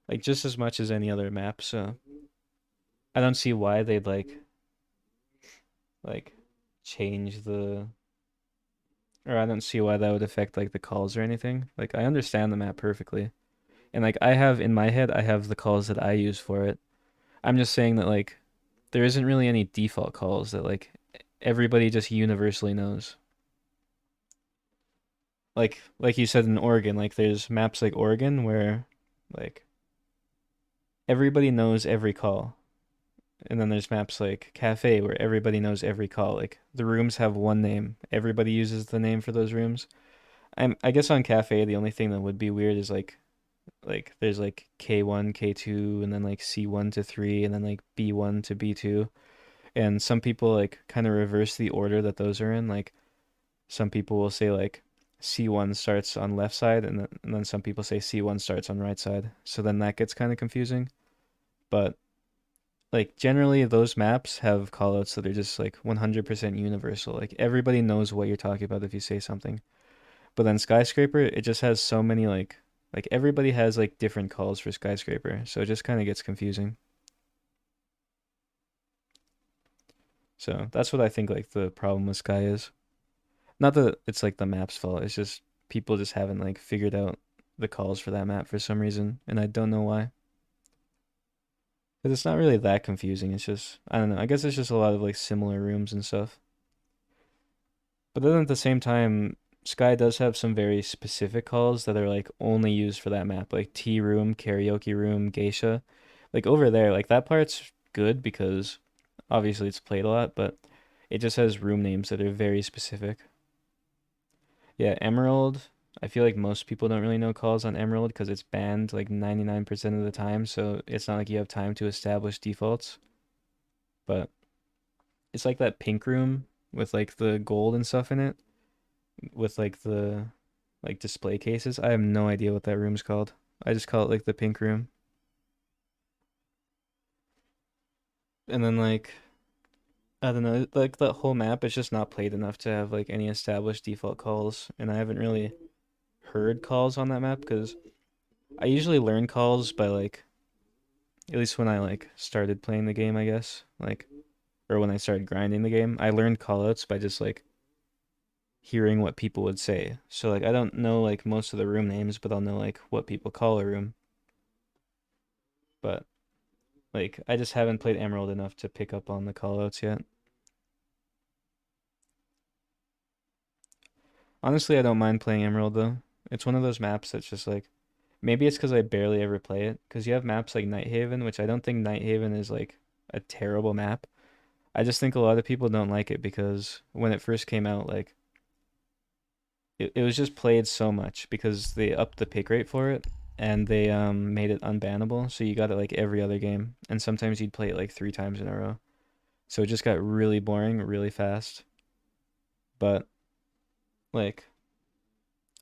like just as much as any other map. So I don't see why they'd like change the, or I don't see why that would affect like the calls or anything. Like I understand the map perfectly, and like I have in my head, I have the calls that I use for it. I'm just saying that like there isn't really any default calls that like everybody just universally knows. Like you said in Oregon, like there's maps like Oregon where like everybody knows every call. And then there's maps like Cafe where everybody knows every call. Like the rooms have one name. Everybody uses the name for those rooms. I guess on Cafe the only thing that would be weird is like there's like K1, K2, and then like C1 to 3, and then like B1 to B2. And some people like kind of reverse the order that those are in. Like some people will say like C1 starts on left side, and then some people say C1 starts on right side. So then that gets kind of confusing. But like generally those maps have callouts that are just like 100% universal. Like everybody knows what you're talking about if you say something. But then Skyscraper, it just has so many like everybody has like different calls for Skyscraper, so it just kind of gets confusing. So that's what I think like the problem with Sky is. Not that it's like the map's fault, it's just people just haven't like figured out the calls for that map for some reason, and I don't know why. Because it's not really that confusing, it's just, I don't know, I guess it's just a lot of like similar rooms and stuff. But then at the same time, Sky does have some very specific calls that are like only used for that map, like tea room, karaoke room, geisha. Like over there, like that part's good because obviously it's played a lot, but it just has room names that are very specific. Yeah, Emerald, I feel like most people don't really know calls on Emerald because it's banned like 99% of the time, so it's not like you have time to establish defaults. But it's like that pink room with like the gold and stuff in it, with like the like display cases. I have no idea what that room's called. I just call it like the pink room. And then like I don't know, like that whole map is just not played enough to have like any established default calls, and I haven't really heard calls on that map because I usually learn calls by like, at least when I like started playing the game, I guess, like, or when I started grinding the game, I learned callouts by just like hearing what people would say. So like I don't know like most of the room names, but I'll know like what people call a room. But like I just haven't played Emerald enough to pick up on the callouts yet. Honestly, I don't mind playing Emerald though. It's one of those maps that's just like, maybe it's because I barely ever play it. Because you have maps like Nighthaven, which I don't think Nighthaven is like a terrible map. I just think a lot of people don't like it because when it first came out, like, it was just played so much because they upped the pick rate for it and they made it unbannable. So you got it like every other game. And sometimes you'd play it like 3 times in a row. So it just got really boring really fast. But, like,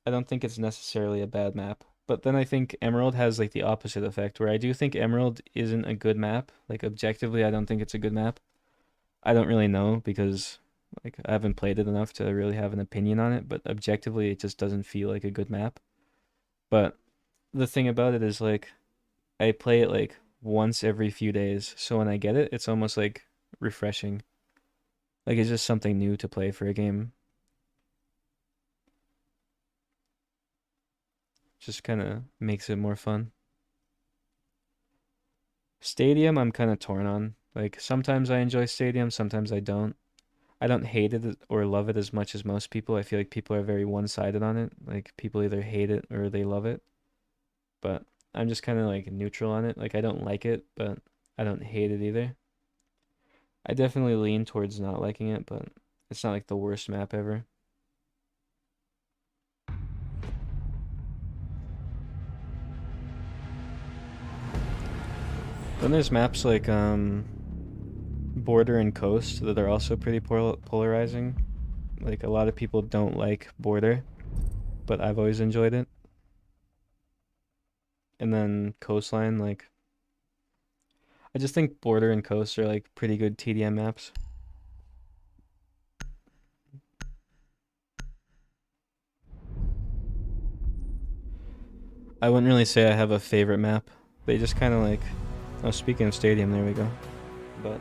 I don't think it's necessarily a bad map. But then I think Emerald has like the opposite effect, where I do think Emerald isn't a good map. Like objectively, I don't think it's a good map. I don't really know because like I haven't played it enough to really have an opinion on it, but objectively it just doesn't feel like a good map. But the thing about it is like I play it like once every few days, so when I get it, it's almost like refreshing. Like it's just something new to play for a game. Just kind of makes it more fun. Stadium, I'm kind of torn on. Like, sometimes I enjoy Stadium, sometimes I don't. I don't hate it or love it as much as most people. I feel like people are very one-sided on it. Like, people either hate it or they love it. But I'm just kind of, like, neutral on it. Like, I don't like it, but I don't hate it either. I definitely lean towards not liking it, but it's not, like, the worst map ever. Then there's maps like Border and Coast that are also pretty polarizing. Like a lot of people don't like Border, but I've always enjoyed it. And then Coastline, like I just think Border and Coast are like pretty good TDM maps. I wouldn't really say I have a favorite map. They just kind of like, oh, speaking of Stadium, there we go. But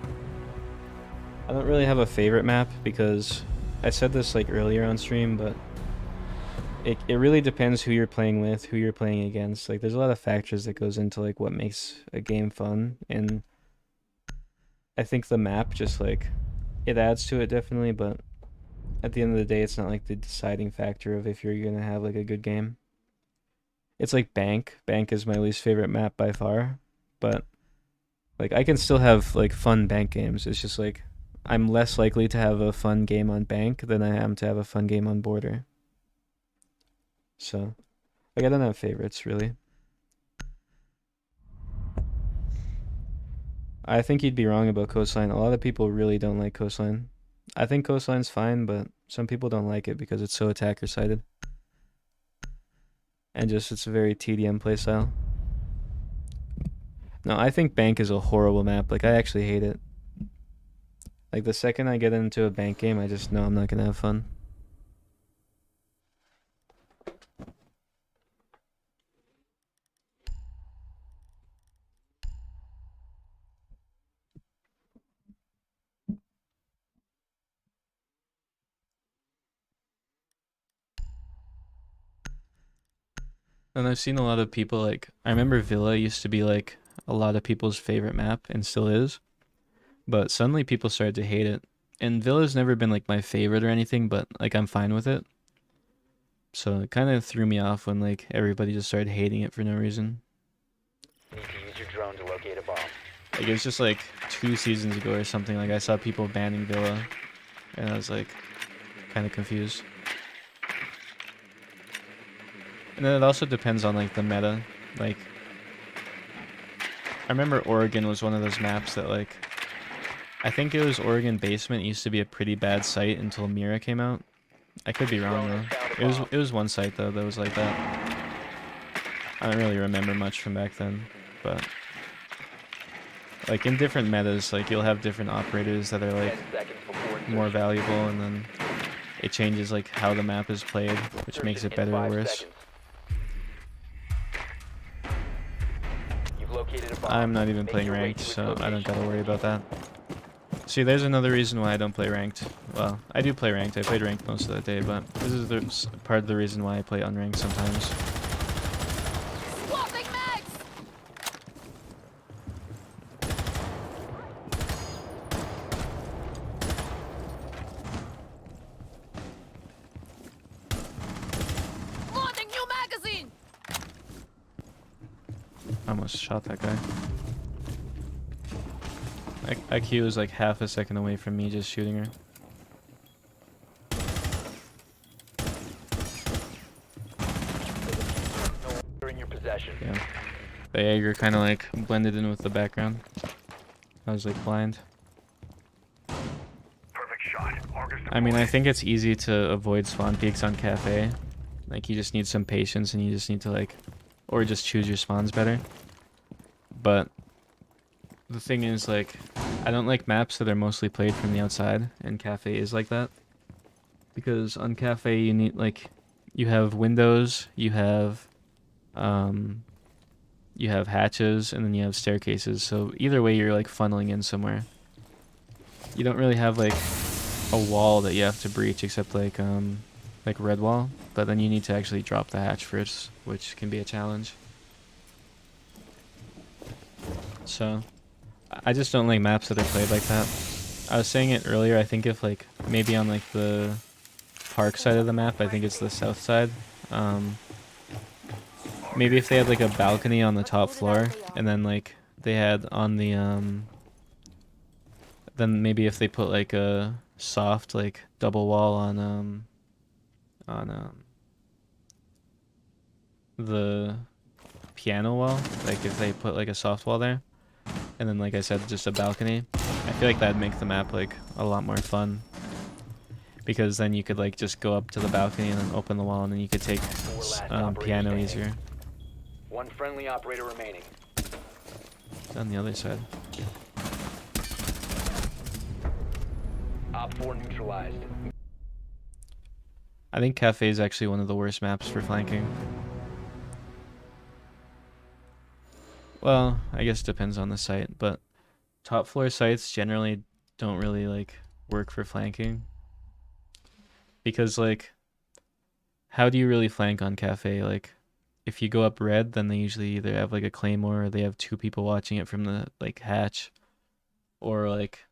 I don't really have a favorite map because I said this like earlier on stream, but it really depends who you're playing with, who you're playing against. Like there's a lot of factors that goes into like what makes a game fun, and I think the map just like it adds to it definitely, but at the end of the day it's not like the deciding factor of if you're gonna have like a good game. It's like Bank. Bank is my least favorite map by far, but like I can still have like fun Bank games. It's just like I'm less likely to have a fun game on Bank than I am to have a fun game on Border. So like I don't have favorites really. I think you'd be wrong about Coastline. A lot of people really don't like Coastline. I think Coastline's fine, but some people don't like it because it's so attacker sided. And just it's a very TDM playstyle. No, I think Bank is a horrible map. Like, I actually hate it. Like, the second I get into a Bank game, I just know I'm not gonna have fun. And I've seen a lot of people, like, I remember Villa used to be, like, a lot of people's favorite map, and still is. But suddenly people started to hate it. And Villa's never been, like, my favorite or anything, but, like, I'm fine with it. So it kind of threw me off when, like, everybody just started hating it for no reason. Need to use your drone to locate a bomb. Like, it was just, like, 2 seasons ago or something, like, I saw people banning Villa, and I was, like, kind of confused. And then it also depends on like the meta. Like, I remember Oregon was one of those maps that like, I think it was Oregon Basement used to be a pretty bad site until Mira came out. I could be wrong though. It was one site though that was like that. I don't really remember much from back then, but like in different metas, like you'll have different operators that are like more valuable, and then it changes like how the map is played, which makes it better or worse. I'm not even playing ranked, so I don't gotta worry about that. See, there's another reason why I don't play ranked. Well, I do play ranked. I played ranked most of the day, but this is part of the reason why I play unranked sometimes. I almost shot that guy. IQ was like half a second away from me just shooting her. Yeah. The Jaeger kind of like blended in with the background. I was like blind. I mean, I think it's easy to avoid spawn peaks on Cafe. Like, you just need some patience and you just need to like, or just choose your spawns better. But the thing is, like, I don't like maps that are mostly played from the outside, and Cafe is like that. Because on Cafe you need, like, you have windows, you have hatches, and then you have staircases, so either way you're like funneling in somewhere. You don't really have like a wall that you have to breach except like red wall, but then you need to actually drop the hatch first, which can be a challenge. So I just don't like maps that are played like that. I was saying it earlier, I think if like maybe on like the park side of the map, I think it's the south side, maybe if they had like a balcony on the top floor, and then like they had on the then maybe if they put like a soft like double wall on the piano wall, like if they put like a soft wall there, and then like I said, just a balcony, I feel like that'd make the map like a lot more fun, because then you could like just go up to the balcony and then open the wall, and then you could take piano easier. One friendly operator remaining. It's on the other side. Op 4 neutralized. I think Cafe is actually one of the worst maps for flanking. Well, I guess it depends on the site, but top floor sites generally don't really like work for flanking. Because like, how do you really flank on Cafe? Like, if you go up red, then they usually either have like a claymore, or they have two people watching it from the like hatch, or like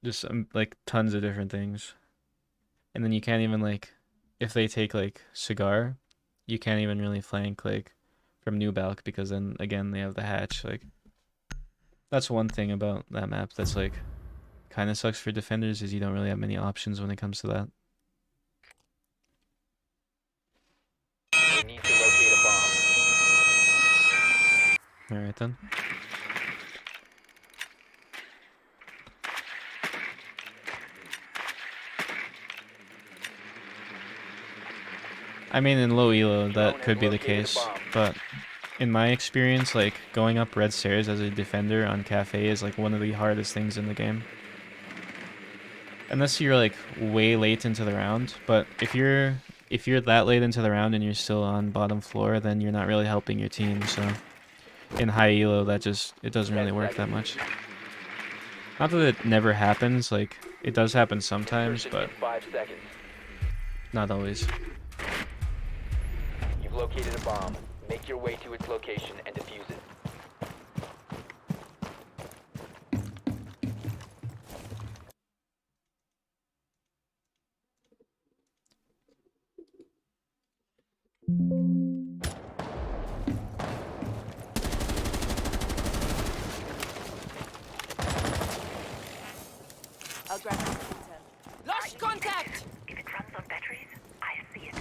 just like tons of different things. And then you can't even like, if they take like cigar, you can't even really flank like from New Balk, because then again they have the hatch. Like, that's one thing about that map that's like kind of sucks for defenders, is you don't really have many options when it comes to that. We need to locate a bomb. Alright then. I mean, in low elo, that could be the case, but in my experience, like, going up red stairs as a defender on Cafe is like one of the hardest things in the game. Unless you're like way late into the round, but if you're that late into the round and you're still on bottom floor, then you're not really helping your team, so in high elo, it doesn't really work that much. Not that it never happens, like, it does happen sometimes, but 5 seconds. not always. You've located a bomb. Make your way to its location and defuse it. I'll grab the center. Lost contact! If it runs on batteries, I see it.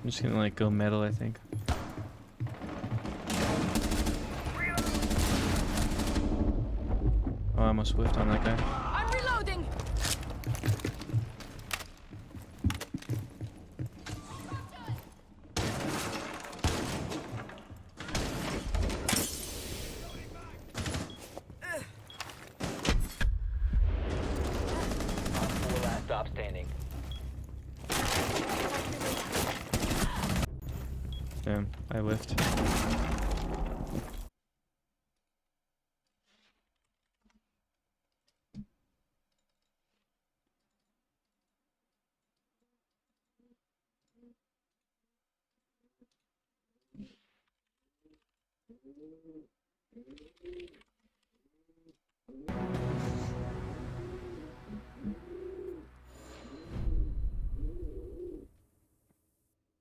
I'm just gonna like go metal, I think. Oh, I almost whiffed on that guy. I'm reloading. Four last stop standing. Damn, I whiffed.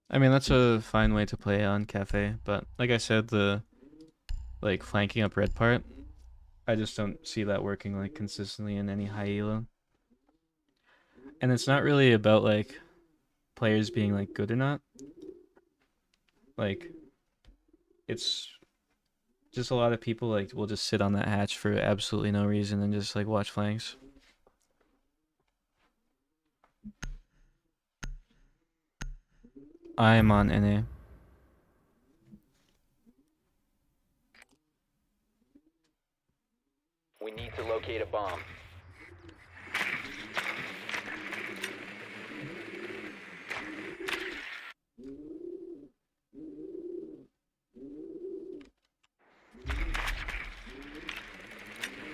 I mean, that's a fine way to play on Cafe, but like I said, the like flanking up red part, I just don't see that working like consistently in any high elo. And it's not really about like players being like good or not. Like, it's just a lot of people like will just sit on that hatch for absolutely no reason and just like watch flanks. I am on NA. We need to locate a bomb.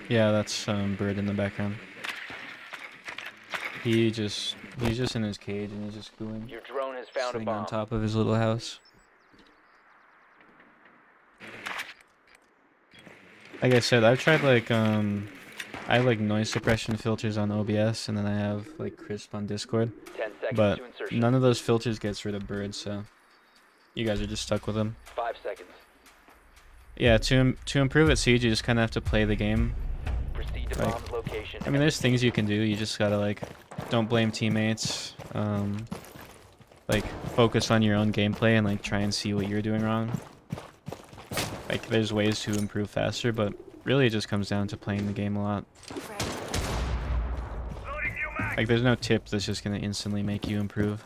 Yeah, that's Bird in the background. He's just in his cage and he's just cooling. Your drone has found a Sitting bomb. on top of his little house. Like I said, I've tried like I have like noise suppression filters on OBS, and then I have like Crisp on Discord. 10 seconds But to insertion. none of those filters gets rid of Bird, so you guys are just stuck with them. 5 seconds. Yeah, to improve at Siege, you just kind of have to play the game. Proceed to Like, bomb's location. I mean, there's things you can do. You just gotta like, don't blame teammates. Like, focus on your own gameplay and like try and see what you're doing wrong. Like, there's ways to improve faster, but really it just comes down to playing the game a lot. Like, there's no tip that's just gonna instantly make you improve.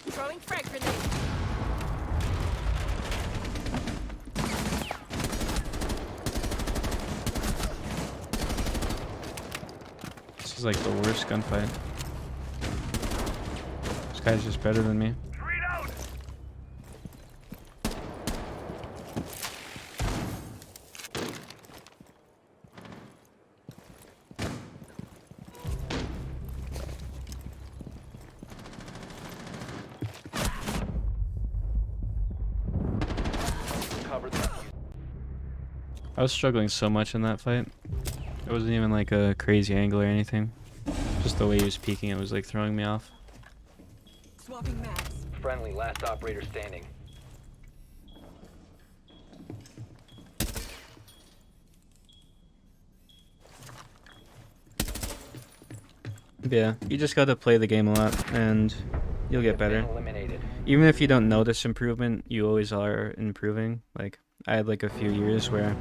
Throwing frag grenade. This is like the worst gunfight. This guy's just better than me. Cover the defuse. I was struggling so much in that fight. It wasn't even like a crazy angle or anything. Just the way he was peeking, it was like throwing me off. Swapping mags. Friendly, last operator standing. Yeah, you just gotta play the game a lot, and you'll get better. Eliminated. Even if you don't notice improvement, you always are improving. Like, I had like a few years where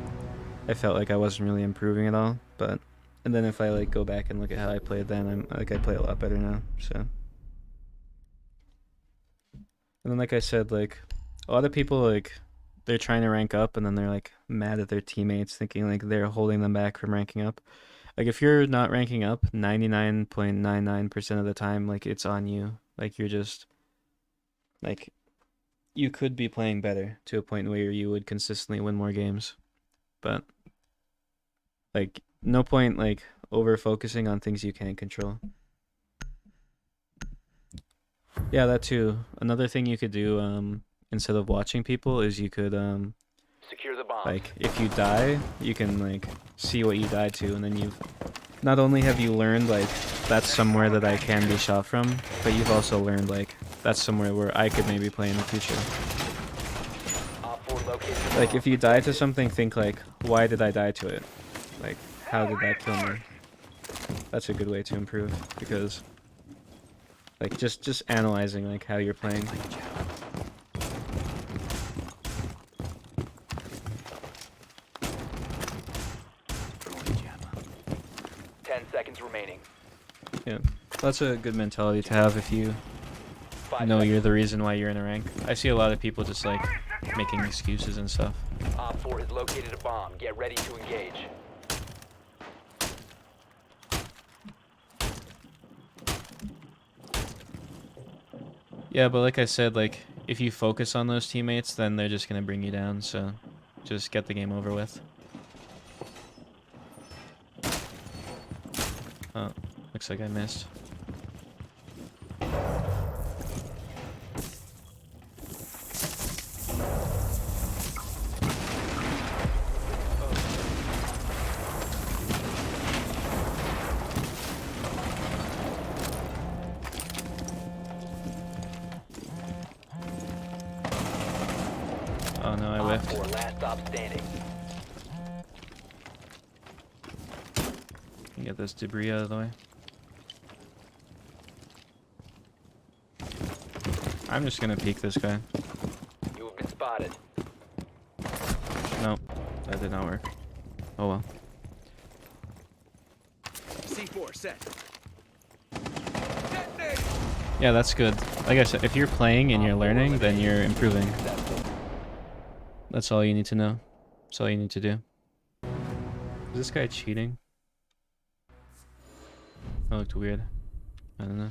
I felt like I wasn't really improving at all, but and then if I like go back and look at how I played then, I play a lot better now. So, and then like I said, like a lot of people like they're trying to rank up and then they're like mad at their teammates, thinking like they're holding them back from ranking up. Like, if you're not ranking up 99.99% of the time, like, it's on you. Like, you're just like, you could be playing better to a point where you would consistently win more games, but like, no point like over focusing on things you can't control. Yeah, that too. Another thing you could do instead of watching people is you could Secure the bomb. like, if you die, you can like see what you died to, and then you've not only have you learned like that's somewhere that I can be shot from, but you've also learned like that's somewhere where I could maybe play in the future. Op 4 Like, if you die to something, think like, why did I die to it? Like, how did that kill me? That's a good way to improve, because, like, just analyzing, like, how you're playing. Remaining. Yeah, that's a good mentality to have if you know you're the reason why you're in a rank. I see a lot of people just like making excuses and stuff. Op 4 has located a bomb. Get ready to engage. Yeah, but like I said, like if you focus on those teammates, then they're just gonna bring you down. So just get the game over with. Oh, looks like I missed. Oh no, I whiffed. Op 4, last stop standing. Get this debris out of the way. I'm just gonna peek this guy. You have been spotted. Nope, that did not work. Oh well. C4 set. Yeah, that's good. Like I said, if you're playing and you're learning, then you're improving. That's all you need to know. That's all you need to do. Is this guy cheating? That looked weird. I don't know.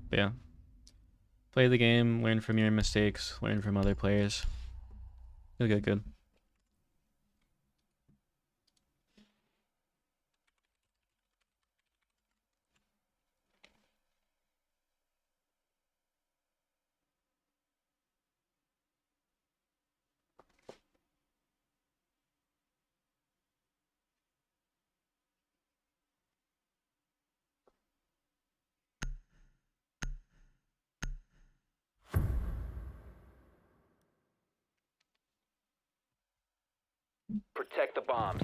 But yeah. Play the game, learn from your mistakes, learn from other players. You'll get good. Protect the bombs.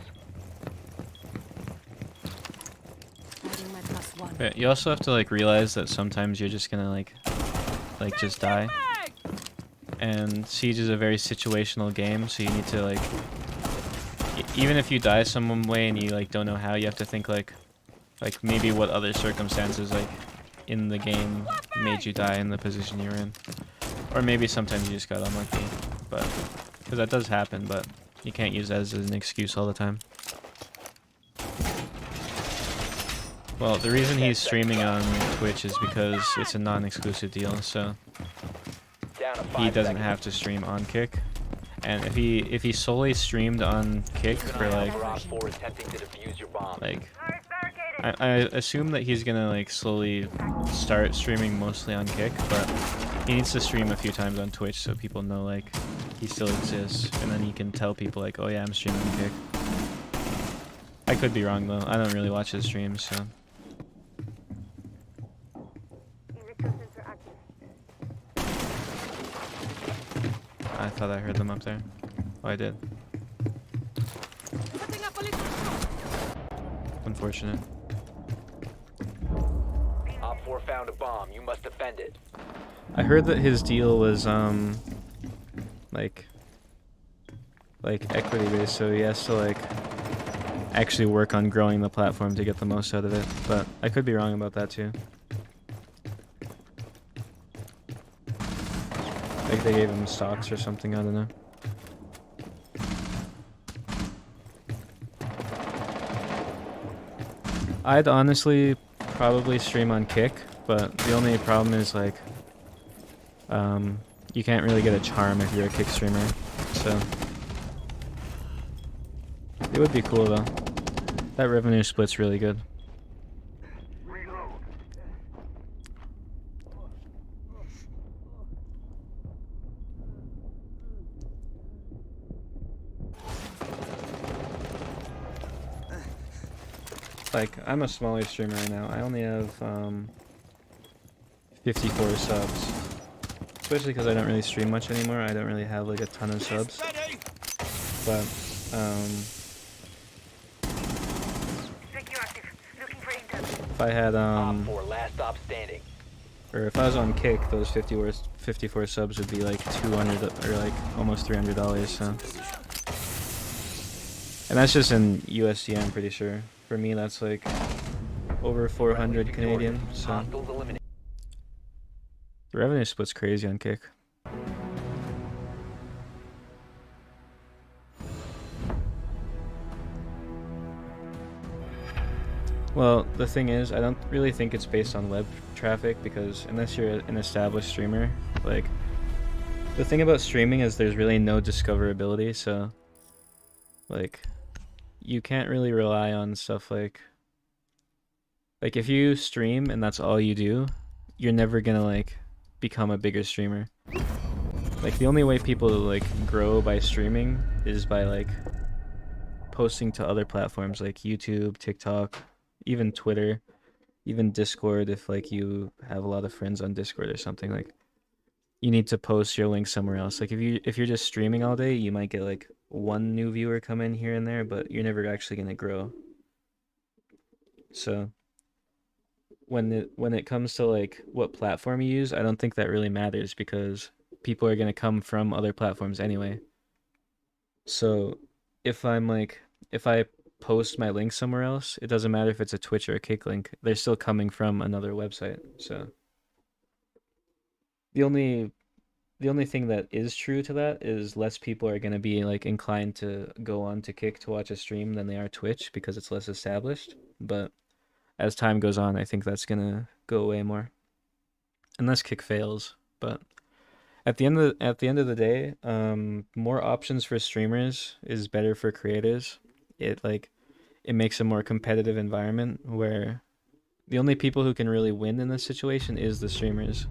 Yeah, you also have to like realize that sometimes you're just gonna like just die. And Siege is a very situational game, so you need to like even if you die some way and you like don't know how, you have to think like maybe what other circumstances like in the game made you die in the position you were in. Or maybe sometimes you just got unlucky, but because that does happen, but you can't use that as an excuse all the time. Well, the reason he's streaming on Twitch is because it's a non-exclusive deal, so he doesn't have to stream on Kick. And if he solely streamed on Kick for like I assume that he's gonna like slowly start streaming mostly on Kick, but he needs to stream a few times on Twitch so people know like he still exists, and then he can tell people like, oh yeah, I'm streaming on Kick. I could be wrong though. I don't really watch his streams, so. I thought I heard them up there. Oh, I did. Unfortunate. Op 4 found a bomb. You must defend it. I heard that his deal was like equity based, so he has to like actually work on growing the platform to get the most out of it. But I could be wrong about that too. Like they gave him stocks or something, I don't know. I'd honestly probably stream on Kick, but the only problem is like you can't really get a charm if you're a Kick streamer, so it would be cool though. That revenue split's really good. Like, I'm a smaller streamer right now. I only have 54 subs. especially because I don't really stream much anymore. I don't really have like a ton of subs. But if I had Last stop standing. or if I was on Kick, those 54 subs would be like 200 or like almost $300. So, and that's just in USD, I'm pretty sure. For me, that's like over 400 Canadian. So the revenue split's crazy on Kick. Well, the thing is, I don't really think it's based on web traffic, because unless you're an established streamer, like, the thing about streaming is there's really no discoverability, so, like, you can't really rely on stuff like if you stream and that's all you do, you're never gonna, like, become a bigger streamer. Like, the only way people, like, grow by streaming is by, like, posting to other platforms like YouTube, TikTok, even Twitter, even Discord. If like you have a lot of friends on Discord or something, like you need to post your link somewhere else. Like if you're just streaming all day, you might get like one new viewer come in here and there, but you're never actually gonna grow. So when it comes to like what platform you use, I don't think that really matters, because people are gonna come from other platforms anyway. So if I post my link somewhere else, it doesn't matter if it's a Twitch or a Kick link, they're still coming from another website. So the only thing that is true to that is less people are going to be like inclined to go on to Kick to watch a stream than they are Twitch, because it's less established. But as time goes on, I think that's going to go away more, unless Kick fails. But at the end of the day, more options for streamers is better for creators. It makes a more competitive environment where the only people who can really win in this situation is the streamers,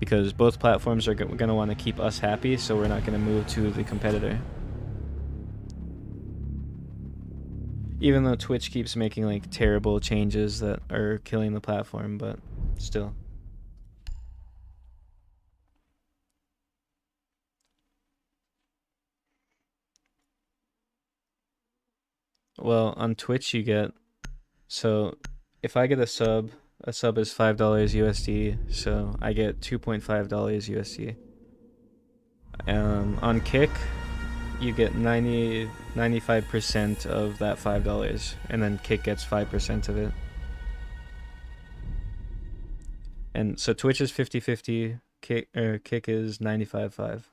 because both platforms are going to want to keep us happy, so we're not going to move to the competitor. Even though Twitch keeps making like terrible changes that are killing the platform, but still. Well, on Twitch you get, so if I get a sub is $5 USD, so I get $2.5 USD. On Kick, you get 95% of that $5, and then Kick gets 5% of it. And so Twitch is 50-50, Kick is 95-5.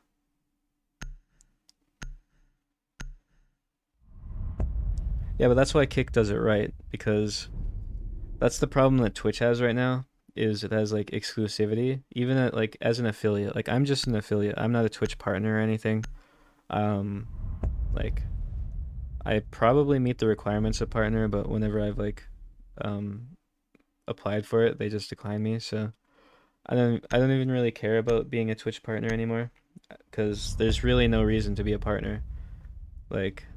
Yeah, but that's why Kick does it right, because that's the problem that Twitch has right now, is it has like exclusivity, even at, like as an affiliate. Like I'm just an affiliate, I'm not a Twitch partner or anything. Like I probably meet the requirements of partner, but whenever I've like applied for it, they just decline me. So I don't even really care about being a Twitch partner anymore, because there's really no reason to be a partner. Like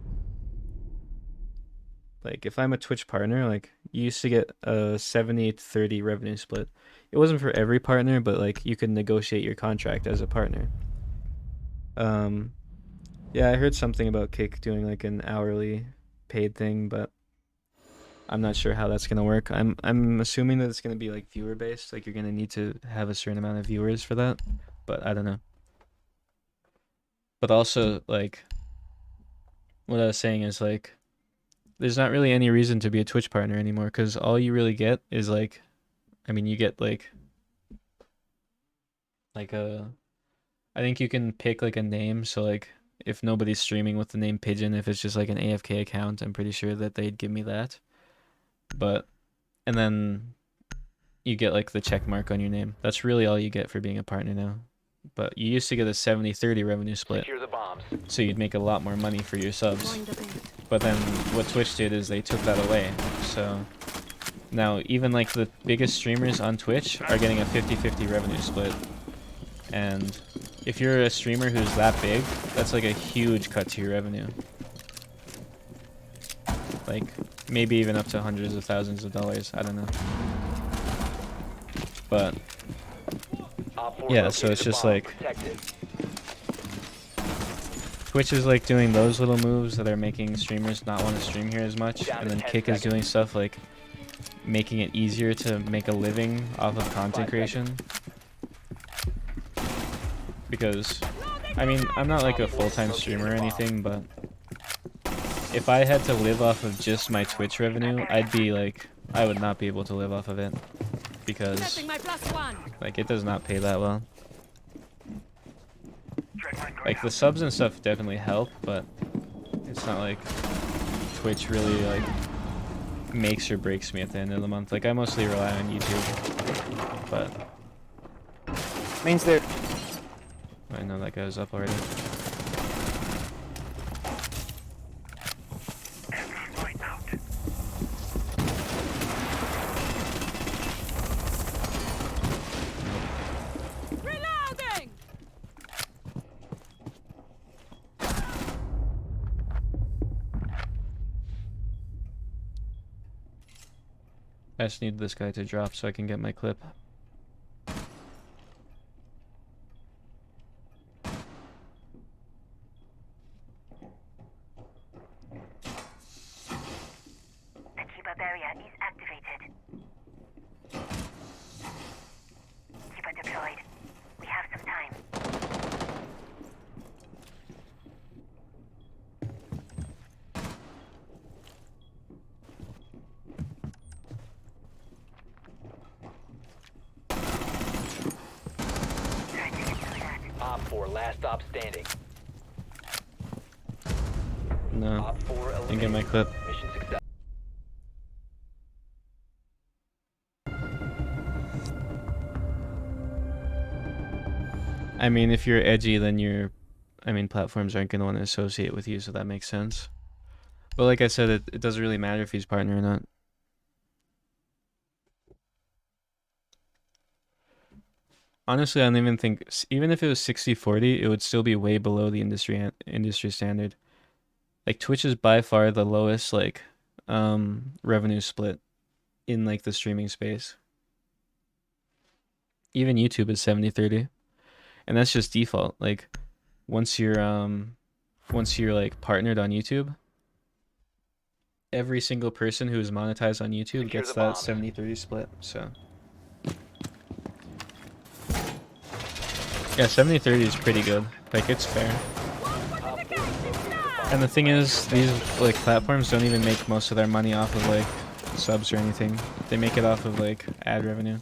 if I'm a Twitch partner, like you used to get a 70-30 revenue split. It wasn't for every partner, but like you could negotiate your contract as a partner. Yeah, I heard something about Kick doing like an hourly paid thing, but I'm not sure how that's gonna work. I'm assuming that it's gonna be like viewer based, like you're gonna need to have a certain amount of viewers for that, but I don't know. But also, like, what I was saying is like, there's not really any reason to be a Twitch partner anymore, because all you really get is like, I mean, you get like a, I think you can pick like a name, so like if nobody's streaming with the name Pigeon, if it's just like an AFK account, I'm pretty sure that they'd give me that. But, and then you get like the check mark on your name. That's really all you get for being a partner now. But you used to get a 70-30 revenue split, so you'd make a lot more money for your subs. But then what Twitch did is they took that away. So now even like the biggest streamers on Twitch are getting a 50-50 revenue split. And if you're a streamer who's that big, that's like a huge cut to your revenue. Like maybe even up to hundreds of thousands of dollars, I don't know. But Yeah, so it's just like Twitch is like doing those little moves that are making streamers not want to stream here as much, and then Kick is doing stuff like making it easier to make a living off of content creation. Because, I mean, I'm not like a full-time streamer or anything, but if I had to live off of just my Twitch revenue, I'd be like, I would not be able to live off of it. Because, like, it does not pay that well. Like, the subs and stuff definitely help, but it's not like Twitch really, like, makes or breaks me at the end of the month. Like, I mostly rely on YouTube, but... Main's there. I know that guy was up already. Reloading! I just need this guy to drop so I can get my clip. Keeper barrier is activated. Keeper deployed. We have some time. Op 4, last stop standing. No, Op 4 didn't get my clip. Mission success. I mean, if you're edgy, then platforms aren't going to want to associate with you, so that makes sense. But like I said, it doesn't really matter if he's partner or not. Honestly, I don't even think, even if it was 60-40, it would still be way below the industry standard. Like, Twitch is by far the lowest, like, revenue split in, like, the streaming space. Even YouTube is 70-30. And that's just default. Like, once you're like partnered on YouTube, every single person who is monetized on YouTube gets that 70-30 split. So yeah, 70-30 is pretty good. Like, it's fair. And the thing is, these like platforms don't even make most of their money off of like subs or anything. They make it off of like ad revenue.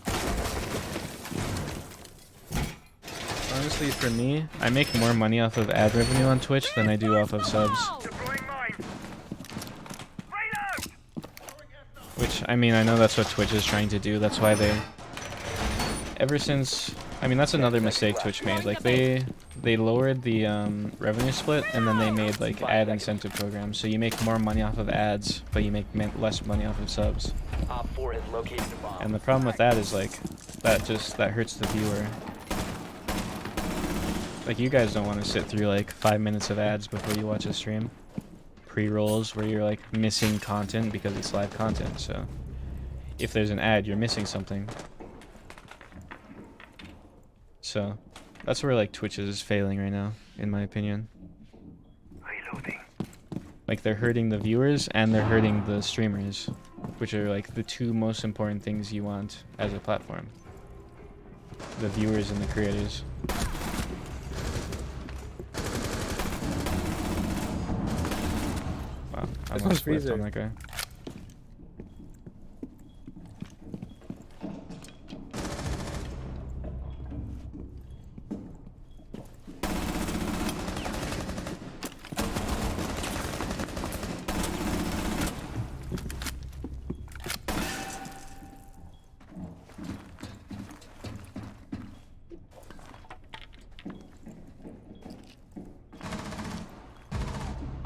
Honestly, for me, I make more money off of ad revenue on Twitch than I do off of subs. Which, I mean, I know that's what Twitch is trying to do. That's why they... Ever since... I mean, that's another mistake Twitch made. Like, they lowered the revenue split, and then they made, like, ad incentive programs. So you make more money off of ads, but you make less money off of subs. And the problem with that is, like, that hurts the viewer. Like, you guys don't want to sit through like 5 minutes of ads before you watch a stream. Pre-rolls where you're like missing content because it's live content, so if there's an ad, you're missing something. So that's where like Twitch is failing right now, in my opinion. Like, they're hurting the viewers and they're hurting the streamers, which are like the two most important things you want as a platform. The viewers and the creators. Wow, I almost flipped on that guy.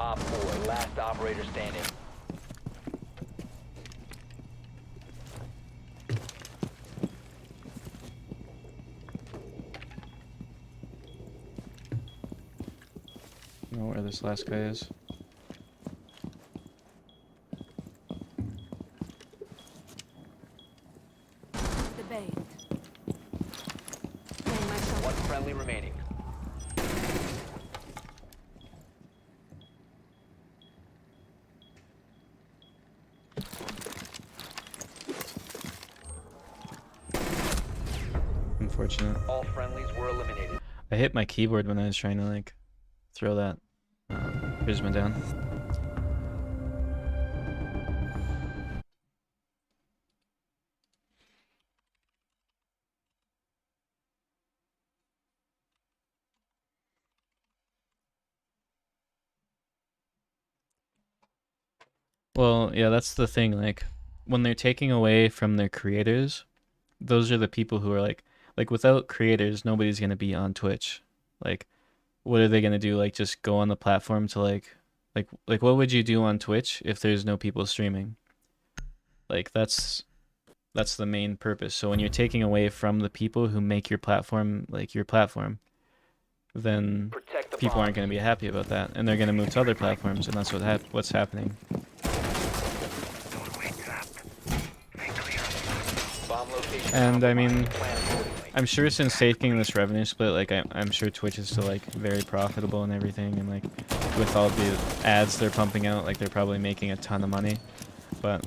Op 4, last operator standing. I don't know where this last guy is. The bait. Playing my friendly remaining. Unfortunate. All friendlies were eliminated. I hit my keyboard when I was trying to like throw that Prisma down. Well, yeah, that's the thing. Like, when they're taking away from their creators, those are the people who are like without creators, nobody's gonna be on Twitch. Like, what are they gonna do? Like, just go on the platform to like what would you do on Twitch if there's no people streaming? Like, that's the main purpose. So when you're taking away from the people who make your platform like your platform, then people aren't gonna be happy about that, and they're gonna move to other platforms, and that's what's happening. And I mean, I'm sure since taking this revenue split, like I'm sure Twitch is still like very profitable and everything, and like with all the ads they're pumping out, like they're probably making a ton of money. But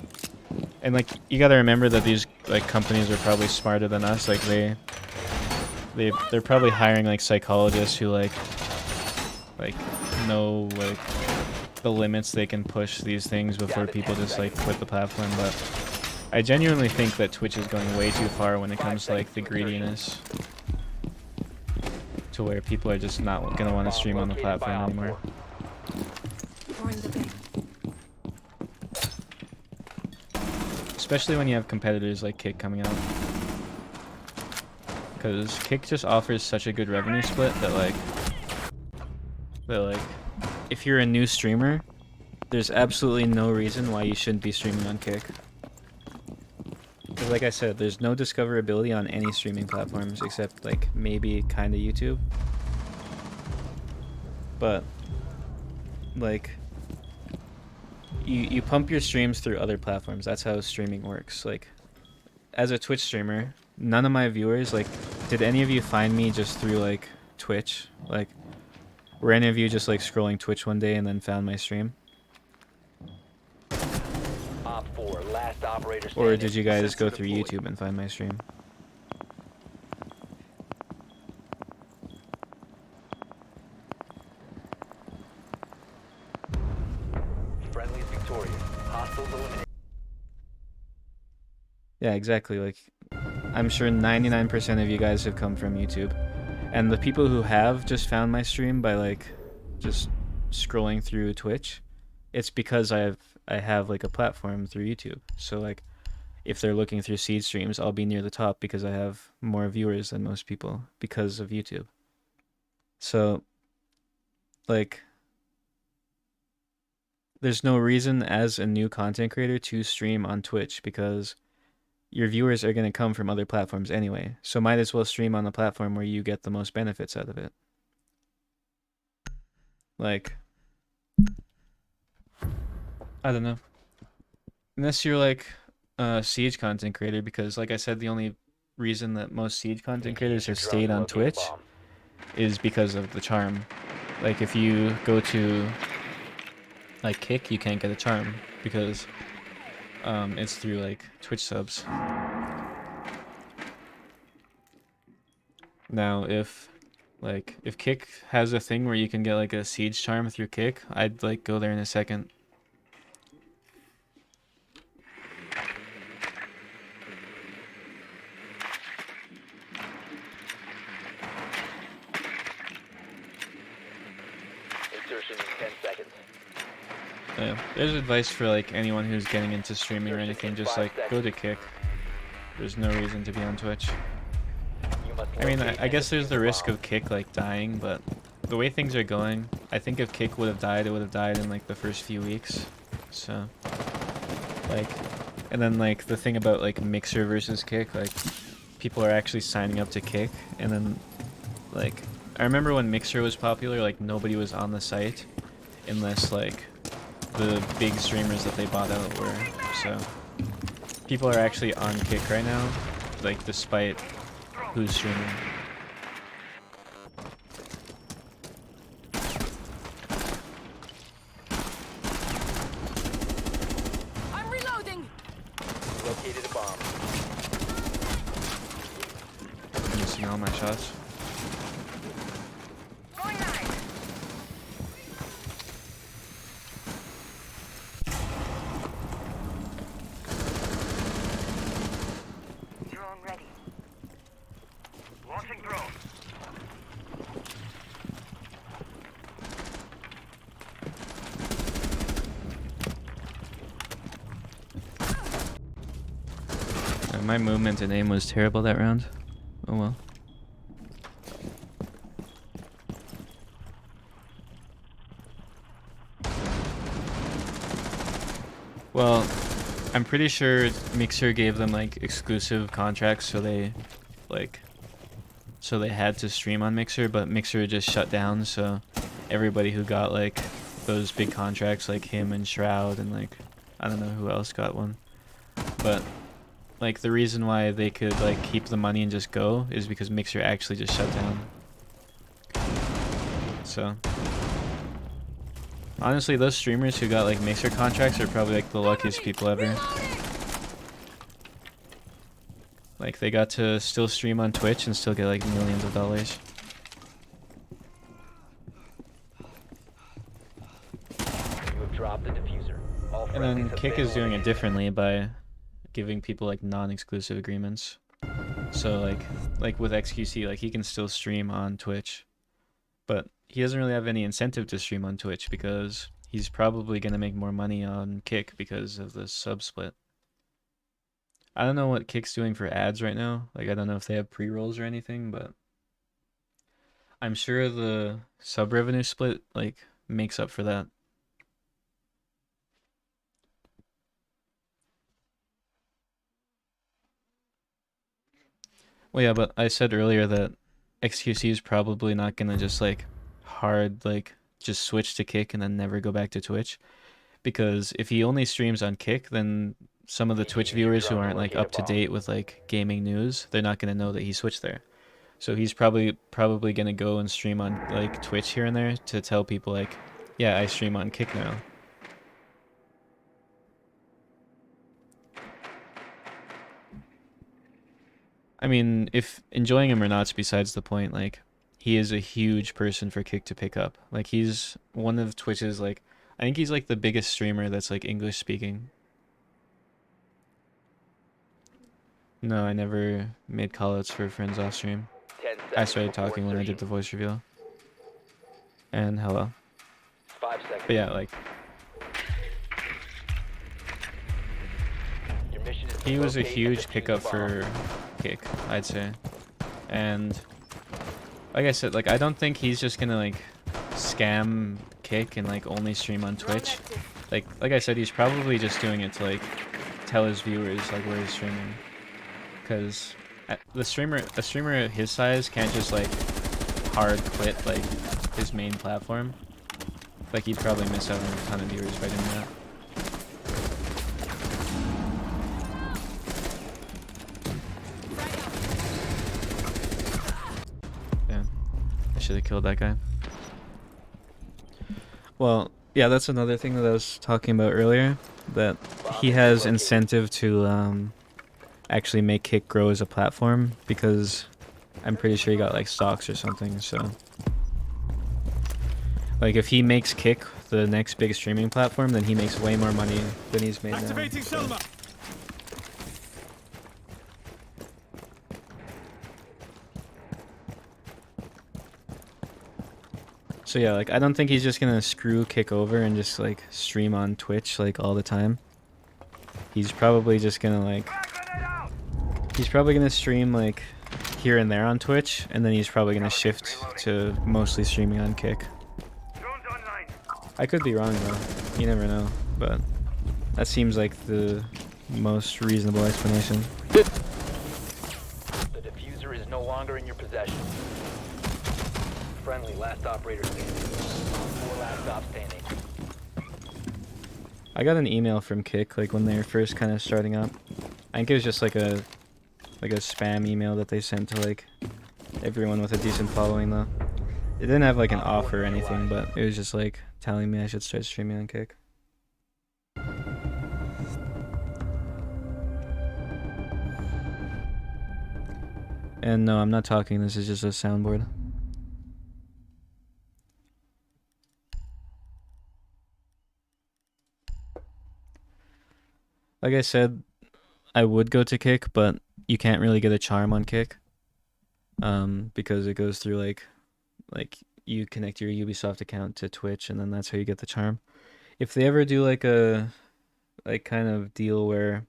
and like you gotta remember that these like companies are probably smarter than us. Like they're probably hiring like psychologists who like know like the limits they can push these things before people just like quit the platform. But I genuinely think that Twitch is going way too far when it comes to like the greediness, to where people are just not gonna want to stream on the platform anymore. Especially when you have competitors like Kick coming out, because Kick just offers such a good revenue split that like if you're a new streamer, there's absolutely no reason why you shouldn't be streaming on Kick. Because like I said, there's no discoverability on any streaming platforms except like maybe kind of YouTube. But like you pump your streams through other platforms. That's how streaming works. Like as a Twitch streamer, none of my viewers, like, did any of you find me just through like Twitch? Like, were any of you just like scrolling Twitch one day and then found my stream? Or did you guys go through YouTube and find my stream? Friendlies victorious. Hostiles eliminated. Yeah, exactly. Like, I'm sure 99% of you guys have come from YouTube. And the people who have just found my stream by like just scrolling through Twitch, it's because I have like a platform through YouTube. So like if they're looking through seed streams, I'll be near the top because I have more viewers than most people because of YouTube. So like there's no reason as a new content creator to stream on Twitch because your viewers are going to come from other platforms anyway. So might as well stream on the platform where you get the most benefits out of it. Like, I don't know. Unless you're like a Siege content creator, because like I said, the only reason that most Siege content creators have stayed on Twitch is because of the charm. Like if you go to like Kick, you can't get a charm because it's through like Twitch subs. Now if Kick has a thing where you can get like a Siege charm through Kick, I'd like go there in a second. Insertion in 10 seconds. Yeah, there's advice for like anyone who's getting into streaming or anything, just like go to Kick. There's no reason to be on Twitch. I mean, I guess there's the risk of Kick like dying, but the way things are going, I think if Kick would have died, it would have died in like the first few weeks. So like, and then like the thing about like Mixer versus Kick, like people are actually signing up to Kick, and then like I remember when Mixer was popular, like nobody was on the site unless like the big streamers that they bought out were. So people are actually on Kick right now, like despite who's streaming. shots. Drone ready. Launching drone. My movement and aim was terrible that round. Oh well. Well, I'm pretty sure Mixer gave them like exclusive contracts, so they had to stream on Mixer, but Mixer just shut down, so everybody who got like those big contracts, like him and Shroud and like I don't know who else got one, but like the reason why they could like keep the money and just go is because Mixer actually just shut down. So honestly, those streamers who got like Mixer contracts are probably like the luckiest people ever. Like they got to still stream on Twitch and still get like millions of dollars. You have dropped the diffuser. All And then friendlies have Kick been is doing it eliminated. differently by giving people like non-exclusive agreements. So like with XQC, like he can still stream on Twitch, but he doesn't really have any incentive to stream on Twitch because he's probably gonna make more money on Kick because of the sub split. I don't know what Kick's doing for ads right now. Like I don't know if they have pre-rolls or anything, but I'm sure the sub revenue split like makes up for that. Well, yeah, but I said earlier that XQC is probably not gonna just like hard like just switch to Kick and then never go back to Twitch, because if he only streams on Kick, then some of the Twitch viewers who aren't like up to date with like gaming news, they're not gonna know that he switched there. So he's probably gonna go and stream on like Twitch here and there to tell people like, yeah, I stream on Kick now. I mean, if enjoying him or not's besides the point. Like, he is a huge person for Kick to pick up. Like, he's one of Twitch's, like, I think he's like the biggest streamer that's like English speaking. No, I never made callouts for friends off stream. I started talking when I did the voice reveal. And hello. 5 seconds. But yeah, like, Your mission is to he was a locate and huge defuse pickup the bomb. for Kick, I'd say. And like I said, like I don't think he's just gonna like scam Kick and like only stream on Twitch. Like I said, he's probably just doing it to like tell his viewers like where he's streaming. Cause a streamer at his size can't just like hard quit like his main platform. Like he'd probably miss out on a ton of viewers by doing that. Yeah, I should have killed that guy. Well, yeah, that's another thing that I was talking about earlier, that he has incentive to actually make Kick grow as a platform, because I'm pretty sure he got like stocks or something. So like if he makes Kick the next big streaming platform, then he makes way more money than he's made now. So. So yeah, like I don't think he's just gonna screw Kick over and just like stream on Twitch like all the time. He's probably just gonna like, he's probably gonna stream like here and there on Twitch, and then he's probably gonna shift to mostly streaming on Kick. I could be wrong though, you never know, but that seems like the most reasonable explanation. The diffuser is no longer in your possession. Friendly, last operator standing. 4 last stop standing. I got an email from Kick like when they were first kind of starting up. I think it was just like a spam email that they sent to like everyone with a decent following though. It didn't have like an offer or anything, but it was just like telling me I should start streaming on Kick. And no, I'm not talking. This is just a soundboard. Like I said, I would go to Kick, but you can't really get a charm on Kick. Because it goes through like you connect your Ubisoft account to Twitch, and then that's how you get the charm. If they ever do like a kind of deal where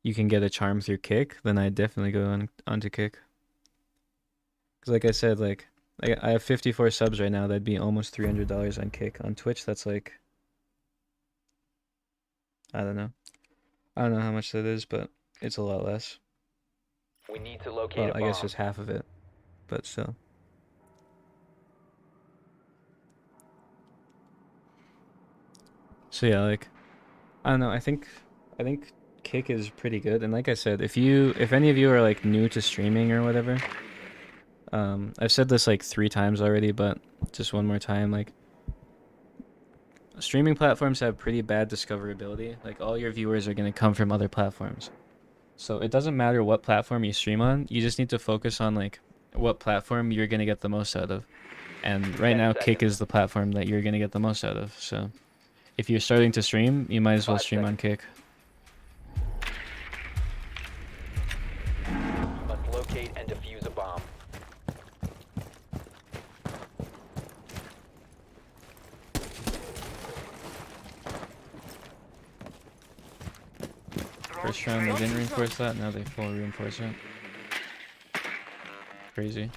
you can get a charm through Kick, then I'd definitely go onto Kick. Because like I said, like I have 54 subs right now. That'd be almost $300 on Kick. On Twitch, that's like, I don't know how much that is, but it's a lot less. We need to locate Well, a I bomb. guess just half of it, but still. So yeah, like, I don't know. I think Kick is pretty good, and like I said, if any of you are like new to streaming or whatever, I've said this like 3 times already, but just one more time, like, streaming platforms have pretty bad discoverability. Like, all your viewers are gonna come from other platforms, so it doesn't matter what platform you stream on. You just need to focus on like what platform you're gonna get the most out of, and right now Kick is the platform that you're gonna get the most out of. So if you're starting to stream, you might as well stream on Kick. You must locate and defuse a bomb. First round they didn't reinforce that, now they full reinforce it. Crazy.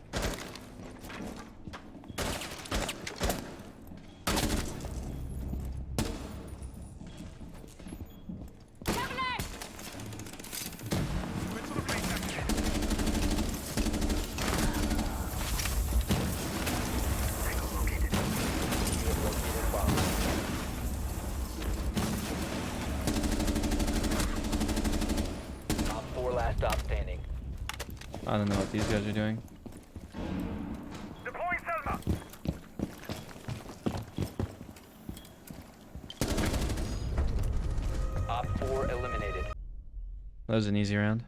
Op 4 last stop standing. I don't know what these guys are doing. Op 4 eliminated. That was an easy round.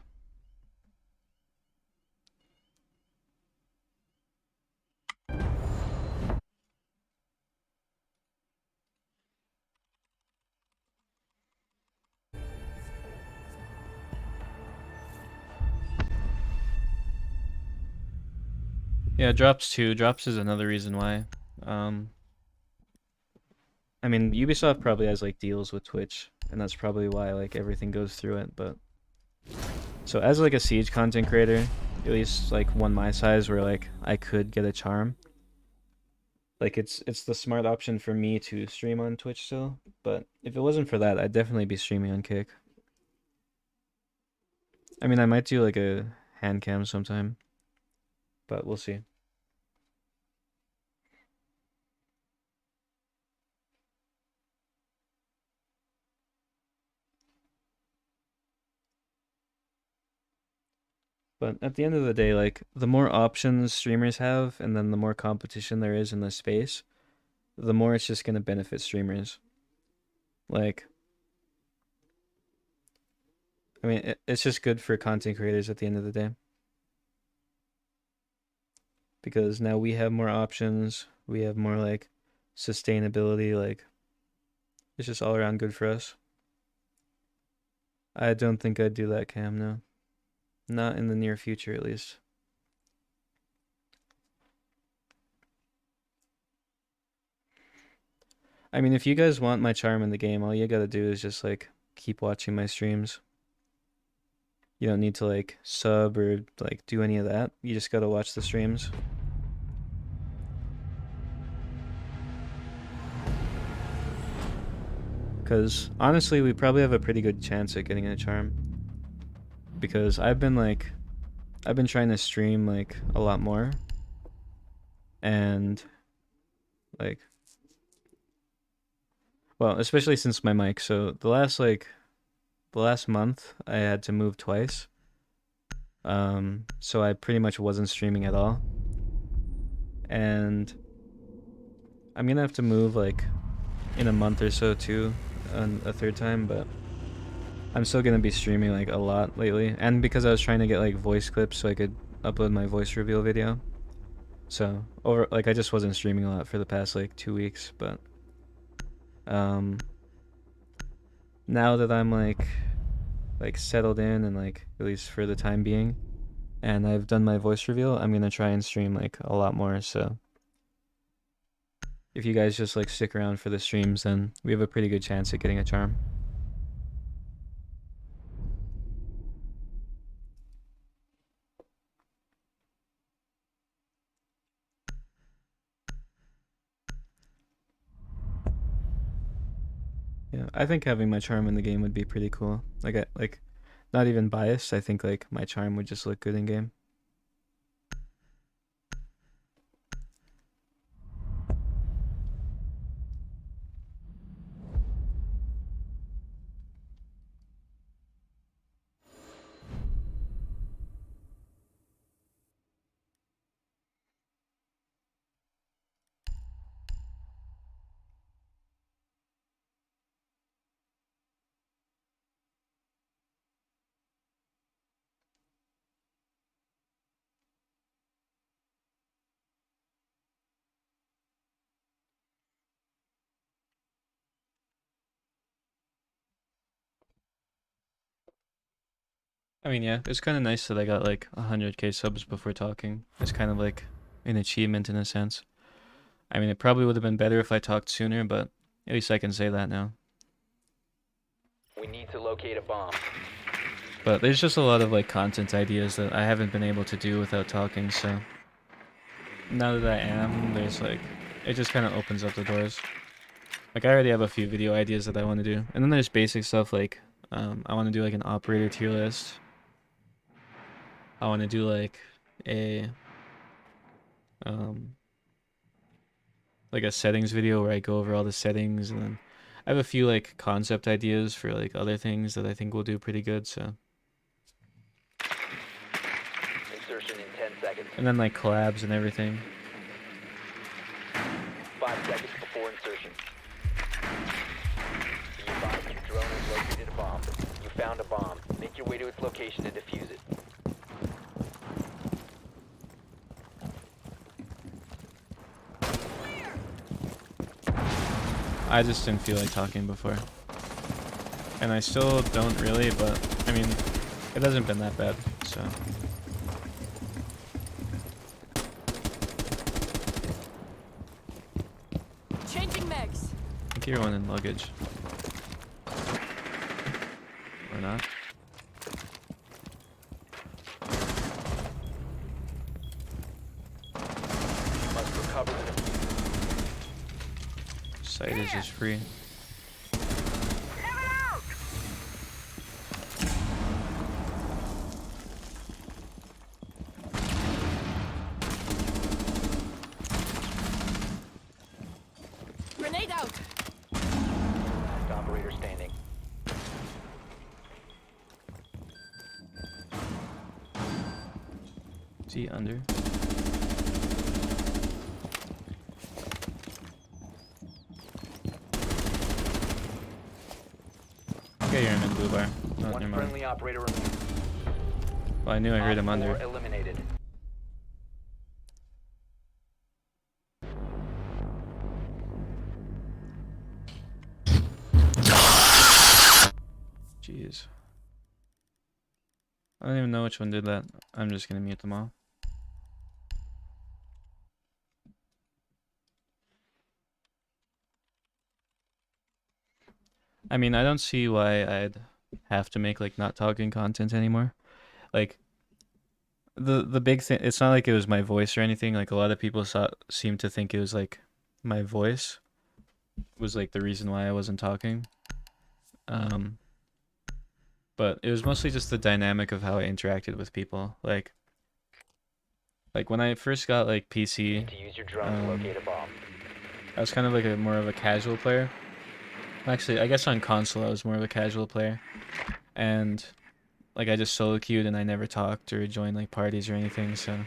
Yeah, drops too. Drops is another reason why. I mean, Ubisoft probably has like deals with Twitch, and that's probably why like everything goes through it. But so as like a Siege content creator, at least like one my size, where like I could get a charm, like it's the smart option for me to stream on Twitch still. But if it wasn't for that, I'd definitely be streaming on Kick. I mean, I might do like a hand cam sometime, but we'll see. But at the end of the day, like, the more options streamers have, and then the more competition there is in the space, the more it's just going to benefit streamers. Like, I mean, it's just good for content creators at the end of the day. Because now we have more options, we have more, like, sustainability, like, it's just all around good for us. I don't think I'd do that cam, no. Not in the near future, at least. I mean, if you guys want my charm in the game, all you gotta do is just, like, keep watching my streams. You don't need to, like, sub or, like, do any of that. You just gotta watch the streams. Because, honestly, we probably have a pretty good chance at getting a charm. Because I've been trying to stream like a lot more, and like, well, especially since my mic. So the last month I had to move twice, so I pretty much wasn't streaming at all, and I'm gonna have to move like in a month or so too, a third time, but I'm still gonna be streaming like a lot lately, and because I was trying to get like voice clips so I could upload my voice reveal video. So I just wasn't streaming a lot for the past like 2 weeks, but now that I'm like settled in and like at least for the time being, and I've done my voice reveal, I'm gonna try and stream like a lot more. So if you guys just like stick around for the streams, then we have a pretty good chance at getting a charm. Yeah, I think having my charm in the game would be pretty cool. Like not even biased, I think like my charm would just look good in game. I mean, yeah, it's kind of nice that I got like 100k subs before talking. It's kind of like an achievement in a sense. I mean, it probably would have been better if I talked sooner, but at least I can say that now. We need to locate a bomb. But there's just a lot of like content ideas that I haven't been able to do without talking, so now that I am, there's like, it just kind of opens up the doors. Like I already have a few video ideas that I want to do, and then there's basic stuff like I want to do like an operator tier list. I want to do like a settings video where I go over all the settings, and then I have a few like concept ideas for like other things that I think will do pretty good. So Insertion in 10 seconds. and then like collabs and everything. 5 seconds before insertion. Be advised your drone has located a bomb. You found a bomb. Make your way to its location and defuse it. I just didn't feel like talking before. And I still don't really, but I mean, it hasn't been that bad, so. Changing mags. I think you're one in luggage. Or not. You must recover the defuse. Site is just free. Grenade out. Last operator standing. Is he under? Okay, you're in blue bar. Oh, never One mind. friendly operator remaining. Well, I knew I heard him Op under. 4 eliminated. Jeez. I don't even know which one did that. I'm just gonna mute them all. I mean, I don't see why I'd have to make like not talking content anymore. Like the big thing, it's not like it was my voice or anything. Like a lot of people seem to think it was like my voice was like the reason why I wasn't talking. But it was mostly just the dynamic of how I interacted with people. Like when I first got like PC, To use your drone to locate a bomb. I was kind of like more of a casual player. Actually, I guess on console I was more of a casual player, and like I just solo queued and I never talked or joined like parties or anything. So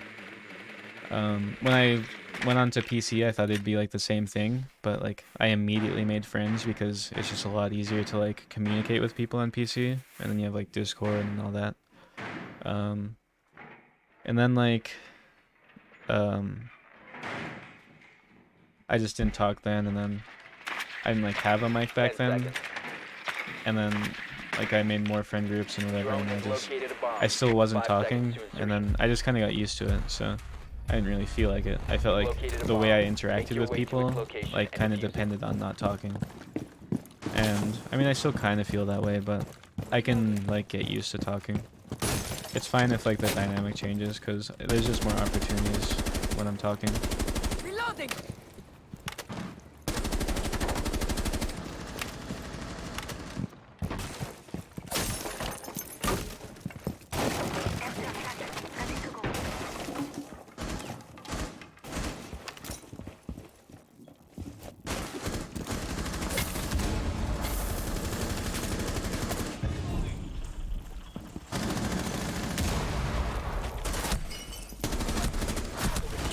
when I went on to PC, I thought it'd be like the same thing, but like I immediately made friends because it's just a lot easier to like communicate with people on PC, and then you have like Discord and all that. And then like I just didn't talk then, and then I didn't like have a mic back 10 then. seconds. And then like I made more friend groups and whatever, Drone and has located a bomb. I still wasn't 5 talking, seconds to and then I just kind of got used to it, so I didn't really feel like it. I felt like Located a the way I bomb. Make interacted your with way to people its location like and kind of defuse it. depended on not talking. And I mean I still kind of feel that way, but I can like get used to talking. It's fine if like the dynamic changes, because there's just more opportunities when I'm talking. Reloading.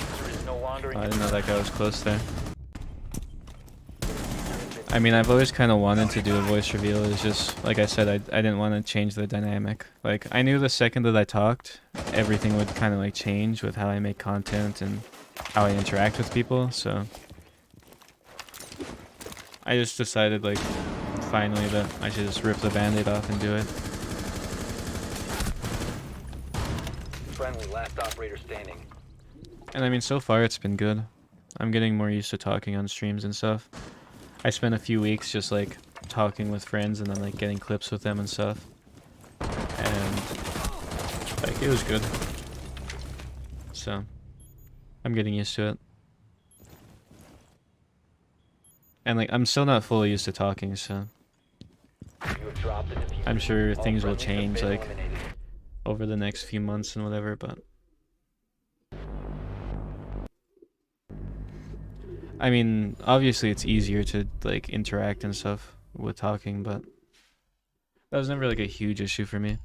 Diffuser is no longer in I your didn't know that guy was close there. I mean, I've always kind of wanted to do a voice reveal. It's just, like I said, I didn't want to change the dynamic. Like, I knew the second that I talked, everything would kind of like change with how I make content and how I interact with people, so I just decided, like, finally that I should just rip the band-aid off and do it. friendly. Last operator standing. And I mean, so far it's been good. I'm getting more used to talking on streams and stuff. I spent a few weeks just like talking with friends and then like getting clips with them and stuff. And like it was good. So I'm getting used to it. And like I'm still not fully used to talking, so You have dropped the diffuser. I'm sure All things will friendlies have change been like eliminated. over the next few months and whatever, but I mean, obviously it's easier to like interact and stuff with talking, but that was never like a huge issue for me.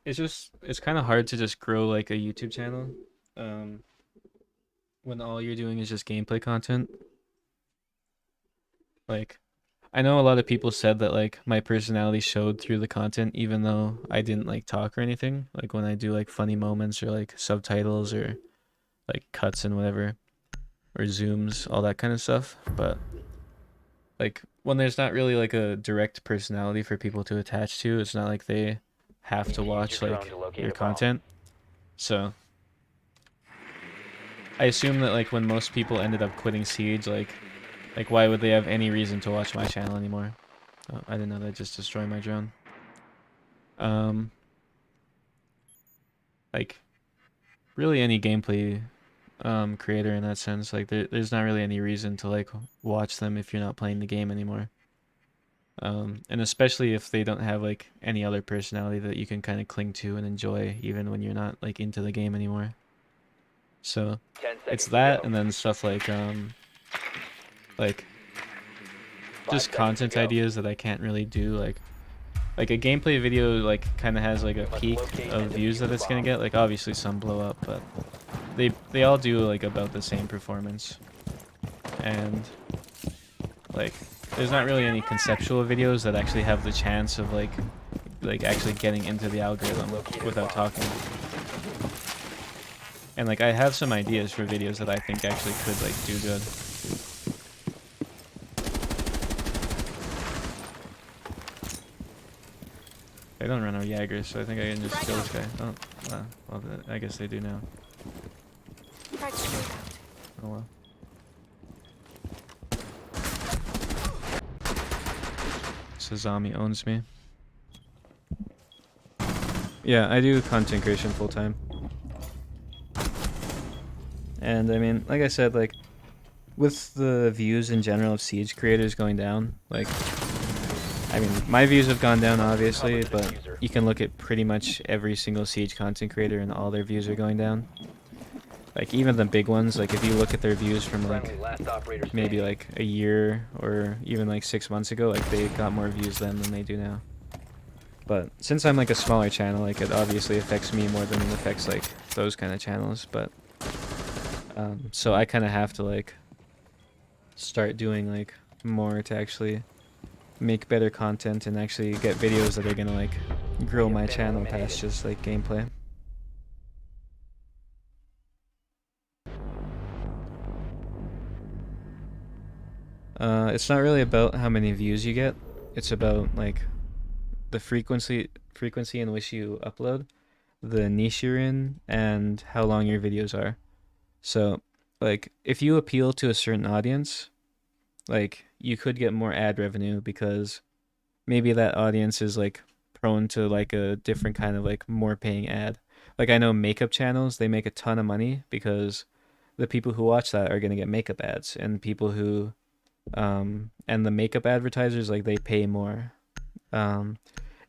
It's kind of hard to just grow like a YouTube channel when all you're doing is just gameplay content. Like, I know a lot of people said that like my personality showed through the content even though I didn't like talk or anything. Like when I do like funny moments or like subtitles or like cuts and whatever or zooms, all that kind of stuff. But like when there's not really like a direct personality for people to attach to, it's not like they have to watch like your content. So I assume that like when most people ended up quitting Siege, like why would they have any reason to watch my channel anymore? Oh, I didn't know that just destroyed my drone. Like really any gameplay creator in that sense, like there's not really any reason to like watch them if you're not playing the game anymore. And especially if they don't have like any other personality that you can kind of cling to and enjoy even when you're not like into the game anymore. So it's that, and then stuff like just content ideas that I can't really do, like a gameplay video like kind of has like a peak of views that it's gonna get. Like obviously some blow up, but they all do like about the same performance. And like there's not really any conceptual videos that actually have the chance of like actually getting into the algorithm without talking. And like I have some ideas for videos that I think actually could like do good. They don't run a Jaeger, so I think I can just kill this guy. Oh, well, I guess they do now. Oh well. Sazami owns me. Yeah, I do content creation full time. And I mean, like I said, like with the views in general of Siege creators going down, like I mean, my views have gone down obviously, but you can look at pretty much every single Siege content creator and all their views are going down. Like even the big ones, like if you look at their views from like maybe like a year or even like 6 months ago, like they got more views then than they do now. But since I'm like a smaller channel, like it obviously affects me more than it affects like those kind of channels, but so I kind of have to like start doing like more to actually make better content and actually get videos that are gonna like grow my channel past just like gameplay. It's not really about how many views you get. It's about like the frequency in which you upload, the niche you're in, and how long your videos are. So, like, if you appeal to a certain audience, like, you could get more ad revenue because maybe that audience is like prone to like a different kind of like more paying ad. Like, I know makeup channels, they make a ton of money because the people who watch that are going to get makeup ads, and people who and the makeup advertisers, like, they pay more. And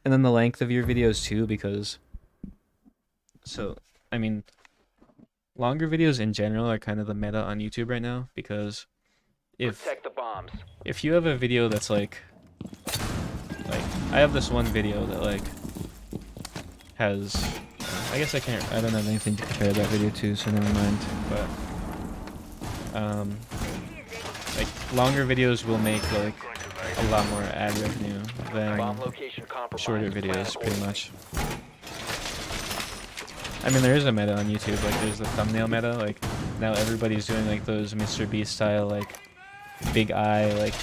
then the length of your videos too, because so I mean, longer videos in general are kind of the meta on YouTube right now, because if you have a video that's like I have this one video that like has I guess I don't have anything to compare that video to, so never mind. But like longer videos will make like a lot more ad revenue than shorter videos, pretty much. I mean, there is a meta on YouTube, like there's the thumbnail meta, like now everybody's doing like those Mr. Beast style, like big eye, like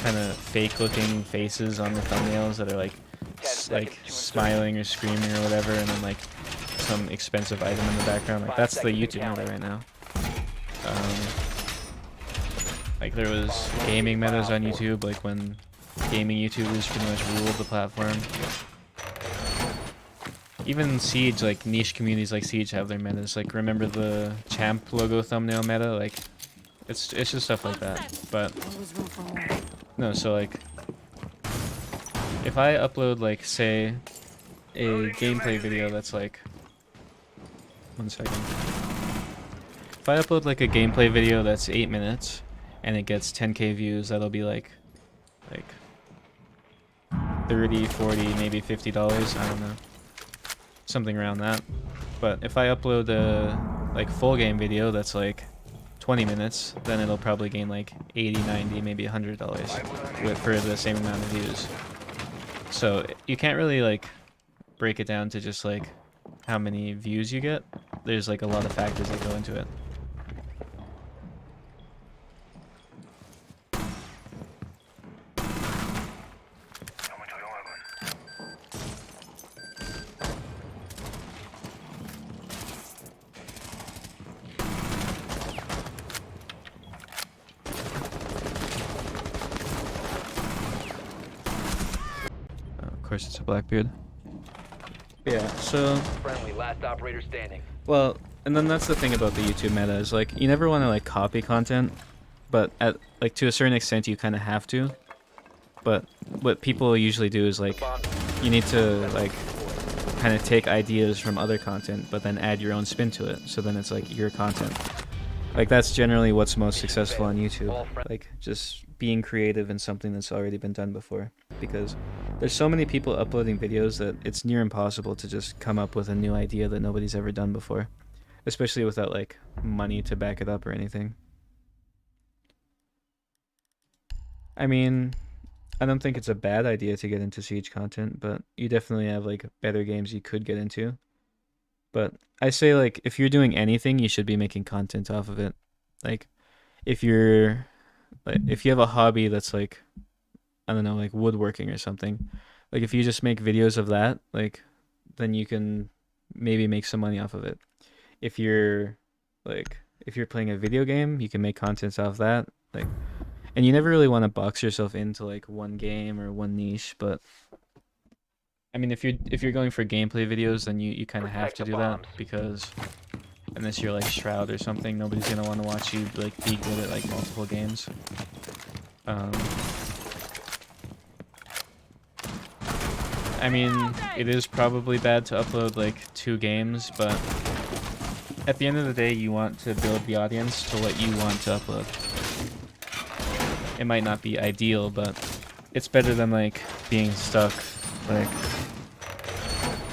kind of fake looking faces on the thumbnails that are like smiling or screaming or whatever, and then like some expensive item in the background. Like that's the YouTube meta right now. Like there was gaming metas on YouTube, like when gaming YouTubers pretty much ruled the platform. Even Siege, like niche communities like Siege have their metas. Like remember the Champ logo thumbnail meta? Like it's just stuff like that. But no, so like if I upload like say a gameplay video that's like 1 second. If I upload like a gameplay video that's 8 minutes and it gets 10k views, that'll be like 30, 40, maybe $50, I don't know. Something around that. But if I upload a like full game video that's like 20 minutes, then it'll probably gain like 80, 90, maybe $100 for the same amount of views. So you can't really like break it down to just like how many views you get. There's like a lot of factors that go into it. Of course it's a Blackbeard. Yeah, so Friendly, last operator standing. well, and then that's the thing about the YouTube meta is like you never want to like copy content, but at like to a certain extent you kind of have to. But what people usually do is like you need to like kind of take ideas from other content but then add your own spin to it, so then it's like your content. Like that's generally what's most successful on YouTube, like just being creative in something that's already been done before, because there's so many people uploading videos that it's near impossible to just come up with a new idea that nobody's ever done before, especially without like money to back it up or anything. I mean, I don't think it's a bad idea to get into Siege content, but you definitely have like better games you could get into. But I say like if you're doing anything, you should be making content off of it. Like if you have a hobby that's like, I don't know, like woodworking or something, like if you just make videos of that, like then you can maybe make some money off of it. If you're playing a video game, you can make content off that, like, and you never really want to box yourself into like one game or one niche. But I mean, if you're going for gameplay videos, then you kind of have to do that, because unless you're like Shroud or something, nobody's gonna want to watch you like be good at like multiple games. I mean, it is probably bad to upload like 2 games, but at the end of the day, you want to build the audience to what you want to upload. It might not be ideal, but it's better than like being stuck like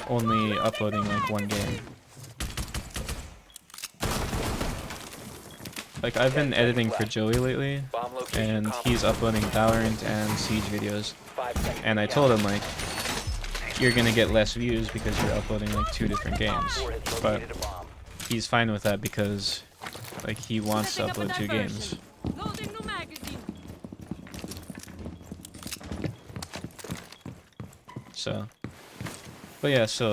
only uploading like 1 game. Like I've been editing for Joey lately, and he's uploading Valorant and Siege videos, and I told him like, you're gonna get less views because you're uploading like 2 different games. But he's fine with that because like he wants to upload 2 games. So, but yeah, so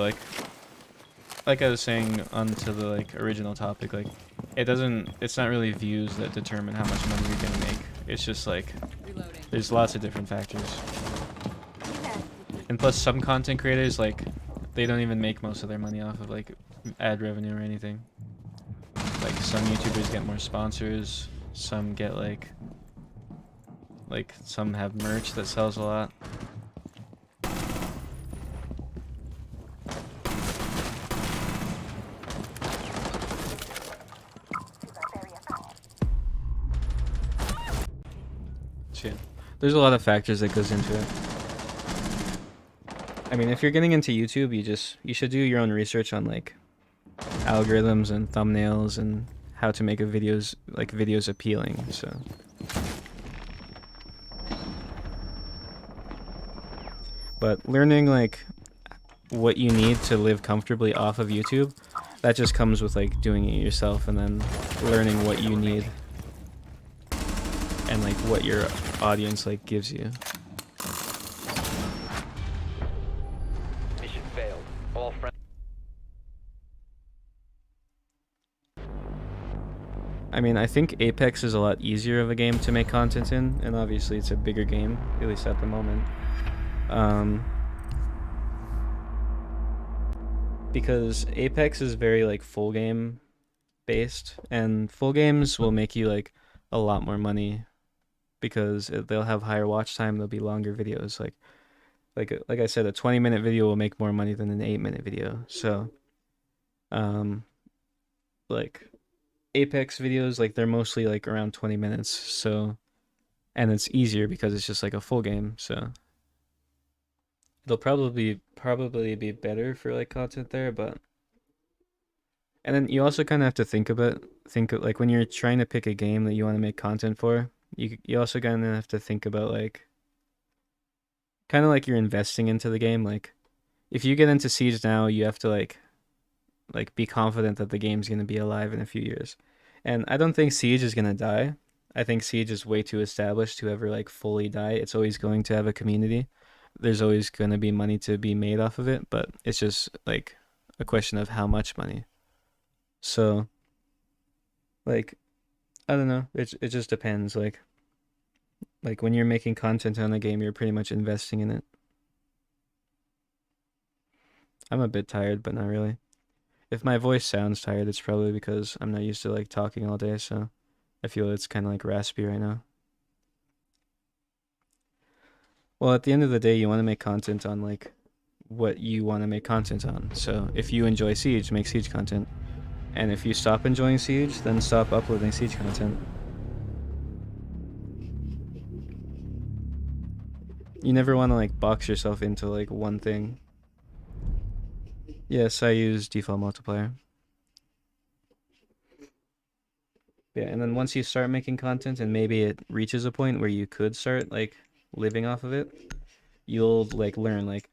like I was saying onto the like original topic, like it's not really views that determine how much money you're gonna make. It's just like there's lots of different factors. And plus some content creators, like, they don't even make most of their money off of like ad revenue or anything. Like some YouTubers get more sponsors, some get like some have merch that sells a lot. Shit. There's a lot of factors that goes into it. I mean, if you're getting into YouTube, you should do your own research on like algorithms and thumbnails and how to make videos appealing. So but learning like what you need to live comfortably off of YouTube, that just comes with like doing it yourself and then learning what you need and like what your audience like gives you. Mission failed. All friends. I mean, I think Apex is a lot easier of a game to make content in, and obviously it's a bigger game, at least at the moment. Because Apex is very like full game based, and full games will make you like a lot more money because they'll have higher watch time, they'll be longer videos. Like I said, a 20-minute video will make more money than an 8-minute video. So like Apex videos, like they're mostly like around 20 minutes, so, and it's easier because it's just like a full game, so it'll probably be better for like content there. But and then you also kind of have to think of like when you're trying to pick a game that you want to make content for, you also kind of have to think about like kind of like you're investing into the game. Like if you get into Siege now, you have to like be confident that the game's going to be alive in a few years. And I don't think Siege is going to die. I think Siege is way too established to ever like fully die. It's always going to have a community. There's always going to be money to be made off of it, but it's just like a question of how much money. So like I don't know, it just depends. Like when you're making content on a game, you're pretty much investing in it. I'm a bit tired, but not really. If my voice sounds tired, it's probably because I'm not used to like talking all day, so I feel it's kind of like raspy right now. Well, at the end of the day, you want to make content on like what you want to make content on. So if you enjoy Siege, make Siege content. And if you stop enjoying Siege, then stop uploading Siege content. You never want to like box yourself into like one thing. Yes, I use default multiplier. Yeah, and then once you start making content and maybe it reaches a point where you could start like living off of it, you'll like learn like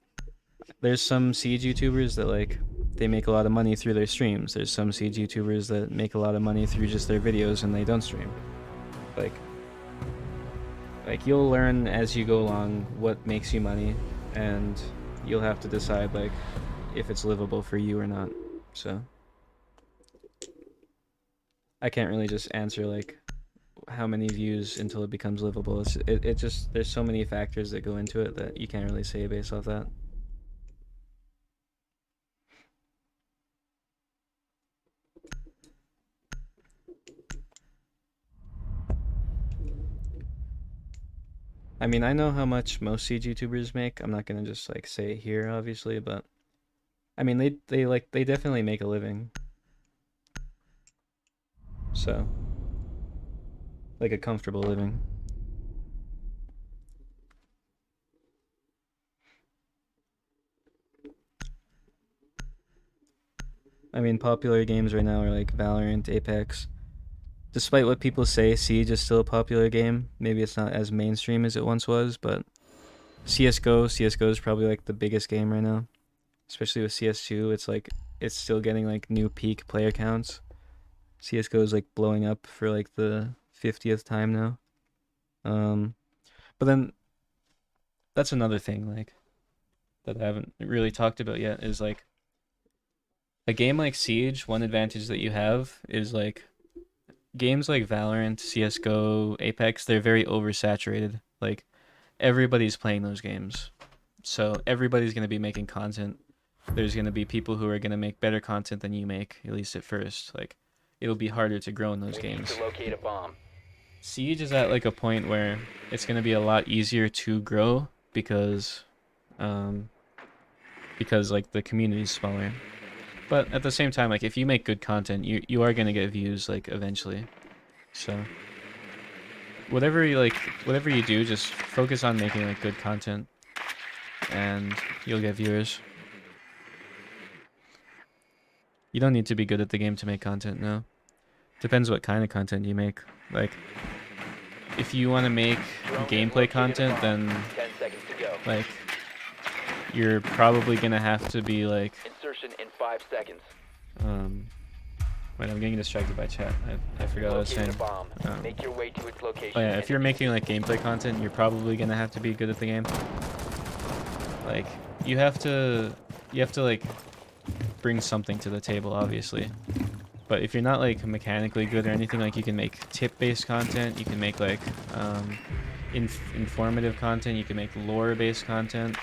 there's some Siege YouTubers that like they make a lot of money through their streams. There's some Siege YouTubers that make a lot of money through just their videos and they don't stream. Like you'll learn as you go along what makes you money, and you'll have to decide like if it's livable for you or not. So I can't really just answer like how many views until it becomes livable. It just, there's so many factors that go into it that you can't really say based off that. I mean, I know how much most Siege YouTubers make. I'm not gonna just like say it here, obviously, but I mean, they definitely make a living. So, like a comfortable living. I mean, popular games right now are like Valorant, Apex. Despite what people say, Siege is still a popular game. Maybe it's not as mainstream as it once was, but CSGO is probably like the biggest game right now, especially with CS2. It's like it's still getting like new peak player counts. CSGO is like blowing up for like the 50th time now. But then that's another thing like that I haven't really talked about yet is like a game like Siege. One advantage that you have is like games like Valorant, CSGO, Apex, they're very oversaturated. Like everybody's playing those games. So everybody's going to be making content. There's going to be people who are going to make better content than you make, at least at first. Like it'll be harder to grow in those games. To locate a bomb. Siege is at like a point where it's going to be a lot easier to grow because like the community's smaller. But at the same time, like if you make good content, you are going to get views like eventually. So whatever you do, just focus on making like good content and you'll get viewers. You don't need to be good at the game to make content, no. Depends what kind of content you make. Like if you want to make gameplay content, then 10 seconds to go. like you're probably going to have to be like Insertion in 5 seconds. wait, I'm getting distracted by chat. I forgot what I was saying. Bomb. Make your way to its location. Oh yeah, if you're making like gameplay content, you're probably gonna have to be good at the game. Like you have to like bring something to the table, obviously. But if you're not like mechanically good or anything, like you can make tip-based content, you can make like informative content, you can make lore-based content.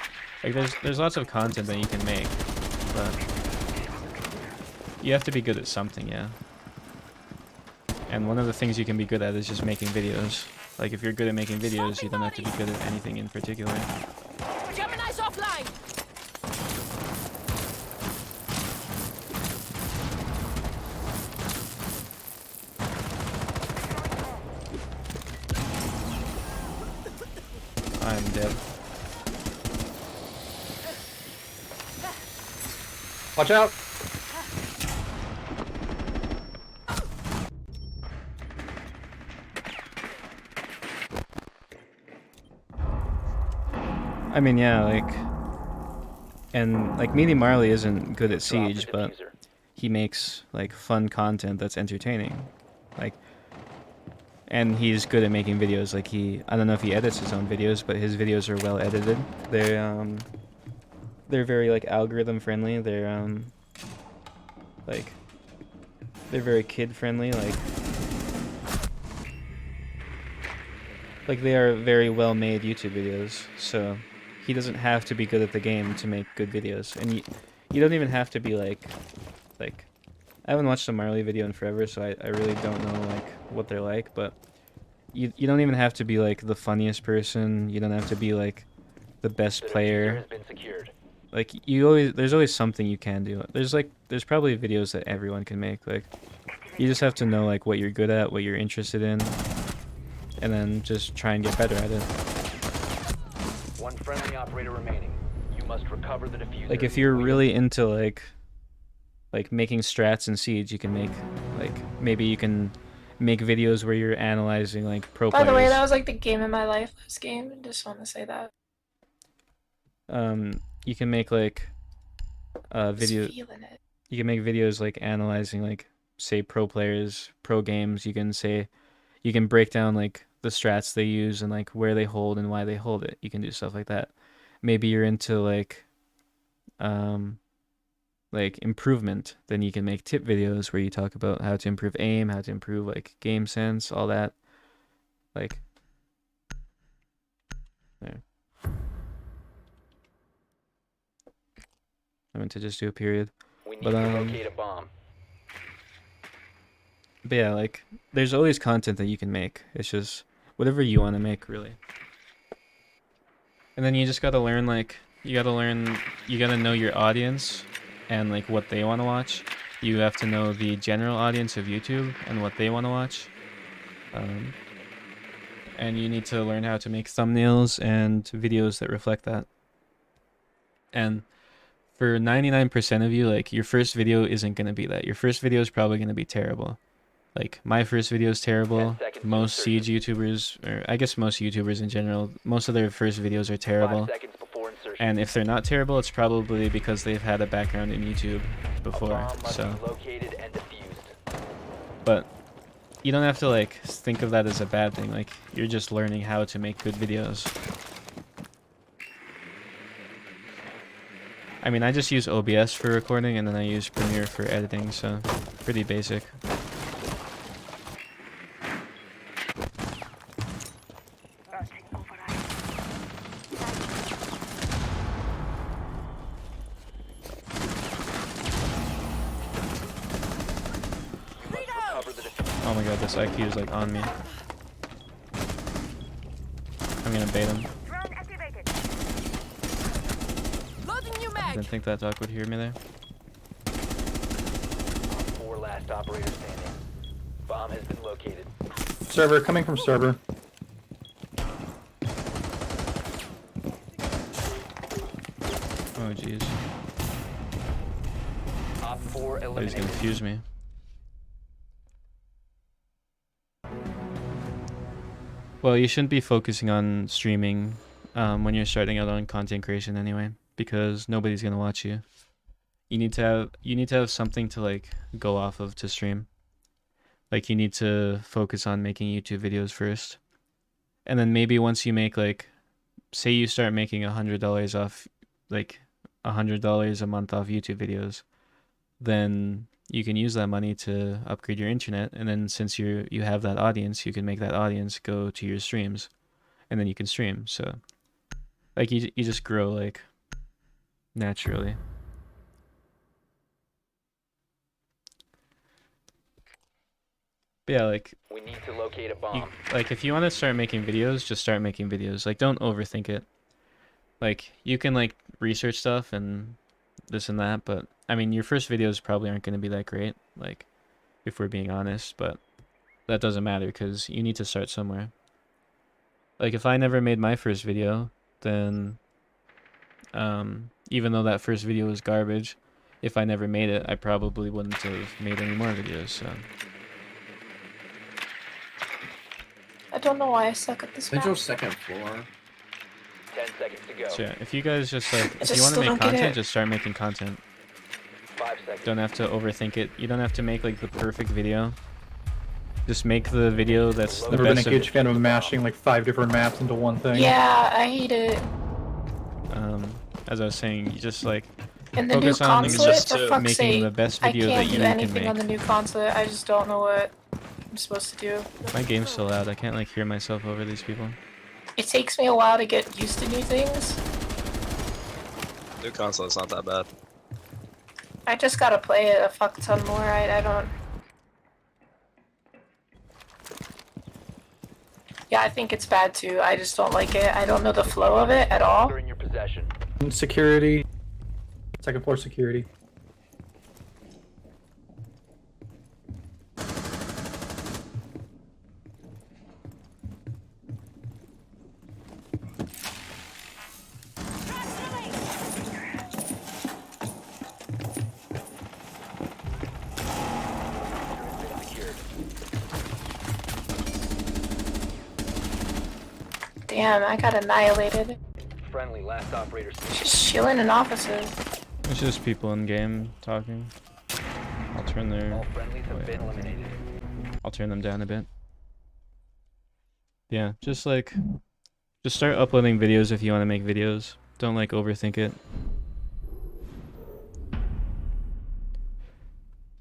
Like there's lots of content that you can make, but you have to be good at something, yeah. And one of the things you can be good at is just making videos. Like if you're good at making videos, you don't have to be good at anything in particular. Gemini's offline. I'm dead. Watch out! I mean, yeah, like, and like Meaty Marley isn't good at Siege, but he makes like fun content that's entertaining, like, and he's good at making videos. Like I don't know if he edits his own videos, but his videos are well edited. They're very like algorithm friendly. They're very kid friendly. Like they are very well made YouTube videos. So he doesn't have to be good at the game to make good videos, and you don't even have to be like I haven't watched a Marley video in forever, so I really don't know like what they're like, but you don't even have to be like the funniest person. You don't have to be like the best player. Like there's always something you can do. There's probably videos that everyone can make. Like you just have to know like what you're good at, what you're interested in, and then just try and get better at it. One friendly operator remaining. You must recover the diffuser. Like if you're really into like making strats in Siege, you can make maybe you can make videos where you're analyzing like pro players. By the way, that was like the game of my life last game. I just want to say that. You can make like video. You can make videos like analyzing like say pro players, pro games. You can break down like the strats they use and like where they hold and why they hold it. You can do stuff like that. Maybe you're into like improvement, then you can make tip videos where you talk about how to improve aim, how to improve like game sense, all that. Like there. I meant to just do a period. We need to locate a bomb. But yeah, like there's always content that you can make. It's just whatever you want to make, really. And then you just gotta learn you gotta know your audience and like what they want to watch. You have to know the general audience of YouTube and what they want to watch. And you need to learn how to make thumbnails and videos that reflect that. And for 99% of you, like your first video isn't going to be that. Your first video is probably going to be terrible. Like my first video is terrible. Most Siege YouTubers, or I guess most YouTubers in general, most of their first videos are terrible. And if they're not terrible, it's probably because they've had a background in YouTube before. So, but you don't have to like think of that as a bad thing. Like you're just learning how to make good videos. I mean, I just use OBS for recording and then I use Premiere for editing, so pretty basic. Oh my god, this IQ is like on me. I'm gonna bait him. I didn't think that dog would hear me there. 4 last operators standing. Bomb has been located. Server, coming from server. Oh jeez. Op 4 Oh, he's eliminated. gonna fuse me. Well, you shouldn't be focusing on streaming when you're starting out on content creation anyway, because nobody's gonna watch you. You need to have something to like go off of to stream. Like you need to focus on making YouTube videos first, and then maybe once you make like, say you start making $100 off, like $100 a month off YouTube videos, then you can use that money to upgrade your internet, and then since you have that audience, you can make that audience go to your streams, and then you can stream. So like you just grow like naturally. But yeah, like We need to locate a bomb. like if you want to start making videos, just start making videos. Like don't overthink it. Like you can like research stuff and this and that, but I mean your first videos probably aren't going to be that great, like if we're being honest, but that doesn't matter because you need to start somewhere. Like if I never made my first video, then even though that first video was garbage, if I never made it, I probably wouldn't have made any more videos. So I don't know why I suck at this map. Central second floor. 10 seconds to go. so yeah, if you guys just like if you just want to still make don't get content, it. just start making content. 5 seconds. Don't have to overthink it. You don't have to make like the perfect video. Just make the video that's the Never been a best. huge fan of mashing like 5 different maps into one thing. Yeah, I hate it. As I was saying, you just like And the new focus on consulate, for fuck's making sake, the best I video that can't you do can anything on the make. new consulate. I just don't know what I'm supposed to do. My game's so loud, I can't like hear myself over these people. It takes me a while to get used to new things. New console is not that bad. I just gotta play it a fuck ton more. I don't. Yeah, I think it's bad too. I just don't like it. I don't know the flow of it at all. In your possession. Security. Second floor security. Damn, I got annihilated. Friendly, last operator standing. Just chilling in offices. It's just people in game talking. I'll turn their All friendlies have been eliminated. I'll turn them down a bit. Yeah, just start uploading videos if you want to make videos. Don't like overthink it.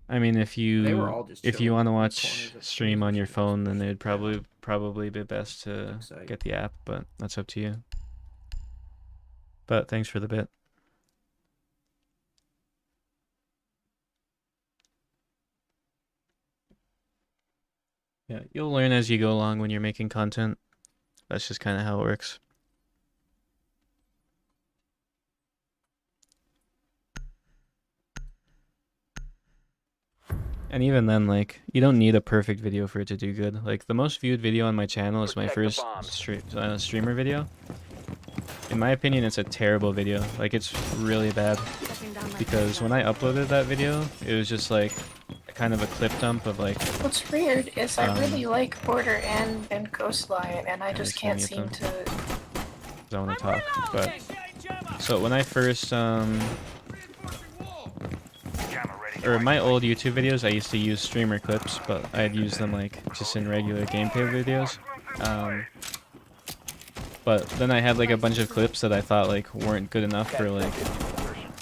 I mean, if They were all you just if chilling you want to in watch corners of stream on your phone, then it'd Yeah. probably be best to Looks like- get the app, but that's up to you. But thanks for the bit. Yeah, you'll learn as you go along when you're making content. That's just kind of how it works. And even then, like, you don't need a perfect video for it to do good. Like, the most viewed video on my channel is my first streamer video. In my opinion, it's a terrible video. Like, it's really bad. Because when I uploaded that video, it was just like, kind of a clip dump of like. What's weird is I really like Border and Ghostline, and I just can't mute seem them. to. I want to talk, but so when I first or my old YouTube videos, I used to use streamer clips, but I'd use them like just in regular gameplay videos. But then I had like a bunch of clips that I thought like weren't good enough for like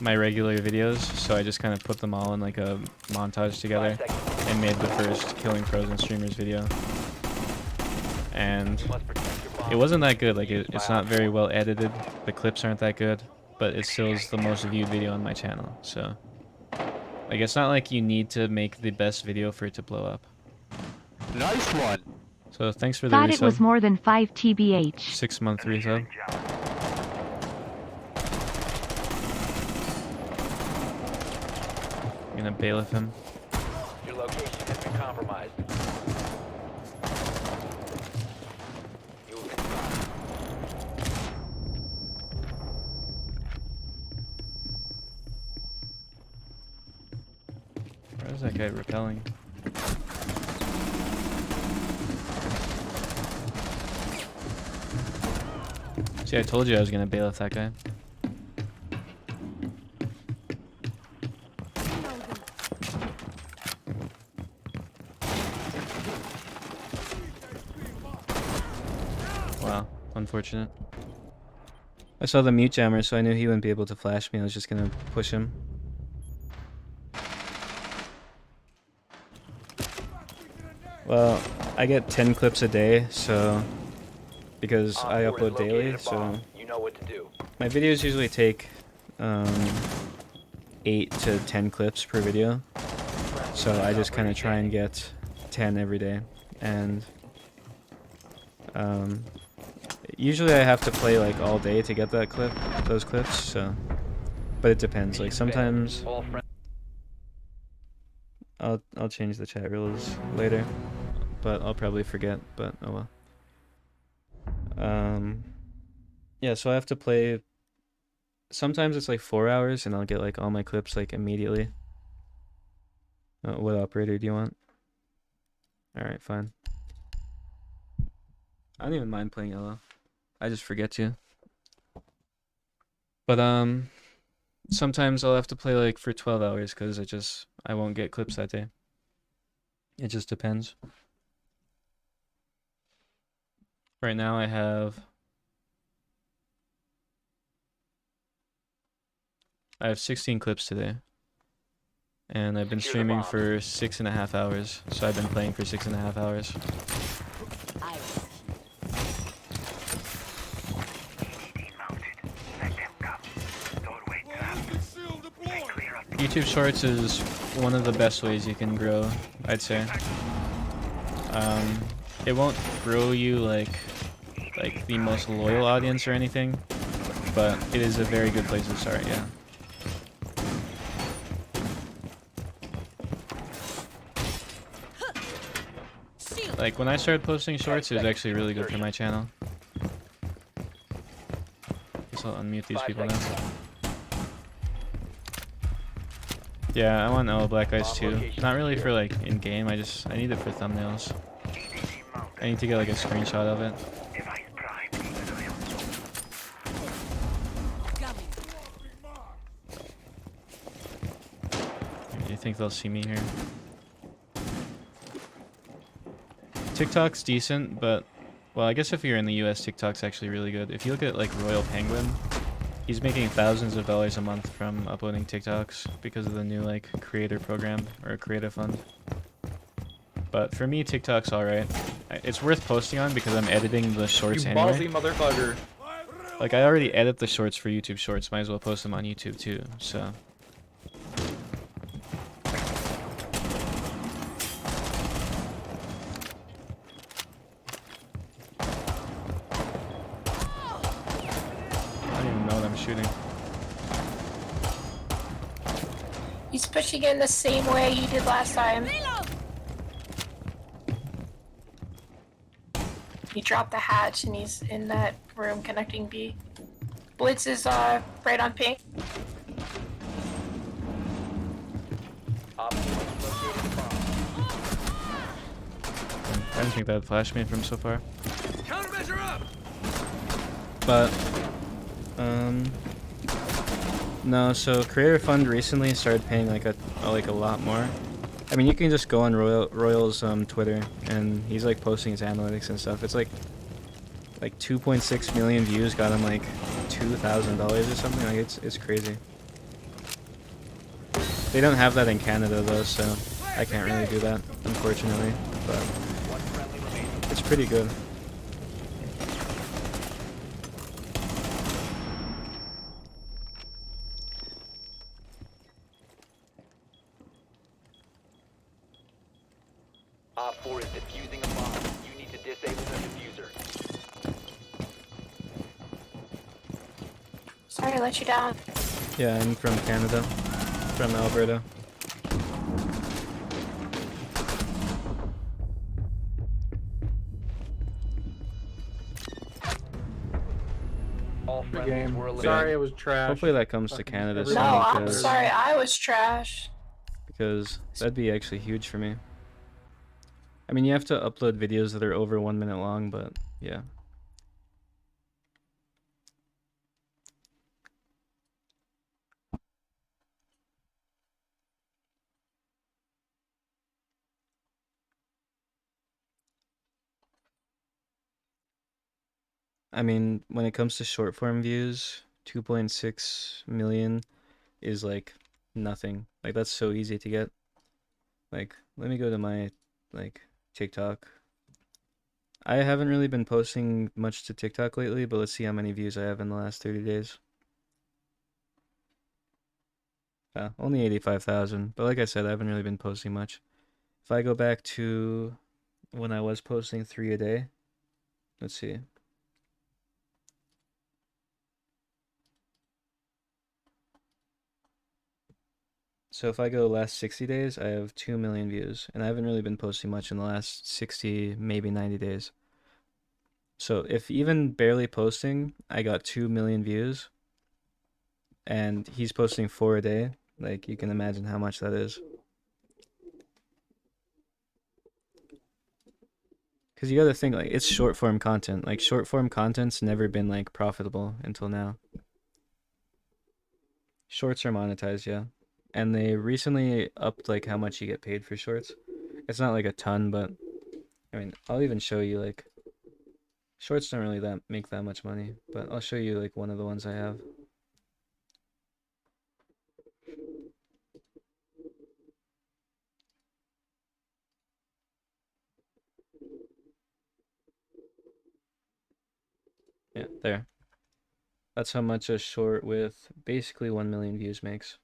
my regular videos, so I just kind of put them all in like a montage together and made the first Killing Pros and Streamers video. And it wasn't that good, like it's not very well edited, the clips aren't that good, but it still is the most viewed video on my channel, so like it's not like you need to make the best video for it to blow up. Nice one. So thanks for the Thought resub. it was more than 5 TBH. 6-month resub. I'm gonna bailiff him. Your location has been compromised. You will confirm. Where is that guy repelling? See, I told you I was gonna bailiff that guy. Wow, unfortunate. I saw the mute jammer, so I knew he wouldn't be able to flash me. I was just gonna push him. Well, I get 10 clips a day, so because I upload daily, so You know what to do. my videos usually take 8 to 10 clips per video. So I just kind of try and get 10 every day, and usually I have to play like all day to get those clips. So, but it depends. Like sometimes I'll change the chat rules later, but I'll probably forget. But oh well. Yeah, so I have to play. Sometimes it's like 4 hours, and I'll get like all my clips like immediately. What operator do you want? All right, fine. I don't even mind playing LO. I just forget you. But sometimes I'll have to play like for 12 hours because I won't get clips that day. It just depends. Right now I have 16 clips today. And I've been streaming for 6.5 hours. So I've been playing for 6.5 hours. YouTube Shorts is one of the best ways you can grow, I'd say. It won't grow you like the most loyal audience or anything, but it is a very good place to start, yeah. Like when I started posting shorts, it was actually really good for my channel. Guess I'll unmute these people now. Yeah, I want Ella Black Eyes too. Not really for like in game. I need it for thumbnails. I need to get like a screenshot of it. You think they'll see me here? TikTok's decent, but well, I guess if you're in the US, TikTok's actually really good. If you look at like Royal Penguin, he's making thousands of dollars a month from uploading TikToks because of the new like creator program or creator fund. But for me, TikTok's alright. It's worth posting on because I'm editing the shorts anyway. You ballsy motherfucker. Like I already edit the shorts for YouTube Shorts, might as well post them on YouTube too, so. I don't even know what I'm shooting. He's pushing in the same way you did last time. He dropped the hatch and he's in that room connecting B. Blitz is right on pink. Op 4 has located the bomb. I didn't think that would flash me from so far. Countermeasure up! But, no, so Creator Fund recently started paying like a lot more. I mean, you can just go on Royal's Twitter, and he's like posting his analytics and stuff. It's like 2.6 million views got him like $2,000 or something. Like it's crazy. They don't have that in Canada though, so I can't really do that, unfortunately. But it's pretty good. Op 4 is defusing a bomb. You need to disable the diffuser. Sorry to let you down. Yeah, I'm from Canada, from Alberta. All friendlies were eliminated. Sorry, it was trash. Hopefully that comes to Canada soon. No, I'm because- sorry. I was trash. Because that'd be actually huge for me. I mean, you have to upload videos that are over 1 minute long, but yeah. I mean, when it comes to short form views, 2.6 million is like nothing. Like that's so easy to get. Like, let me go to my like TikTok. I haven't really been posting much to TikTok lately, but let's see how many views I have in the last 30 days. Only 85,000, but like I said, I haven't really been posting much. If I go back to when I was posting 3 a day, let's see. So if I go last 60 days, I have 2 million views, and I haven't really been posting much in the last 60, maybe 90 days. So if even barely posting, I got 2 million views, and he's posting 4 a day, like you can imagine how much that is. Because you gotta think, like, it's short form content. Like, short form content's never been, like, profitable until now. Shorts are monetized, yeah. And they recently upped, like, how much you get paid for shorts. It's not, like, a ton, but, I mean, I'll even show you, like, shorts don't really make that much money, but I'll show you, like, one of the ones I have. Yeah, there. That's how much a short with basically 1 million views makes.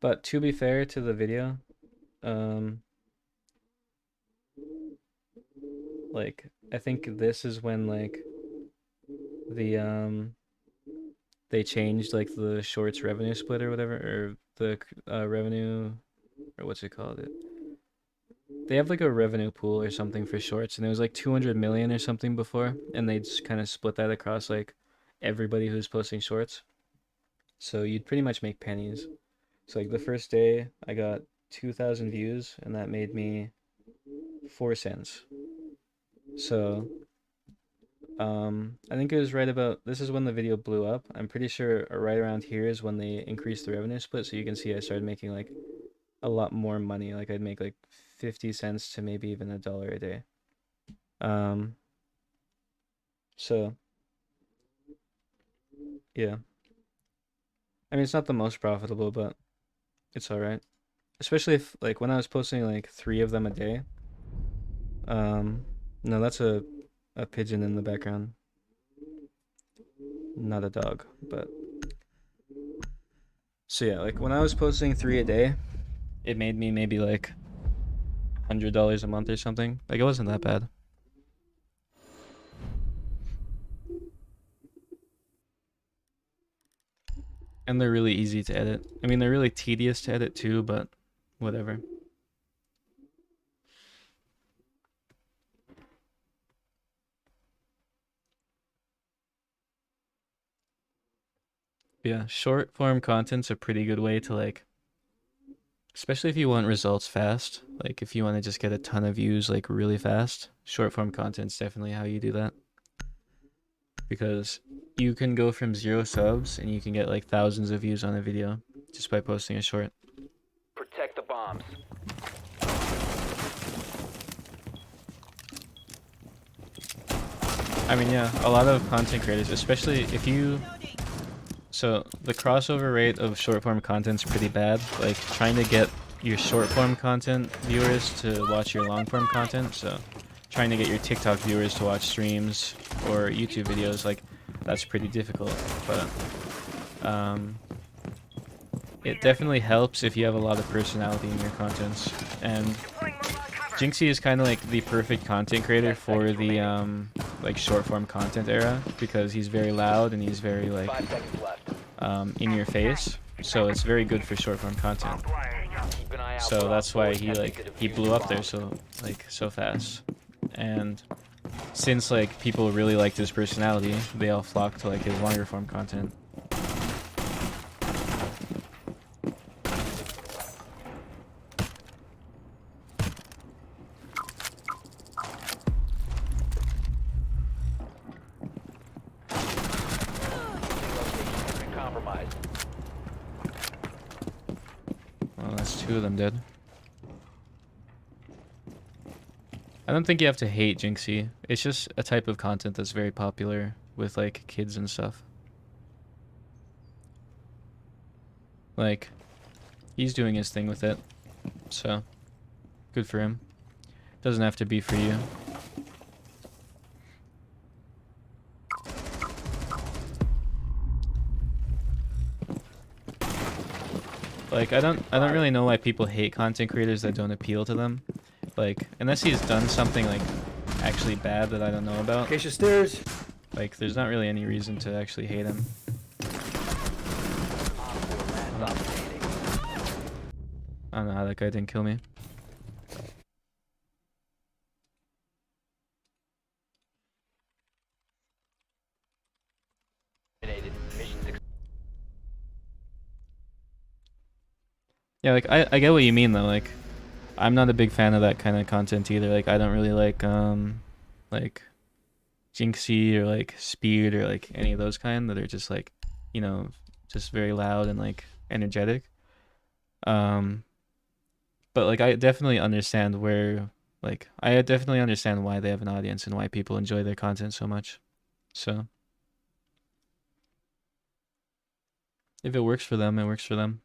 But to be fair to the video, like, I think this is when, like, the, they changed, like, the shorts revenue split or whatever, or the, revenue, or what's it called? They have, like, a revenue pool or something for shorts, and it was, like, 200 million or something before, and they just kind of split that across, like, everybody who's posting shorts. So you'd pretty much make pennies. So, like, the first day, I got 2,000 views, and that made me 4 cents. So, I think it was right about, this is when the video blew up. I'm pretty sure right around here is when they increased the revenue split, so you can see I started making, like, a lot more money. Like, I'd make, like, 50 cents to maybe even $1 a day. So, yeah. I mean, it's not the most profitable, but it's alright. Especially if, like, when I was posting, like, 3 of them a day. No, that's a pigeon in the background. Not a dog, but... So yeah, like, when I was posting 3 a day, it made me maybe, like, $100 a month or something. Like, it wasn't that bad. And they're really easy to edit. I mean, they're really tedious to edit too, but whatever. Yeah, short form content's a pretty good way to, like, Especially if you want results fast. Like if you want to just get a ton of views like really fast, short form content's definitely how you do that. Because you can go from 0 subs and you can get like thousands of views on a video just by posting a short. Protect the bombs. I mean, yeah, a lot of content creators, especially if you... So, the crossover rate of short form content's pretty bad. Like, trying to get your short form content viewers to watch your long form content, so trying to get your TikTok viewers to watch streams or YouTube videos, like, that's pretty difficult. But, it definitely helps if you have a lot of personality in your contents. And Jinxie is kind of like the perfect content creator for the, like, short form content era, because he's very loud and he's very, like, in your face, so it's very good for short form content. So that's why he blew up there so fast. And since like people really liked his personality, they all flocked to like his longer form content. Well, that's 2 of them dead. I don't think you have to hate Jinxie. It's just a type of content that's very popular with like kids and stuff. Like, he's doing his thing with it, so good for him. Doesn't have to be for you. Like, I don't really know why people hate content creators that don't appeal to them. Like, unless he's done something like actually bad that I don't know about. Acacia stairs. Like, there's not really any reason to actually hate him. I don't know how that guy didn't kill me. Yeah, like, I get what you mean, though. Like, I'm not a big fan of that kind of content either. Like, I don't really like Jinxie or, like, Speed or, like, any of those kind that are just, like, you know, just very loud and, like, energetic. But, like, I definitely understand where, like, I definitely understand why they have an audience and why people enjoy their content so much. So, if it works for them, it works for them.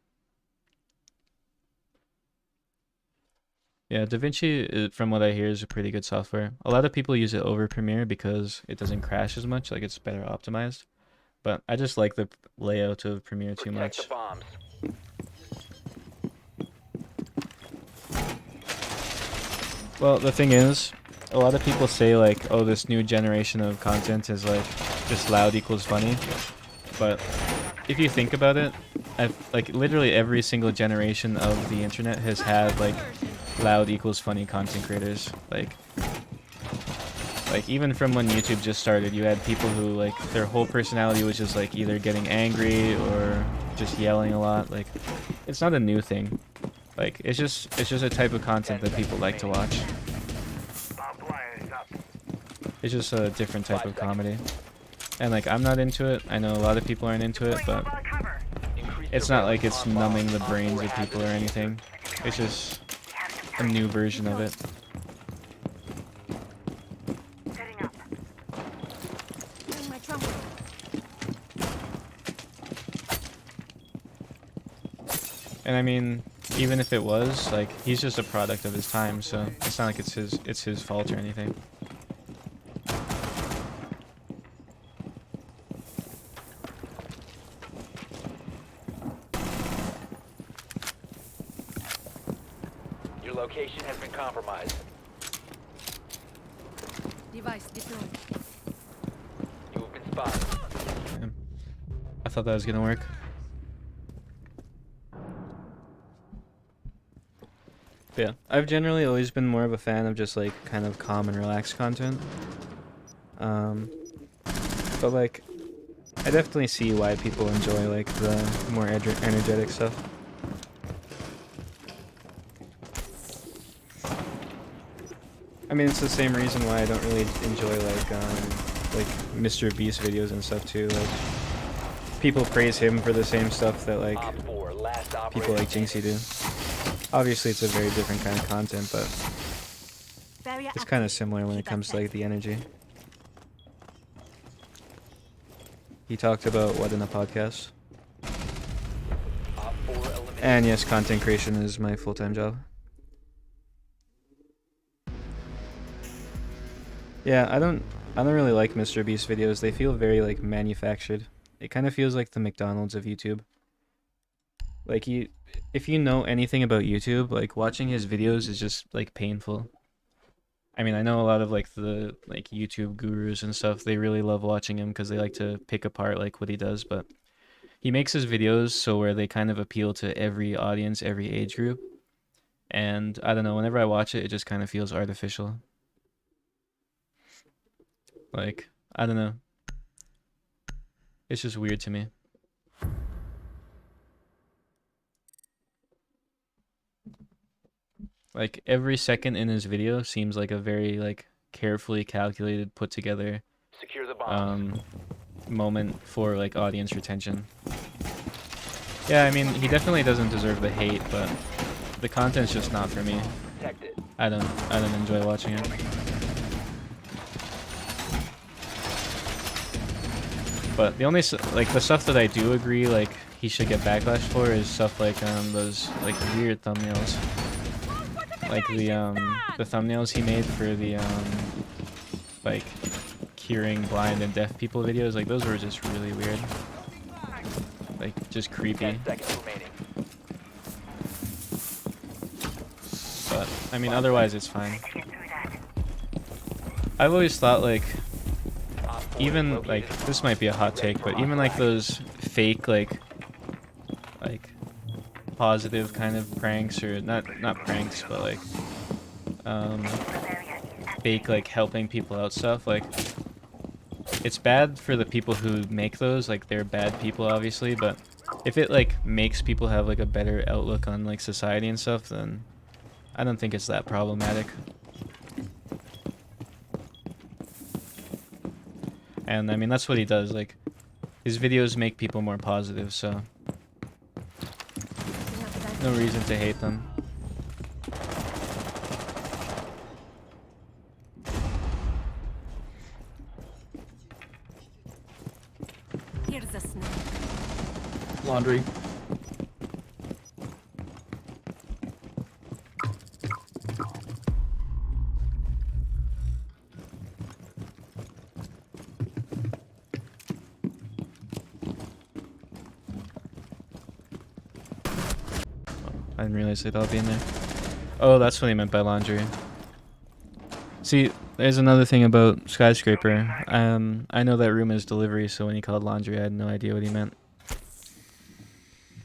Yeah, DaVinci, from what I hear, is a pretty good software. A lot of people use it over Premiere because it doesn't crash as much, like it's better optimized. But I just like the layout of Premiere too much. Well, the thing is, a lot of people say like, oh, this new generation of content is like, just loud equals funny. But if you think about it, like literally every single generation of the internet has had like loud equals funny content creators. Like even from when YouTube just started, you had people who like their whole personality was just like either getting angry or just yelling a lot. Like, it's not a new thing. Like, it's just a type of content that people like to watch. It's just a different type of comedy. And like, I'm not into it. I know a lot of people aren't into it, but it's not like it's numbing the brains of people or anything. It's just a new version of it. And I mean, even if it was, like, he's just a product of his time, so it's not like it's his fault or anything. Your location has been compromised. Device deployed. You have been spotted. Damn. I thought that was gonna work. But yeah, I've generally always been more of a fan of just like kind of calm and relaxed content. But like, I definitely see why people enjoy like the more energetic stuff. I mean, it's the same reason why I don't really enjoy like Mr. Beast videos and stuff too. Like, people praise him for the same stuff that like people like Jinxie do. Obviously, it's a very different kind of content, but it's kind of similar when it comes to like the energy. He talked about what in a podcast. And yes, content creation is my full-time job. Yeah, I don't really like Mr. Beast videos. They feel very like manufactured. It kind of feels like the McDonald's of YouTube. Like if you know anything about YouTube, like watching his videos is just like painful. I mean, I know a lot of like the like YouTube gurus and stuff, they really love watching him because they like to pick apart like what he does, but he makes his videos so where they kind of appeal to every audience, every age group. And I don't know, whenever I watch it, it just kind of feels artificial. Like, I don't know. It's just weird to me. Like, every second in his video seems like a very, like, carefully calculated, put together Secure the bomb. moment for, like, audience retention. Yeah, I mean, he definitely doesn't deserve the hate, but the content's just not for me. I don't enjoy watching it. But the only like the stuff that I do agree like he should get backlash for is stuff like those like weird thumbnails, like the thumbnails he made for the like curing blind and deaf people videos. Like those were just really weird, like just creepy. But I mean, otherwise it's fine. I've always thought like, even like this might be a hot take, but even like those fake like positive kind of pranks, or not pranks, but like fake like helping people out stuff, like it's bad for the people who make those, like they're bad people obviously, but if it like makes people have like a better outlook on like society and stuff, then I don't think it's that problematic. And I mean, that's what he does, like his videos make people more positive, so no reason to hate them. Here's a snack. Laundry. I didn't realize they'd all be in there. Oh, that's what he meant by laundry. See, there's another thing about Skyscraper. I know that room is delivery, so when he called laundry, I had no idea what he meant.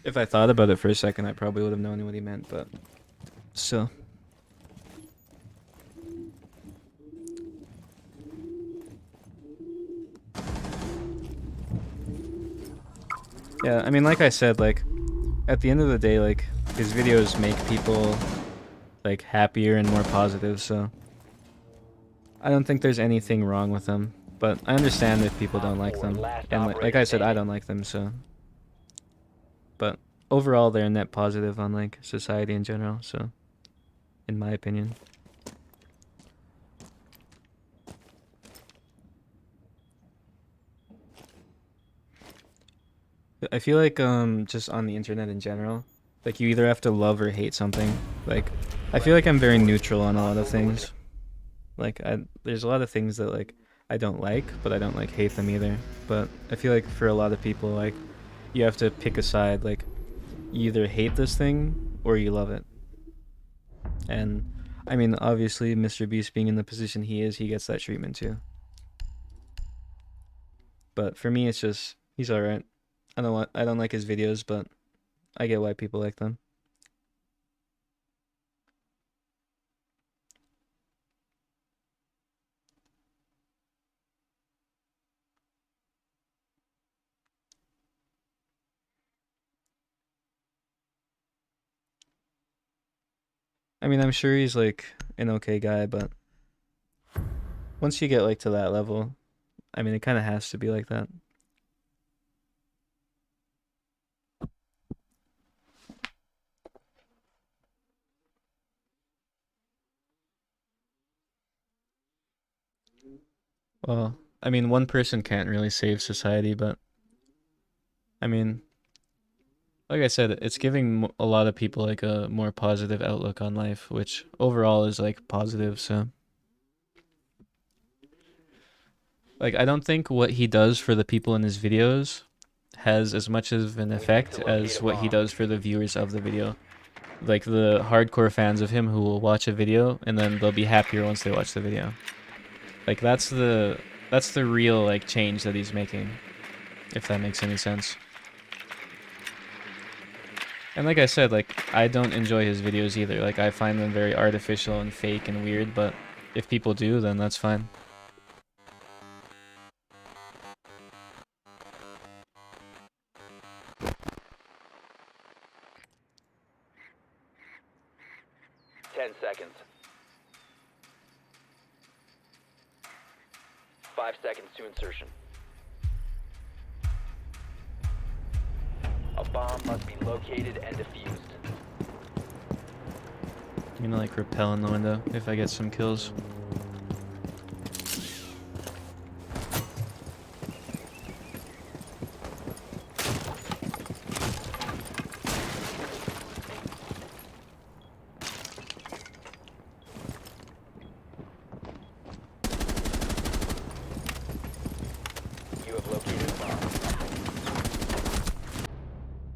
If I thought about it for a second, I probably would have known what he meant, but still. Yeah, I mean, like I said, like, at the end of the day, like, his videos make people, like, happier and more positive, so I don't think there's anything wrong with them, but I understand if people don't like them, and like I said, I don't like them, so, but overall, they're a net positive on, like, society in general, so, in my opinion. I feel like, just on the internet in general, like, you either have to love or hate something. Like, I feel like I'm very neutral on a lot of things. Like, there's a lot of things that, like, I don't like, but I don't, like, hate them either. But I feel like for a lot of people, like, you have to pick a side. Like, you either hate this thing or you love it. And, I mean, obviously, Mr. Beast being in the position he is, he gets that treatment too. But for me, it's just, he's alright. I don't like his videos, but I get why people like them. I mean, I'm sure he's like an okay guy, but Once you get like to that level, I mean, it kind of has to be like that. Well, I mean, one person can't really save society, but I mean, like I said, it's giving a lot of people like a more positive outlook on life, which overall is like positive. So, like, I don't think what he does for the people in his videos has as much of an effect as what he does for the viewers of the video. Like the hardcore fans of him who will watch a video and then they'll be happier once they watch the video. Like that's the real like change that he's making, if that makes any sense. And like I said, like I don't enjoy his videos either. Like I find them very artificial and fake and weird, but if people do, then that's fine. Seconds. 5 seconds to insertion. A bomb must be located and defused. I'm gonna like rappel in the window if I get some kills.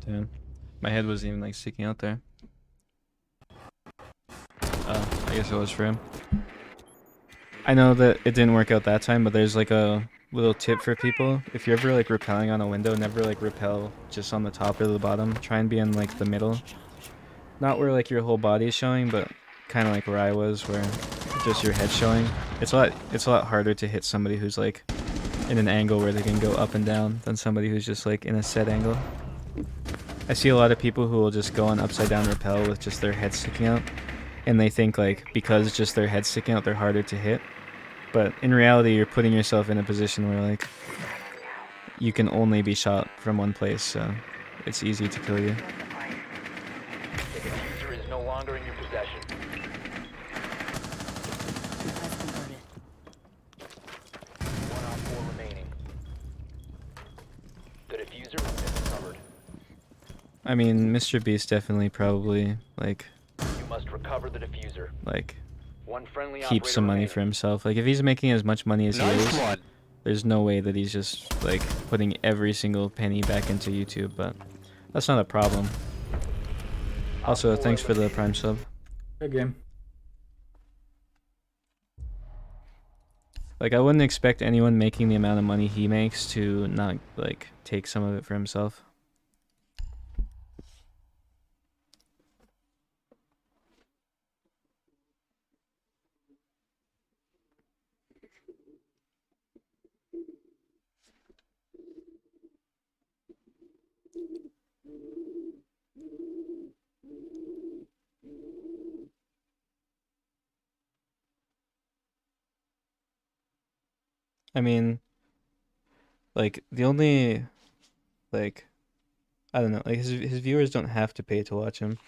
Damn. My head wasn't even like sticking out there. I guess it was for him. I know that it didn't work out that time, but there's like a little tip for people. If you're ever like rappelling on a window, never like rappel just on the top or the bottom. Try and be in like the middle. Not where like your whole body is showing, but kind of like where I was, where just your head's showing. It's a lot harder to hit somebody who's like in an angle where they can go up and down than somebody who's just like in a set angle. I see a lot of people who will just go on upside down rappel with just their head sticking out, and they think like because just their head sticking out they're harder to hit, but in reality you're putting yourself in a position where like you can only be shot from one place, so it's easy to kill you. The diffuser is no longer in your possession. One on 4 remaining. The diffuser is recovered. I mean, Mr. Beast definitely probably like You must recover the diffuser. like One friendly keep some money for himself. Like if he's making as much money as he is, there's no way that he's just like putting every single penny back into YouTube, but that's not a problem. Also, thanks for the Prime sub. Good game. Like I wouldn't expect anyone making the amount of money he makes to not like take some of it for himself. I mean, like the only like I don't know, like his viewers don't have to pay to watch him.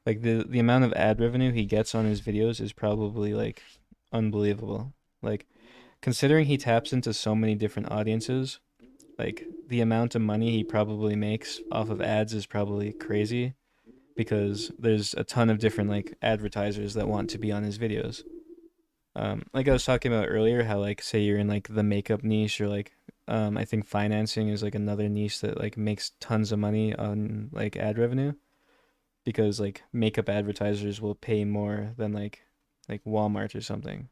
Like the amount of ad revenue he gets on his videos is probably like unbelievable. Like considering he taps into so many different audiences, like the amount of money he probably makes off of ads is probably crazy because there's a ton of different like advertisers that want to be on his videos. Like I was talking about earlier, how like say you're in like the makeup niche or like I think financing is like another niche that like makes tons of money on like ad revenue because like makeup advertisers will pay more than like Walmart or something.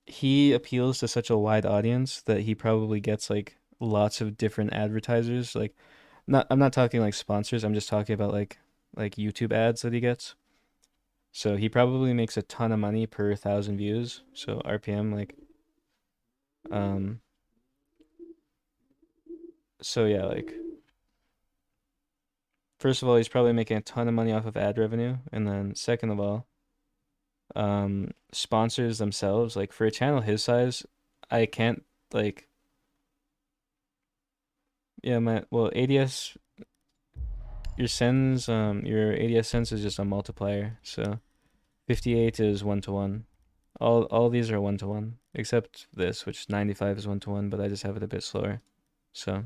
He appeals to such a wide audience that he probably gets like lots of different advertisers. Like I'm not talking like sponsors, I'm just talking about like YouTube ads that he gets. So he probably makes a ton of money per 1,000 views. So RPM, like, so yeah, like, first of all, he's probably making a ton of money off of ad revenue, and then second of all, sponsors themselves, like for a channel his size, I can't like. Yeah, ADS. Your ADS sense is just a multiplier, so 58 is 1-to-1. All these are 1-to-1, except this, which 95 is 1-to-1, but I just have it a bit slower. So,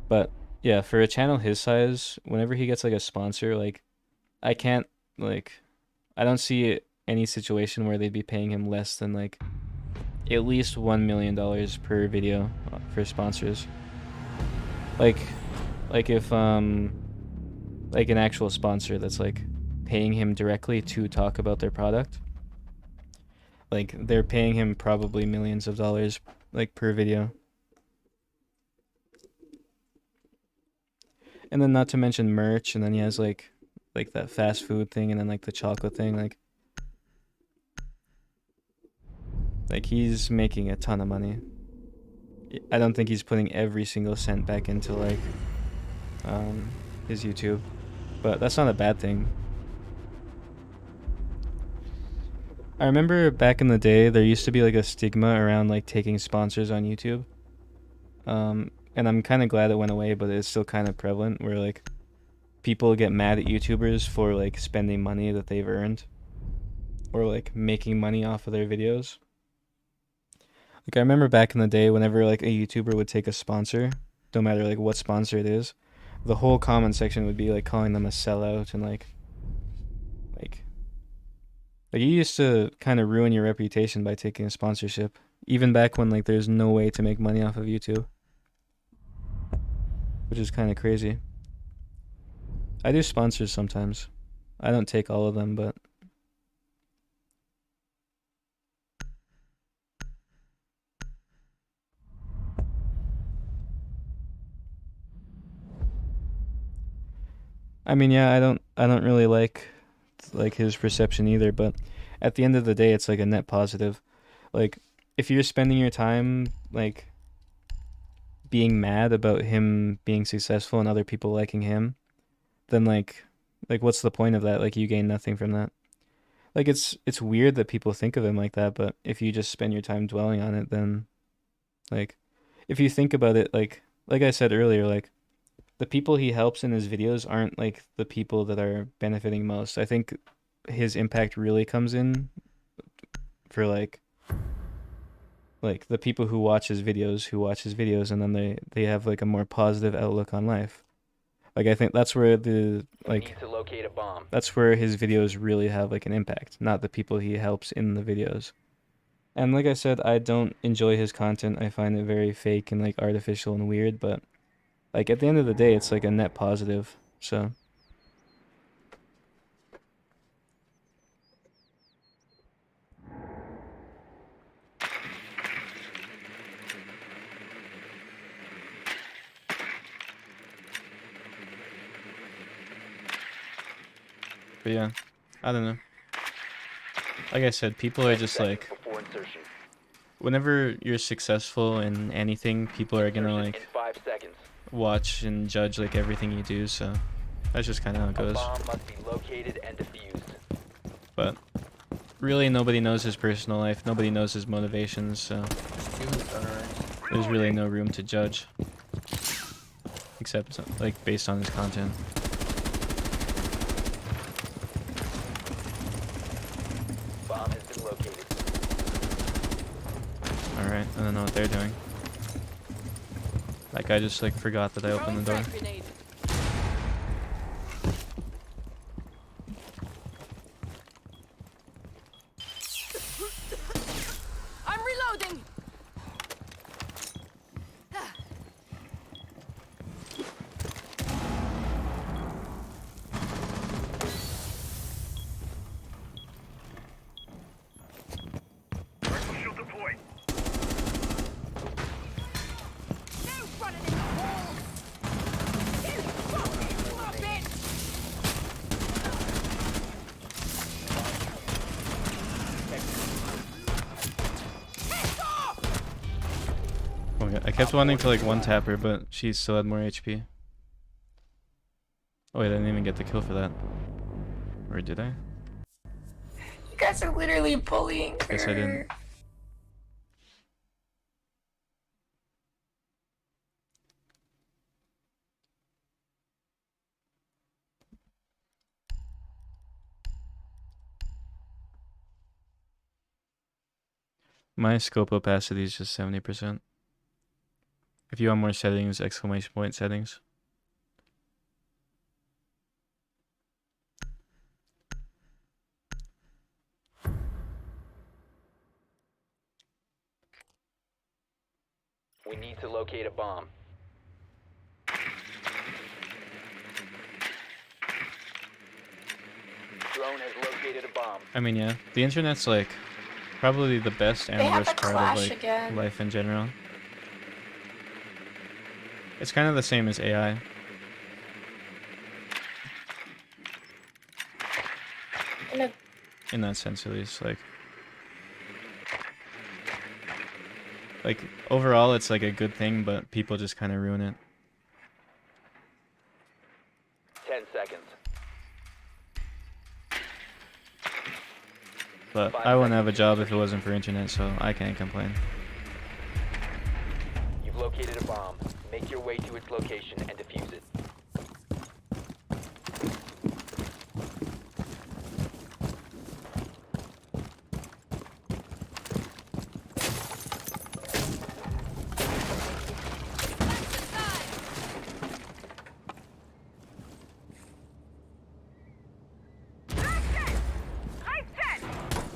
but yeah, for a channel his size, whenever he gets like a sponsor, like I can't like, I don't see any situation where they'd be paying him less than like at least $1 million per video for sponsors. Like if like an actual sponsor that's like paying him directly to talk about their product, like they're paying him probably millions of dollars like per video. And then not to mention merch, and then he has like that fast food thing, and then like the chocolate thing, like he's making a ton of money. I don't think he's putting every single cent back into like his YouTube, but that's not a bad thing. I remember back in the day there used to be like a stigma around like taking sponsors on YouTube, and I'm kind of glad it went away, but it's still kind of prevalent where like people get mad at YouTubers for like spending money that they've earned or like making money off of their videos. Like I remember back in the day whenever like a YouTuber would take a sponsor, no matter like what sponsor it is, the whole comment section would be like calling them a sellout and like you used to kind of ruin your reputation by taking a sponsorship, even back when like there's no way to make money off of YouTube, which is kind of crazy. I do sponsors sometimes. I don't take all of them, but I mean, yeah, I don't really like his perception either, but at the end of the day it's like a net positive. Like if you're spending your time like being mad about him being successful and other people liking him, then like what's the point of that? Like you gain nothing from that. Like it's weird that people think of him like that, but if you just spend your time dwelling on it, then like if you think about it, like I said earlier, like the people he helps in his videos aren't like the people that are benefiting most. I think his impact really comes in for like the people who watch his videos and then they have like a more positive outlook on life. Like I think that's where that's where his videos really have like an impact, not the people he helps in the videos. And like I said, I don't enjoy his content. I find it very fake and like artificial and weird, but like at the end of the day it's like a net positive. So but yeah, I don't know. Like I said, people are just like, whenever you're successful in anything, people are gonna like watch and judge like everything you do, so that's just kind of how it goes. But really nobody knows his personal life, nobody knows his motivations, so there's really no room to judge, except like based on his content. Alright, I don't know what they're doing. Like I just like forgot that I opened the door. I'm reloading. I kept wanting to like one-tap her, but she still had more HP. Oh wait, I didn't even get the kill for that. Or did I? guys are literally bullying Guess I didn't. her. My scope opacity is just 70%. If you want more settings, exclamation point settings. We need to locate a bomb. Drone has located a bomb. I mean, yeah, the internet's like probably the best and They the have worst a part of clash like again. life in general. It's kind of the same as AI. In that sense, at least, like overall, it's like a good thing, but people just kind of ruin it. 10 seconds. But I wouldn't have a job if it wasn't for internet, so I can't complain. You've located a bomb. Make your way to its location and defuse it.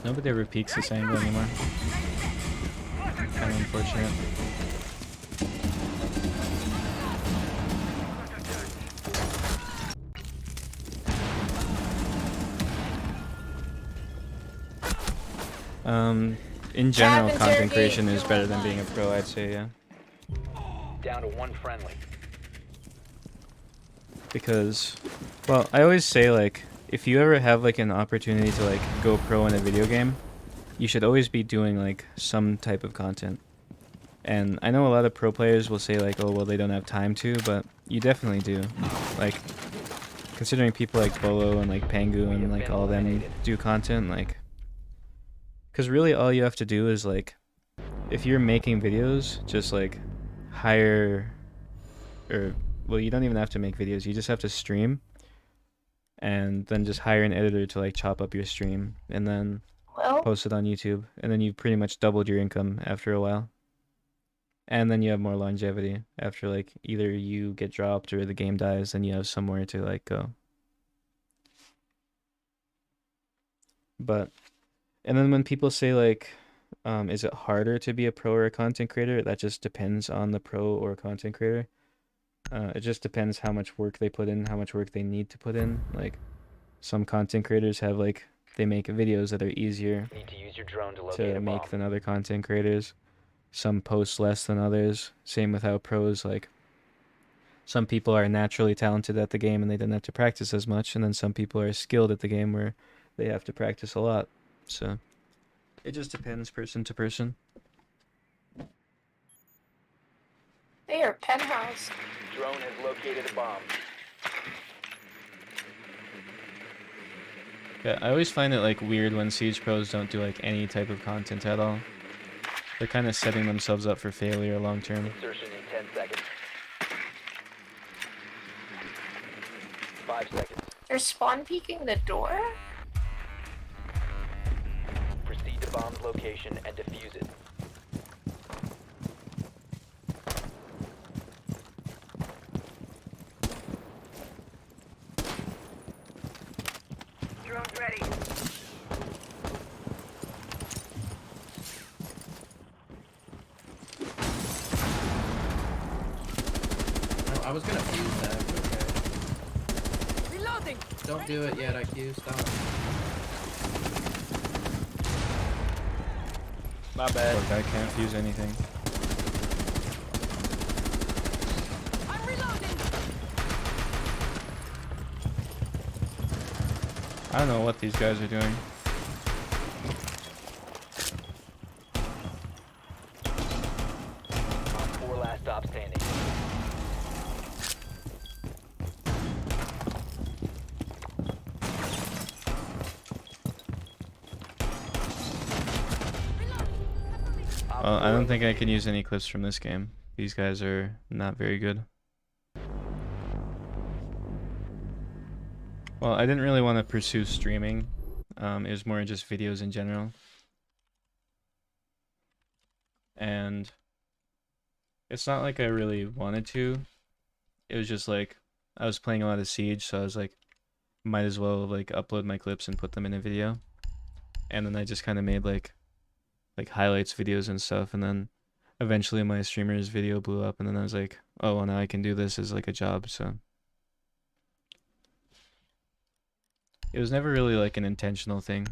Nobody ever peeks this angle anymore. Kind of unfortunate. In general, content creation is better than being a pro, I'd say, yeah. Down to one friendly. Because, well, I always say, like, if you ever have, like, an opportunity to, like, go pro in a video game, you should always be doing, like, some type of content. And I know a lot of pro players will say, like, oh, well, they don't have time to, but you definitely do. Like, considering people like Bolo and, like, Pangu and, like, all of them do content, like... Because really all you have to do is, like, if you're making videos, just, like, hire... Or, well, you don't even have to make videos, you just have to stream. And then just hire an editor to, like, chop up your stream. And then post it on YouTube. And then you've pretty much doubled your income after a while. And then you have more longevity. After, like, either you get dropped or the game dies, then you have somewhere to, like, go. But... And then when people say, like, is it harder to be a pro or a content creator? That just depends on the pro or content creator. It just depends how much work they put in, how much work they need to put in. Like, some content creators have, like, they make videos that are easier Need to use your drone to locate to a make bomb. than other content creators. Some post less than others. Same with how pros, like, some people are naturally talented at the game and they don't have to practice as much, and then some people are skilled at the game where they have to practice a lot. So it just depends person to person. They are penthouse. Drone has located a bomb. Yeah, I always find it, like, weird when Siege pros don't do, like, any type of content at all. They're kind of setting themselves up for failure long term. Insertion in 10 seconds. 5 seconds. They're spawn peeking the door? Proceed to bomb's location and defuse it. Drone's ready. I was gonna fuse that. Okay. Reloading. Don't do it yet, IQ. Stop. My bad. Look, I can't fuse anything. I'm reloading. I don't know what these guys are doing. Op 4 last stop standing. Well, I don't think I can use any clips from this game. These guys are not very good. Well, I didn't really want to pursue streaming. It was more just videos in general. And it's not like I really wanted to. It was just like I was playing a lot of Siege, so I was like, might as well like upload my clips and put them in a video. And then I just kind of made like highlights videos and stuff, and then eventually my streamer's video blew up, and then I was like, oh, well, now I can do this as like a job. So it was never really like an intentional thing.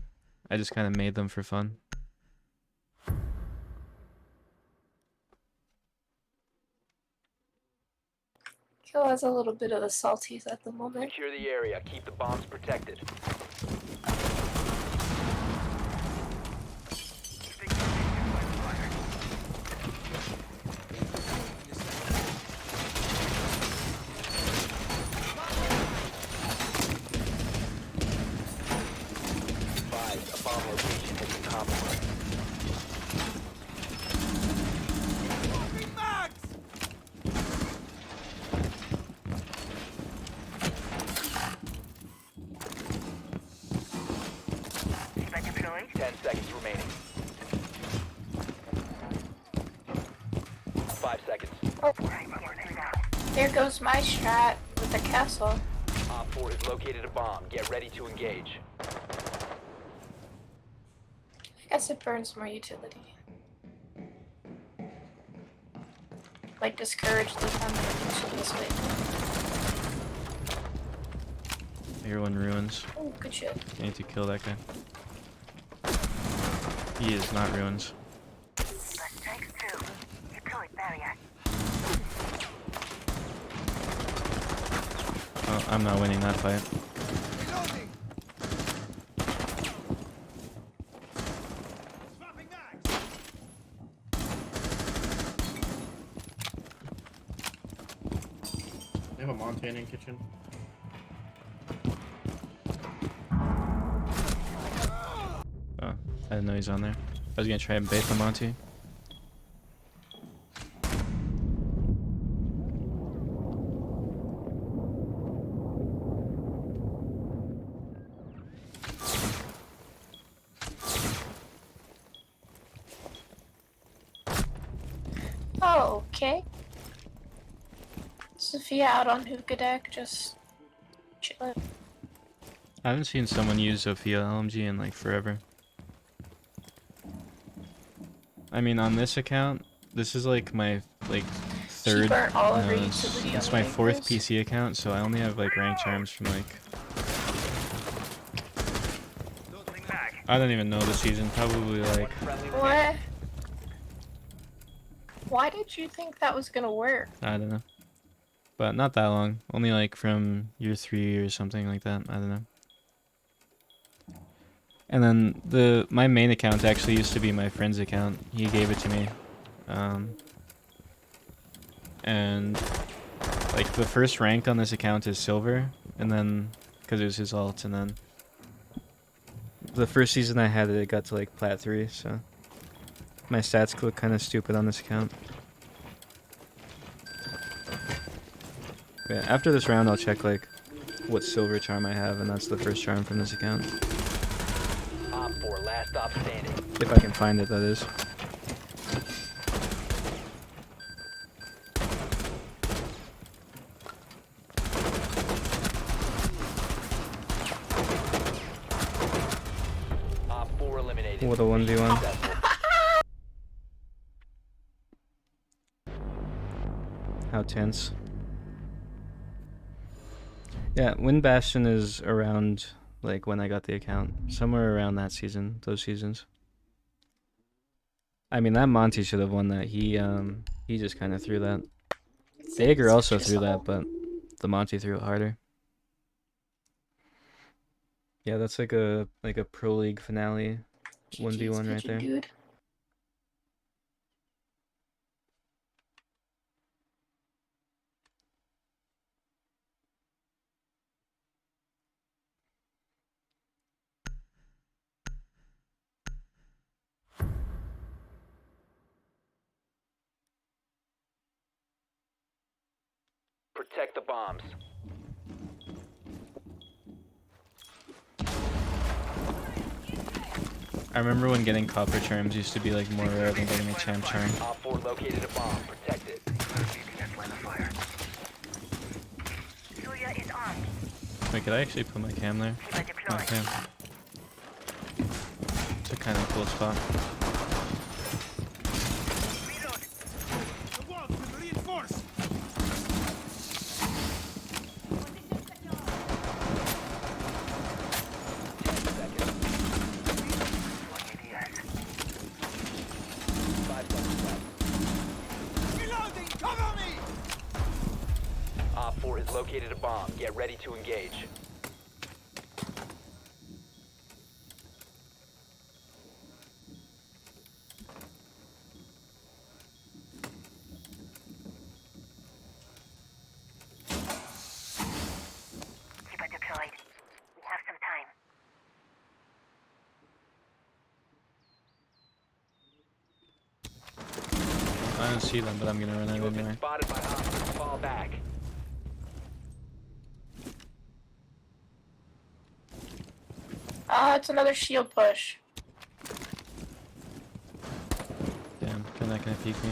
I just kind of made them for fun. Kill has a little bit of the salties at the moment. Secure the area. Keep the bombs protected. Advised, a bomb location has been compromised. Deployed. 10 seconds remaining. 5 seconds. Oh, there goes my strat with the castle. Op 4 has located a bomb. Get ready to engage. I guess it burns more utility. Like discourage the combination this way. I hear one ruins. Oh, good shit. I need to kill that guy. He is not ruins. Let's take 2. Deployed barrier. Oh, I'm not winning that fight. They have a Montana in kitchen. Oh, I didn't know he's on there. I was gonna try and bait the Monty. Oh, okay. Sophia out on hookah deck, just chilling. I haven't seen someone use Zofia LMG in like forever. I mean, on this account, this is like my third. burnt all of her no, utility it's on my the 4th ankles. PC account, so I only have like ranked charms from like. I don't even know the season. Probably like. What? Why did you think that was gonna work? I don't know. But not that long. Only like from year 3 or something like that. I don't know. And then my main account actually used to be my friend's account. He gave it to me. And like the first rank on this account is silver, and then because it was his alt, and then the first season I had it, it got to like plat 3, so my stats look kind of stupid on this account. But after this round, I'll check like what silver charm I have, and that's the first charm from this account. Op 4, last stop standing. If I can find it, that is. Op 4 eliminated. What a 1v1. How tense. Yeah, Wind Bastion is around like when I got the account. Somewhere around that season, those seasons. I mean, that Monty should have won that. He just kind of threw that. Dager also threw that, but the Monty threw it harder. Yeah, that's like a pro league finale 1v1 right there. Dude. Protect the bombs. I remember when getting copper charms used to be like more rare than getting a champ charm. Op 4 located a bomb. Protect it. Surya is armed. Wait, could I actually put my cam there? My cam. It's a kind of cool spot. The walls will reinforce. Reloading! Cover me! Op 4 has located a bomb. Get ready to engage. Keeper deployed. We have some time. I don't see them, but I'm gonna run out You have been anyway. spotted by hostiles. Fall back. It's another shield push. Damn, they're not gonna peek me.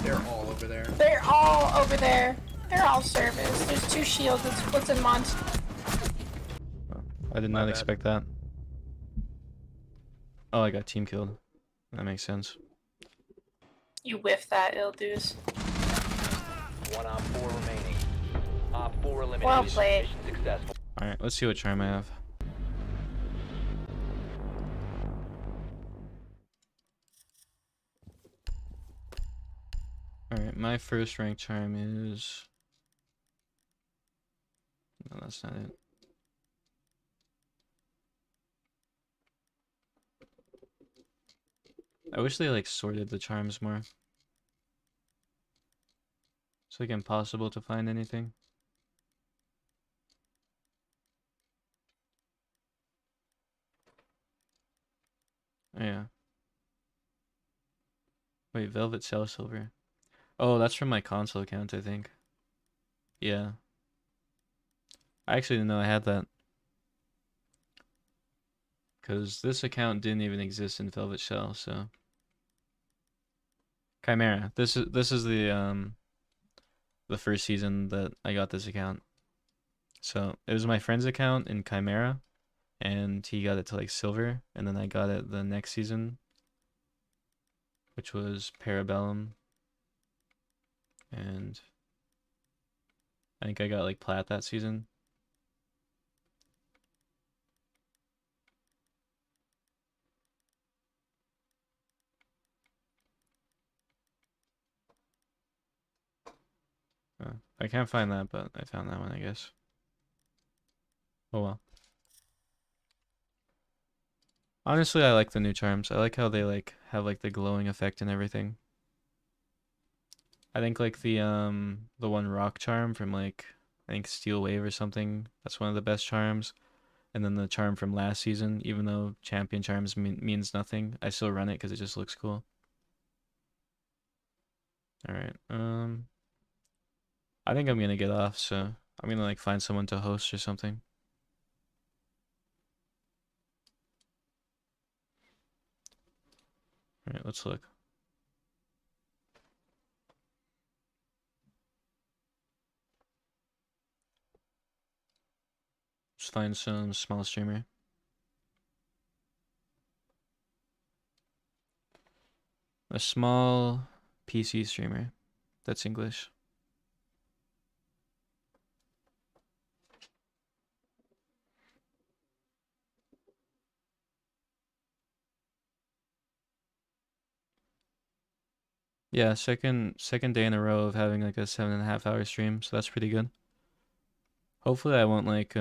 They're all over there. They're all over there. They're all service. There's 2 shields. It's splits in monster. I did not expect that. Oh, I got team killed. That makes sense. You whiff that, Ildues. One Op 4 remaining. Op 4 eliminated. Well played. Mission successful. Alright, let's see what charm I have. Alright, my first rank charm is... No, that's not it. I wish they like sorted the charms more. It's like impossible to find anything. Oh, yeah. Wait, Velvet Cell Silver. Oh, that's from my console account, I think. Yeah. I actually didn't know I had that. Because this account didn't even exist in Velvet Shell, so... Chimera. This is the first season that I got this account. So, it was my friend's account in Chimera, and he got it to like silver, and then I got it the next season, which was Parabellum, and I think I got like plat that season. I can't find that, but I found that one, I guess. Oh well. Honestly, I like the new charms. I like how they like have like the glowing effect and everything. I think like the one rock charm from like I think Steel Wave or something, that's one of the best charms. And then the charm from last season, even though champion charms means nothing, I still run it because it just looks cool. All right. I think I'm gonna get off, so I'm gonna like find someone to host or something. All right, let's look. Let's find some small streamer. A small PC streamer that's English. Yeah, second day in a row of having like a 7.5 hour stream, so that's pretty good. Hopefully I won't like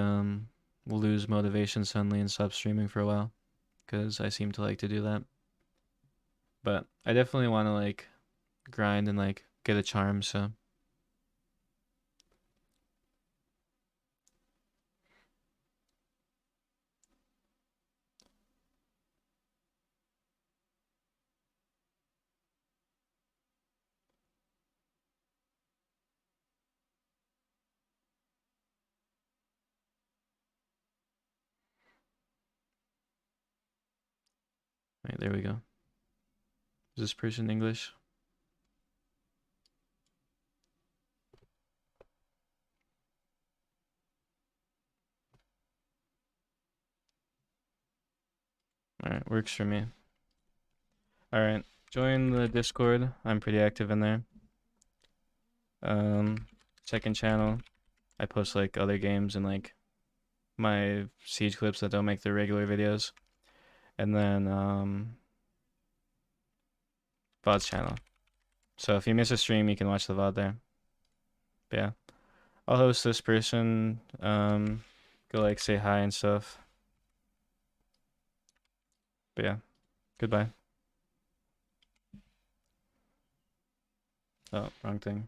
lose motivation suddenly and stop streaming for a while, because I seem to like to do that. But I definitely want to like grind and like get a charm, so Alright, there we go. Is this person English? Alright, works for me. Alright, join the Discord. I'm pretty active in there. Second channel. I post like other games and like my Siege clips that don't make the regular videos. And then VOD's channel. So if you miss a stream, you can watch the VOD there. But yeah. I'll host this person. Go like say hi and stuff. But yeah. Goodbye. Oh, wrong thing.